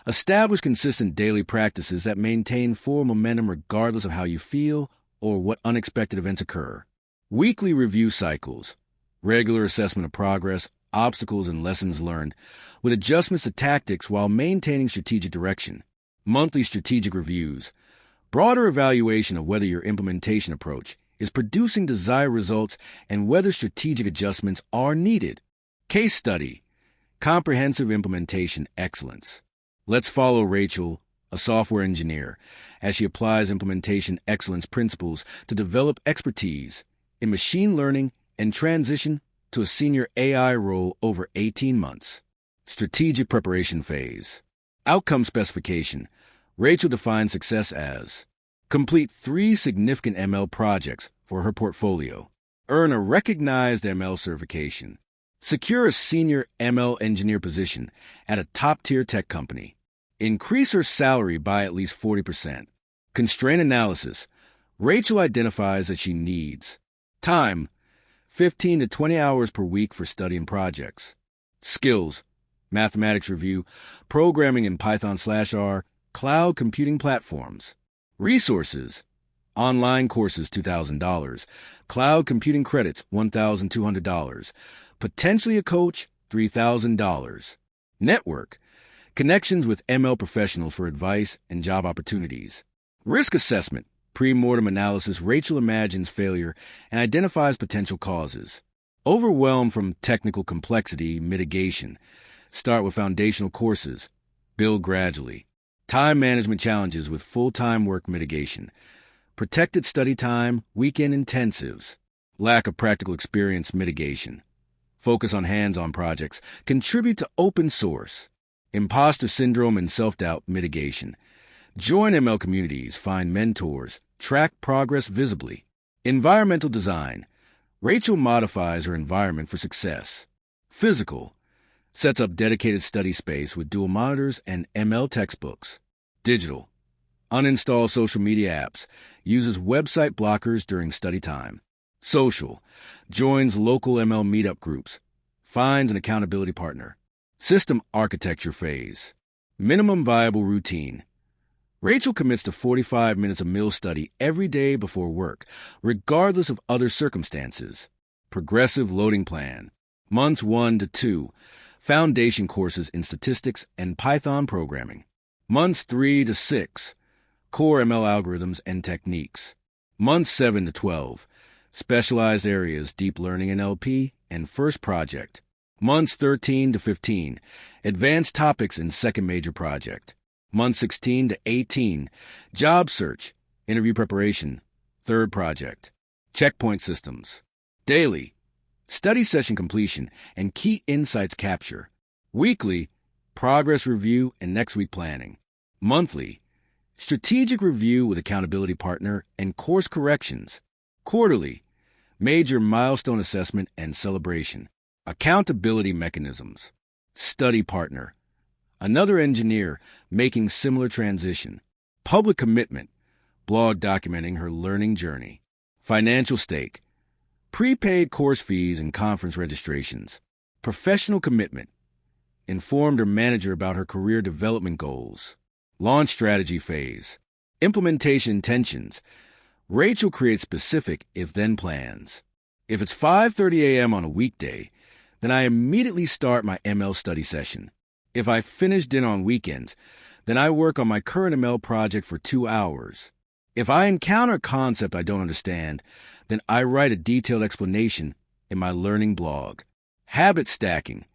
Establish consistent daily practices that maintain forward momentum regardless of how you feel or what unexpected events occur. Weekly review cycles. Regular assessment of progress, obstacles, and lessons learned, with adjustments to tactics while maintaining strategic direction. Monthly strategic reviews. Broader evaluation of whether your implementation approach is producing desired results and whether strategic adjustments are needed. Case study. Comprehensive implementation excellence. Let's follow Rachel, a software engineer, as she applies implementation excellence principles to develop expertise in machine learning and transition to a senior AI role over 18 months. Strategic preparation phase. Outcome specification. Rachel defines success as: complete 3 significant ML projects for her portfolio, earn a recognized ML certification, secure a senior ML engineer position at a top-tier tech company, increase her salary by at least 40%. Constraint analysis. Rachel identifies that she needs time, 15 to 20 hours per week for study and projects. Skills. Mathematics review, programming in Python/R, cloud computing platforms. Resources. Online courses $2,000, cloud computing credits $1,200, potentially a coach $3,000. Network. Connections with ML professionals for advice and job opportunities. Risk assessment. Pre-mortem analysis. Rachel imagines failure and identifies potential causes. Overwhelmed from technical complexity. Mitigation. Start with foundational courses. Build gradually. Time management challenges with full-time work mitigation. Protected study time. Weekend intensives. Lack of practical experience mitigation. Focus on hands-on projects. Contribute to open source. Imposter syndrome and self-doubt mitigation. Join ML communities, find mentors, track progress visibly. Environmental design. Rachel modifies her environment for success. Physical. Sets up dedicated study space with dual monitors and ML textbooks. Digital. Uninstall social media apps. Uses website blockers during study time. Social. Joins local ML meetup groups. Finds an accountability partner. System architecture phase. Minimum viable routine. Rachel commits to 45 minutes of mill study every day before work, regardless of other circumstances. Progressive loading plan. Months 1 to 2. Foundation courses in statistics and Python programming. Months 3 to 6. Core ML algorithms and techniques. Months 7 to 12. Specialized areas, deep learning and NLP, and first project. Months 13 to 15. Advanced topics in second major project. Months 16 to 18. Job search, interview preparation, third project. Checkpoint systems. Daily. Study session completion and key insights capture. Weekly. Progress review and next week planning. Monthly. Strategic review with accountability partner and course corrections. Quarterly. Major milestone assessment and celebration. Accountability mechanisms. Study partner. Another engineer making similar transition. Public commitment. Blog documenting her learning journey. Financial stake. Prepaid course fees and conference registrations. Professional commitment. Informed her manager about her career development goals. Launch strategy phase. Implementation intentions. Rachel creates specific if-then plans. If it's 5:30 a.m. on a weekday, then I immediately start my ML study session. If I finish dinner on weekends, then I work on my current ML project for 2 hours. If I encounter a concept I don't understand, then I write a detailed explanation in my learning blog. Habit stacking.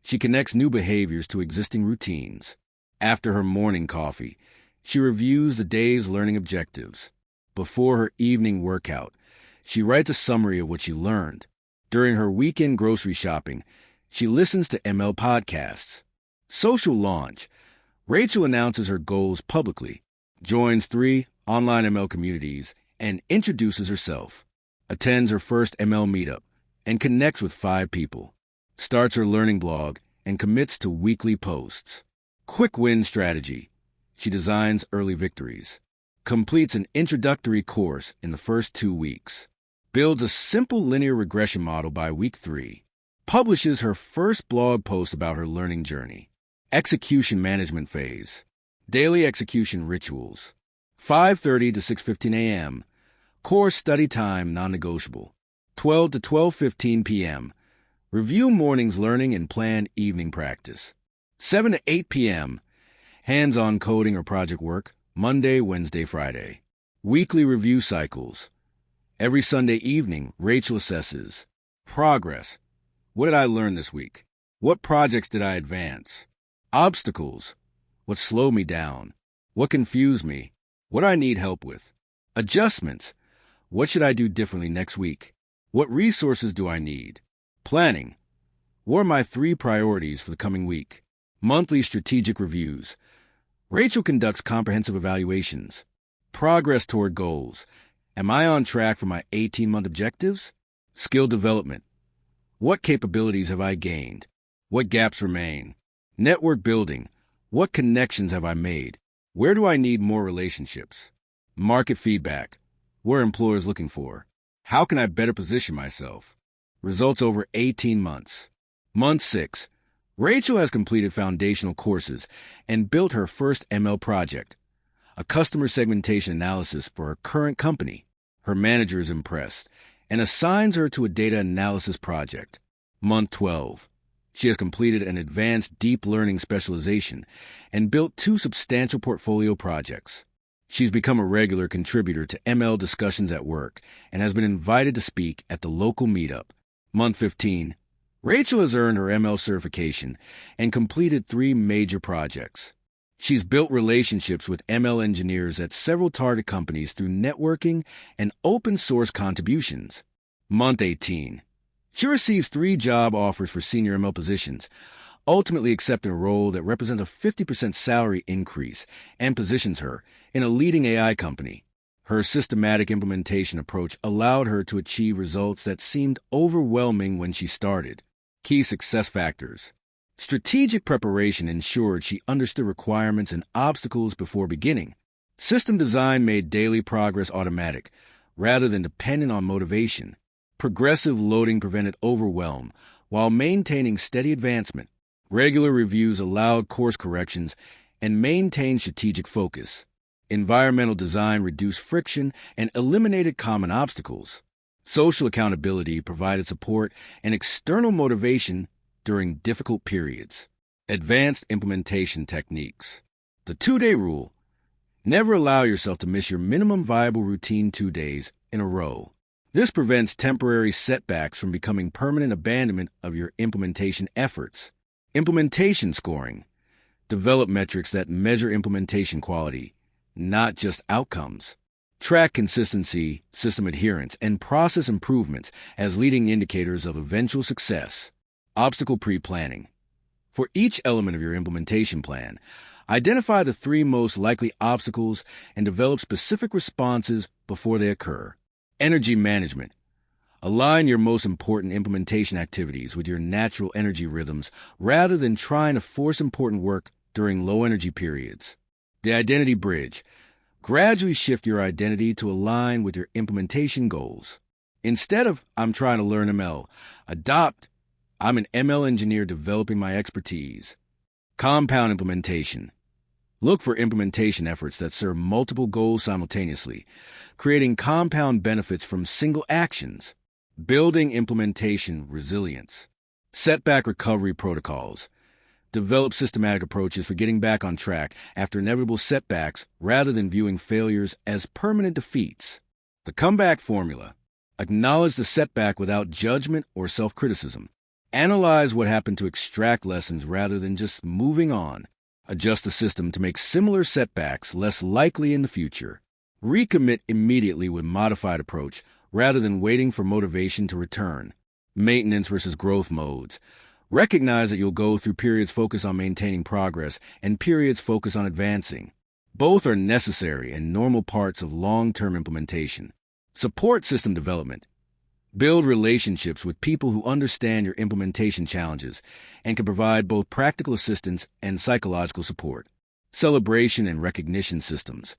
She connects new behaviors to existing routines. After her morning coffee, she reviews the day's learning objectives. Before her evening workout, she writes a summary of what she learned. During her weekend grocery shopping, she listens to ML podcasts. Social launch. Rachel announces her goals publicly, joins 3 online ML communities, and introduces herself. Attends her first ML meetup and connects with 5 people. Starts her learning blog and commits to weekly posts. Quick win strategy. She designs early victories. Completes an introductory course in the first 2 weeks. Builds a simple linear regression model by week 3. Publishes her first blog post about her learning journey. Execution management phase. Daily execution rituals. 5:30 to 6:15 a.m. Core study time non-negotiable. 12 to 12:15 p.m. Review morning's learning and plan evening practice. 7 to 8 p.m. Hands-on coding or project work, Monday, Wednesday, Friday. Weekly review cycles. Every Sunday evening, Rachel assesses. Progress. What did I learn this week? What projects did I advance? Obstacles. What slowed me down? What confused me? What I need help with? Adjustments. What should I do differently next week? What resources do I need? Planning. What are my 3 priorities for the coming week? Monthly strategic reviews. Rachel conducts comprehensive evaluations. Progress toward goals. Am I on track for my 18-month objectives? Skill development. What capabilities have I gained? What gaps remain? Network building. What connections have I made? Where do I need more relationships? Market feedback. What are employers looking for? How can I better position myself? Results over 18 months. Month 6. Rachel has completed foundational courses and built her first ML project, a customer segmentation analysis for her current company. Her manager is impressed and assigns her to a data analysis project. Month 12. She has completed an advanced deep learning specialization and built 2 substantial portfolio projects. She's become a regular contributor to ML discussions at work and has been invited to speak at the local meetup. Month 15. Rachel has earned her ML certification and completed 3 major projects. She's built relationships with ML engineers at several target companies through networking and open source contributions. Month 18. She receives 3 job offers for senior ML positions, ultimately accepting a role that represents a 50% salary increase and positions her in a leading AI company. Her systematic implementation approach allowed her to achieve results that seemed overwhelming when she started. Key success factors. Strategic preparation ensured she understood requirements and obstacles before beginning. System design made daily progress automatic, rather than dependent on motivation. Progressive loading prevented overwhelm, while maintaining steady advancement. Regular reviews allowed course corrections and maintained strategic focus. Environmental design reduced friction and eliminated common obstacles. Social accountability provided support and external motivation during difficult periods. Advanced implementation techniques. The 2-day rule. Never allow yourself to miss your minimum viable routine 2 days in a row. This prevents temporary setbacks from becoming permanent abandonment of your implementation efforts. Implementation scoring. Develop metrics that measure implementation quality, not just outcomes. Track consistency, system adherence, and process improvements as leading indicators of eventual success. Obstacle pre-planning. For each element of your implementation plan, identify the 3 most likely obstacles and develop specific responses before they occur. Energy management. Align your most important implementation activities with your natural energy rhythms rather than trying to force important work during low energy periods. The identity bridge. Gradually shift your identity to align with your implementation goals. Instead of, I'm trying to learn ML, adopt, I'm an ML engineer developing my expertise. Compound implementation. Look for implementation efforts that serve multiple goals simultaneously, creating compound benefits from single actions. Building implementation resilience. Setback recovery protocols. Develop systematic approaches for getting back on track after inevitable setbacks rather than viewing failures as permanent defeats. The comeback formula. Acknowledge the setback without judgment or self-criticism. Analyze what happened to extract lessons rather than just moving on. Adjust the system to make similar setbacks less likely in the future. Recommit immediately with modified approach rather than waiting for motivation to return. Maintenance versus growth modes. Recognize that you'll go through periods focused on maintaining progress and periods focused on advancing. Both are necessary and normal parts of long-term implementation. Support system development. Build relationships with people who understand your implementation challenges and can provide both practical assistance and psychological support. Celebration and recognition systems.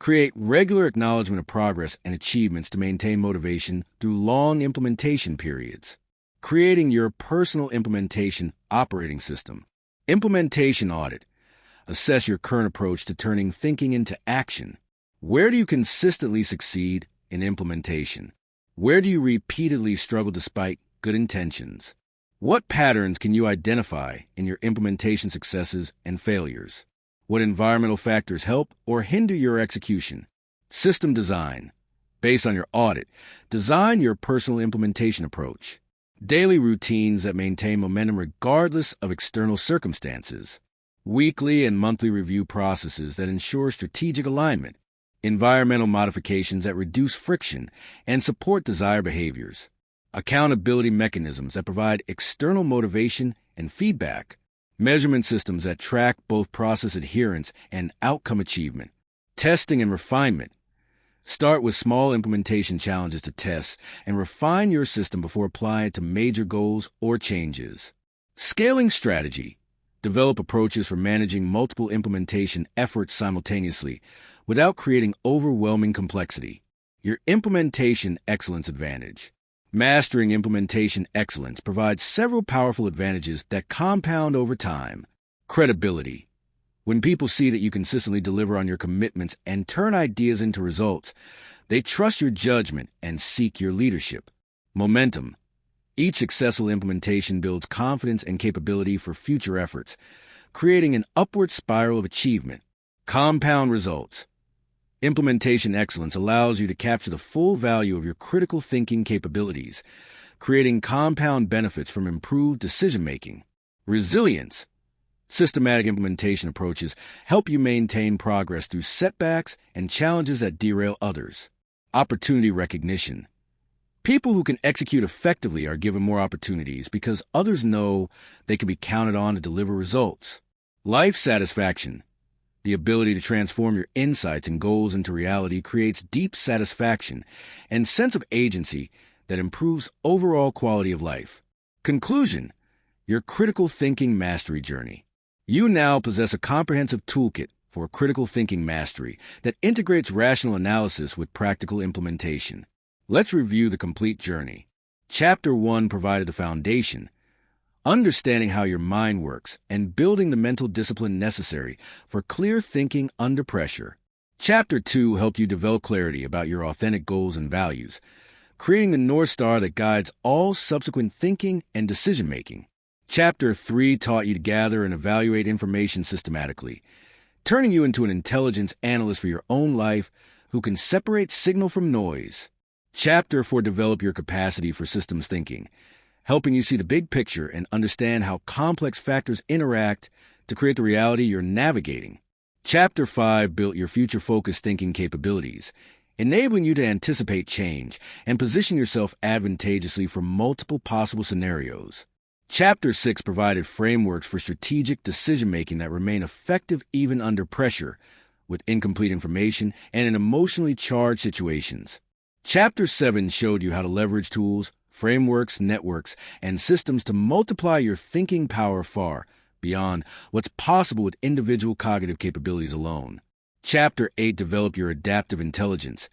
Create regular acknowledgement of progress and achievements to maintain motivation through long implementation periods. Creating your personal implementation operating system. Implementation audit. Assess your current approach to turning thinking into action. Where do you consistently succeed in implementation? Where do you repeatedly struggle despite good intentions? What patterns can you identify in your implementation successes and failures? What environmental factors help or hinder your execution? System design. Based on your audit, design your personal implementation approach. Daily routines that maintain momentum regardless of external circumstances. Weekly and monthly review processes that ensure strategic alignment. Environmental modifications that reduce friction and support desired behaviors. Accountability mechanisms that provide external motivation and feedback. Measurement systems that track both process adherence and outcome achievement. Testing and refinement. Start with small implementation challenges to test and refine your system before applying it to major goals or changes. Scaling strategy. Develop approaches for managing multiple implementation efforts simultaneously without creating overwhelming complexity. Your implementation excellence advantage. Mastering implementation excellence provides several powerful advantages that compound over time. Credibility. When people see that you consistently deliver on your commitments and turn ideas into results, they trust your judgment and seek your leadership. Momentum. Each successful implementation builds confidence and capability for future efforts, creating an upward spiral of achievement. Compound results. Implementation excellence allows you to capture the full value of your critical thinking capabilities, creating compound benefits from improved decision-making. Resilience. Systematic implementation approaches help you maintain progress through setbacks and challenges that derail others. Opportunity recognition. People who can execute effectively are given more opportunities because others know they can be counted on to deliver results. Life satisfaction. The ability to transform your insights and goals into reality creates deep satisfaction and sense of agency that improves overall quality of life. Conclusion. Your critical thinking mastery journey. You now possess a comprehensive toolkit for critical thinking mastery that integrates rational analysis with practical implementation. Let's review the complete journey. Chapter 1 provided the foundation, understanding how your mind works and building the mental discipline necessary for clear thinking under pressure. Chapter 2 helped you develop clarity about your authentic goals and values, creating the North Star that guides all subsequent thinking and decision-making. Chapter 3 taught you to gather and evaluate information systematically, turning you into an intelligence analyst for your own life who can separate signal from noise. Chapter 4 developed your capacity for systems thinking, helping you see the big picture and understand how complex factors interact to create the reality you're navigating. Chapter 5 built your future-focused thinking capabilities, enabling you to anticipate change and position yourself advantageously for multiple possible scenarios. Chapter 6 provided frameworks for strategic decision-making that remain effective even under pressure, with incomplete information and in emotionally charged situations. Chapter 7 showed you how to leverage tools, frameworks, networks, and systems to multiply your thinking power far beyond what's possible with individual cognitive capabilities alone. Chapter 8 developed your adaptive intelligence,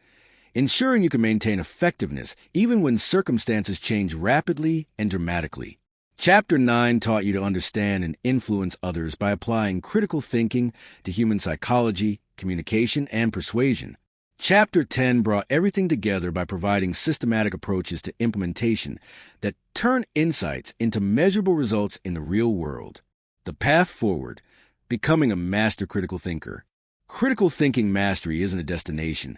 ensuring you can maintain effectiveness even when circumstances change rapidly and dramatically. Chapter 9 taught you to understand and influence others by applying critical thinking to human psychology, communication, and persuasion. Chapter 10 brought everything together by providing systematic approaches to implementation that turn insights into measurable results in the real world. The path forward, becoming a master critical thinker. Critical thinking mastery isn't a destination.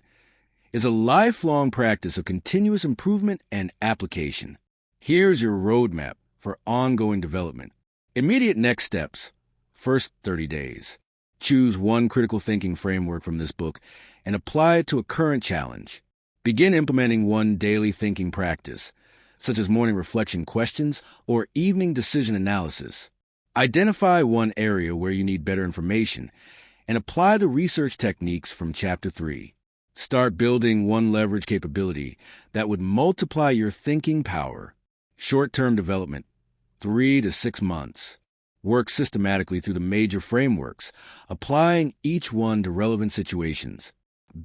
It's a lifelong practice of continuous improvement and application. Here's your roadmap for ongoing development. Immediate next steps. First 30 days. Choose one critical thinking framework from this book and apply it to a current challenge. Begin implementing one daily thinking practice, such as morning reflection questions or evening decision analysis. Identify one area where you need better information and apply the research techniques from Chapter 3. Start building one leverage capability that would multiply your thinking power. Short-term development, 3 to 6 months. Work systematically through the major frameworks, applying each one to relevant situations.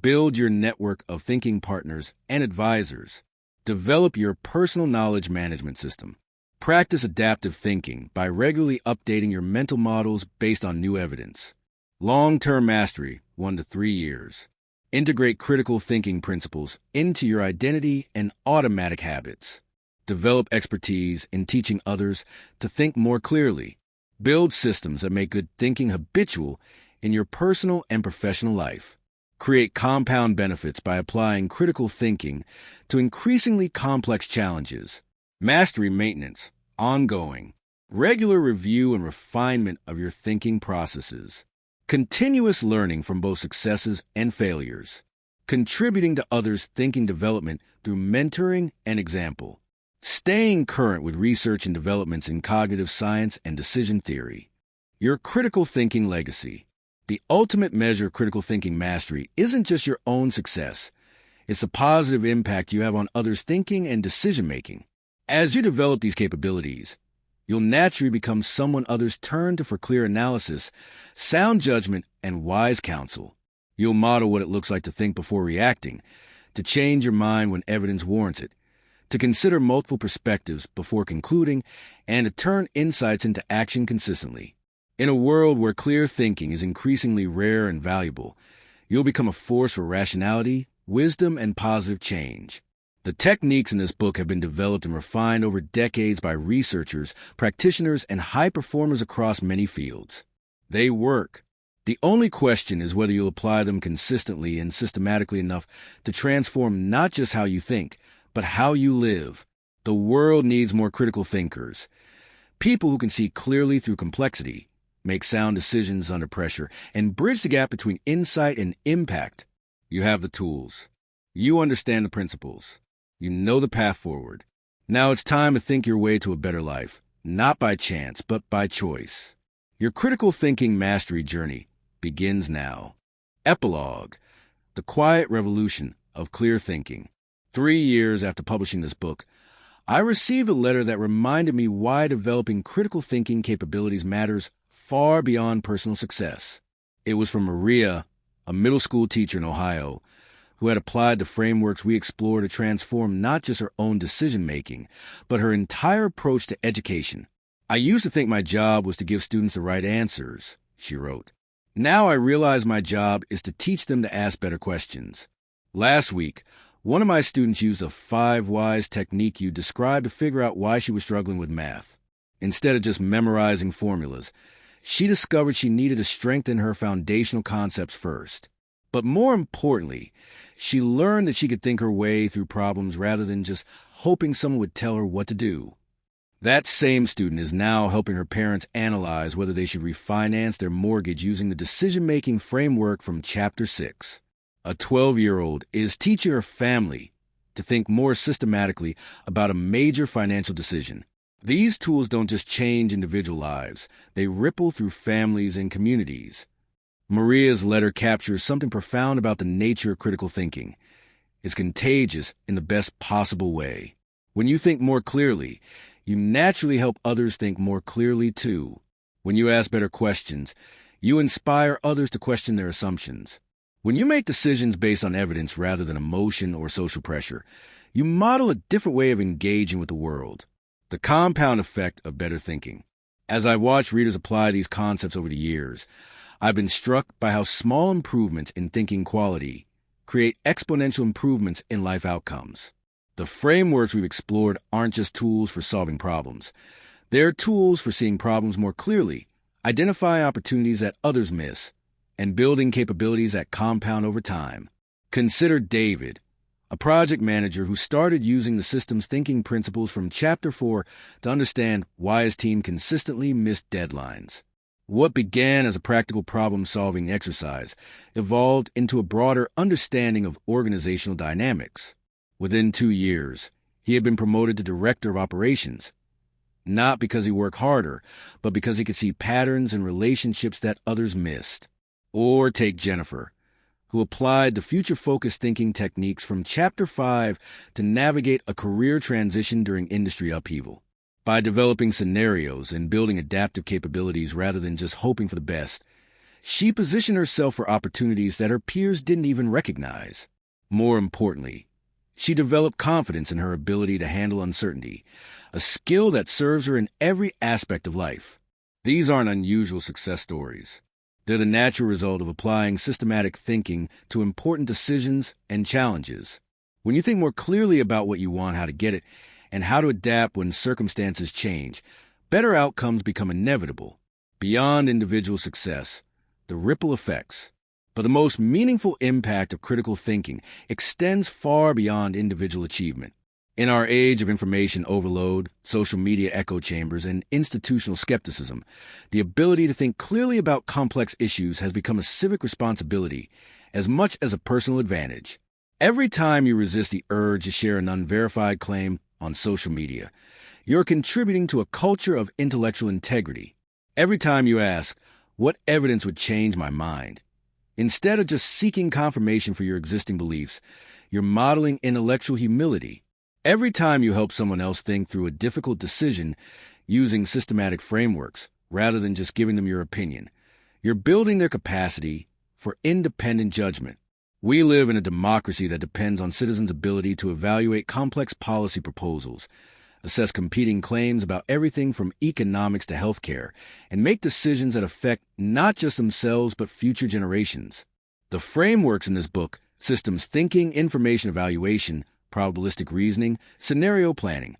Build your network of thinking partners and advisors. Develop your personal knowledge management system. Practice adaptive thinking by regularly updating your mental models based on new evidence. Long-term mastery, 1 to 3 years. Integrate critical thinking principles into your identity and automatic habits. Develop expertise in teaching others to think more clearly. Build systems that make good thinking habitual in your personal and professional life. Create compound benefits by applying critical thinking to increasingly complex challenges. Mastery maintenance, ongoing. Regular review and refinement of your thinking processes. Continuous learning from both successes and failures. Contributing to others' thinking development through mentoring and example. Staying current with research and developments in cognitive science and decision theory. Your critical thinking legacy. The ultimate measure of critical thinking mastery isn't just your own success. It's the positive impact you have on others' thinking and decision-making. As you develop these capabilities, you'll naturally become someone others turn to for clear analysis, sound judgment, and wise counsel. You'll model what it looks like to think before reacting, to change your mind when evidence warrants it, to consider multiple perspectives before concluding, and to turn insights into action consistently. In a world where clear thinking is increasingly rare and valuable, you'll become a force for rationality, wisdom, and positive change. The techniques in this book have been developed and refined over decades by researchers, practitioners, and high performers across many fields. They work. The only question is whether you'll apply them consistently and systematically enough to transform not just how you think, but how you live. The world needs more critical thinkers. People who can see clearly through complexity, make sound decisions under pressure, and bridge the gap between insight and impact. You have the tools. You understand the principles. You know the path forward. Now it's time to think your way to a better life, not by chance, but by choice. Your critical thinking mastery journey begins now. Epilogue: The Quiet Revolution of Clear Thinking. 3 years after publishing this book, I received a letter that reminded me why developing critical thinking capabilities matters far beyond personal success. It was from Maria, a middle school teacher in Ohio, who had applied the frameworks we explore to transform not just her own decision-making, but her entire approach to education. I used to think my job was to give students the right answers, she wrote. Now I realize my job is to teach them to ask better questions. Last week, one of my students used a 5 whys technique you described to figure out why she was struggling with math. Instead of just memorizing formulas, she discovered she needed to strengthen her foundational concepts first. But more importantly, she learned that she could think her way through problems rather than just hoping someone would tell her what to do. That same student is now helping her parents analyze whether they should refinance their mortgage using the decision-making framework from Chapter 6. A 12-year-old is teaching her family to think more systematically about a major financial decision. These tools don't just change individual lives, they ripple through families and communities. Maria's letter captures something profound about the nature of critical thinking. It's contagious in the best possible way. When you think more clearly, you naturally help others think more clearly too. When you ask better questions, you inspire others to question their assumptions. When you make decisions based on evidence rather than emotion or social pressure, you model a different way of engaging with the world. The compound effect of better thinking. As I've watched readers apply these concepts over the years, I've been struck by how small improvements in thinking quality create exponential improvements in life outcomes. The frameworks we've explored aren't just tools for solving problems. They're tools for seeing problems more clearly, identifying opportunities that others miss, and building capabilities that compound over time. Consider David, a project manager who started using the system's thinking principles from Chapter 4 to understand why his team consistently missed deadlines. What began as a practical problem-solving exercise evolved into a broader understanding of organizational dynamics. Within 2 years, he had been promoted to director of operations, not because he worked harder, but because he could see patterns and relationships that others missed. Or take Jennifer, who applied the future-focused thinking techniques from Chapter 5 to navigate a career transition during industry upheaval. By developing scenarios and building adaptive capabilities rather than just hoping for the best, she positioned herself for opportunities that her peers didn't even recognize. More importantly, she developed confidence in her ability to handle uncertainty, a skill that serves her in every aspect of life. These aren't unusual success stories. They're the natural result of applying systematic thinking to important decisions and challenges. When you think more clearly about what you want, how to get it, and how to adapt when circumstances change, better outcomes become inevitable. Beyond individual success, the ripple effects. But the most meaningful impact of critical thinking extends far beyond individual achievement. In our age of information overload, social media echo chambers, and institutional skepticism, the ability to think clearly about complex issues has become a civic responsibility as much as a personal advantage. Every time you resist the urge to share an unverified claim on social media, you're contributing to a culture of intellectual integrity. Every time you ask, what evidence would change my mind? Instead of just seeking confirmation for your existing beliefs, you're modeling intellectual humility. Every time you help someone else think through a difficult decision using systematic frameworks, rather than just giving them your opinion, you're building their capacity for independent judgment. We live in a democracy that depends on citizens' ability to evaluate complex policy proposals, assess competing claims about everything from economics to healthcare, and make decisions that affect not just themselves but future generations. The frameworks in this book, systems thinking, information evaluation, probabilistic reasoning, scenario planning,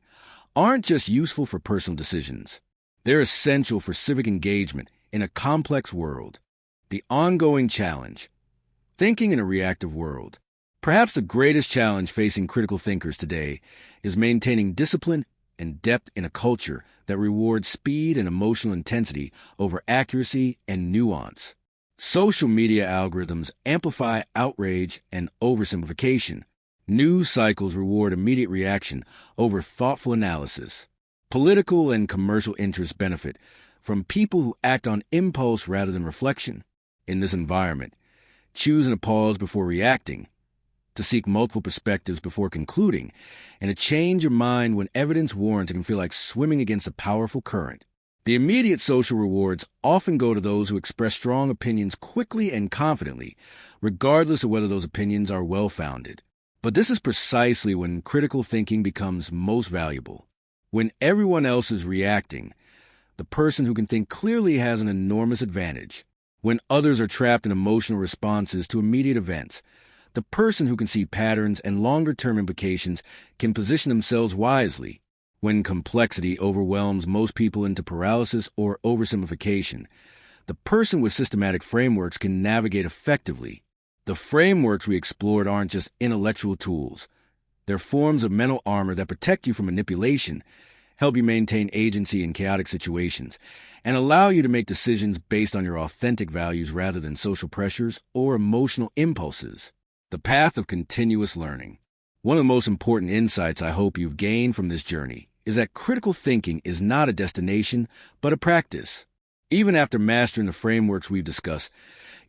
aren't just useful for personal decisions. They're essential for civic engagement in a complex world. The ongoing challenge. Thinking in a reactive world. Perhaps the greatest challenge facing critical thinkers today is maintaining discipline and depth in a culture that rewards speed and emotional intensity over accuracy and nuance. Social media algorithms amplify outrage and oversimplification. News cycles reward immediate reaction over thoughtful analysis. Political and commercial interests benefit from people who act on impulse rather than reflection. In this environment, choosing to pause before reacting, to seek multiple perspectives before concluding, and to change your mind when evidence warrants it can feel like swimming against a powerful current. The immediate social rewards often go to those who express strong opinions quickly and confidently, regardless of whether those opinions are well-founded. But this is precisely when critical thinking becomes most valuable. When everyone else is reacting, the person who can think clearly has an enormous advantage. When others are trapped in emotional responses to immediate events, the person who can see patterns and longer-term implications can position themselves wisely. When complexity overwhelms most people into paralysis or oversimplification, the person with systematic frameworks can navigate effectively. The frameworks we explored aren't just intellectual tools. They're forms of mental armor that protect you from manipulation, help you maintain agency in chaotic situations, and allow you to make decisions based on your authentic values rather than social pressures or emotional impulses. The path of continuous learning. One of the most important insights I hope you've gained from this journey is that critical thinking is not a destination, but a practice. Even after mastering the frameworks we've discussed,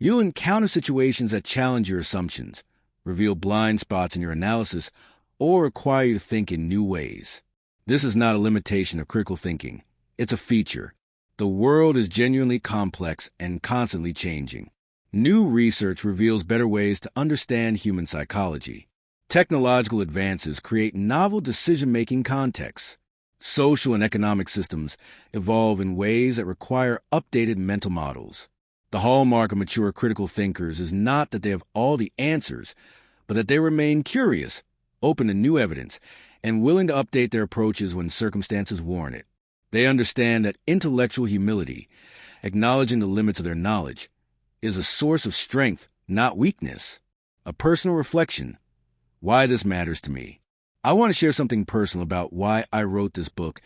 you'll encounter situations that challenge your assumptions, reveal blind spots in your analysis, or require you to think in new ways. This is not a limitation of critical thinking. It's a feature. The world is genuinely complex and constantly changing. New research reveals better ways to understand human psychology. Technological advances create novel decision-making contexts. Social and economic systems evolve in ways that require updated mental models. The hallmark of mature critical thinkers is not that they have all the answers, but that they remain curious, open to new evidence, and willing to update their approaches when circumstances warrant it. They understand that intellectual humility, acknowledging the limits of their knowledge, is a source of strength, not weakness. A personal reflection: why this matters to me. I want to share something personal about why I wrote this book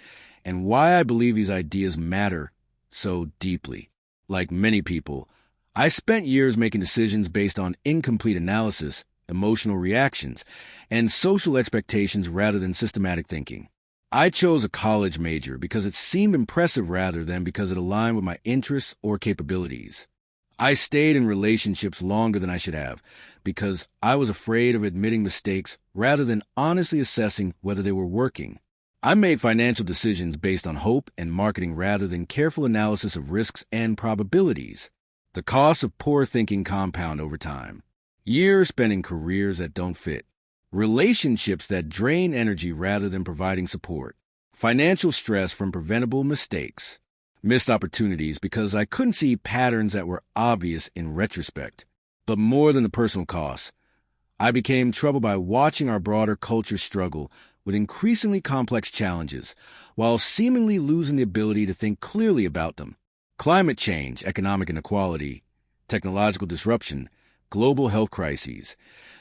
and why I believe these ideas matter so deeply. Like many people, I spent years making decisions based on incomplete analysis, emotional reactions, and social expectations rather than systematic thinking. I chose a college major because it seemed impressive rather than because it aligned with my interests or capabilities. I stayed in relationships longer than I should have because I was afraid of admitting mistakes rather than honestly assessing whether they were working. I made financial decisions based on hope and marketing rather than careful analysis of risks and probabilities. The costs of poor thinking compound over time. Years spent in careers that don't fit. Relationships that drain energy rather than providing support. Financial stress from preventable mistakes. Missed opportunities because I couldn't see patterns that were obvious in retrospect. But more than the personal costs, I became troubled by watching our broader culture struggle with increasingly complex challenges while seemingly losing the ability to think clearly about them. Climate change, economic inequality, technological disruption, global health crises.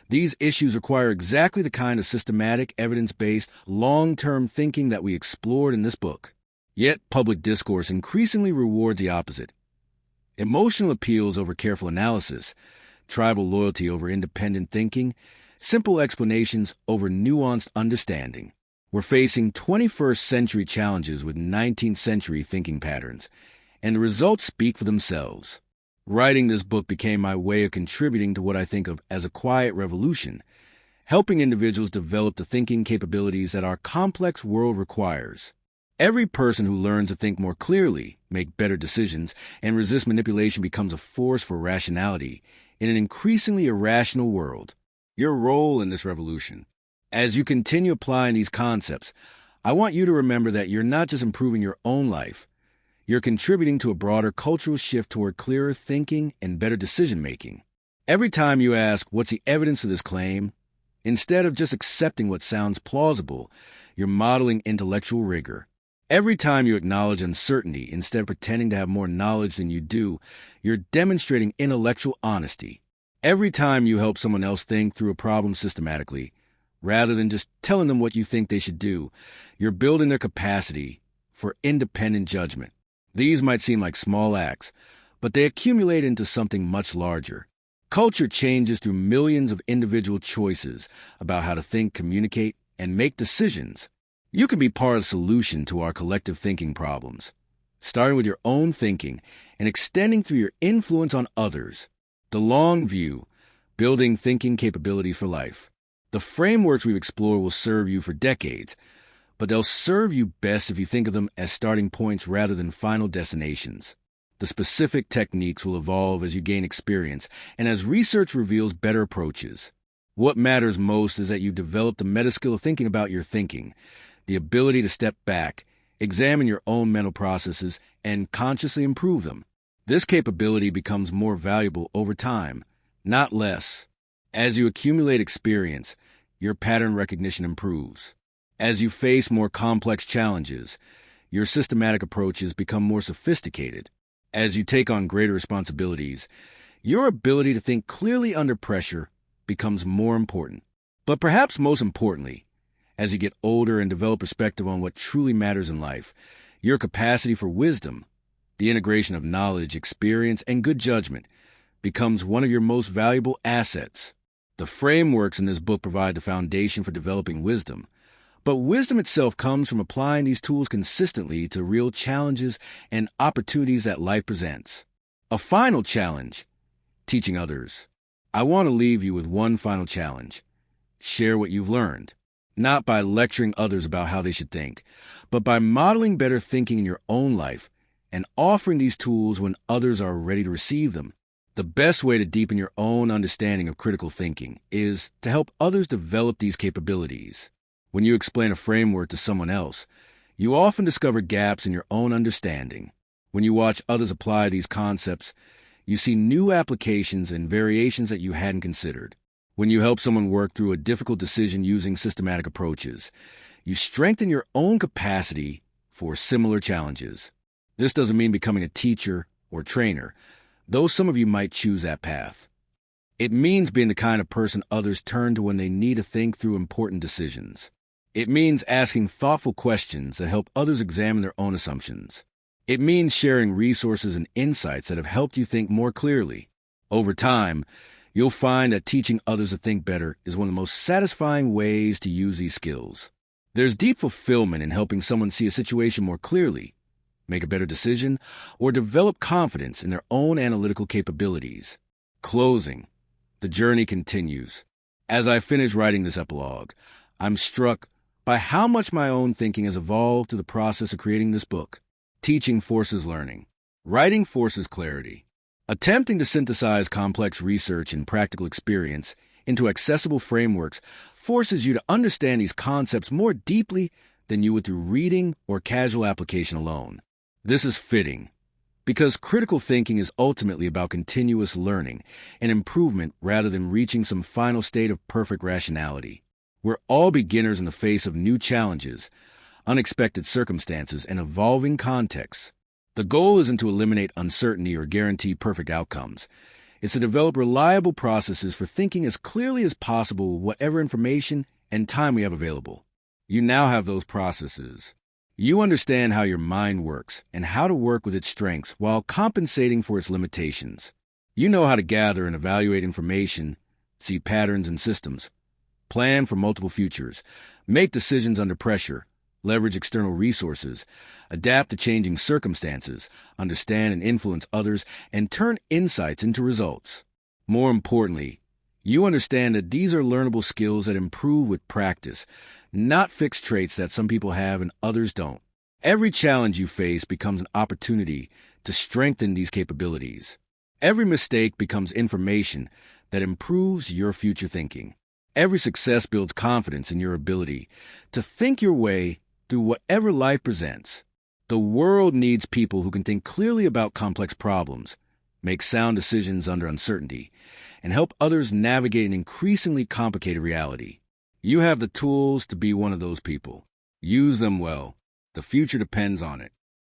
These issues require exactly the kind of systematic, evidence-based, long-term thinking that we explored in this book. Yet public discourse increasingly rewards the opposite. Emotional appeals over careful analysis, tribal loyalty over independent thinking, simple explanations over nuanced understanding. We're facing 21st century challenges with 19th century thinking patterns, and the results speak for themselves. Writing this book became my way of contributing to what I think of as a quiet revolution, helping individuals develop the thinking capabilities that our complex world requires. Every person who learns to think more clearly, make better decisions, and resist manipulation becomes a force for rationality in an increasingly irrational world. Your role in this revolution. As you continue applying these concepts, I want you to remember that you're not just improving your own life, you're contributing to a broader cultural shift toward clearer thinking and better decision-making. Every time you ask, what's the evidence of this claim? Instead of just accepting what sounds plausible, you're modeling intellectual rigor. Every time you acknowledge uncertainty instead of pretending to have more knowledge than you do, you're demonstrating intellectual honesty. Every time you help someone else think through a problem systematically, rather than just telling them what you think they should do, you're building their capacity for independent judgment. These might seem like small acts, but they accumulate into something much larger. Culture changes through millions of individual choices about how to think, communicate, and make decisions. You can be part of the solution to our collective thinking problems, starting with your own thinking and extending through your influence on others. The long view, building thinking capability for life. The frameworks we've explored will serve you for decades, but they'll serve you best if you think of them as starting points rather than final destinations. The specific techniques will evolve as you gain experience and as research reveals better approaches. What matters most is that you develop the meta skill of thinking about your thinking, the ability to step back, examine your own mental processes, and consciously improve them. This capability becomes more valuable over time, not less. As you accumulate experience, your pattern recognition improves. As you face more complex challenges, your systematic approaches become more sophisticated. As you take on greater responsibilities, your ability to think clearly under pressure becomes more important. But perhaps most importantly, as you get older and develop perspective on what truly matters in life, your capacity for wisdom, the integration of knowledge, experience, and good judgment, becomes one of your most valuable assets. The frameworks in this book provide the foundation for developing wisdom, but wisdom itself comes from applying these tools consistently to real challenges and opportunities that life presents. A final challenge: teaching others. I want to leave you with one final challenge. Share what you've learned. Not by lecturing others about how they should think, but by modeling better thinking in your own life and offering these tools when others are ready to receive them. The best way to deepen your own understanding of critical thinking is to help others develop these capabilities. When you explain a framework to someone else, You often discover gaps in your own understanding. When you watch others apply these concepts, you see new applications and variations that you hadn't considered. When you help someone work through a difficult decision using systematic approaches, you strengthen your own capacity for similar challenges. This doesn't mean becoming a teacher or trainer, though some of you might choose that path. It means being the kind of person others turn to when they need to think through important decisions. It means asking thoughtful questions that help others examine their own assumptions. It means sharing resources and insights that have helped you think more clearly. Over time, you'll find that teaching others to think better is one of the most satisfying ways to use these skills. There's deep fulfillment in helping someone see a situation more clearly, make a better decision, or develop confidence in their own analytical capabilities. Closing. The journey continues. As I finish writing this epilogue, I'm struck by how much my own thinking has evolved through the process of creating this book. Teaching forces learning. Writing forces clarity. Attempting to synthesize complex research and practical experience into accessible frameworks forces you to understand these concepts more deeply than you would through reading or casual application alone. This is fitting, because critical thinking is ultimately about continuous learning and improvement rather than reaching some final state of perfect rationality. We're all beginners in the face of new challenges, unexpected circumstances, and evolving contexts. The goal isn't to eliminate uncertainty or guarantee perfect outcomes. It's to develop reliable processes for thinking as clearly as possible with whatever information and time we have available. You now have those processes. You understand how your mind works and how to work with its strengths while compensating for its limitations. You know how to gather and evaluate information, see patterns and systems, plan for multiple futures, make decisions under pressure, leverage external resources, adapt to changing circumstances, understand and influence others, and turn insights into results. More importantly, you understand that these are learnable skills that improve with practice, not fixed traits that some people have and others don't. Every challenge you face becomes an opportunity to strengthen these capabilities. Every mistake becomes information that improves your future thinking. Every success builds confidence in your ability to think your way through whatever life presents. The world needs people who can think clearly about complex problems, make sound decisions under uncertainty, and help others navigate an increasingly complicated reality. You have the tools to be one of those people. Use them well. The future depends on it.